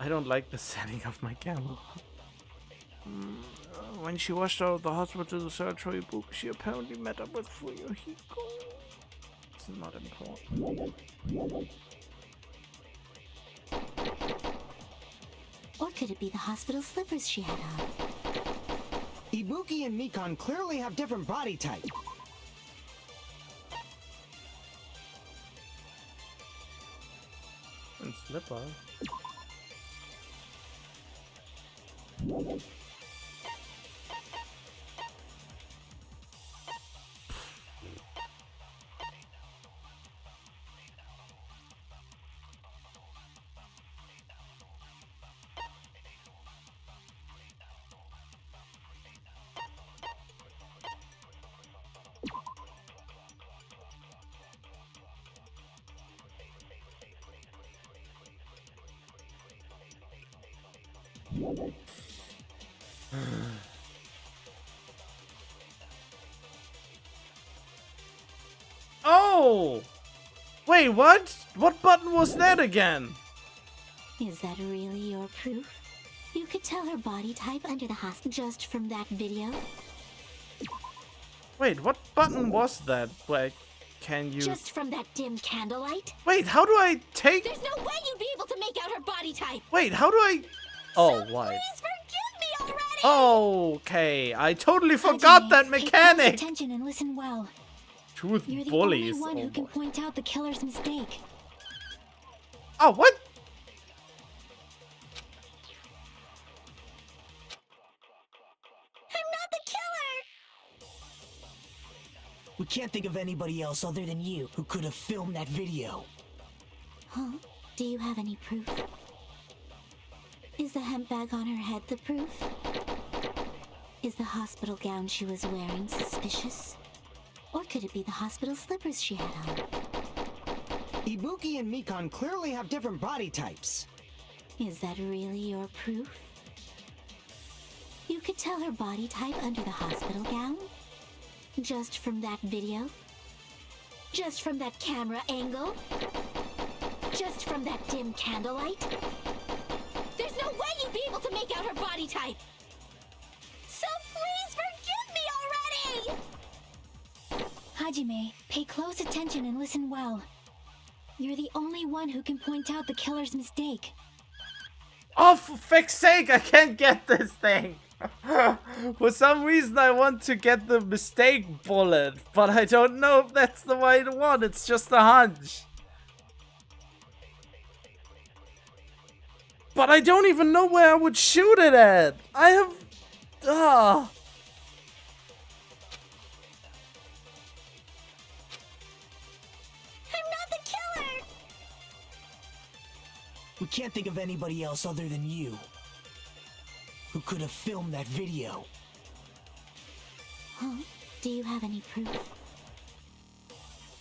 Speaker 1: don't like the setting of my camera. When she rushed out of the hospital to search for a book, she apparently met up with Fuyuhiko. It's not important.
Speaker 5: Or could it be the hospital slippers she had on?
Speaker 11: Ibuki and Mikan clearly have different body type.
Speaker 1: And slipper. Oh! Wait, what? What button was that again?
Speaker 5: Is that really your proof? You could tell her body type under the hospital just from that video.
Speaker 1: Wait, what button was that? Wait, can you...
Speaker 5: Just from that dim candlelight?
Speaker 1: Wait, how do I take...
Speaker 5: There's no way you'd be able to make out her body type!
Speaker 1: Wait, how do I... Oh, why?
Speaker 5: Please forgive me already!
Speaker 1: Okay, I totally forgot that
Speaker 5: Pay
Speaker 1: mechanic!
Speaker 5: close attention and listen well.
Speaker 1: Truth
Speaker 5: You're the
Speaker 1: bullies.
Speaker 5: only one who
Speaker 1: Oh
Speaker 5: can
Speaker 1: boy.
Speaker 5: point out the killer's mistake.
Speaker 1: Oh, what?
Speaker 5: I'm not the killer!
Speaker 2: We can't think of anybody else other than you who could have filmed that video.
Speaker 5: Huh? Do you have any proof? Is the hemp bag on her head the proof? Is the hospital gown she was wearing suspicious? Or could it be the hospital slippers she had on?
Speaker 11: Ibuki and Mikan clearly have different body types.
Speaker 5: Is that really your proof? You could tell her body type under the hospital gown? Just from that video? Just from that camera angle? Just from that dim candlelight? There's no way you'd be able to make out her body type! So please forgive me already! Hajime, pay close attention and listen well. You're the only one who can point out the killer's mistake.
Speaker 1: Oh, for fuck's sake, I can't get this thing. For some reason, I want to get the mistake bullet, but I don't know if that's the right one. It's just a hunch. But I don't even know where I would shoot it at. I have...
Speaker 2: We can't think of anybody else other than you who could have filmed that video.
Speaker 5: Huh? Do you have any proof?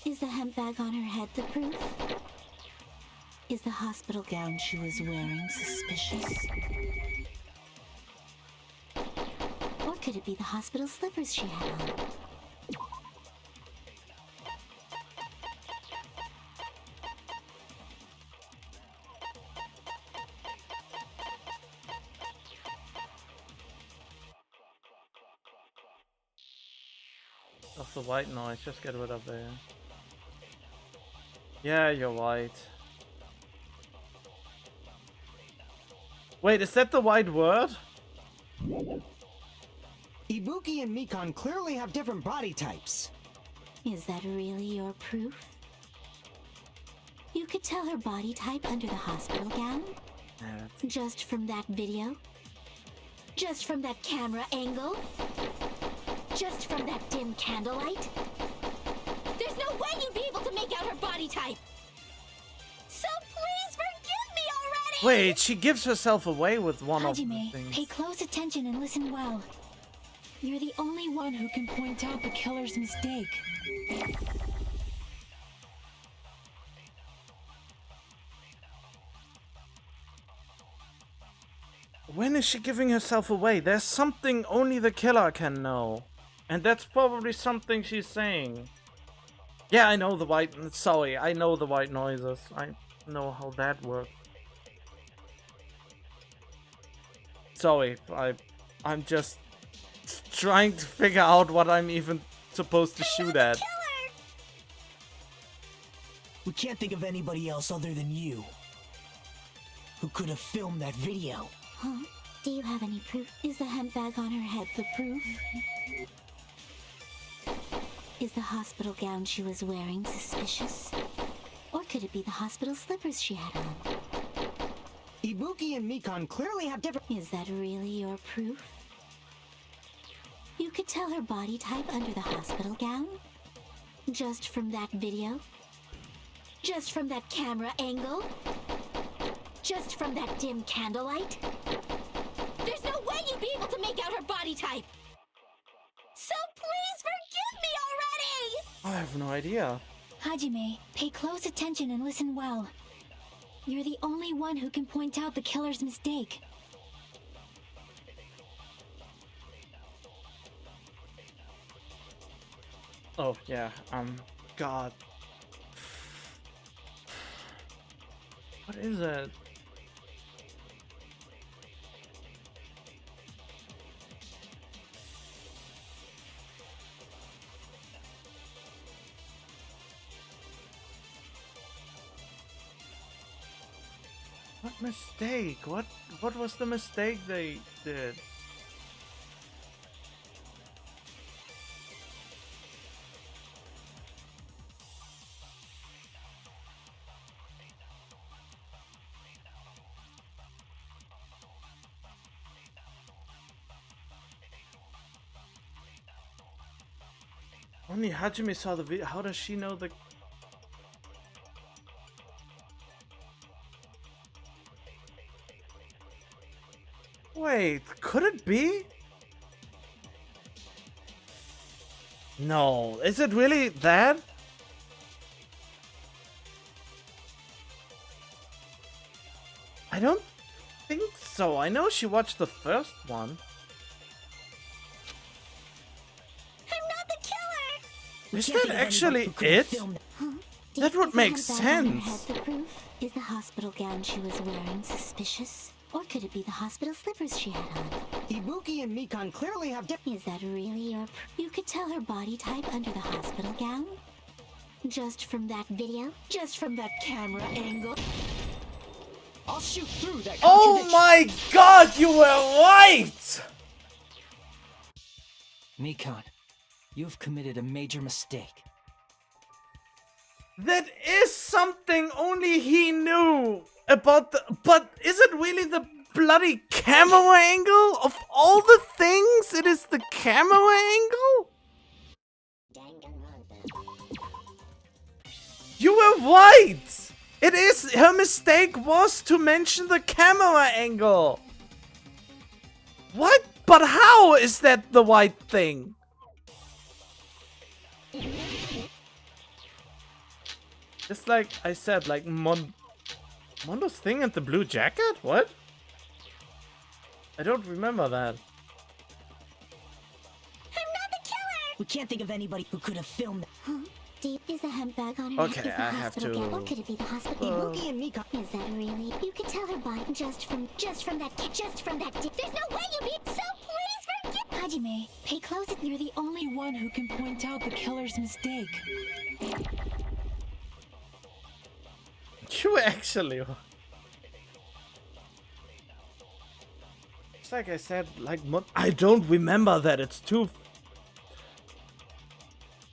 Speaker 5: Is the hemp bag on her head the proof? Is the hospital gown she was wearing suspicious? Or could it be the hospital slippers she had on?
Speaker 1: That's the white noise, just get rid of it. Yeah, you're right. Wait, is that the white word?
Speaker 11: Ibuki and Mikon clearly have different body types.
Speaker 4: Is that really your proof? You could tell her body type under the hospital gown? Just from that video? Just from that camera angle? Just from that dim candlelight? There's no way you'd be able to make out her body type! So please forgive me already!
Speaker 1: Wait, she gives herself away with one of the
Speaker 4: Hajime,
Speaker 1: things.
Speaker 4: pay close attention and listen well. You're the only one who can point out the killer's mistake.
Speaker 1: When is she giving herself away? There's something only the killer can know. And that's probably something she's saying. Yeah, I know the white... Sorry, I know the white noises. I know how that works. Sorry, I'm just trying to figure out what I'm even supposed to shoot at.
Speaker 2: We can't think of anybody else other than you who could have filmed that video.
Speaker 4: Huh? Do you have any proof? Is the handbag on her head the proof? Is the hospital gown she was wearing suspicious? Or could it be the hospital slippers she had on?
Speaker 11: Ibuki and Mikon clearly have different...
Speaker 4: Is that really your proof? You could tell her body type under the hospital gown? Just from that video? Just from that camera angle? Just from that dim candlelight? There's no way you'd be able to make out her body type! So please forgive me already!
Speaker 1: I have no idea.
Speaker 4: Hajime, pay close attention and listen well. You're the only one who can point out the killer's mistake.
Speaker 1: Oh, yeah, God. What is it? What mistake? What was the mistake they did? Only Hajime saw the video. How does she know the... Wait, could it be? No, is it really that? I don't think so. I know she watched the first one. Is that actually it?
Speaker 4: Huh?
Speaker 1: That would make sense.
Speaker 4: The proof? Is the hospital gown she was wearing suspicious? Or could it be the hospital slippers she had on?
Speaker 11: Ibuki and Mikon clearly have different...
Speaker 4: Is that really your You could tell her body type under the hospital gown? Just from that video? Just from that camera angle?
Speaker 2: I'll shoot through that
Speaker 1: Oh my god, you were right!
Speaker 10: Mikon, you've committed a major mistake.
Speaker 1: That is something only he knew about the... But is it really the bloody camera angle? Of all the things, it is the camera angle? You were right! It is... Her mistake was to mention the camera angle. What? But how is that the right thing? Just like I said, like Mondo's thing and the blue jacket? What? I don't remember that.
Speaker 2: I'm not the killer! We can't think of anybody who could have filmed that.
Speaker 4: Huh? Deep is the handbag on her
Speaker 1: Okay,
Speaker 4: head. Is the
Speaker 1: I have
Speaker 4: hospital gown? Or
Speaker 1: to...
Speaker 4: could it be the hospital?
Speaker 11: Ibuki and Mikon...
Speaker 4: Is that really? You could tell her body just from that. There's no way you beat. So please forgive. Hajime, pay close. You're the only one who can point out the killer's mistake.
Speaker 1: You actually... Just like I said, I don't remember that.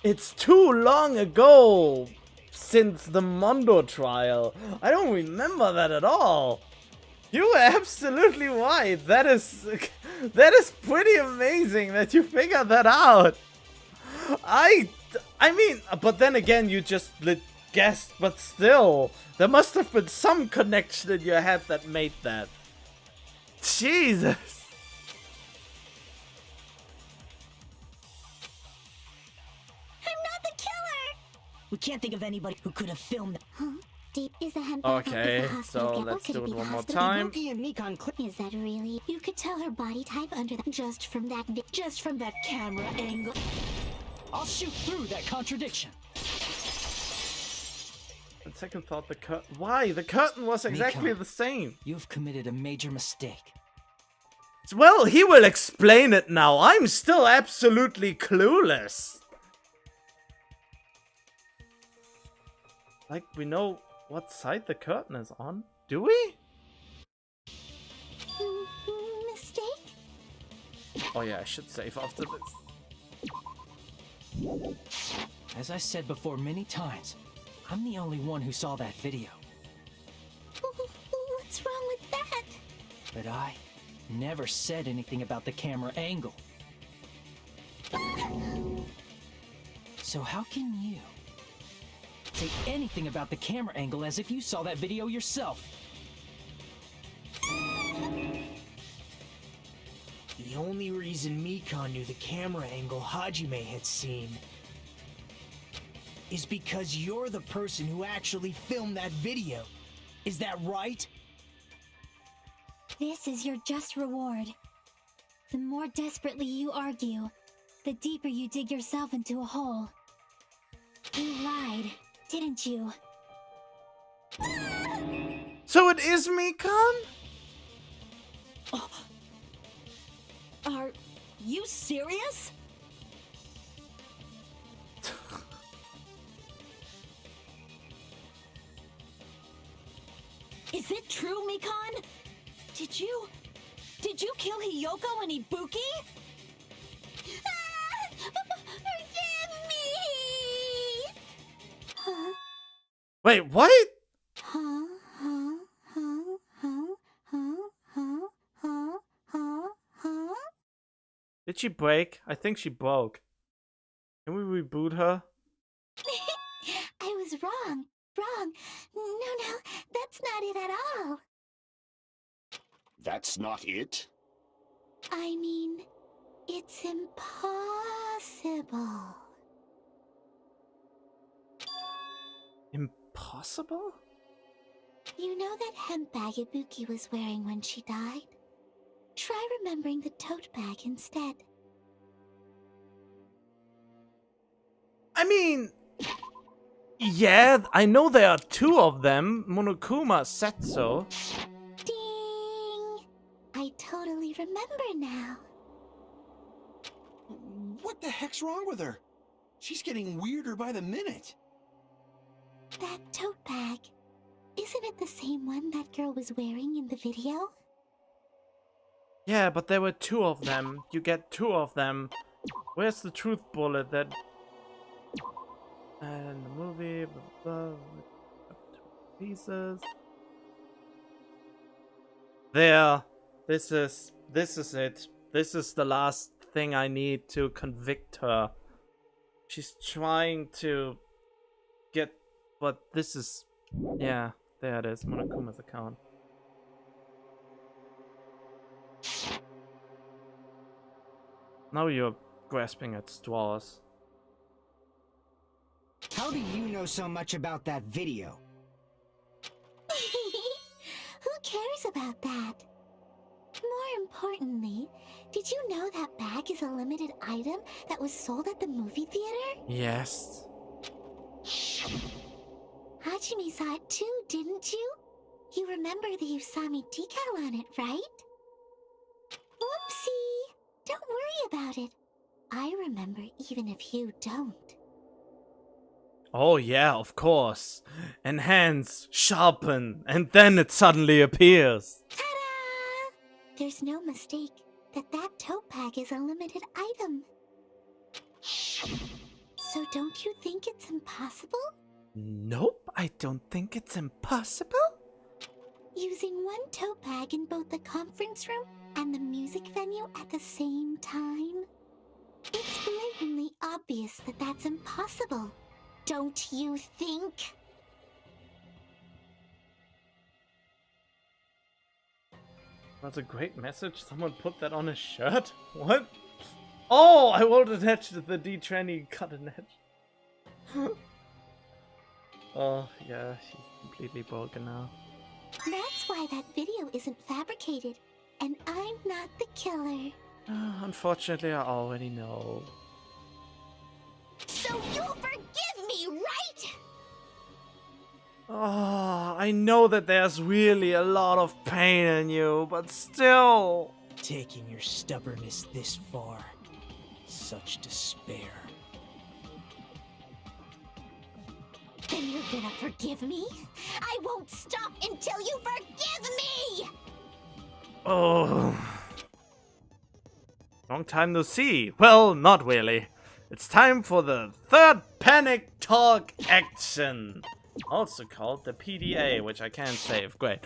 Speaker 1: It's too long ago since the Mondo trial. I don't remember that at all. You were absolutely right. That is pretty amazing that you figured that out. I mean, but then again, you just guessed, but still, there must have been some connection in your head that made that. Jesus.
Speaker 5: I'm not the killer!
Speaker 2: We can't think of anybody who could have filmed that.
Speaker 5: Huh? Deep is the hand.
Speaker 1: Okay, so let's do it one more time.
Speaker 5: Ibuki and Mikon is that really? You could tell her body type under that just from that
Speaker 9: Camera angle.
Speaker 10: I'll shoot through that contradiction.
Speaker 1: On second thought, the curtain. Why? The curtain was exactly
Speaker 10: Mikon,
Speaker 1: the same.
Speaker 10: You've committed a major mistake.
Speaker 1: Well, he will explain it now. I'm still absolutely clueless. Like, we know what side the curtain is on. Do we?
Speaker 5: Mistake?
Speaker 1: Oh yeah, I should save after this.
Speaker 10: As I said before many times, I'm the only one who saw that video.
Speaker 5: What's wrong with that?
Speaker 10: But I never said anything about the camera angle. So how can you say anything about the camera angle as if you saw that video yourself?
Speaker 2: The only reason Mikon knew the camera angle Hajime had seen is because you're the person who actually filmed that video. Is that right?
Speaker 4: This is your just reward. The more desperately you argue, the deeper you dig yourself into a hole. You lied, didn't you?
Speaker 1: So it is Mikon?
Speaker 9: Are you serious? Is it true, Mikon? Did you kill Hiyoko and Ibuki?
Speaker 5: Forgive me! Huh?
Speaker 1: Wait, what?
Speaker 5: Huh? Huh? Huh? Huh? Huh? Huh? Huh? Huh? Huh?
Speaker 1: Did she break? I think she broke. Can we reboot her?
Speaker 5: I was wrong. Wrong. No, that's not it at all.
Speaker 12: That's not it?
Speaker 5: I mean, it's impossible.
Speaker 1: Impossible?
Speaker 5: You know that hemp bag Ibuki was wearing when she died? Try remembering the tote bag instead.
Speaker 1: I mean, yeah, I know there are two of them. Monokuma said so.
Speaker 5: Ding! I totally remember now.
Speaker 3: What the heck's wrong with her? She's getting weirder by the minute.
Speaker 5: That tote bag. Isn't it the same one that girl was wearing in the video?
Speaker 1: Yeah, but there were two of them. You get two of them. Where's the truth bullet that... And the movie... Blah, blah, two pieces. There. This is it. This is the last thing I need to convict her. She's trying to get... But this is... Yeah, there it is. Monokuma's account. Now you're grasping at straws.
Speaker 11: How do you know so much about that video?
Speaker 5: Who cares about that? More importantly, did you know that bag is a limited item that was sold at the movie theater?
Speaker 1: Yes.
Speaker 5: Hajime saw it too, didn't you? You remember the Usami decal on it, right? Whoopsie! Don't worry about it. I remember even if you don't.
Speaker 1: Oh yeah, of course. Enhance, sharpen, and then it suddenly appears.
Speaker 5: Ta-da! There's no mistake that topag is a limited item. So don't you think it's impossible?
Speaker 1: Nope, I don't think it's impossible.
Speaker 5: Using one topag in both the conference room and the music venue at the same time? It's blatantly obvious that that's impossible. Don't you think?
Speaker 1: That's a great message. Someone put that on a shirt? What? Oh, I won't attach the D20 cut an edge. Oh, yeah, she's completely broken now.
Speaker 5: That's why that video isn't fabricated, and I'm not the killer.
Speaker 1: Unfortunately, I already know.
Speaker 5: So you'll forgive me, right?
Speaker 1: Oh, I know that there's really a lot of pain in you, but still.
Speaker 2: Taking your stubbornness this far. Such despair.
Speaker 5: Then you're gonna forgive me? I won't stop until you forgive me!
Speaker 1: Oh. Long time no see. Well, not really. It's time for the third panic talk action. Also called the PDA, which I can't save. Great.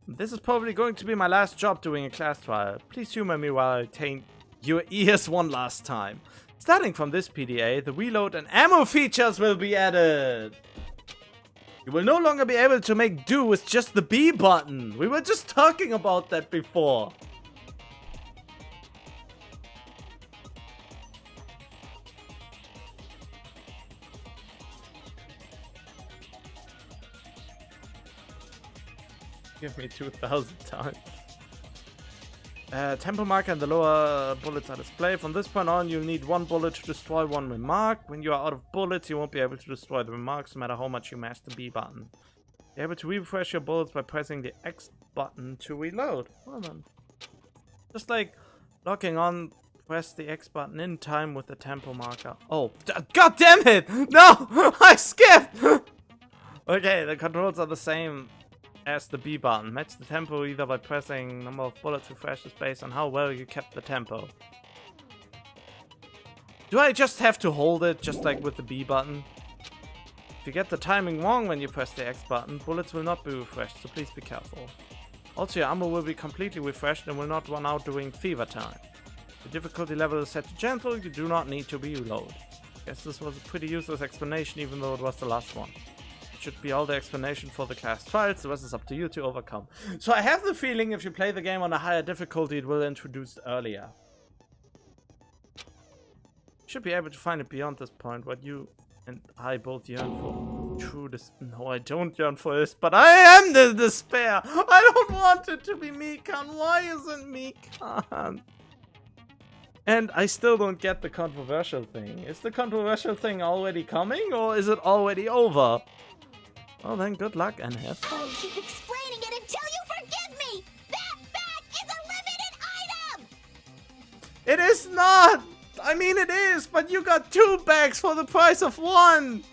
Speaker 1: This is probably going to be my last job doing a class trial. Please humor me while I taint your ears one last time. Starting from this PDA, the reload and ammo features will be added. You will no longer be able to make do with just the B button. We were just talking about that before. Give me 2,000 times. Tempo marker and the lower bullets are displayed. From this point on, you'll need one bullet to destroy one remark. When you are out of bullets, you won't be able to destroy the remarks no matter how much you mash the B button. You're able to refresh your bullets by pressing the X button to reload. Well then. Just like locking on, press the X button in time with the tempo marker. Oh, god damn it! No! I skipped! Okay, the controls are the same as the B button. Match the tempo either by pressing number of bullets refreshes based on how well you kept the tempo. Do I just have to hold it just like with the B button? If you get the timing wrong when you press the X button, bullets will not be refreshed, so please be careful. Also, your ammo will be completely refreshed and will not run out during fever time. The difficulty level is set to gentle, you do not need to reload. Guess this was a pretty useless explanation even though it was the last one. Should be all the explanation for the class trials. The rest is up to you to overcome. So I have the feeling if you play the game on a higher difficulty, it will introduce earlier. Should be able to find it beyond this point. What you and I both yearn for. True this. No, I don't yearn for this, but I am the despair. I don't want it to be Mikan. Why isn't Mikan? And I still don't get the controversial thing. Is the controversial thing already coming, or is it already over? Well then, good luck and have fun.
Speaker 5: I'll keep explaining it until you forgive me! That bag is a limited item!
Speaker 1: It is not! I mean it is, but you got 2 bags for the price of 1!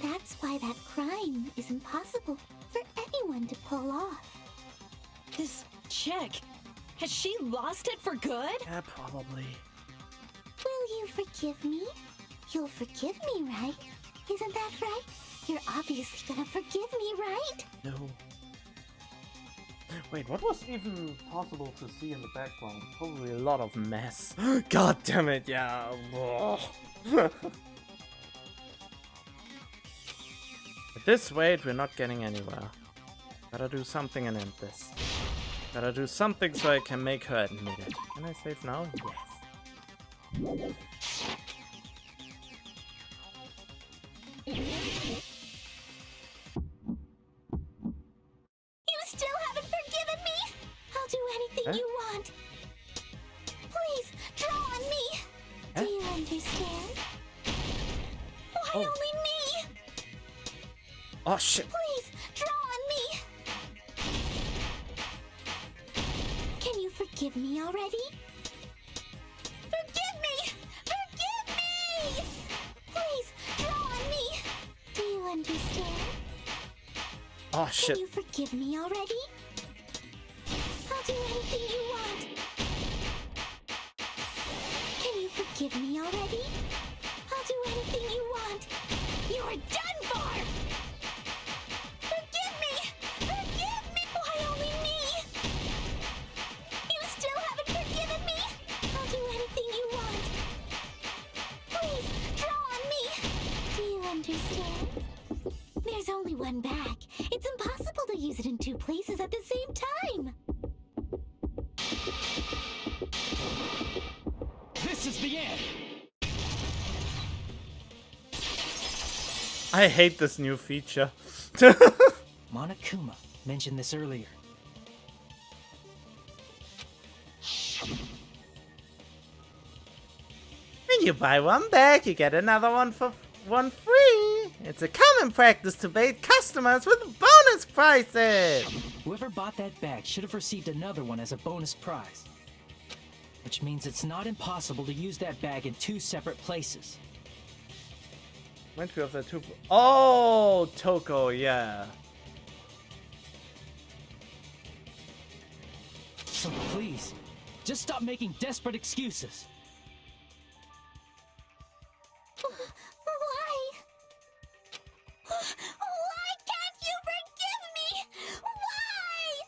Speaker 5: That's why that crime is impossible for anyone to pull off.
Speaker 9: This chick, has she lost it for good?
Speaker 1: Yeah, probably.
Speaker 5: Will you forgive me? You'll forgive me, right? Isn't that right? You're obviously gonna forgive me, right?
Speaker 1: No. Wait, what was even possible to see in the background? Probably a lot of mess. God damn it, yeah. At this rate, we're not getting anywhere. Gotta do something and end this. Gotta do something so I can make her admit it. Can I save now? Yes.
Speaker 5: You still haven't forgiven me? I'll do anything you want. Please, draw on me. Do you understand? Why only me?
Speaker 1: Oh shit.
Speaker 5: Please, draw on me. Can you forgive me already? Forgive me! Forgive me! Please, draw on me. Do you understand?
Speaker 1: Oh shit.
Speaker 5: Can you forgive me already? do anything you want. Can you forgive me already? I'll do anything you want. You are done for! Forgive me! Forgive me! Why only me? You still haven't forgiven me? I'll do anything you want. Please, draw on me! Do you understand? There's only one bag. It's impossible to use it in two places at the same time.
Speaker 10: This is the end!
Speaker 1: I hate this new feature.
Speaker 10: Monokuma mentioned this earlier.
Speaker 1: When you buy one bag, you get another one for one free. It's a common practice to bait customers with bonus prices.
Speaker 10: Whoever bought that bag should have received another one as a bonus prize. Which means it's not impossible to use that bag in two separate places.
Speaker 1: Might be of the two. Oh, Toko, yeah.
Speaker 10: So please, just stop making desperate excuses.
Speaker 5: Why? Why can't you forgive me? Why?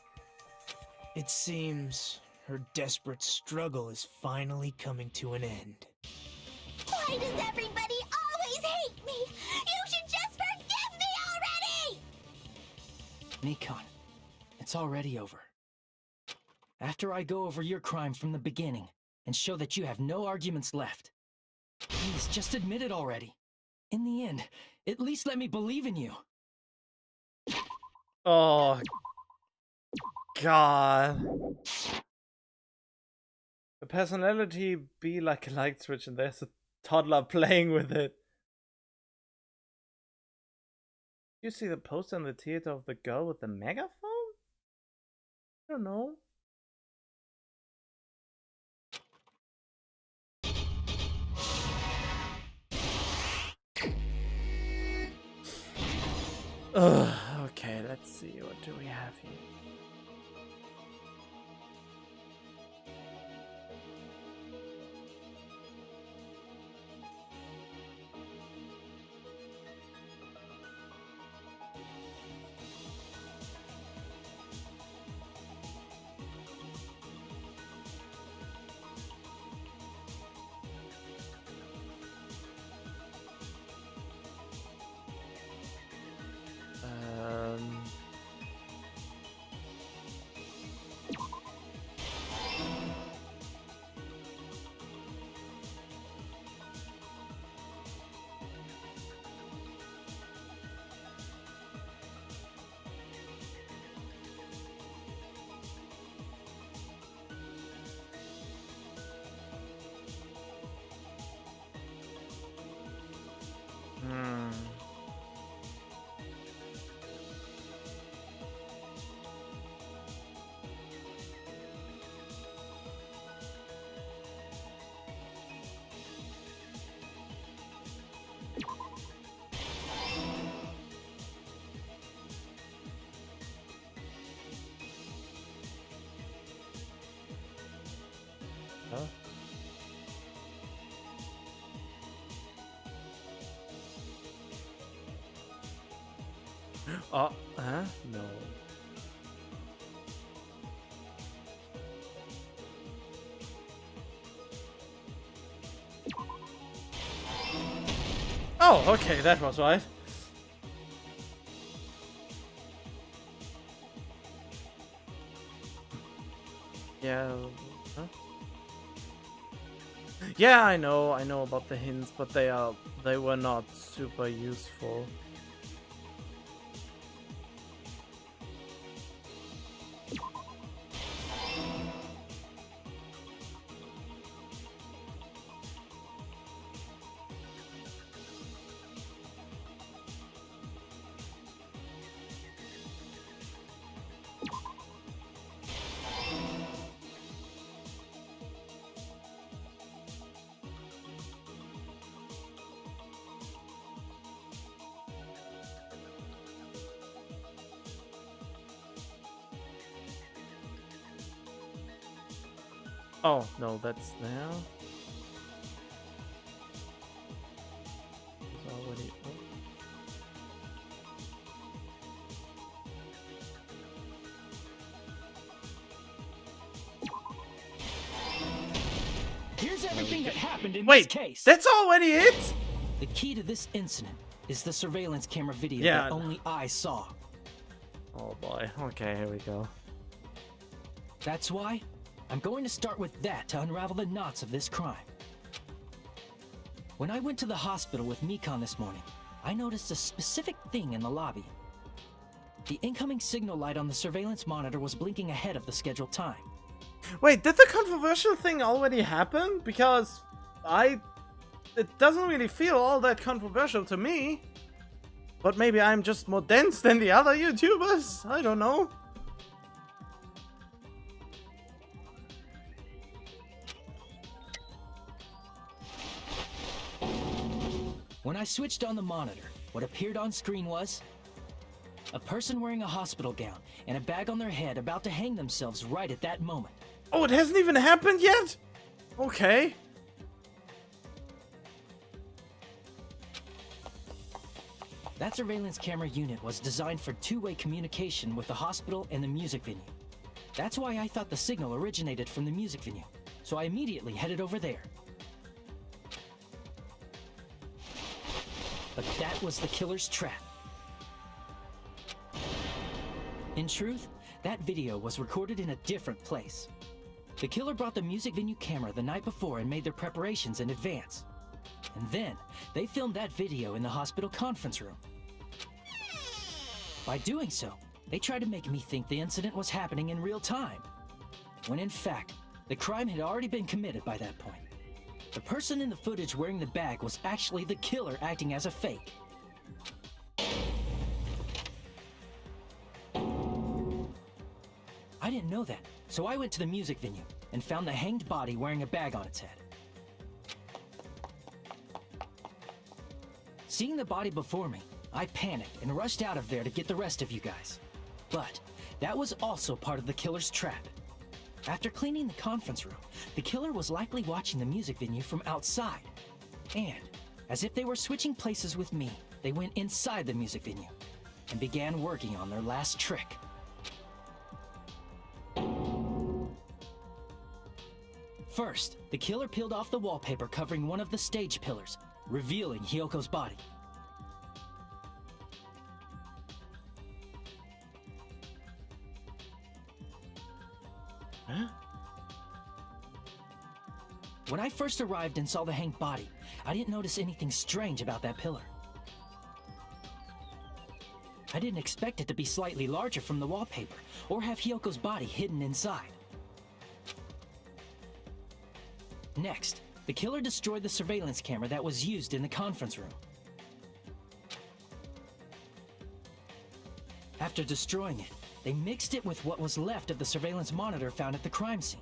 Speaker 2: It seems her desperate struggle is finally coming to an end.
Speaker 5: Why does everybody always hate me? You should just forgive me already!
Speaker 10: Nikon, it's already over. After I go over your crime from the beginning and show that you have no arguments left, please just admit it already. In the end, at least let me believe in you.
Speaker 1: Oh, God. The personality be like a light switch and there's a toddler playing with it. You see the poster in the theater of the girl with the megaphone? I don't know. Ugh, okay, let's see. What do we have here? Huh? Oh, huh? No. Oh, okay, that was right. Yeah. Huh? Yeah, I know about the hints, but they were not super useful. Oh, no, that's now. It's already. Oh.
Speaker 10: Here's everything that happened in
Speaker 1: Wait,
Speaker 10: this case.
Speaker 1: that's already it?
Speaker 10: The key to this incident is the surveillance camera video
Speaker 1: Yeah.
Speaker 10: that only I saw.
Speaker 1: Oh boy. Okay, here we go.
Speaker 10: That's why I'm going to start with that to unravel the knots of this crime. When I went to the hospital with Mikan this morning, I noticed a specific thing in the lobby. The incoming signal light on the surveillance monitor was blinking ahead of the scheduled time.
Speaker 1: Wait, did the controversial thing already happen? Because it doesn't really feel all that controversial to me. But maybe I'm just more dense than the other YouTubers? I don't know.
Speaker 10: When I switched on the monitor, what appeared on screen was a person wearing a hospital gown and a bag on their head about to hang themselves right at that moment.
Speaker 1: Oh, it hasn't even happened yet? Okay.
Speaker 10: That surveillance camera unit was designed for two-way communication with the hospital and the music venue. That's why I thought the signal originated from the music venue, so I immediately headed over there. But that was the killer's trap. In truth, that video was recorded in a different place. The killer brought the music venue camera the night before and made their preparations in advance. And then, they filmed that video in the hospital conference room. By doing so, they tried to make me think the incident was happening in real time, when in fact, the crime had already been committed by that point. The person in the footage wearing the bag was actually the killer acting as a fake. I didn't know that, so I went to the music venue and found the hanged body wearing a bag on its head. Seeing the body before me, I panicked and rushed out of there to get the rest of you guys. But that was also part of the killer's trap. After cleaning the conference room, the killer was likely watching the music venue from outside. And, as if they were switching places with me, they went inside the music venue and began working on their last trick. First, the killer peeled off the wallpaper covering one of the stage pillars, revealing Hyoko's body.
Speaker 1: Huh?
Speaker 10: When I first arrived and saw the hanged body, I didn't notice anything strange about that pillar. I didn't expect it to be slightly larger from the wallpaper, or have Hyoko's body hidden inside. Next, the killer destroyed the surveillance camera that was used in the conference room. After destroying it, they mixed it with what was left of the surveillance monitor found at the crime scene.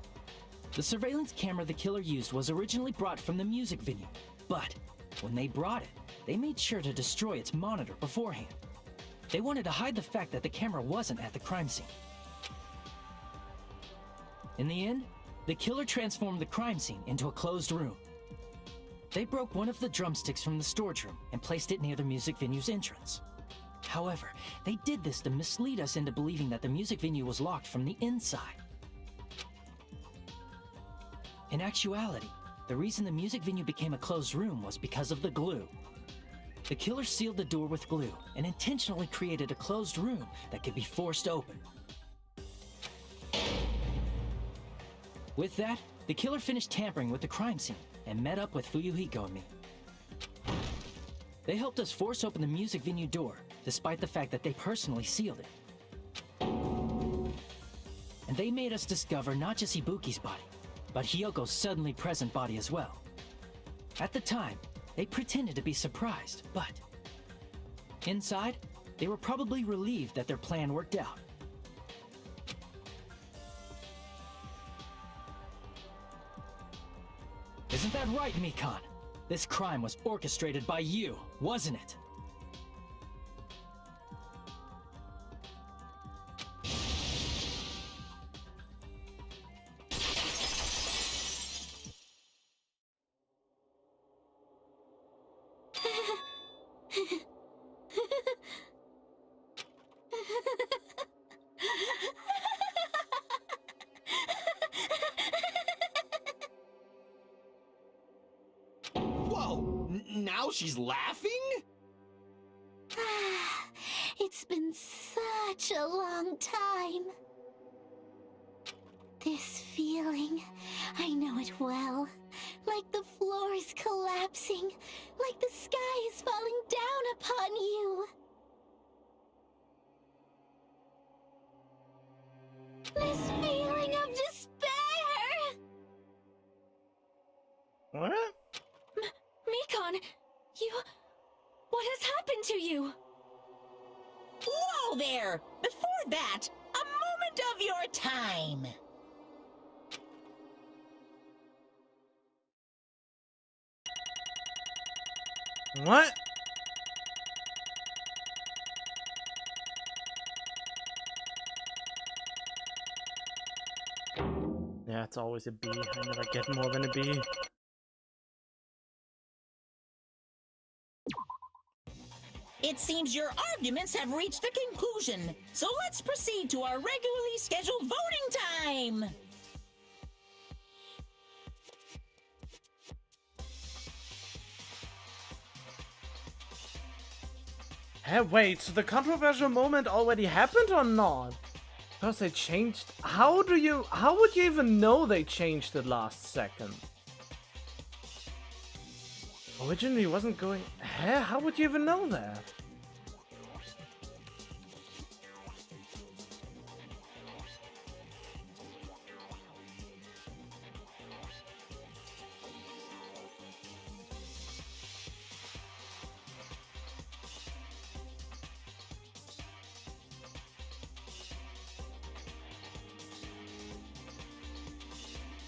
Speaker 10: The surveillance camera the killer used was originally brought from the music venue, but when they brought it, they made sure to destroy its monitor beforehand. They wanted to hide the fact that the camera wasn't at the crime scene. In the end, the killer transformed the crime scene into a closed room. They broke one of the drumsticks from the storage room and placed it near the music venue's entrance. However, they did this to mislead us into believing that the music venue was locked from the inside. In actuality, the reason the music venue became a closed room was because of the glue. The killer sealed the door with glue and intentionally created a closed room that could be forced open. With that, the killer finished tampering with the crime scene and met up with Fuyuhiko and me. They helped us force open the music venue door, despite the fact that they personally sealed it. And they made us discover not just Ibuki's body, but Hyoko's suddenly present body as well. At the time, they pretended to be surprised, but inside, they were probably relieved that their plan worked out. Isn't that right, Mikan? This crime was orchestrated by you, wasn't it?
Speaker 3: Whoa! Now she's laughing?
Speaker 5: It's been such a long time. This feeling, I know it well. Like the floor is collapsing, like the sky is falling down upon you. This feeling of despair!
Speaker 1: What?
Speaker 4: Mikan, you... What has happened to you?
Speaker 8: Whoa there! Before that, a moment of your time.
Speaker 1: What? Yeah, it's always a B. I never get more than a B.
Speaker 8: It seems your arguments have reached a conclusion, so let's proceed to our regularly scheduled voting time!
Speaker 1: Hey, wait, so the controversial moment already happened or not? Because they changed... How would you even know they changed it last second? Originally wasn't going... Huh? How would you even know that?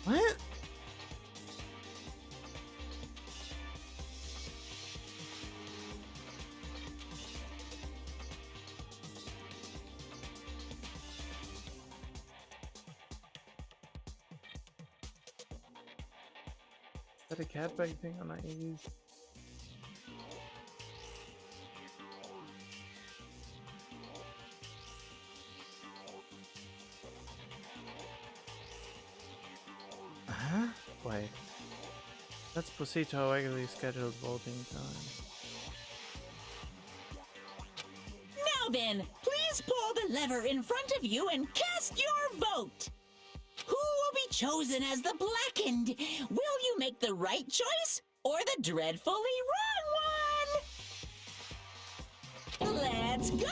Speaker 1: What? Is that a cat bag thing on my 80s? Huh? Wait. Let's proceed to our regularly scheduled voting time.
Speaker 8: Now then, please pull the lever in front of you and cast your vote! Who will be chosen as the Blackened? Will you make the right choice or the dreadfully wrong one? Let's go!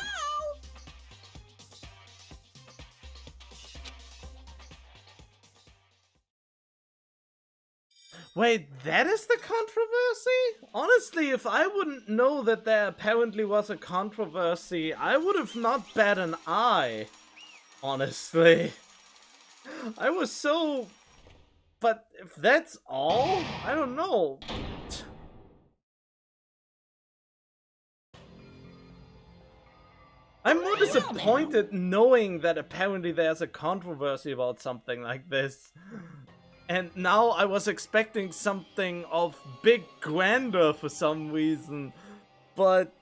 Speaker 1: Wait, that is the controversy? Honestly, if I wouldn't know that there apparently was a controversy, I would have not bat an eye. Honestly. I was so... But if that's all, I don't know. I'm more disappointed knowing that apparently there's a controversy about something like this. And now I was expecting something of big grandeur for some reason. But...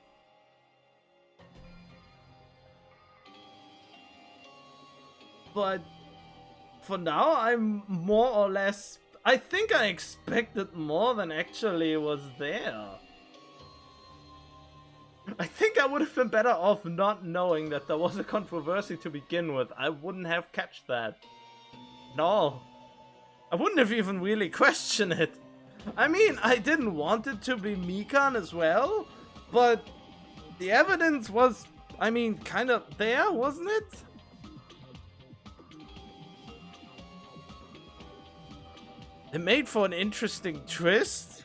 Speaker 1: for now, I'm more or less... I think I expected more than actually was there. I think I would have been better off not knowing that there was a controversy to begin with. I wouldn't have catched that. No. I wouldn't have even really questioned it. I mean, I didn't want it to be Mikan as well, but the evidence was, I mean, kind of there, wasn't it? It made for an interesting twist.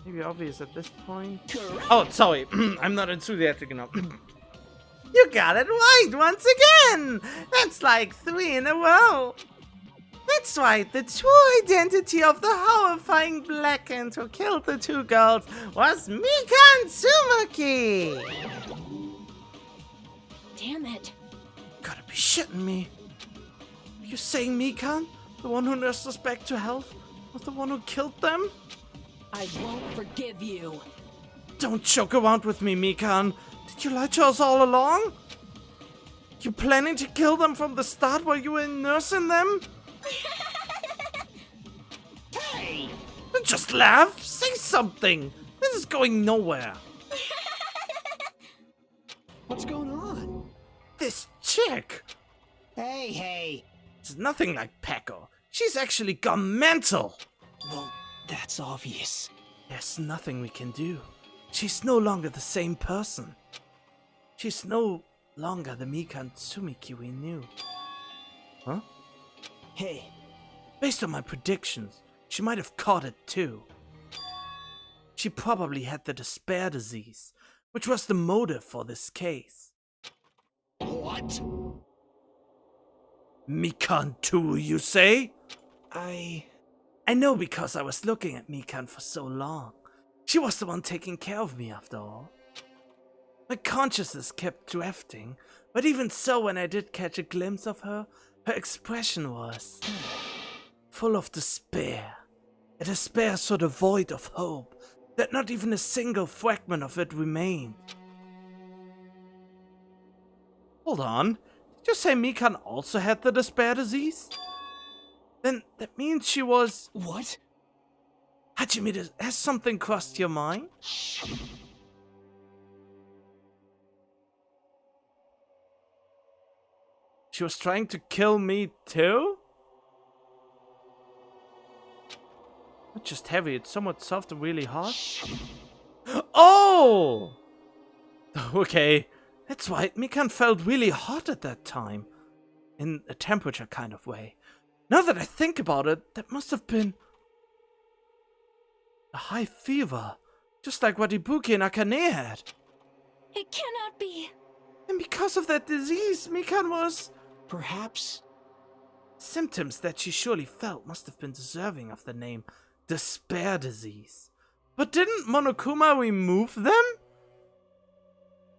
Speaker 1: Maybe obvious at this point. Oh, sorry. I'm not enthusiastic enough. You got it right once again! That's like 3 in a row. That's right, the true identity of the horrifying Blackened who killed the 2 girls was Mikan Tsumaki!
Speaker 9: Damn it.
Speaker 1: Gotta be shitting me. Are you saying Mikan, the one who nursed us back to health, was the one who killed them?
Speaker 9: I won't forgive you.
Speaker 1: Don't joke around with me, Mikan. Did you lie to us all along? You planning to kill them from the start while you were nursing them?
Speaker 2: Hey!
Speaker 1: Don't just laugh. Say something. This is going nowhere.
Speaker 3: What's going on?
Speaker 1: This chick.
Speaker 11: Hey.
Speaker 1: It's nothing like Peko. She's actually gone mental.
Speaker 10: Well, that's obvious.
Speaker 1: There's nothing we can do. She's no longer the same person. She's no longer the Mikan Tsumiki we knew. Huh?
Speaker 10: Hey,
Speaker 1: Based on my predictions, she might have caught it too. She probably had the despair disease, which was the motive for this case.
Speaker 3: What?
Speaker 1: Mikan too, you say?
Speaker 10: I
Speaker 1: know because I was looking at Mikan for so long. She was the one taking care of me after all. My consciousness kept drifting, but even so, when I did catch a glimpse of her, her expression was full of despair. A despair so devoid of hope that not even a single fragment of it remained. Hold on, did you say Mikan also had the despair disease? Then that means she was...
Speaker 10: What?
Speaker 1: Hajime, has something crossed your mind? She was trying to kill me too? Not just heavy, it's somewhat soft and really hot. Oh! Okay, that's why Mikan felt really hot at that time. In a temperature kind of way. Now that I think about it, that must have been a high fever. Just like what Ibuki and Akane had.
Speaker 4: It cannot be.
Speaker 1: And because of that disease, Mikan was...
Speaker 10: Perhaps.
Speaker 1: Symptoms that she surely felt must have been deserving of the name despair disease. But didn't Monokuma remove them?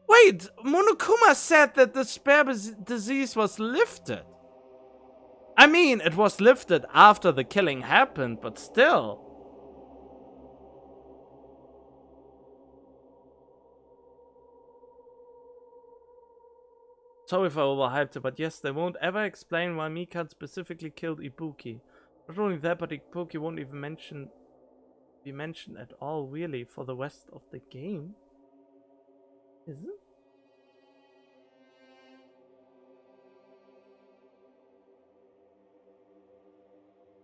Speaker 1: Wait, Monokuma said that despair disease was lifted. I mean, it was lifted after the killing happened, but still. Sorry if I overhyped it, but yes, they won't ever explain why Mikan specifically killed Ibuki. Not only that, but Ibuki won't even be mentioned at all, really, for the rest of the game. Is it?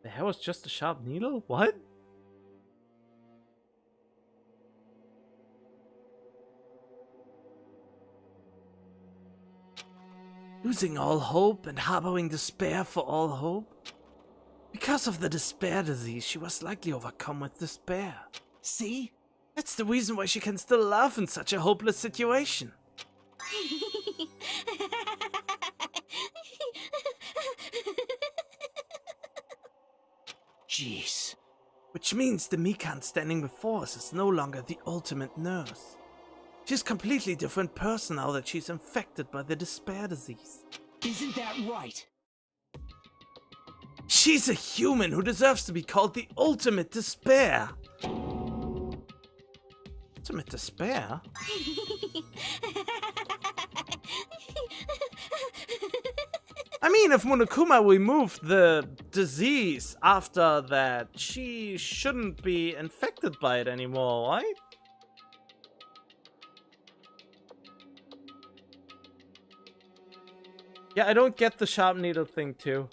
Speaker 1: The hair was just a sharp needle? What? Losing all hope and harboring despair for all hope? Because of the despair disease, she was likely overcome with despair.
Speaker 10: See?
Speaker 1: That's the reason why she can still laugh in such a hopeless situation.
Speaker 10: Jeez.
Speaker 1: Which means the Mikan standing before us is no longer the ultimate nurse. She's a completely different person now that she's infected by the despair disease.
Speaker 2: Isn't that right?
Speaker 1: She's a human who deserves to be called the ultimate despair. Ultimate despair? I mean, if Monokuma removed the disease after that, she shouldn't be infected by it anymore, right? Yeah, I don't get the sharp needle thing too.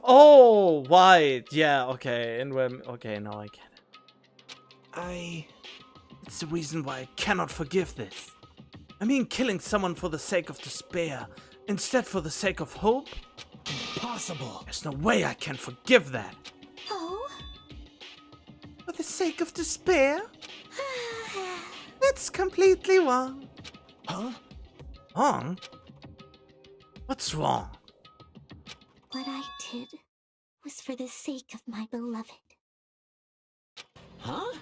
Speaker 1: Oh, right. Yeah, okay. Okay, now I get it. It's the reason why I cannot forgive this. I mean, killing someone for the sake of despair, instead for the sake of hope?
Speaker 2: Impossible.
Speaker 1: There's no way I can forgive that.
Speaker 5: Oh?
Speaker 1: For the sake of despair? That's completely wrong.
Speaker 2: Huh?
Speaker 1: Wrong? What's wrong?
Speaker 5: What I did was for the sake of my beloved.
Speaker 2: Huh?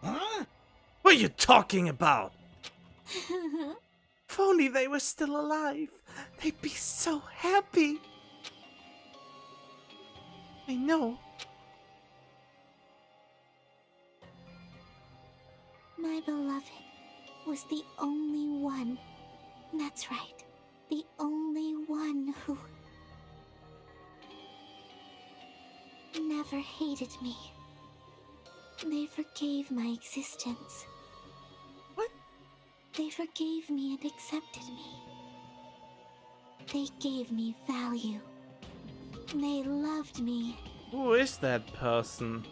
Speaker 2: Huh?
Speaker 1: What are you talking about? If only they were still alive, they'd be so happy. I know.
Speaker 5: My beloved was the only one. That's right. The only one who never hated me. They forgave my existence.
Speaker 1: What?
Speaker 5: They forgave me and accepted me. They gave me value. They loved me.
Speaker 1: Who is that person?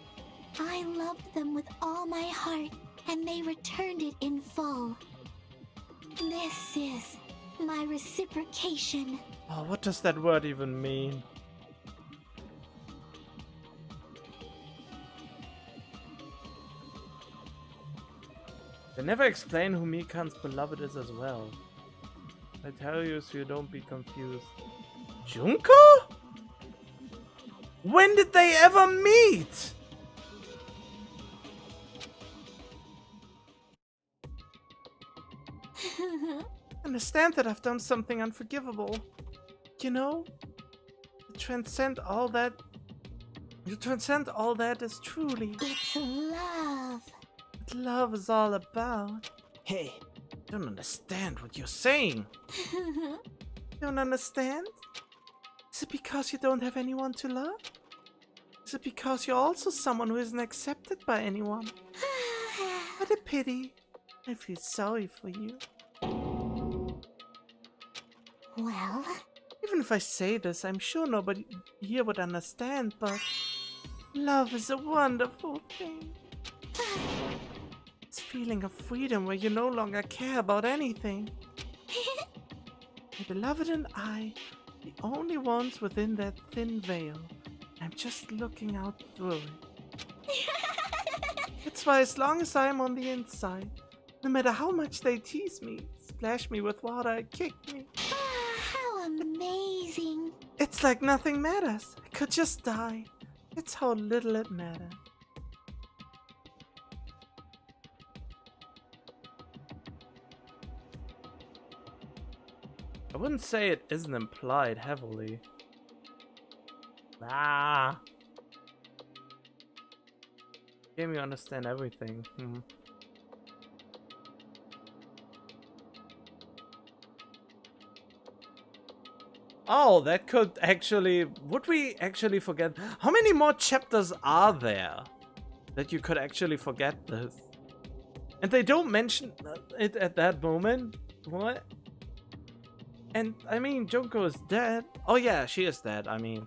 Speaker 5: I loved them with all my heart, and they returned it in full. This is my reciprocation.
Speaker 1: Oh, what does that word even mean? They never explain who Mikan's beloved is as well. I tell you so you don't be confused. Junko? When did they ever meet? Understand that I've done something unforgivable. You know? To transcend all that is truly
Speaker 5: It's love.
Speaker 1: what love is all about.
Speaker 2: Hey,
Speaker 1: I don't understand what you're saying. Don't understand? Is it because you don't have anyone to love? Is it because you're also someone who isn't accepted by anyone? What a pity. I feel sorry for you.
Speaker 5: Well,
Speaker 1: Even if I say this, I'm sure nobody here would understand, but love is a wonderful thing. It's feeling of freedom where you no longer care about anything. My beloved and I, the only ones within that thin veil. I'm just looking out through it. That's why as long as I'm on the inside, no matter how much they tease me, splash me with water, and kick me,
Speaker 5: how amazing.
Speaker 1: it's like nothing matters. I could just die. It's how little it matters. I wouldn't say it isn't implied heavily. Ah. Game, you understand everything. Oh, that could actually... Would we actually forget? How many more chapters are there that you could actually forget this? And they don't mention it at that moment? What? And, I mean, Junko is dead. Oh yeah, she is dead, I mean.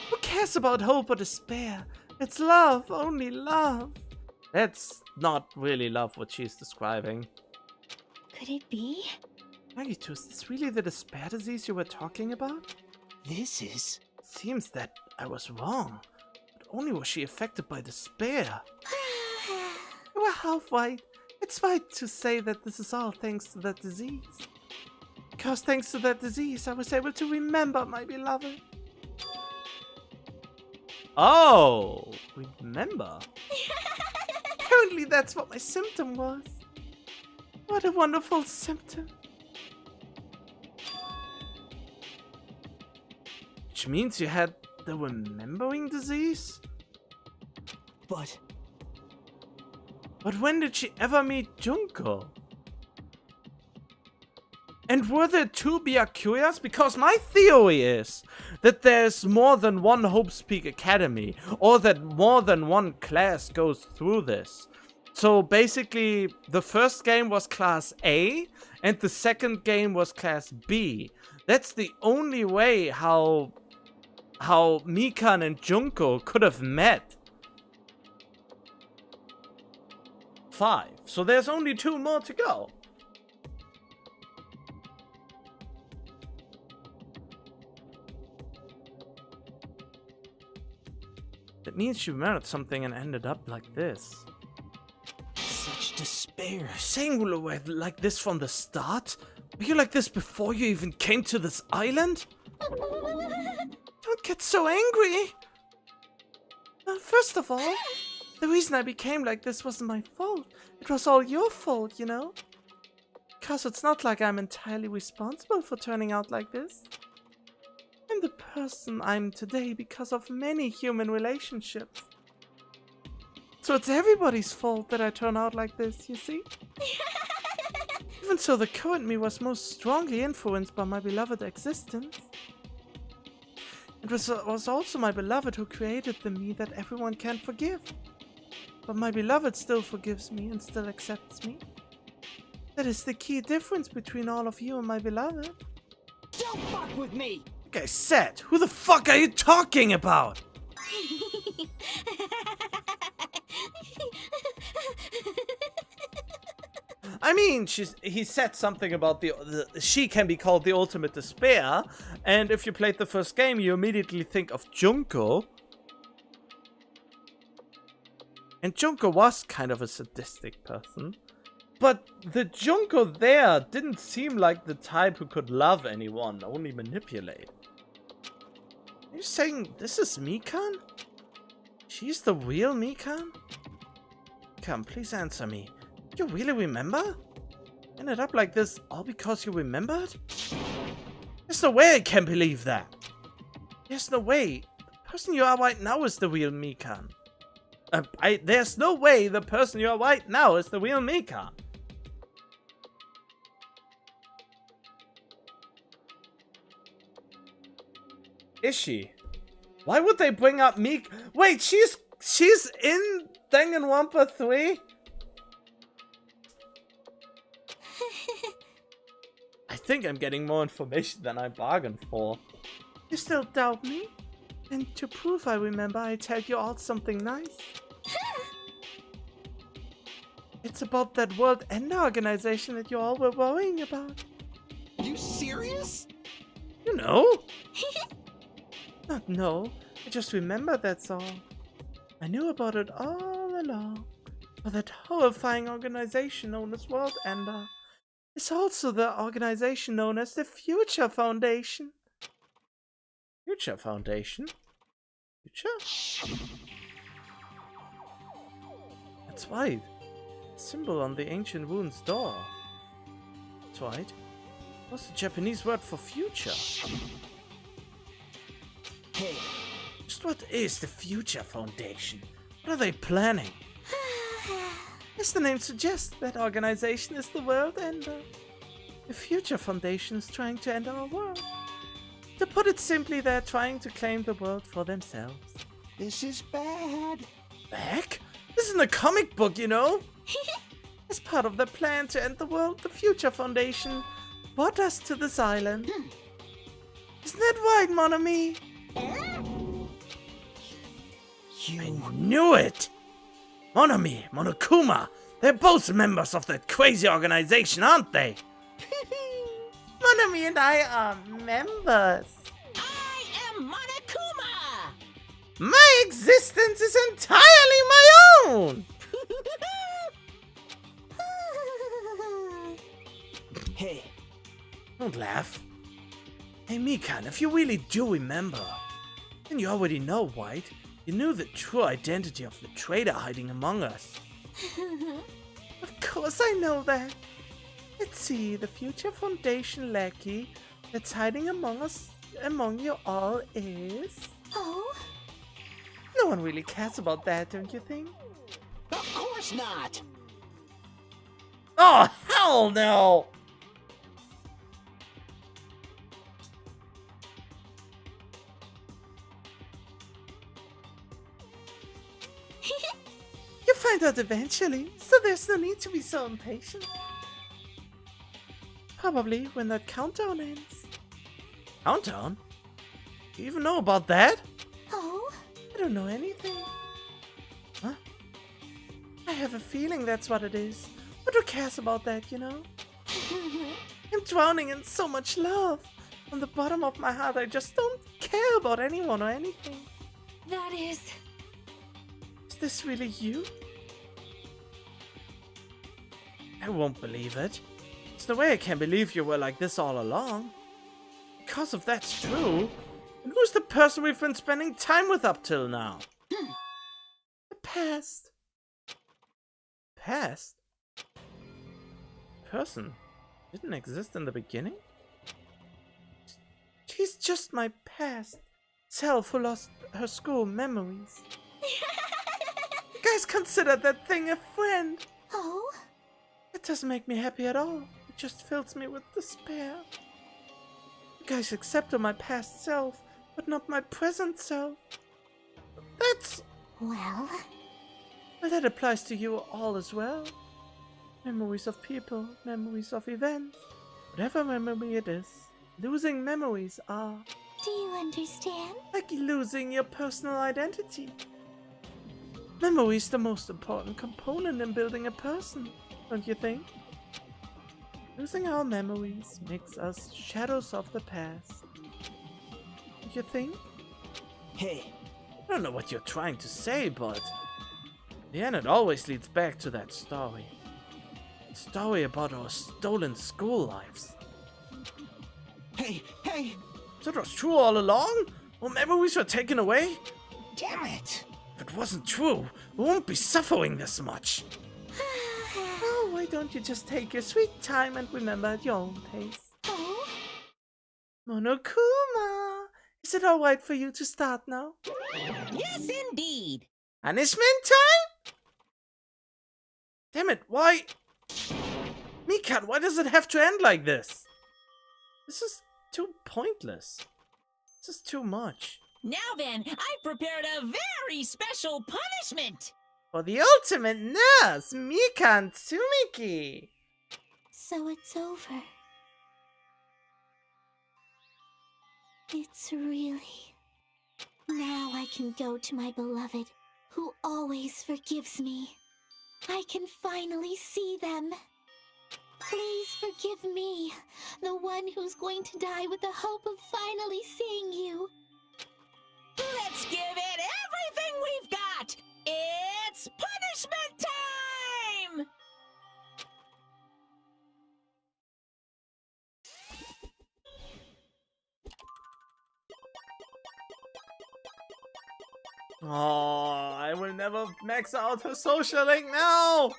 Speaker 1: Who cares about hope or despair? It's love, only love. That's not really love what she's describing.
Speaker 5: Could it be?
Speaker 1: Nagito, is this really the despair disease you were talking about?
Speaker 2: this is...
Speaker 1: It seems that I was wrong. But only was she affected by despair. You were half right. It's right to say that this is all thanks to that disease. Because thanks to that disease, I was able to remember my beloved. Oh, remember? Apparently that's what my symptom was. What a wonderful symptom. Which means you had the remembering disease?
Speaker 2: But
Speaker 1: when did she ever meet Junko? And were there two Byakuya's? Because my theory is that there's more than one Hope's Peak Academy, or that more than one class goes through this. So basically, the first game was Class A, and the second game was Class B. That's the only way how Mikan and Junko could have met. 5. So there's only 2 more to go. That means she remembered something and ended up like this.
Speaker 2: such despair.
Speaker 1: Saying we were like this from the start? Were you like this before you even came to this island? Don't get so angry! First of all, the reason I became like this wasn't my fault. It was all your fault, you know? Because it's not like I'm entirely responsible for turning out like this. I'm the person I'm today because of many human relationships. So it's everybody's fault that I turn out like this, you see? Even so, the current me was most strongly influenced by my beloved existence. It was also my beloved who created the me that everyone can't forgive. But my beloved still forgives me and still accepts me. That is the key difference between all of you and my beloved.
Speaker 2: Don't fuck with me!
Speaker 1: Like I said, who the fuck are you talking about? I mean, he said something about she can be called the ultimate despair, and if you played the first game, you immediately think of Junko. And Junko was kind of a sadistic person, but the Junko there didn't seem like the type who could love anyone, only manipulate. Are you saying this is Mikan? She's the real Mikan? Come, please answer me. You really remember? Ended up like this all because you remembered? There's no way I can believe that. There's no way. The person you are right now is the real Mikan. There's no way the person you are right now is the real Mikan. Is she? Why would they bring up Mik? Wait, she's in Danganronpa 3? I think I'm getting more information than I bargained for. You still doubt me? And to prove I remember, I tell you all something nice. It's about that World Ender organization that you all were worrying about.
Speaker 3: You serious?
Speaker 1: You know? Not know. I just remember, that's all. I knew about it all along. But that horrifying organization known as World Ender is also the organization known as the Future Foundation. Future Foundation? Future? That's right. The symbol on the ancient rune's door. That's right. What's the Japanese word for future?
Speaker 2: Hey,
Speaker 1: Just what is the Future Foundation? What are they planning? As the name suggests, that organization is the World Ender. The Future Foundation is trying to end our world. To put it simply, they're trying to claim the world for themselves.
Speaker 3: This is bad.
Speaker 1: The heck? This isn't a comic book, you know? As part of their plan to end the world, the Future Foundation brought us to this island. Isn't that right, mon ami? I knew it! Monami, Monokuma, they're both members of that crazy organization, aren't they? Monami and I are members.
Speaker 8: I am Monokuma!
Speaker 1: My existence is entirely my own!
Speaker 2: hey,
Speaker 1: Don't laugh. Hey Mikan, if you really do remember, then you already know, right? You knew the true identity of the traitor hiding among us. Of course I know that. Let's see, the Future Foundation lackey that's hiding among you all is...
Speaker 5: Oh?
Speaker 1: No one really cares about that, don't you think?
Speaker 2: of course not!
Speaker 1: Oh, hell no! You'll find out eventually, so there's no need to be so impatient. Probably when that countdown ends. Countdown? Do you even know about that?
Speaker 5: Oh?
Speaker 1: I don't know anything. Huh? I have a feeling that's what it is. But who cares about that, you know? I'm drowning in so much love. On the bottom of my heart, I just don't care about anyone or anything.
Speaker 4: That is...
Speaker 1: Is this really you? I won't believe it. There's no way I can believe you were like this all along. Because if that's true, then who's the person we've been spending time with up till now? The past. Past? Person didn't exist in the beginning? She's just my past self who lost her school memories. guys consider that thing a friend?
Speaker 5: Oh?
Speaker 1: It doesn't make me happy at all. It just fills me with despair. You guys accepted my past self, but not my present self. That's...
Speaker 5: Well,
Speaker 1: that applies to you all as well. Memories of people, memories of events. Whatever memory it is, losing memories are
Speaker 5: do you understand?
Speaker 1: like losing your personal identity. Memory is the most important component in building a person, don't you think? Losing our memories makes us shadows of the past. Don't you think?
Speaker 2: Hey,
Speaker 1: I don't know what you're trying to say, but in the end it always leads back to that story. Story about our stolen school lives.
Speaker 3: Hey, hey!
Speaker 1: So it was true all along? Our memories were taken away?
Speaker 2: damn it!
Speaker 1: If it wasn't true, we won't be suffering this much. Oh, why don't you just take your sweet time and remember at your own pace?
Speaker 5: Oh?
Speaker 1: Monokuma! Is it alright for you to start now?
Speaker 8: Yes, indeed.
Speaker 1: Punishment time? Damn it, why? Mikan, why does it have to end like this? This is too pointless. This is too much.
Speaker 8: Now then, I prepared a very special punishment.
Speaker 1: For the ultimate nurse, Mikan Tsumiki.
Speaker 5: So it's over. It's really... Now I can go to my beloved, who always forgives me. I can finally see them. Please forgive me, the one who's going to die with the hope of finally seeing you.
Speaker 8: Let's give it everything we've got. It's punishment time!
Speaker 1: Oh, I will never max out her social link now!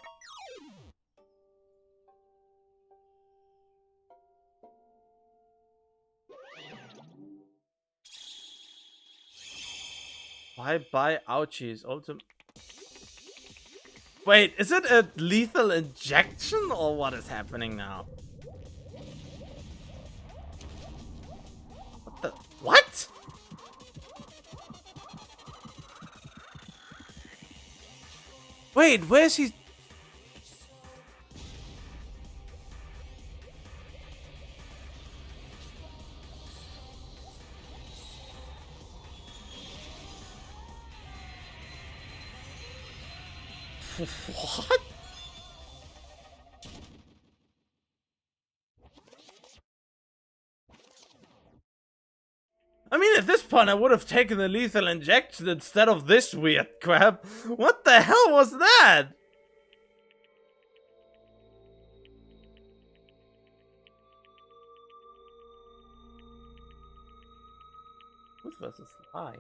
Speaker 1: Bye-bye, ouchies. Ultimate. Wait, is it a lethal injection or what is happening now? What the? What? Wait, where's he? What? I mean, at this point, I would have taken the lethal injection instead of this weird crap. What the hell was that? Truth versus lies.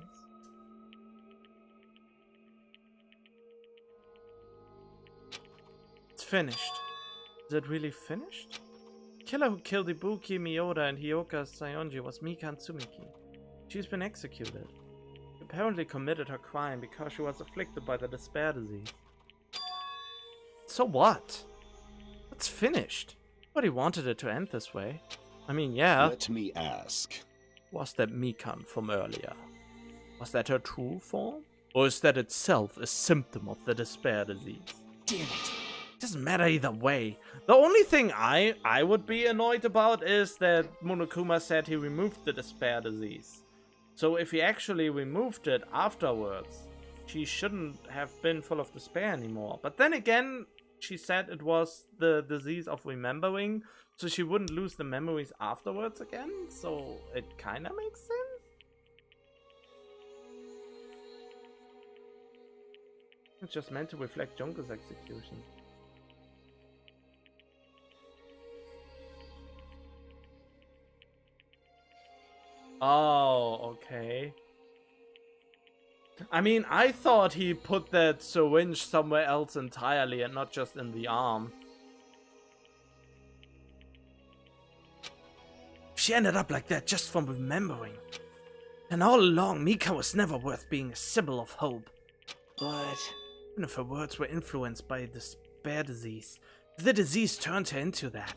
Speaker 1: It's finished. Is it really finished? The killer who killed Ibuki, Miyoda, and Hyoka Sayonji was Mikan Tsumiki. She's been executed. She apparently committed her crime because she was afflicted by the despair disease. So what? It's finished. Nobody wanted it to end this way. I mean, yeah.
Speaker 12: Let me ask.
Speaker 1: Was that Mikan from earlier? Was that her true form? Or is that itself a symptom of the despair disease?
Speaker 2: Damn it!
Speaker 1: Doesn't matter either way. The only thing I would be annoyed about is that Monokuma said he removed the despair disease. So if he actually removed it afterwards, she shouldn't have been full of despair anymore. But then again, she said it was the disease of remembering, so she wouldn't lose the memories afterwards again. So it kinda makes sense. It's just meant to reflect Junko's execution. Oh, okay. I mean, I thought he put that syringe somewhere else entirely and not just in the arm. She ended up like that just from remembering. And all along, Mika was never worth being a symbol of hope.
Speaker 2: But
Speaker 1: Even if her words were influenced by despair disease, the disease turned her into that.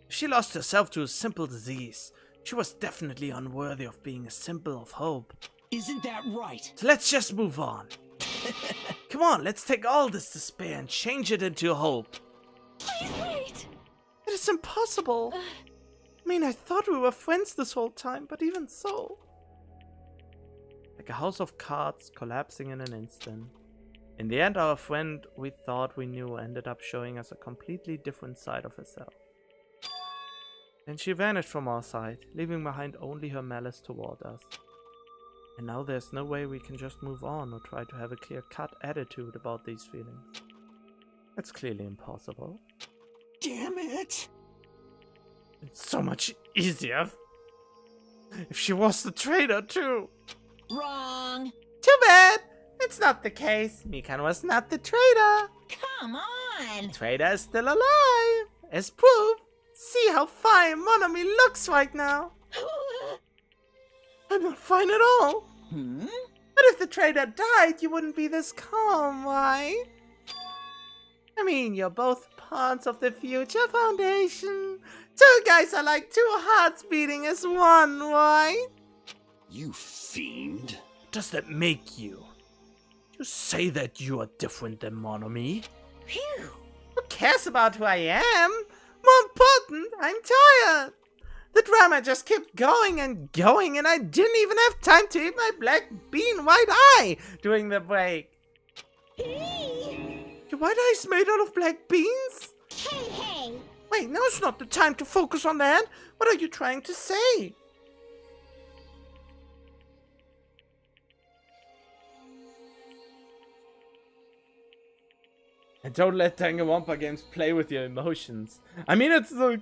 Speaker 1: If she lost herself to a simple disease, she was definitely unworthy of being a symbol of hope.
Speaker 2: Isn't that right?
Speaker 1: So let's just move on. Come on, let's take all this despair and change it into hope.
Speaker 4: Please wait.
Speaker 1: It is impossible. I mean, I thought we were friends this whole time, but even so. Like a house of cards collapsing in an instant. In the end, our friend we thought we knew ended up showing us a completely different side of herself. Then she vanished from our sight, leaving behind only her malice toward us. And now there's no way we can just move on or try to have a clear-cut attitude about these feelings. It's clearly impossible.
Speaker 3: Damn it!
Speaker 1: It's so much easier if she was the traitor too.
Speaker 8: Wrong.
Speaker 1: Too bad. It's not the case. Mikan was not the traitor.
Speaker 8: Come on.
Speaker 1: Traitor is still alive. As proof, see how fine Monomi looks right now. I'm not fine at all. But if the traitor died, you wouldn't be this calm, right? I mean, you're both parts of the Future Foundation. Two guys are like two hearts beating as one, right?
Speaker 12: You fiend.
Speaker 1: What does that make you? You say that you are different than Monomi.
Speaker 8: Phew.
Speaker 1: Who cares about who I am? More important, I'm tired. The drama just kept going and going, and I didn't even have time to eat my black bean white eye during the break. Your white eye is made out of black beans?
Speaker 5: Hey!
Speaker 1: Wait, now's not the time to focus on that. What are you trying to say? And don't let Danganronpa games play with your emotions. I mean,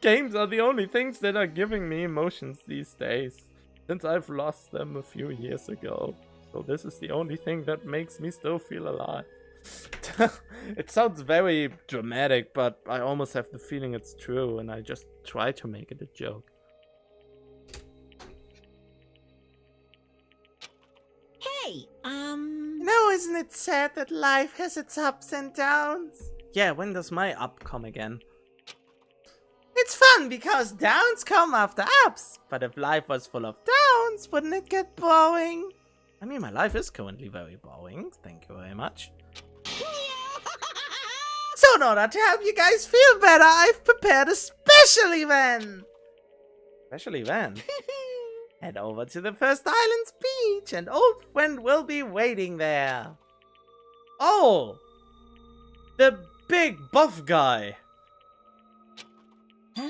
Speaker 1: games are the only things that are giving me emotions these days. Since I've lost them a few years ago. So this is the only thing that makes me still feel alive. It sounds very dramatic, but I almost have the feeling it's true, and I just try to make it a joke.
Speaker 8: Hey,
Speaker 1: Now, isn't it sad that life has its ups and downs? Yeah, when does my up come again? It's fun because downs come after ups. But if life was full of downs, wouldn't it get boring? I mean, my life is currently very boring. Thank you very much. So in order to help you guys feel better, I've prepared a special event. Special event? Head over to the First Island's beach, and old friend will be waiting there. Oh! The big buff guy.
Speaker 8: Huh?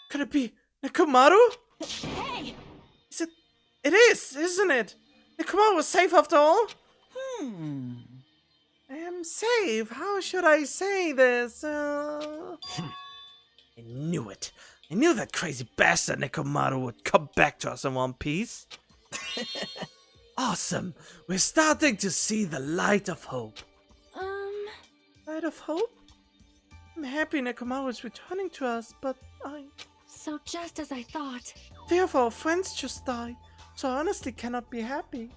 Speaker 1: Could it be Nekomaru?
Speaker 9: Hey!
Speaker 1: Is it? It is, isn't it? Nekomaru was safe after all? I am safe. How should I say this? I knew it. I knew that crazy bastard Nekomaru would come back to us in one piece. Awesome. We're starting to see the light of hope. Light of hope? I'm happy Nekomaru is returning to us, but
Speaker 4: So just as I thought.
Speaker 1: three of our friends just died, so I honestly cannot be happy.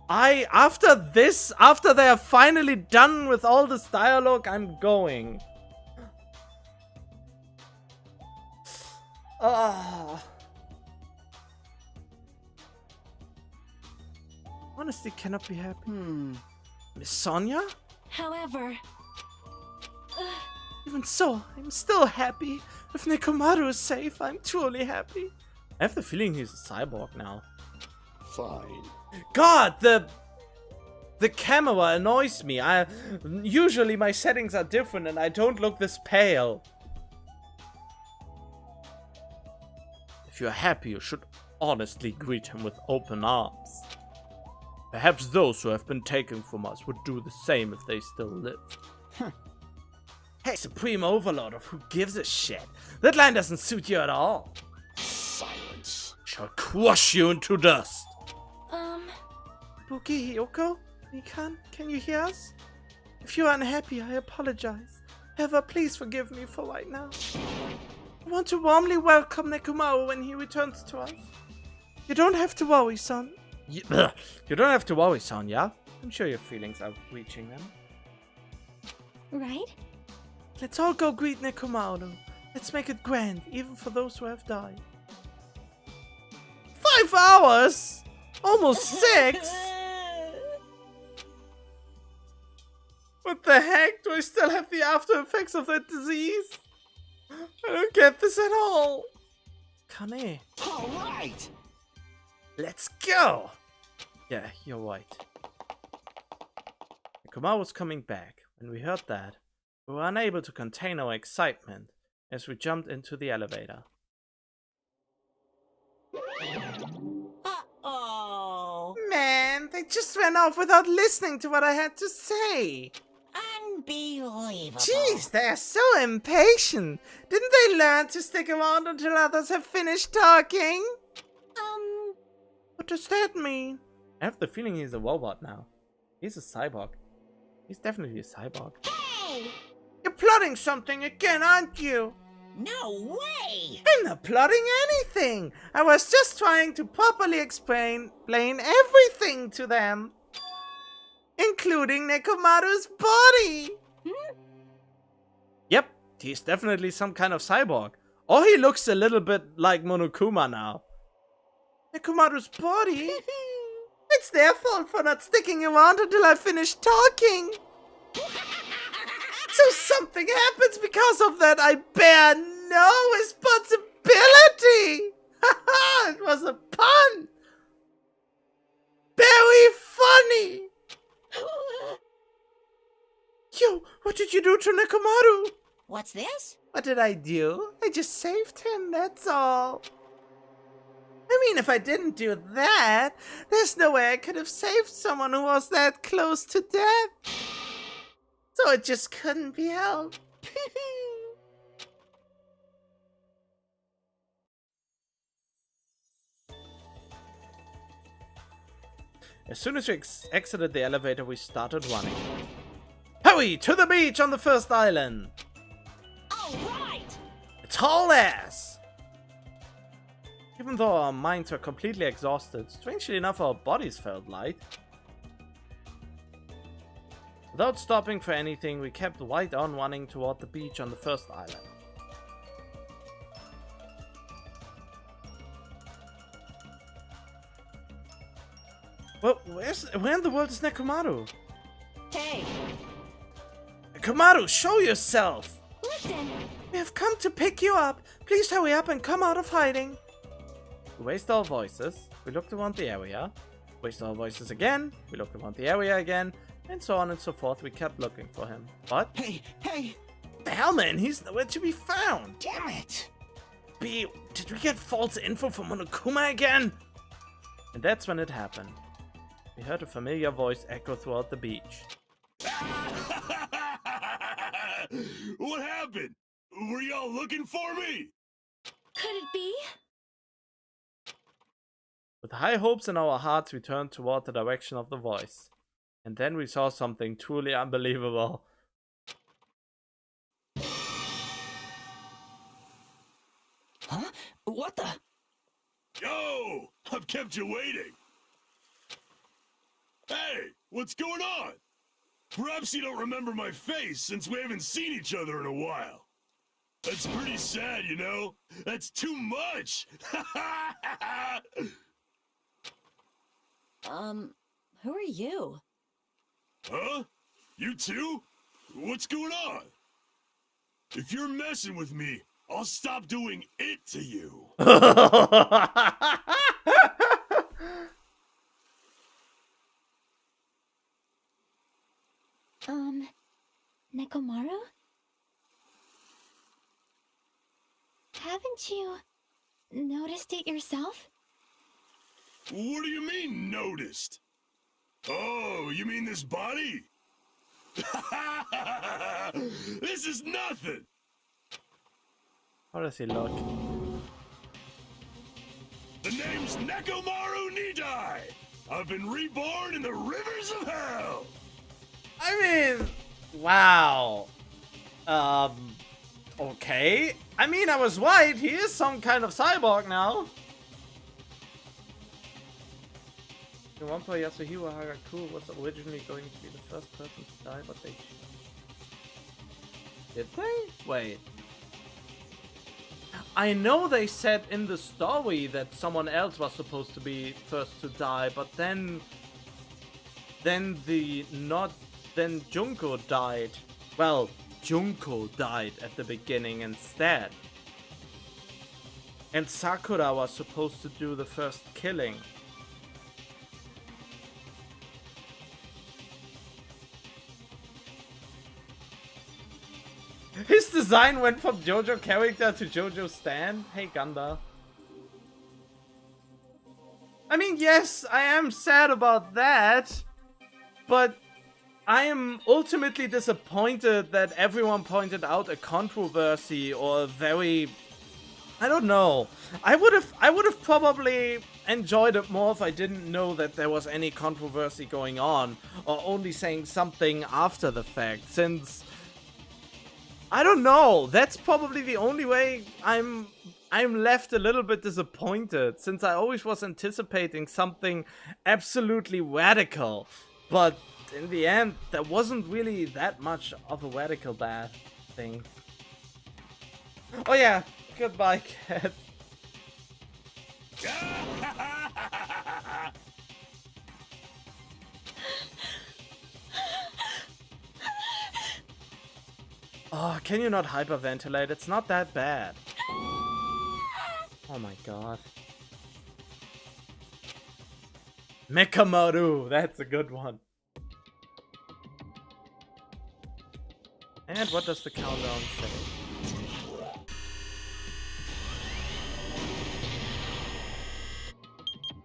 Speaker 1: After they are finally done with all this dialogue, I'm going. Honestly, cannot be happy. Miss Sonia?
Speaker 4: However,
Speaker 1: Even so, I'm still happy. If Nekomaru is safe, I'm truly happy. I have the feeling he's a cyborg now.
Speaker 12: Fine.
Speaker 1: God, the camera annoys me. Usually my settings are different and I don't look this pale. If you're happy, you should honestly greet him with open arms. Perhaps those who have been taken from us would do the same if they still lived. Hey, Supreme Overlord of who gives a shit. That line doesn't suit you at all.
Speaker 12: Silence.
Speaker 1: Shall crush you into dust. Buki, Hiyoko, Mikan, can you hear us? If you are unhappy, I apologize. However, please forgive me for right now. I want to warmly welcome Nekomaru when he returns to us. You don't have to worry, son. You don't have to worry, son, yeah? I'm sure your feelings are reaching them.
Speaker 4: Right?
Speaker 1: Let's all go greet Nekomaru. Let's make it grand, even for those who have died. 5 hours? Almost 6? What the heck? Do I still have the after effects of that disease? I don't get this at all. Kane.
Speaker 3: All right.
Speaker 1: Let's go! Yeah, you're right. Nekomaru was coming back. When we heard that, we were unable to contain our excitement as we jumped into the elevator.
Speaker 8: Uh-oh.
Speaker 1: Man, they just ran off without listening to what I had to say.
Speaker 8: Unbelievable.
Speaker 1: Jeez, they are so impatient. Didn't they learn to stick around until others have finished talking? What does that mean? I have the feeling he's a robot now. He's a cyborg. He's definitely a cyborg.
Speaker 8: Hey!
Speaker 1: You're plotting something again, aren't you?
Speaker 8: No way!
Speaker 1: I'm not plotting anything. I was just trying to properly explain everything to them. Including Nekomaru's body. Yep, he's definitely some kind of cyborg. Or he looks a little bit like Monokuma now. Nekomaru's body? It's their fault for not sticking around until I finish talking. So something happens because of that. I bear no responsibility. It was a pun. Very funny. Yo, what did you do to Nekomaru?
Speaker 8: What's this?
Speaker 1: What did I do? I just saved him, that's all. I mean, if I didn't do that, there's no way I could have saved someone who was that close to death. So it just couldn't be helped. As soon as we exited the elevator, we started running. Hurry, to the beach on the first island!
Speaker 9: All right!
Speaker 1: It's haul ass! Even though our minds were completely exhausted, strangely enough our bodies felt light. Without stopping for anything, we kept right on running toward the beach on the first island. Well, where in the world is Nekomaru?
Speaker 9: Hey!
Speaker 1: Nekomaru, show yourself!
Speaker 4: Listen!
Speaker 1: We have come to pick you up. Please hurry up and come out of hiding. We raised our voices. We looked around the area. Raised our voices again. We looked around the area again. And so on and so forth. We kept looking for him. But...
Speaker 3: Hey!
Speaker 1: What the hell, man? He's nowhere to be found.
Speaker 3: Damn it!
Speaker 1: B, did we get false info from Monokuma again? And that's when it happened. We heard a familiar voice echo throughout the beach.
Speaker 12: What happened? Were y'all looking for me?
Speaker 4: Could it be?
Speaker 1: With high hopes in our hearts, we turned toward the direction of the voice. And then we saw something truly unbelievable.
Speaker 10: Huh? What the?
Speaker 12: Yo! I've kept you waiting. Hey, what's going on? Perhaps you don't remember my face since we haven't seen each other in a while. That's pretty sad, you know? That's too much!
Speaker 9: Who are you?
Speaker 12: Huh? You too? What's going on? If you're messing with me, I'll stop doing it to you.
Speaker 4: Nekomaru? Haven't you noticed it yourself?
Speaker 12: What do you mean, noticed? Oh, you mean this body? This is nothing!
Speaker 1: How does he look?
Speaker 12: The name's Nekomaru Nidai! I've been reborn in the rivers of hell!
Speaker 1: I mean, wow. Okay. I mean, I was right. He is some kind of cyborg now. Danganronpa Yasuhiro Haraku was originally going to be the first person to die, but they changed. Did they? Wait. I know they said in the story that someone else was supposed to be first to die, but then Junko died. Well, Junko died at the beginning instead. And Sakura was supposed to do the first killing. His design went from JoJo character to JoJo stan? Hey, Ganda. I mean, yes, I am sad about that, but I am ultimately disappointed that everyone pointed out a controversy or a very... I don't know. I would have probably enjoyed it more if I didn't know that there was any controversy going on, or only saying something after the fact, since... I don't know. That's probably the only way I'm left a little bit disappointed, since I always was anticipating something absolutely radical. But in the end, there wasn't really that much of a radical bad thing. Oh yeah, goodbye, cat. Oh, can you not hyperventilate? It's not that bad. Oh my god. Mekamaru, that's a good one. And what does the countdown say?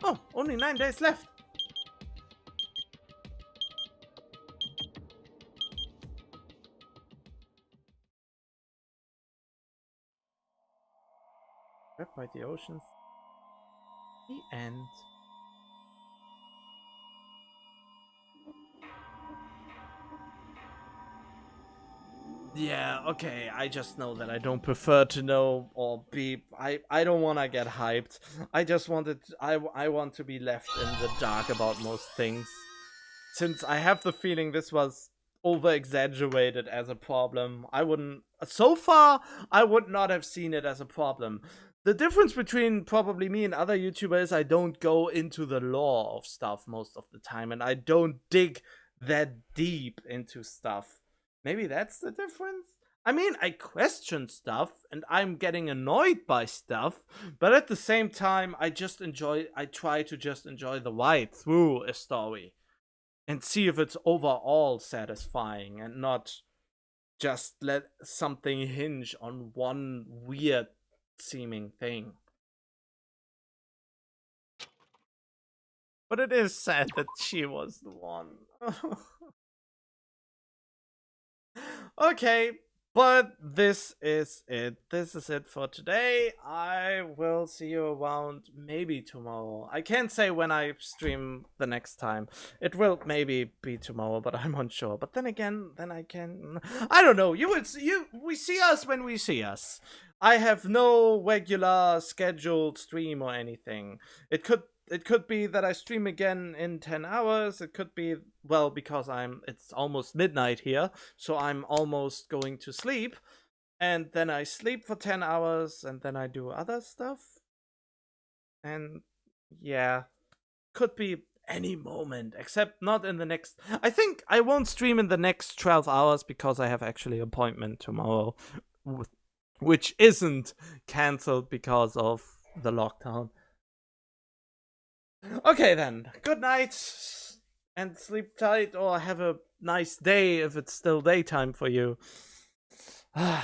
Speaker 1: Oh, only 9 days left. Wrapped by the oceans. The end. Yeah, okay, I just know that I don't prefer to know or be... I don't want to get hyped. I just wanted... I want to be left in the dark about most things. Since I have the feeling this was over-exaggerated as a problem. I wouldn't... So far, I would not have seen it as a problem. The difference between probably me and other YouTubers, I don't go into the lore of stuff most of the time. And I don't dig that deep into stuff. Maybe that's the difference? I mean, I question stuff, and I'm getting annoyed by stuff, but at the same time, I try to just enjoy the ride through a story, and see if it's overall satisfying, and not just let something hinge on one weird seeming thing. But it is sad that she was the one. Okay, but this is it. This is it for today. I will see you around maybe tomorrow. I can't say when I stream the next time. It will maybe be tomorrow, but I'm unsure. But then again, I don't know. We see us when we see us. I have no regular scheduled stream or anything. It could be that I stream again in 10 hours. It could be, well, because it's almost midnight here, so I'm almost going to sleep. And then I sleep for 10 hours, and then I do other stuff. And yeah, could be any moment, except not in the next... I think I won't stream in the next 12 hours because I have actually an appointment tomorrow, which isn't cancelled because of the lockdown. Okay then, good night, and sleep tight, or have a nice day if it's still daytime for you. Bye.